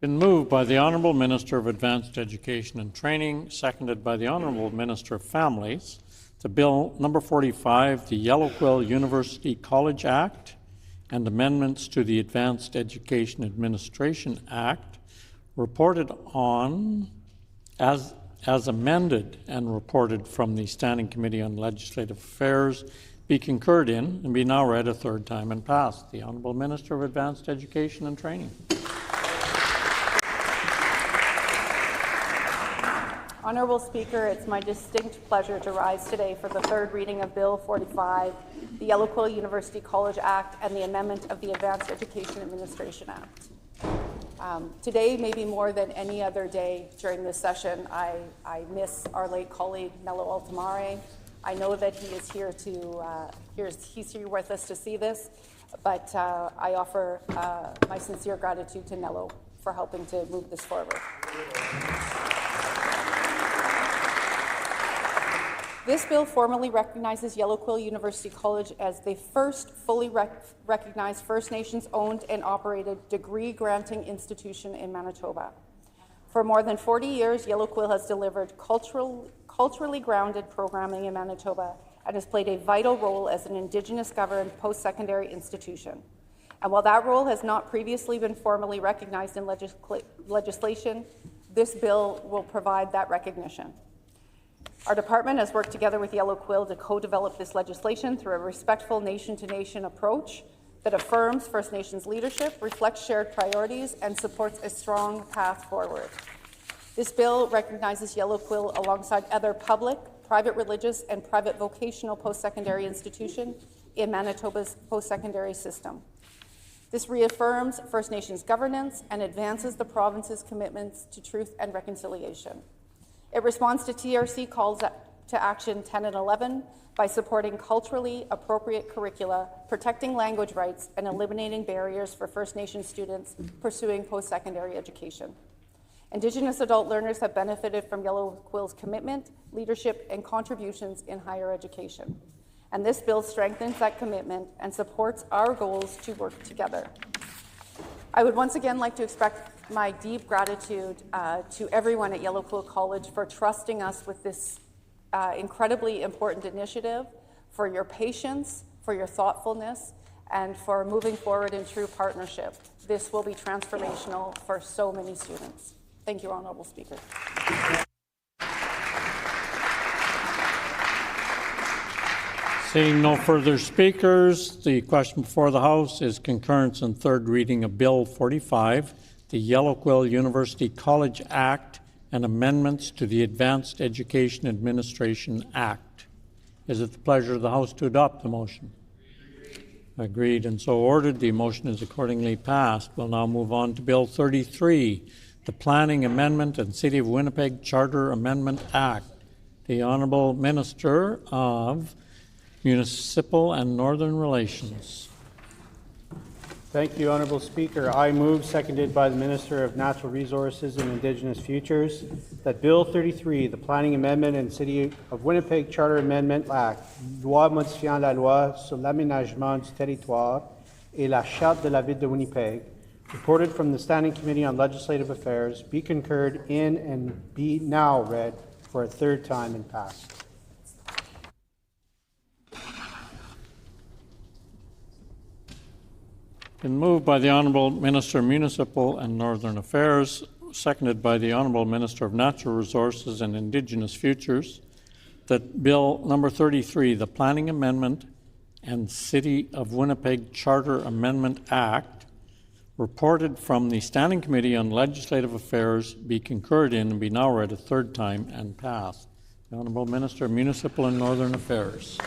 Been moved by the Honourable Minister of Advanced Education and Training, seconded by the Honourable Minister of Families, the Bill number 45, the Yellow Quill University College Act and amendments to the Advanced Education Administration Act, reported on as amended and reported from the Standing Committee on Legislative Affairs, be concurred in and be now read a third time and passed. The Honourable Minister of Advanced Education and Training. Honourable Speaker, it's my distinct pleasure to rise today for the third reading of Bill 45, the Yellow Quill University College Act and the amendment of the Advanced Education Administration Act. Today, maybe more than any other day during this session, I miss our late colleague, Nello Altamare. I know that he is here he's here with us to see this, but I offer my sincere gratitude to Nello for helping to move this forward. This bill formally recognizes Yellow Quill University College as the first fully recognized First Nations-owned and operated degree-granting institution in Manitoba. For more than 40 years, Yellow Quill has delivered culturally grounded programming in Manitoba and has played a vital role as an Indigenous-governed post-secondary institution. And while that role has not previously been formally recognized in legislation, this bill will provide that recognition. Our department has worked together with Yellow Quill to co-develop this legislation through a respectful nation-to-nation approach that affirms First Nations leadership, reflects shared priorities, and supports a strong path forward. This bill recognizes Yellow Quill alongside other public, private religious, and private vocational post-secondary institutions in Manitoba's post-secondary system. This reaffirms First Nations governance and advances the province's commitments to truth and reconciliation. It responds to TRC calls to action 10 and 11 by supporting culturally appropriate curricula, protecting language rights, and eliminating barriers for First Nation students pursuing post-secondary education. Indigenous adult learners have benefited from Yellow Quill's commitment, leadership, and contributions in higher education. And this bill strengthens that commitment and supports our goals to work together. I would once again like to express my deep gratitude to everyone at Yellow Quill College for trusting us with this incredibly important initiative, for your patience, for your thoughtfulness, and for moving forward in true partnership. This will be transformational for so many students. Thank you, Honourable Speaker. Seeing no further speakers, the question before the House is concurrence and third reading of Bill 45, the Yellow Quill University College Act and amendments to the Advanced Education Administration Act. Is it the pleasure of the House to adopt the motion? Agreed and so ordered. The motion is accordingly passed. We'll now move on to Bill 33, the Planning Amendment and City of Winnipeg Charter Amendment Act. The Honourable Minister of Municipal and Northern Relations. Thank you, Honourable Speaker. I move, seconded by the Minister of Natural Resources and Indigenous Futures, that Bill 33, the Planning Amendment and City of Winnipeg Charter Amendment Act, loi modifiant la loi sur l'aménagement du territoire et la charte de la ville de Winnipeg, reported from the Standing Committee on Legislative Affairs, be concurred in and be now read for a third time and passed. Been moved by the Honourable Minister of Municipal and Northern Affairs, seconded by the Honourable Minister of Natural Resources and Indigenous Futures, that Bill number 33, the Planning Amendment and City of Winnipeg Charter Amendment Act, reported from the Standing Committee on Legislative Affairs, be concurred in and be now read a third time and passed. The Honourable Minister of Municipal and Northern Affairs.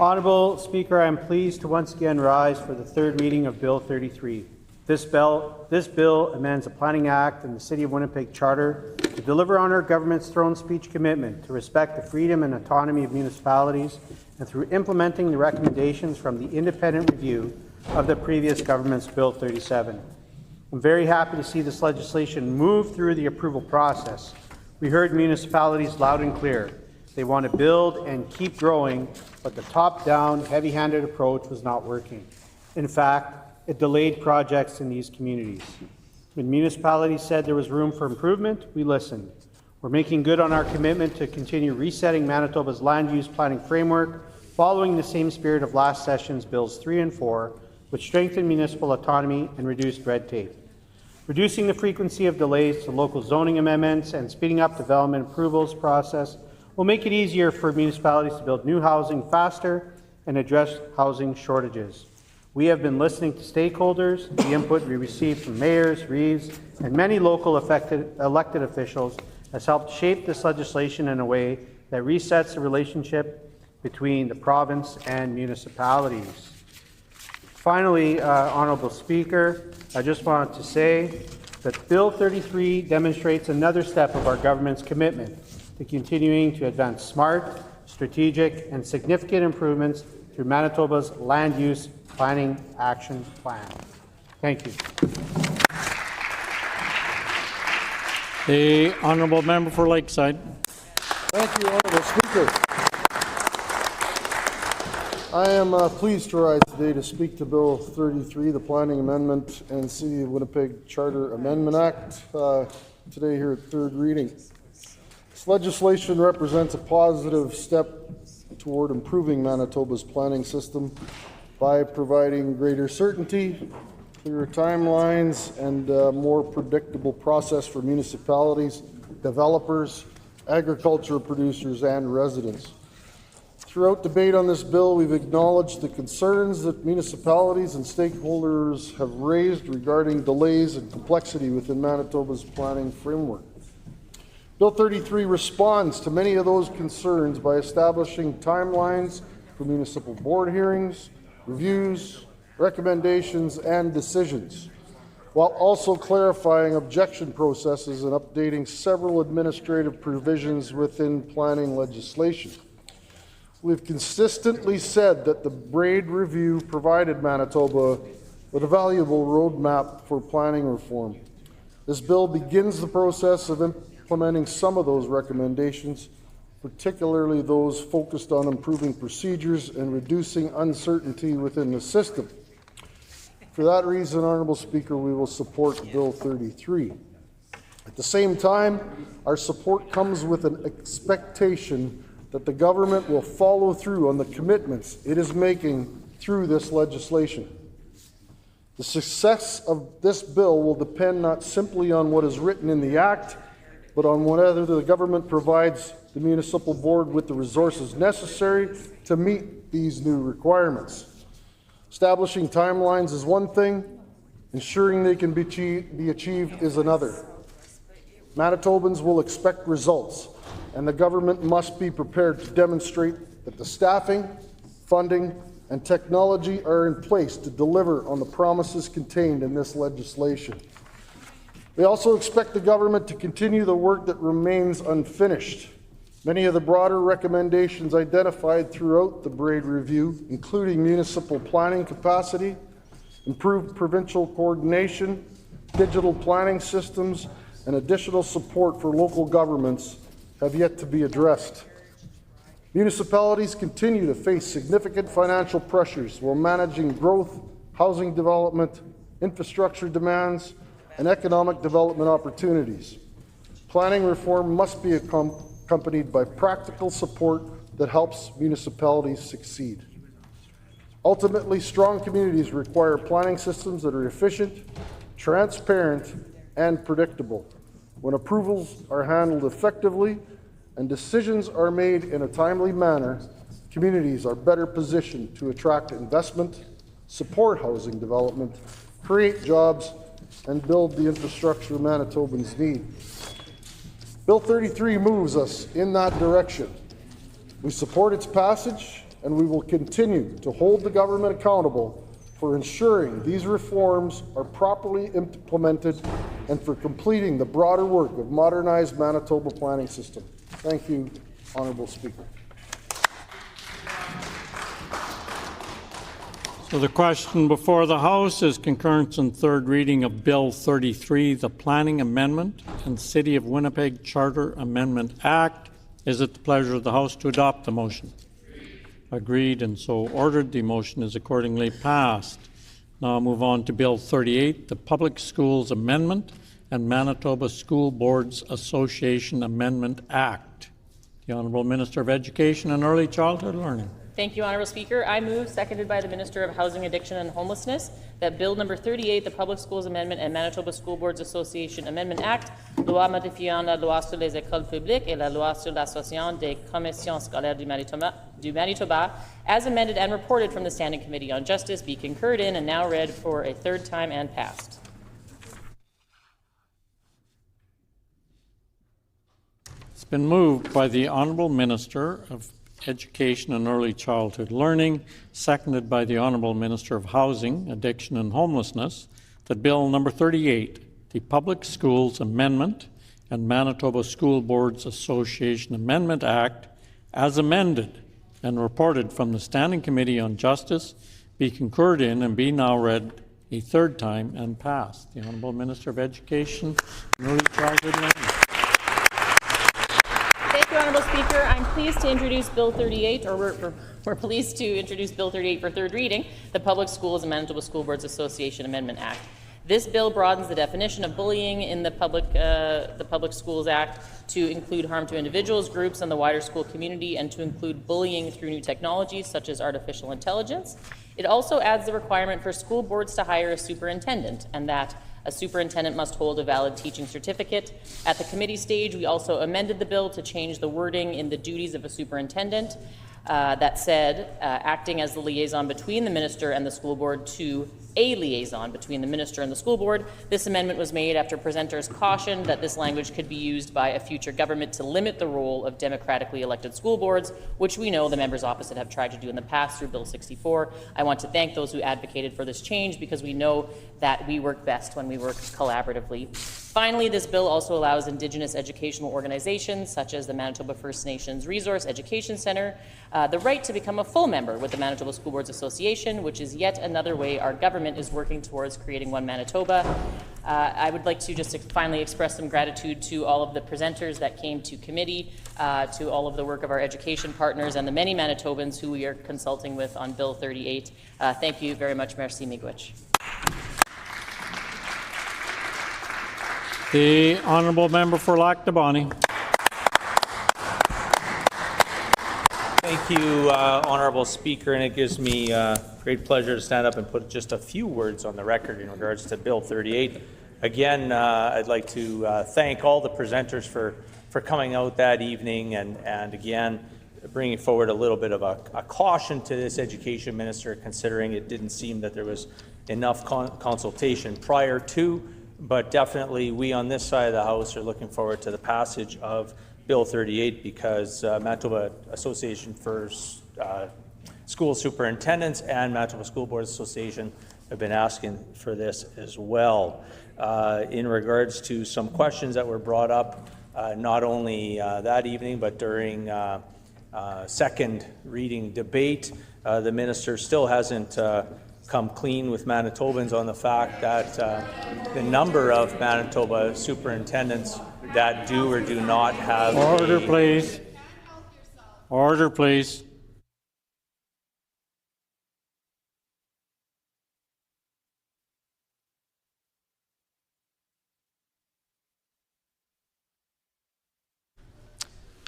Honourable Speaker, I am pleased to once again rise for the third reading of Bill 33. This bill amends the Planning Act and the City of Winnipeg Charter to deliver on our government's throne speech commitment to respect the freedom and autonomy of municipalities, and through implementing the recommendations from the independent review of the previous government's Bill 37. I'm very happy to see this legislation move through the approval process. We heard municipalities loud and clear. They want to build and keep growing, but the top-down, heavy-handed approach was not working. In fact, it delayed projects in these communities. When municipalities said there was room for improvement, we listened. We're making good on our commitment to continue resetting Manitoba's land use planning framework, following the same spirit of last session's Bills 3 and 4, which strengthened municipal autonomy and reduced red tape. Reducing the frequency of delays to local zoning amendments and speeding up development approvals process will make it easier for municipalities to build new housing faster and address housing shortages. We have been listening to stakeholders. The input we received from mayors, reeves, and many local elected officials has helped shape this legislation in a way that resets the relationship between the province and municipalities. Finally, Honourable Speaker, I just wanted to say that Bill 33 demonstrates another step of our government's commitment to continuing to advance smart, strategic, and significant improvements through Manitoba's Land Use Planning Action Plan. Thank you. The Honourable Member for Lakeside. Thank you, Honourable Speaker. I am pleased to rise today to speak to Bill 33, the Planning Amendment and City of Winnipeg Charter Amendment Act, today here at third reading. This legislation represents a positive step toward improving Manitoba's planning system by providing greater certainty, clearer timelines, and a more predictable process for municipalities, developers, agriculture producers, and residents. Throughout debate on this bill, we've acknowledged the concerns that municipalities and stakeholders have raised regarding delays and complexity within Manitoba's planning framework. Bill 33 responds to many of those concerns by establishing timelines for municipal board hearings, reviews, recommendations, and decisions, while also clarifying objection processes and updating several administrative provisions within planning legislation. We've consistently said that the Braid Review provided Manitoba with a valuable roadmap for planning reform. This bill begins the process of implementing some of those recommendations, particularly those focused on improving procedures and reducing uncertainty within the system. For that reason, Honourable Speaker, we will support Bill 33. At the same time, our support comes with an expectation that the government will follow through on the commitments it is making through this legislation. The success of this bill will depend not simply on what is written in the Act, but on whether the government provides the municipal board with the resources necessary to meet these new requirements. Establishing timelines is one thing, ensuring they can be achieved is another. Manitobans will expect results, and the government must be prepared to demonstrate that the staffing, funding, and technology are in place to deliver on the promises contained in this legislation. We also expect the government to continue the work that remains unfinished. Many of the broader recommendations identified throughout the Braid Review, including municipal planning capacity, improved provincial coordination, digital planning systems, and additional support for local governments, have yet to be addressed. Municipalities continue to face significant financial pressures while managing growth, housing development, infrastructure demands, and economic development opportunities. Planning reform must be accompanied by practical support that helps municipalities succeed. Ultimately, strong communities require planning systems that are efficient, transparent, and predictable. When approvals are handled effectively and decisions are made in a timely manner, communities are better positioned to attract investment, support housing development, create jobs, and build the infrastructure Manitobans need. Bill 33 moves us in that direction. We support its passage, and we will continue to hold the government accountable for ensuring these reforms are properly implemented and for completing the broader work of modernized Manitoba planning system. Thank you, Honourable Speaker. So the question before the House is concurrence and third reading of Bill 33, the Planning Amendment and City of Winnipeg Charter Amendment Act. Is it the pleasure of the House to adopt the motion? Agreed, and so ordered. The motion is accordingly passed. Now move on to Bill 38, the Public Schools Amendment and Manitoba School Boards Association Amendment Act. The Honourable Minister of Education and Early Childhood Learning. Thank you, Honourable Speaker. I move, seconded by the Minister of Housing, Addiction and Homelessness, that Bill number 38, the Public Schools Amendment and Manitoba School Boards Association Amendment Act, loi modifiant la loi sur les écoles publiques et la loi sur l'association des commissions scolaires du Manitoba, as amended and reported from the Standing Committee on Justice, be concurred in and now read for a third time and passed. It's been moved by the Honourable Minister of Education and Early Childhood Learning, seconded by the Honourable Minister of Housing, Addiction and Homelessness, that Bill number 38, the Public Schools Amendment and Manitoba School Boards Association Amendment Act, as amended and reported from the Standing Committee on Justice, be concurred in and be now read a third time and passed. The Honourable Minister of Education and Early Childhood Learning. Thank you, Honourable Speaker. I'm pleased to introduce Bill 38, or we're pleased to introduce Bill 38 for third reading, the Public Schools and Manitoba School Boards Association Amendment Act. This bill broadens the definition of bullying in the Public Schools Act to include harm to individuals, groups, and the wider school community, and to include bullying through new technologies such as artificial intelligence. It also adds the requirement for school boards to hire a superintendent, and that a superintendent must hold a valid teaching certificate. At the committee stage, we also amended the bill to change the wording in the duties of a superintendent that said acting as the liaison between the minister and the school board to a liaison between the minister and the school board. This amendment was made after presenters cautioned that this language could be used by a future government to limit the role of democratically elected school boards, which we know the members opposite have tried to do in the past through Bill 64. I want to thank those who advocated for this change because we know that we work best when we work collaboratively. Finally, this bill also allows Indigenous educational organizations, such as the Manitoba First Nations Resource Education Centre, the right to become a full member with the Manitoba School Boards Association, which is yet another way our government is working towards creating one Manitoba. I would like to just finally express some gratitude to all of the presenters that came to committee, to all of the work of our education partners, and the many Manitobans who we are consulting with on Bill 38. Thank you very much. Merci, Miigwech. The Honourable Member for Lac du Bonny. Thank you, Honourable Speaker, and it gives me great pleasure to stand up and put just a few words on the record in regards to Bill 38. Again, I'd like to thank all the presenters for coming out that evening and again, bringing forward a little bit of a caution to this education minister, considering it didn't seem that there was enough consultation prior to, but definitely we on this side of the House are looking forward to the passage of Bill 38 because Manitoba Association for School Superintendents and Manitoba School Boards Association have been asking for this as well. In regards to some questions that were brought up, not only that evening, but during second reading debate, the minister still hasn't come clean with Manitobans on the fact that the number of Manitoba superintendents that do or do not have Order, please. Order, please.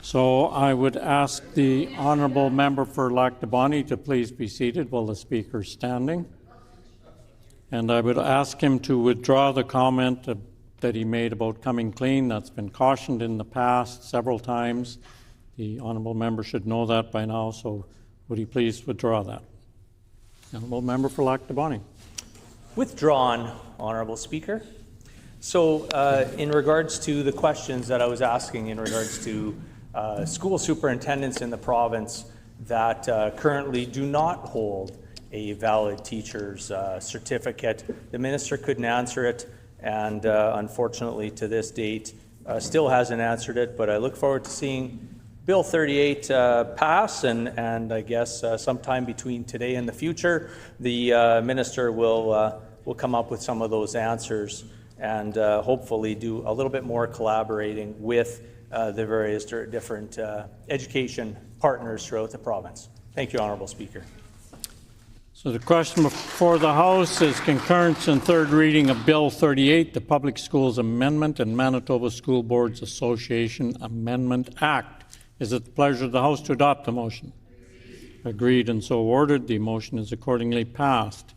So I would ask the honourable member for Lac du Bonnet to please be seated while the speaker is standing. And I would ask him to withdraw the comment that he made about coming clean. That's been cautioned in the past several times. The honourable member should know that by now, so would he please withdraw that? Honourable member for Lac du Bonnet. Withdrawn, Honourable Speaker. So in regards to the questions that I was asking in regards to school superintendents in the province that currently do not hold a valid teacher's certificate, the minister couldn't answer it, and unfortunately to this date still hasn't answered it, but I look forward to seeing Bill 38 pass, and I guess sometime between today and the future, the minister will come up with some of those answers and hopefully do a little bit more collaborating with the various different education partners throughout the province. Thank you, Honourable Speaker. So the question before the House is concurrence in third reading of Bill 38, the Public Schools Amendment and Manitoba School Boards Association Amendment Act. Is it the pleasure of the House to adopt the motion? Agreed and so ordered. The motion is accordingly passed.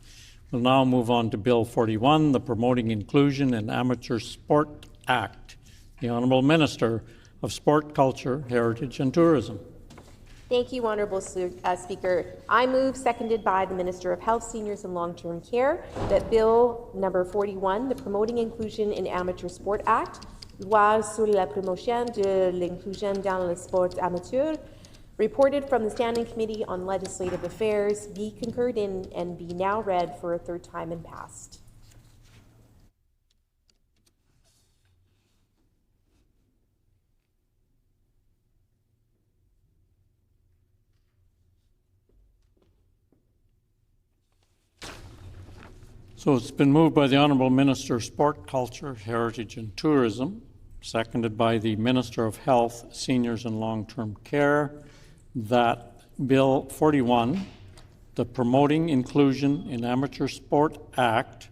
We'll now move on to Bill 41, the Promoting Inclusion in Amateur Sport Act. The Honourable Minister of Sport, Culture, Heritage and Tourism. Thank you, Honourable Speaker. I move, seconded by the Minister of Health, Seniors and Long-Term Care, that Bill number 41, the Promoting Inclusion in Amateur Sport Act, Loi sur la promotion de l'inclusion dans le sport amateur, reported from the Standing Committee on Legislative Affairs, be concurred in and be now read for a third time and passed. So it's been moved by the Honourable Minister of Sport, Culture, Heritage and Tourism, seconded by the Minister of Health, Seniors and Long-Term Care, that Bill 41, the Promoting Inclusion in Amateur Sport Act,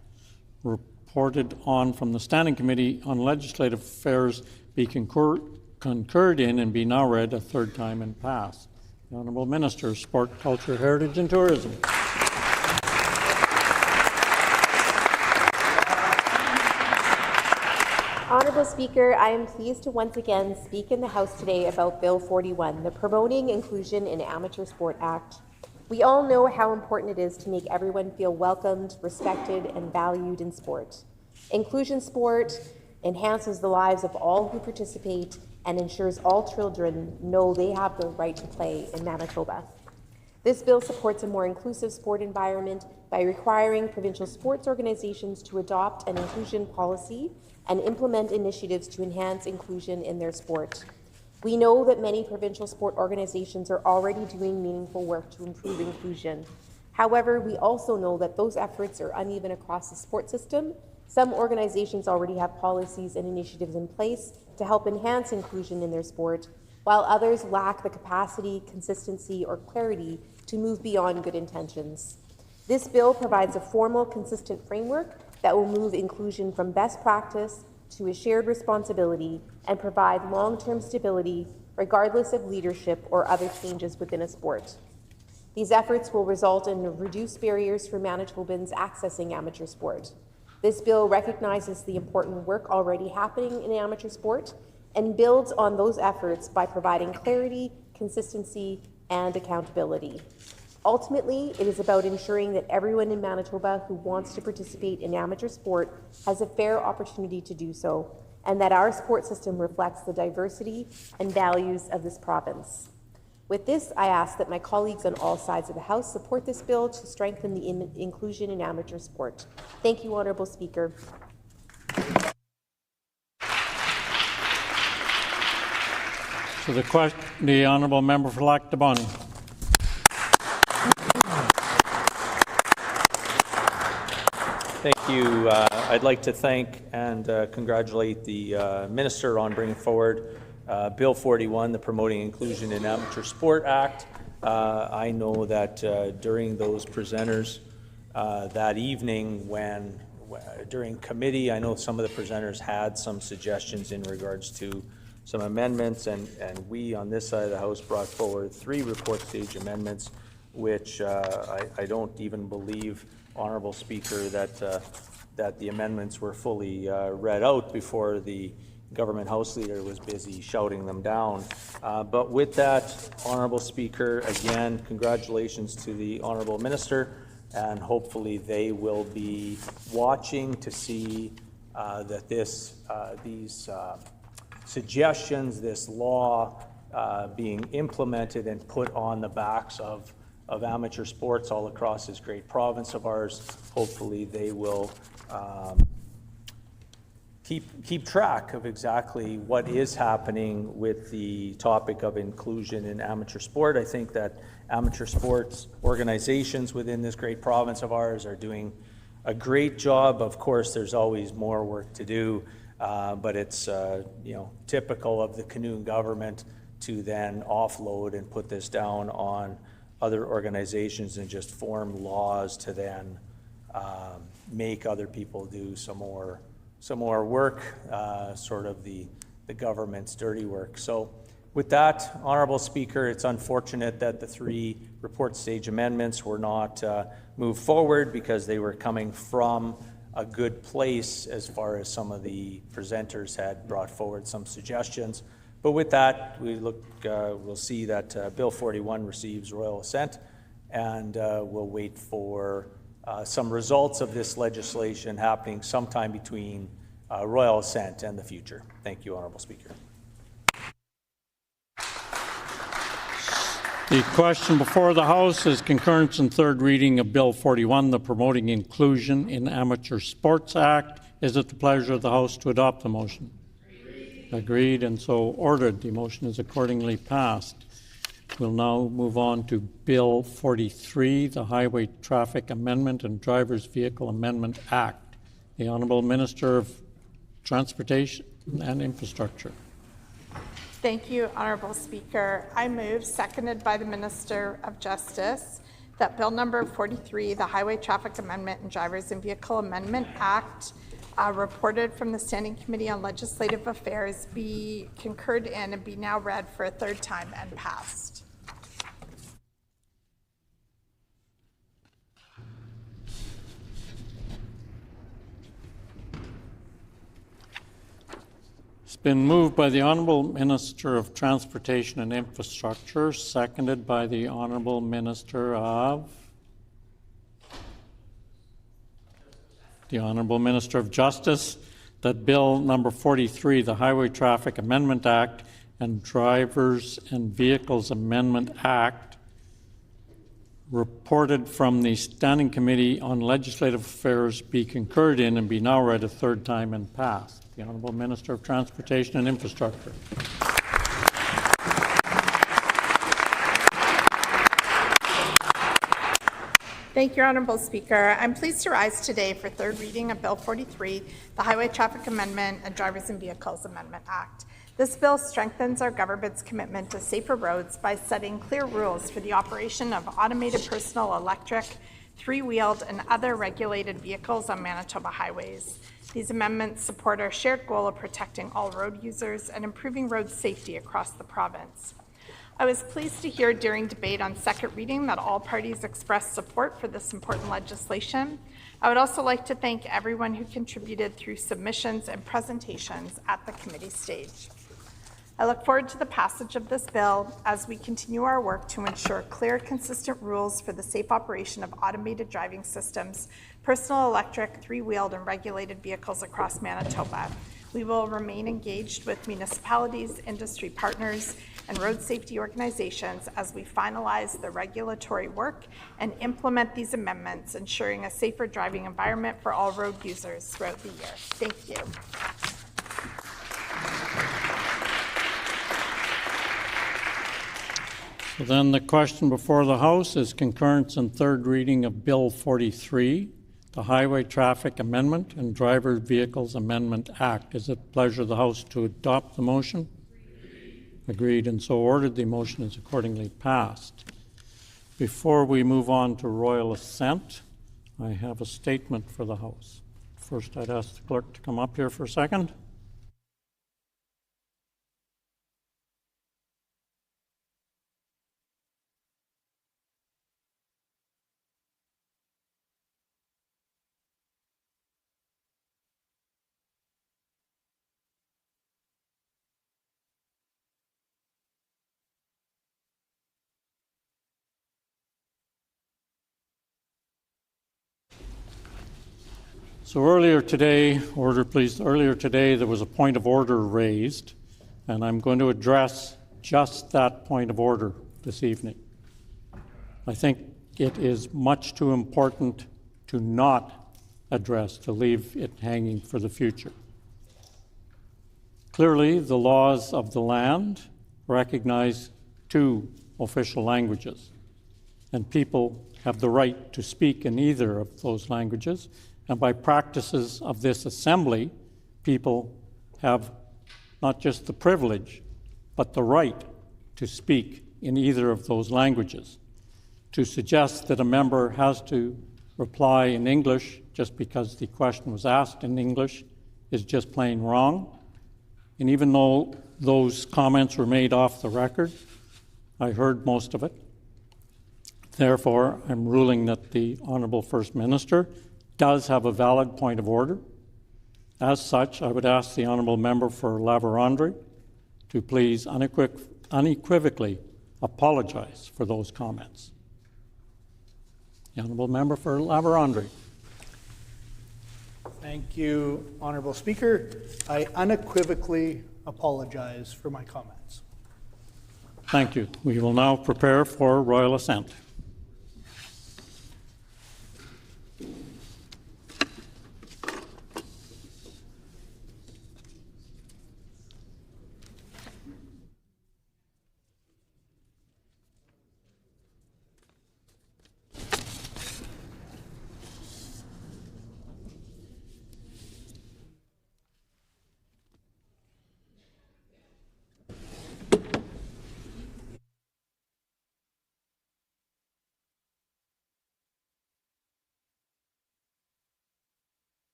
reported on from the Standing Committee on Legislative Affairs, be concurred in and be now read a third time and passed. The Honourable Minister of Sport, Culture, Heritage and Tourism. Honourable Speaker, I am pleased to once again speak in the House today about Bill 41, the Promoting Inclusion in Amateur Sport Act. We all know how important it is to make everyone feel welcomed, respected, and valued in sport. Inclusion sport enhances the lives of all who participate and ensures all children know they have the right to play in Manitoba. This bill supports a more inclusive sport environment by requiring provincial sports organizations to adopt an inclusion policy and implement initiatives to enhance inclusion in their sport. We know that many provincial sport organizations are already doing meaningful work to improve inclusion. However, we also know that those efforts are uneven across the sport system. Some organizations already have policies and initiatives in place to help enhance inclusion in their sport, while others lack the capacity, consistency, or clarity to move beyond good intentions. This bill provides a formal, consistent framework that will move inclusion from best practice to a shared responsibility and provide long-term stability regardless of leadership or other changes within a sport. These efforts will result in reduced barriers for Manitobans accessing amateur sport. This bill recognizes the important work already happening in amateur sport and builds on those efforts by providing clarity, consistency, and accountability. Ultimately, it is about ensuring that everyone in Manitoba who wants to participate in amateur sport has a fair opportunity to do so, and that our sport system reflects the diversity and values of this province. With this, I ask that my colleagues on all sides of the House support this bill to strengthen the inclusion in amateur sport. Thank you, Honourable Speaker. So the Honourable Member for Lac du Bonnet. Thank you. I'd like to thank and congratulate the Minister on bringing forward Bill 41, the Promoting Inclusion in Amateur Sport Act. I know that during those presenters that evening during committee, I know some of the presenters had some suggestions in regards to some amendments, and we on this side of the House brought forward 3 report stage amendments, which I don't even believe, Honourable Speaker, that the amendments were fully read out before the government House Leader was busy shouting them down. But with that, Honourable Speaker, again, congratulations to the Honourable Minister, and hopefully they will be watching to see that these suggestions, this law being implemented and put on the backs of amateur sports all across this great province of ours. Hopefully they will keep track of exactly what is happening with the topic of inclusion in amateur sport. I think that amateur sports organizations within this great province of ours are doing a great job. Of course, there's always more work to do, but it's typical of the Canoe government to then offload and put this down on other organizations and just form laws to then make other people do some more work, sort of the government's dirty work. So with that, Honourable Speaker, it's unfortunate that the 3 report stage amendments were not moved forward because they were coming from a good place as far as some of the presenters had brought forward some suggestions. But with that, we'll see that Bill 41 receives royal assent, and we'll wait for some results of this legislation happening sometime between royal assent and the future. Thank you, Honourable Speaker. The question before the House is concurrence in third reading of Bill 41, the Promoting Inclusion in Amateur Sports Act. Is it the pleasure of the House to adopt the motion? Agreed, and so ordered. The motion is accordingly passed. We'll now move on to Bill 43, the Highway Traffic Amendment and Drivers Vehicle Amendment Act. The Honourable Minister of Transportation and Infrastructure. Thank you, Honourable Speaker. I move, seconded by the Minister of Justice, that Bill number 43, the Highway Traffic Amendment and Drivers and Vehicle Amendment Act, reported from the Standing Committee on Legislative Affairs, be concurred in and be now read for a 3rd time and passed. It's been moved by the Honourable Minister of Transportation and Infrastructure, seconded by the Honourable Minister of Justice, that Bill number 43, the Highway Traffic Amendment Act and Drivers and Vehicles Amendment Act, reported from the Standing Committee on Legislative Affairs, be concurred in and be now read a 3rd time and passed. The Honourable Minister of Transportation and Infrastructure. Thank you, Honourable Speaker. I'm pleased to rise today for 3rd reading of Bill 43, the Highway Traffic Amendment and Drivers and Vehicles Amendment Act. This bill strengthens our government's commitment to safer roads by setting clear rules for the operation of automated personal electric, 3-wheeled, and other regulated vehicles on Manitoba highways. These amendments support our shared goal of protecting all road users and improving road safety across the province. I was pleased to hear during debate on 2nd reading that all parties expressed support for this important legislation. I would also like to thank everyone who contributed through submissions and presentations at the committee stage. I look forward to the passage of this bill as we continue our work to ensure clear, consistent rules for the safe operation of automated driving systems, personal electric, 3-wheeled, and regulated vehicles across Manitoba. We will remain engaged with municipalities, industry partners, and road safety organizations as we finalize the regulatory work and implement these amendments, ensuring a safer driving environment for all road users throughout the year. Thank you. So then the question before the House is concurrence in 3rd reading of Bill 43, the Highway Traffic Amendment and Driver Vehicles Amendment Act. Is it the pleasure of the House to adopt the motion? Agreed, and so ordered. The motion is accordingly passed. Before we move on to royal assent, I have a statement for the House. First, I'd ask the clerk to come up here for a second. So earlier today, order please, earlier today there was a point of order raised, and I'm going to address just that point of order this evening. I think it is much too important to not address, to leave it hanging for the future. Clearly, the laws of the land recognize two official languages, and people have the right to speak in either of those languages, and by practices of this assembly, people have not just the privilege, but the right to speak in either of those languages. To suggest that a member has to reply in English just because the question was asked in English is just plain wrong. And even though those comments were made off the record, I heard most of it. Therefore, I'm ruling that the Honourable First Minister does have a valid point of order. As such, I would ask the Honourable Member for La Vérendrye to please unequivocally apologize for those comments. The Honourable Member for La Vérendrye. Thank you, Honourable Speaker. I unequivocally apologize for my comments. Thank you. We will now prepare for royal assent.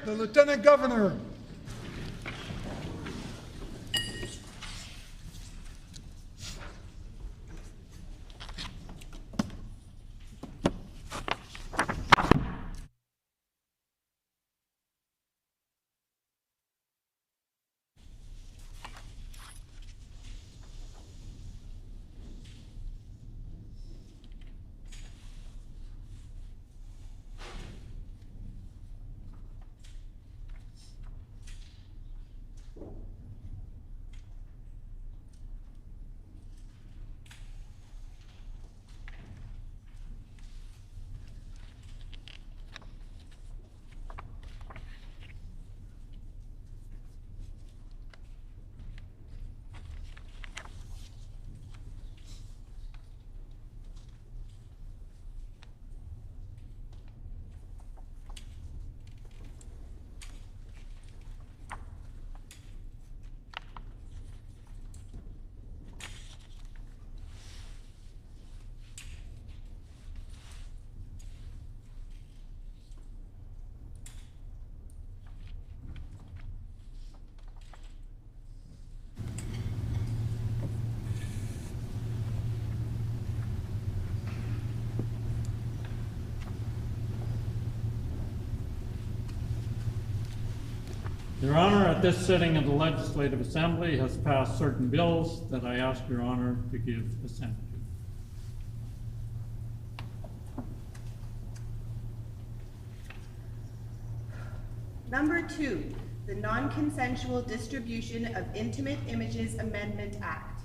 The Lieutenant Governor. Your Honor, at this sitting of the Legislative Assembly has passed certain bills that I ask Your Honor to give assent to. Number 2, the Non-Consensual Distribution of Intimate Images Amendment Act.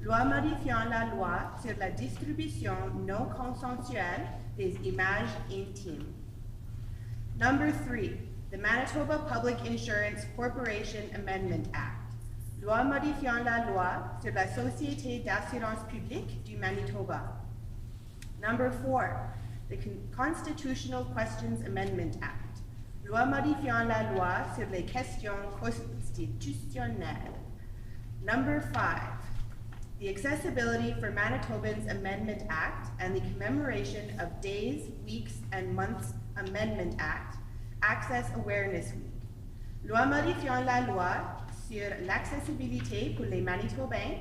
Loi modifiant la loi sur la distribution non consensuelle des images intimes. Number 3, the Manitoba Public Insurance Corporation Amendment Act. Loi modifiant la loi sur la Société d'assurance publique du Manitoba. Number 4, the Constitutional Questions Amendment Act. Loi modifiant la loi sur les questions constitutionnelles. Number 5, the Accessibility for Manitobans Amendment Act and the Commemoration of Days, Weeks, and Months Amendment Act, Access Awareness Week. Loi modifiant la loi sur l'accessibilité pour les Manitobains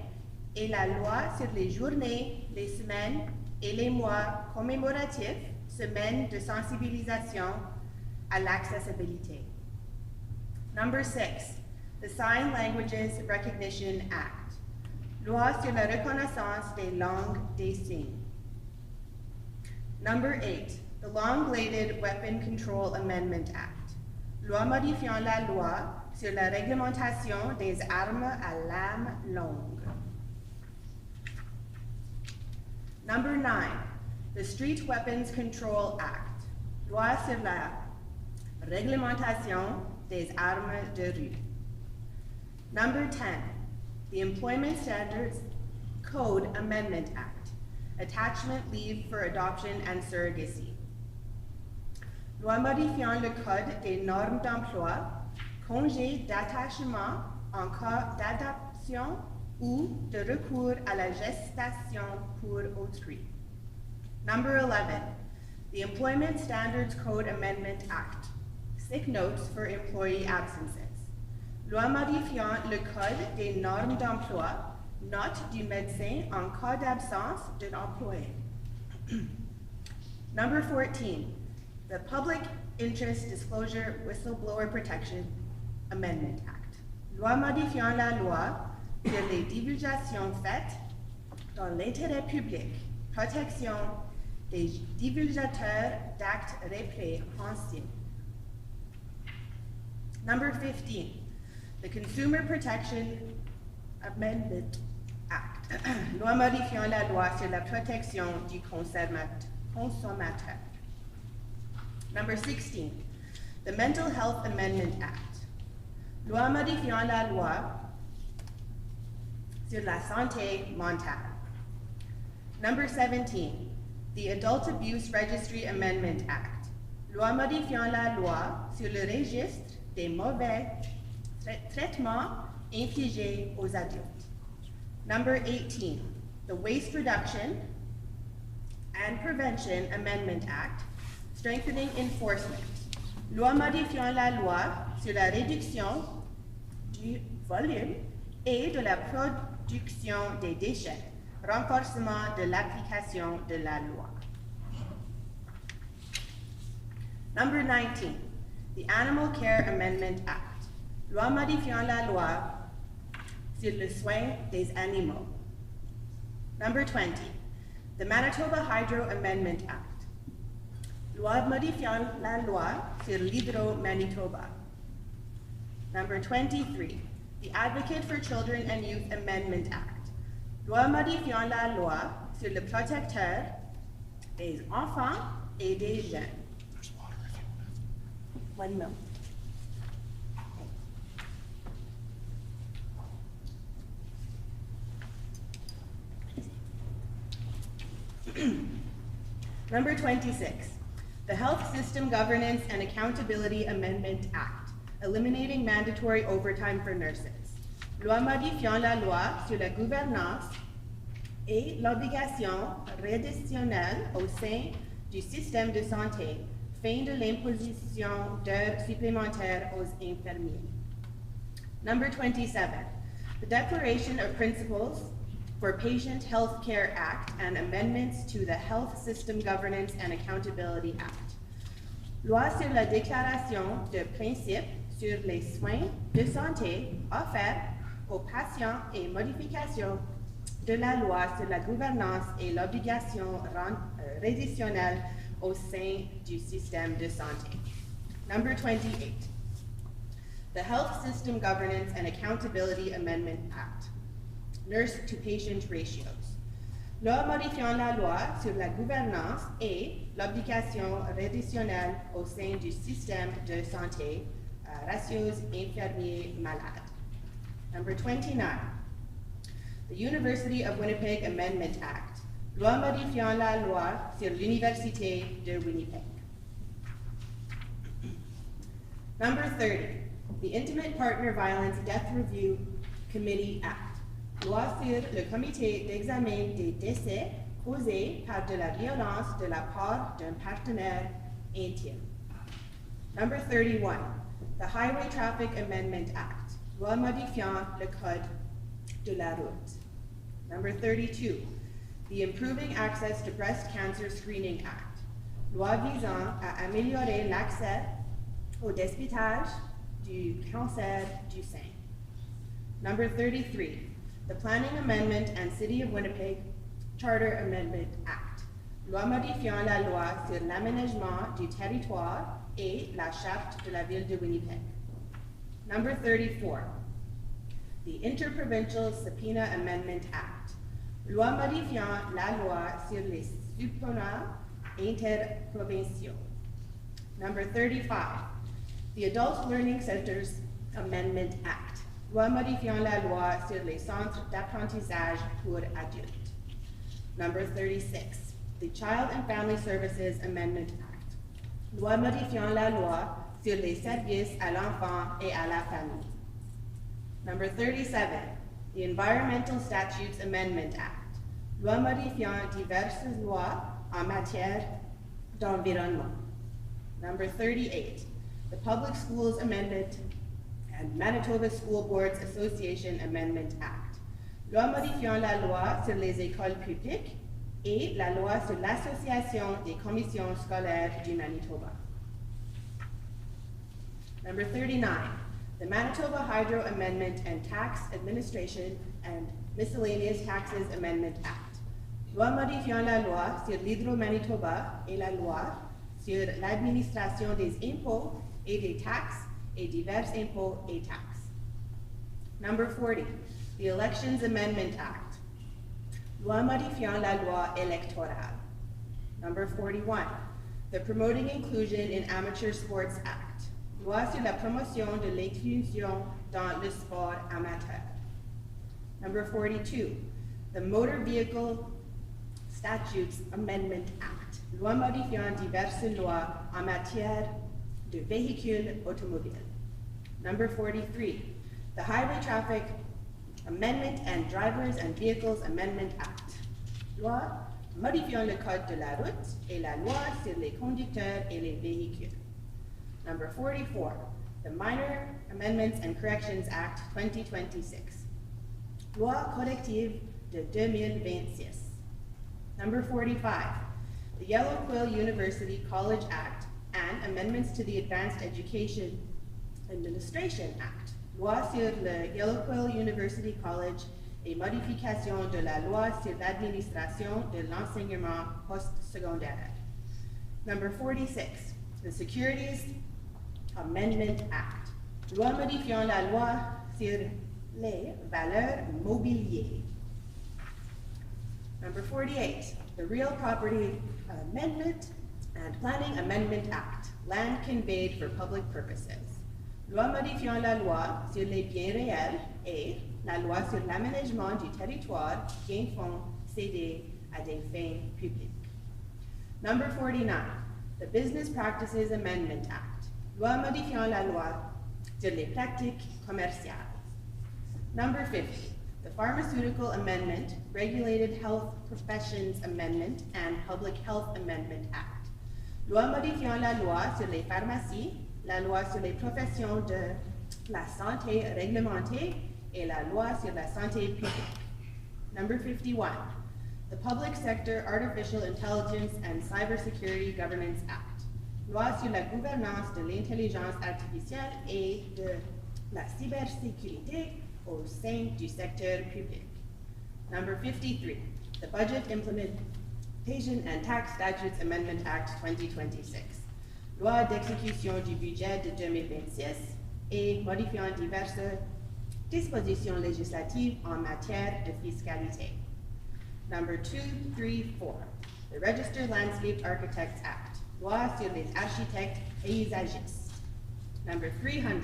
et la loi sur les journées, les semaines et les mois commémoratifs, semaines de sensibilisation à l'accessibilité. Number 6, the Sign Languages Recognition Act. Loi sur la reconnaissance des langues des signes. Number 8, the Long-Bladed Weapon Control Amendment Act. Loi modifiant la loi sur la réglementation des armes à lame longue. Number 9, the Street Weapons Control Act. Loi sur la réglementation des armes de rue. Number 10, the Employment Standards Code Amendment Act, Attachment Leave for Adoption and Surrogacy. Loi modifiant le Code des normes d'emploi, congé d'attachement en cas d'adoption ou de recours à la gestation pour autrui. Number 11, the Employment Standards Code Amendment Act, Sick Notes for Employee Absences. Loi modifiant le Code des normes d'emploi, note du médecin en cas d'absence d'un employé. Number 14, the Public Interest Disclosure Whistleblower Protection Amendment Act. Loi modifiant la loi sur les divulgations faites dans l'intérêt public, protection des divulgateurs d'actes répréhensibles. Number 15, the Consumer Protection Amendment Act. Loi modifiant la loi sur la protection du consommateur. Number 16, the Mental Health Amendment Act. Loi modifiant la loi sur la santé mentale. Number 17, the Adult Abuse Registry Amendment Act. Loi modifiant la loi sur le registre des mauvais traitements infligés aux adultes. Number 18, the Waste Reduction and Prevention Amendment Act, strengthening enforcement. Loi modifiant la loi sur la réduction du volume et de la production des déchets, renforcement de l'application de la loi. Number 19, the Animal Care Amendment Act. Loi modifiant la loi sur le soin des animaux. Number 20, the Manitoba Hydro Amendment Act. Loi modifiant la loi sur l'Hydro-Manitoba. Number 23, the Advocate for Children and Youth Amendment Act. Loi modifiant la loi sur le protecteur des enfants et des jeunes. One moment. Number 26, the Health System Governance and Accountability Amendment Act, eliminating mandatory overtime for nurses. Loi modifiant la loi sur la gouvernance et l'obligation rédactionnelle au sein du système de santé, fin de l'imposition d'heures supplémentaires aux infirmiers. Number 27, the Declaration of Principles for Patient Health Care Act and amendments to the Health System Governance and Accountability Act. Loi sur la déclaration de principes sur les soins de santé offerts aux patients et modification de la loi sur la gouvernance et l'obligation réditionnelle au sein du système de santé. Number 28, the Health System Governance and Accountability Amendment Act, nurse-to-patient ratios. Loi modifiant la loi sur la gouvernance et l'obligation réditionnelle au sein du système de santé, ratios infirmiers malades. Number 29, the University of Winnipeg Amendment Act, loi modifiant la loi sur l'Université de Winnipeg. Number 30, the Intimate Partner Violence Death Review Committee Act, loi sur le comité d'examen des décès causés par de la violence de la part d'un partenaire intime. Number 31, the Highway Traffic Amendment Act, loi modifiant le code de la route. Number 32, the Improving Access to Breast Cancer Screening Act, loi visant à améliorer l'accès au dépistage du cancer du sein. Number 33, the Planning Amendment and City of Winnipeg Charter Amendment Act, loi modifiant la loi sur l'aménagement du territoire et la charte de la ville de Winnipeg. Number 34, the Interprovincial Subpoena Amendment Act, loi modifiant la loi sur les subpoenas interprovinciaux. Number 35, the Adult Learning Centers Amendment Act, loi modifiant la loi sur les centres d'apprentissage pour adultes. Number 36, the Child and Family Services Amendment Act, loi modifiant la loi sur les services à l'enfant et à la famille. Number 37, the Environmental Statutes Amendment Act, loi modifiant diverses lois en matière d'environnement. Number 38, the Public Schools Amendment and Manitoba School Boards Association Amendment Act, loi modifiant la loi sur les écoles publiques et la loi sur l'association des commissions scolaires du Manitoba. Number 39, the Manitoba Hydro Amendment and Tax Administration and Miscellaneous Taxes Amendment Act, loi modifiant la loi sur l'Hydro-Manitoba et la loi sur l'administration des impôts et des taxes et divers impôts et taxes. Number 40, the Elections Amendment Act, loi modifiant la loi électorale. Number 41, the Promoting Inclusion in Amateur Sports Act, loi sur la promotion de l'inclusion dans le sport amateur. Number 42, the Motor Vehicle Statutes Amendment Act, loi modifiant diverses lois en matière de véhicules automobiles. Number 43, the Highway Traffic Amendment and Drivers and Vehicles Amendment Act, loi modifiant le code de la route et la loi sur les conducteurs et les véhicules. Number 44, the Minor Amendments and Corrections Act 2026, loi corrective de 2026. Number 45, the Yellow Quill University College Act and amendments to the Advanced Education Administration Act, loi sur le Yellow Quill University College et modification de la loi sur l'administration de l'enseignement postsecondaire. Number 46, the Securities Amendment Act, loi modifiant la loi sur les valeurs mobilières. Number 48, the Real Property Amendment and Planning Amendment Act, land conveyed for public purposes. Loi modifiant la loi sur les biens réels et la loi sur l'aménagement du territoire qui font céder à des fins publiques. Number 49, the Business Practices Amendment Act, loi modifiant la loi sur les pratiques commerciales. Number 50, the Pharmaceutical Amendment, Regulated Health Professions Amendment, and Public Health Amendment Act, loi modifiant la loi sur les pharmacies, la loi sur les professions de la santé réglementée et la loi sur la santé publique. Number 51, the Public Sector Artificial Intelligence and Cybersecurity Governance Act, Loi sur la gouvernance de l'intelligence artificielle et de la cybersécurité au sein du secteur public. Number 53, the Budget Implementation and Tax Statutes Amendment Act 2026. Loi d'exécution du budget de 2026 et modifiant diverses dispositions législatives en matière de fiscalité. Number 234, the Registered Landscape Architects Act. Loi sur les architectes paysagistes. Number 300,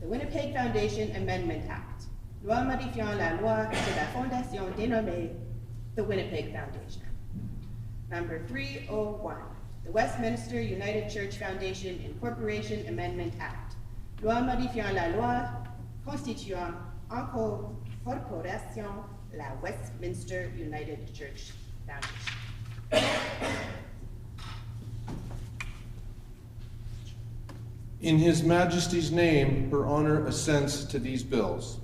the Winnipeg Foundation Amendment Act. Loi modifiant la loi de la fondation dénommée the Winnipeg Foundation. Number 301, the Westminster United Church Foundation Incorporation Amendment Act. Loi modifiant la loi constituant en corporation la Westminster United Church Foundation. In His Majesty's name, Her Honor assents to these bills.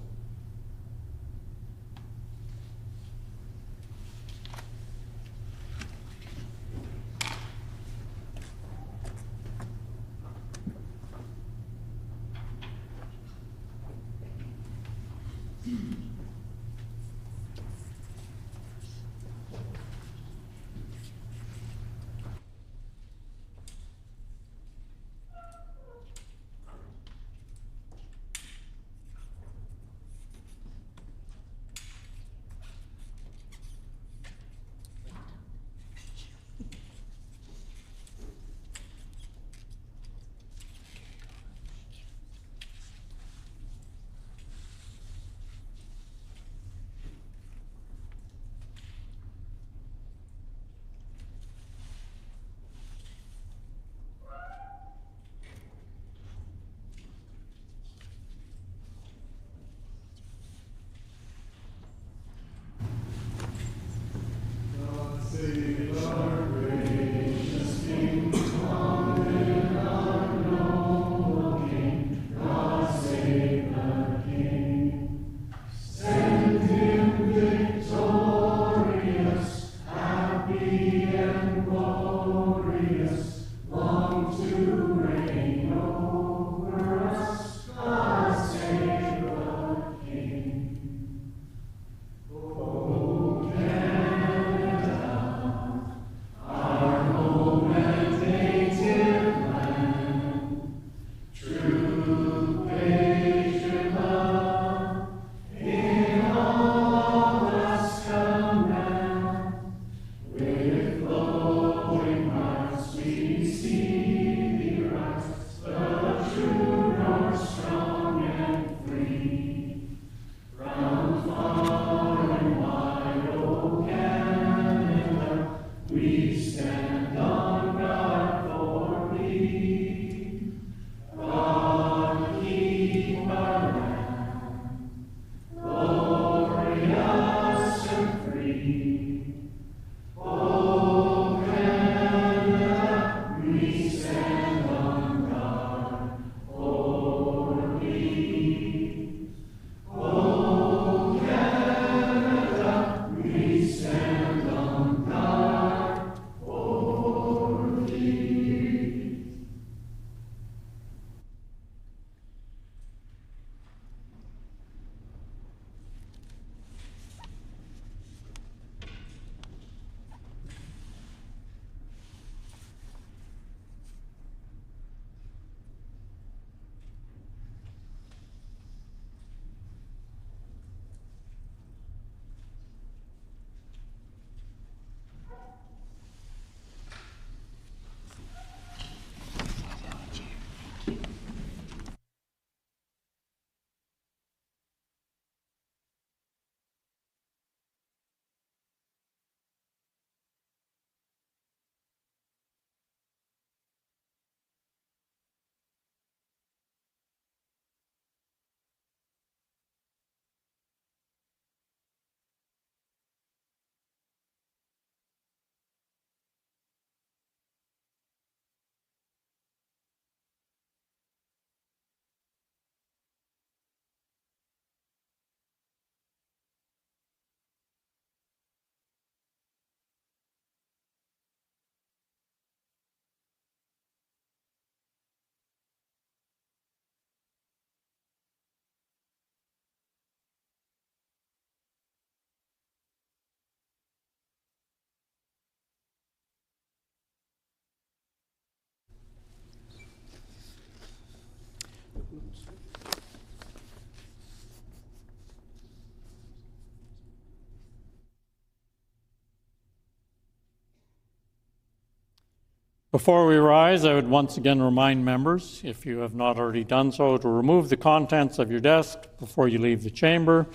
Before we rise, I would once again remind members, if you have not already done so, to remove the contents of your desk before you leave the chamber.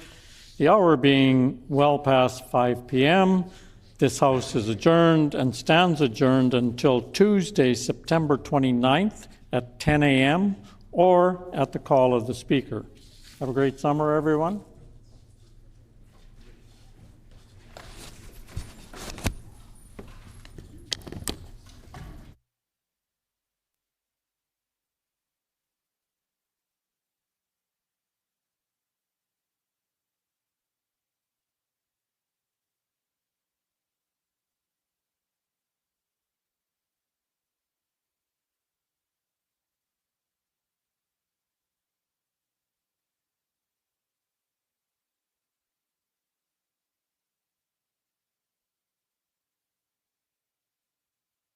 The hour being well past 5 p.m., this House is adjourned and stands adjourned until Tuesday, September 29th at 10 a.m. or at the call of the Speaker. Have a great summer, everyone.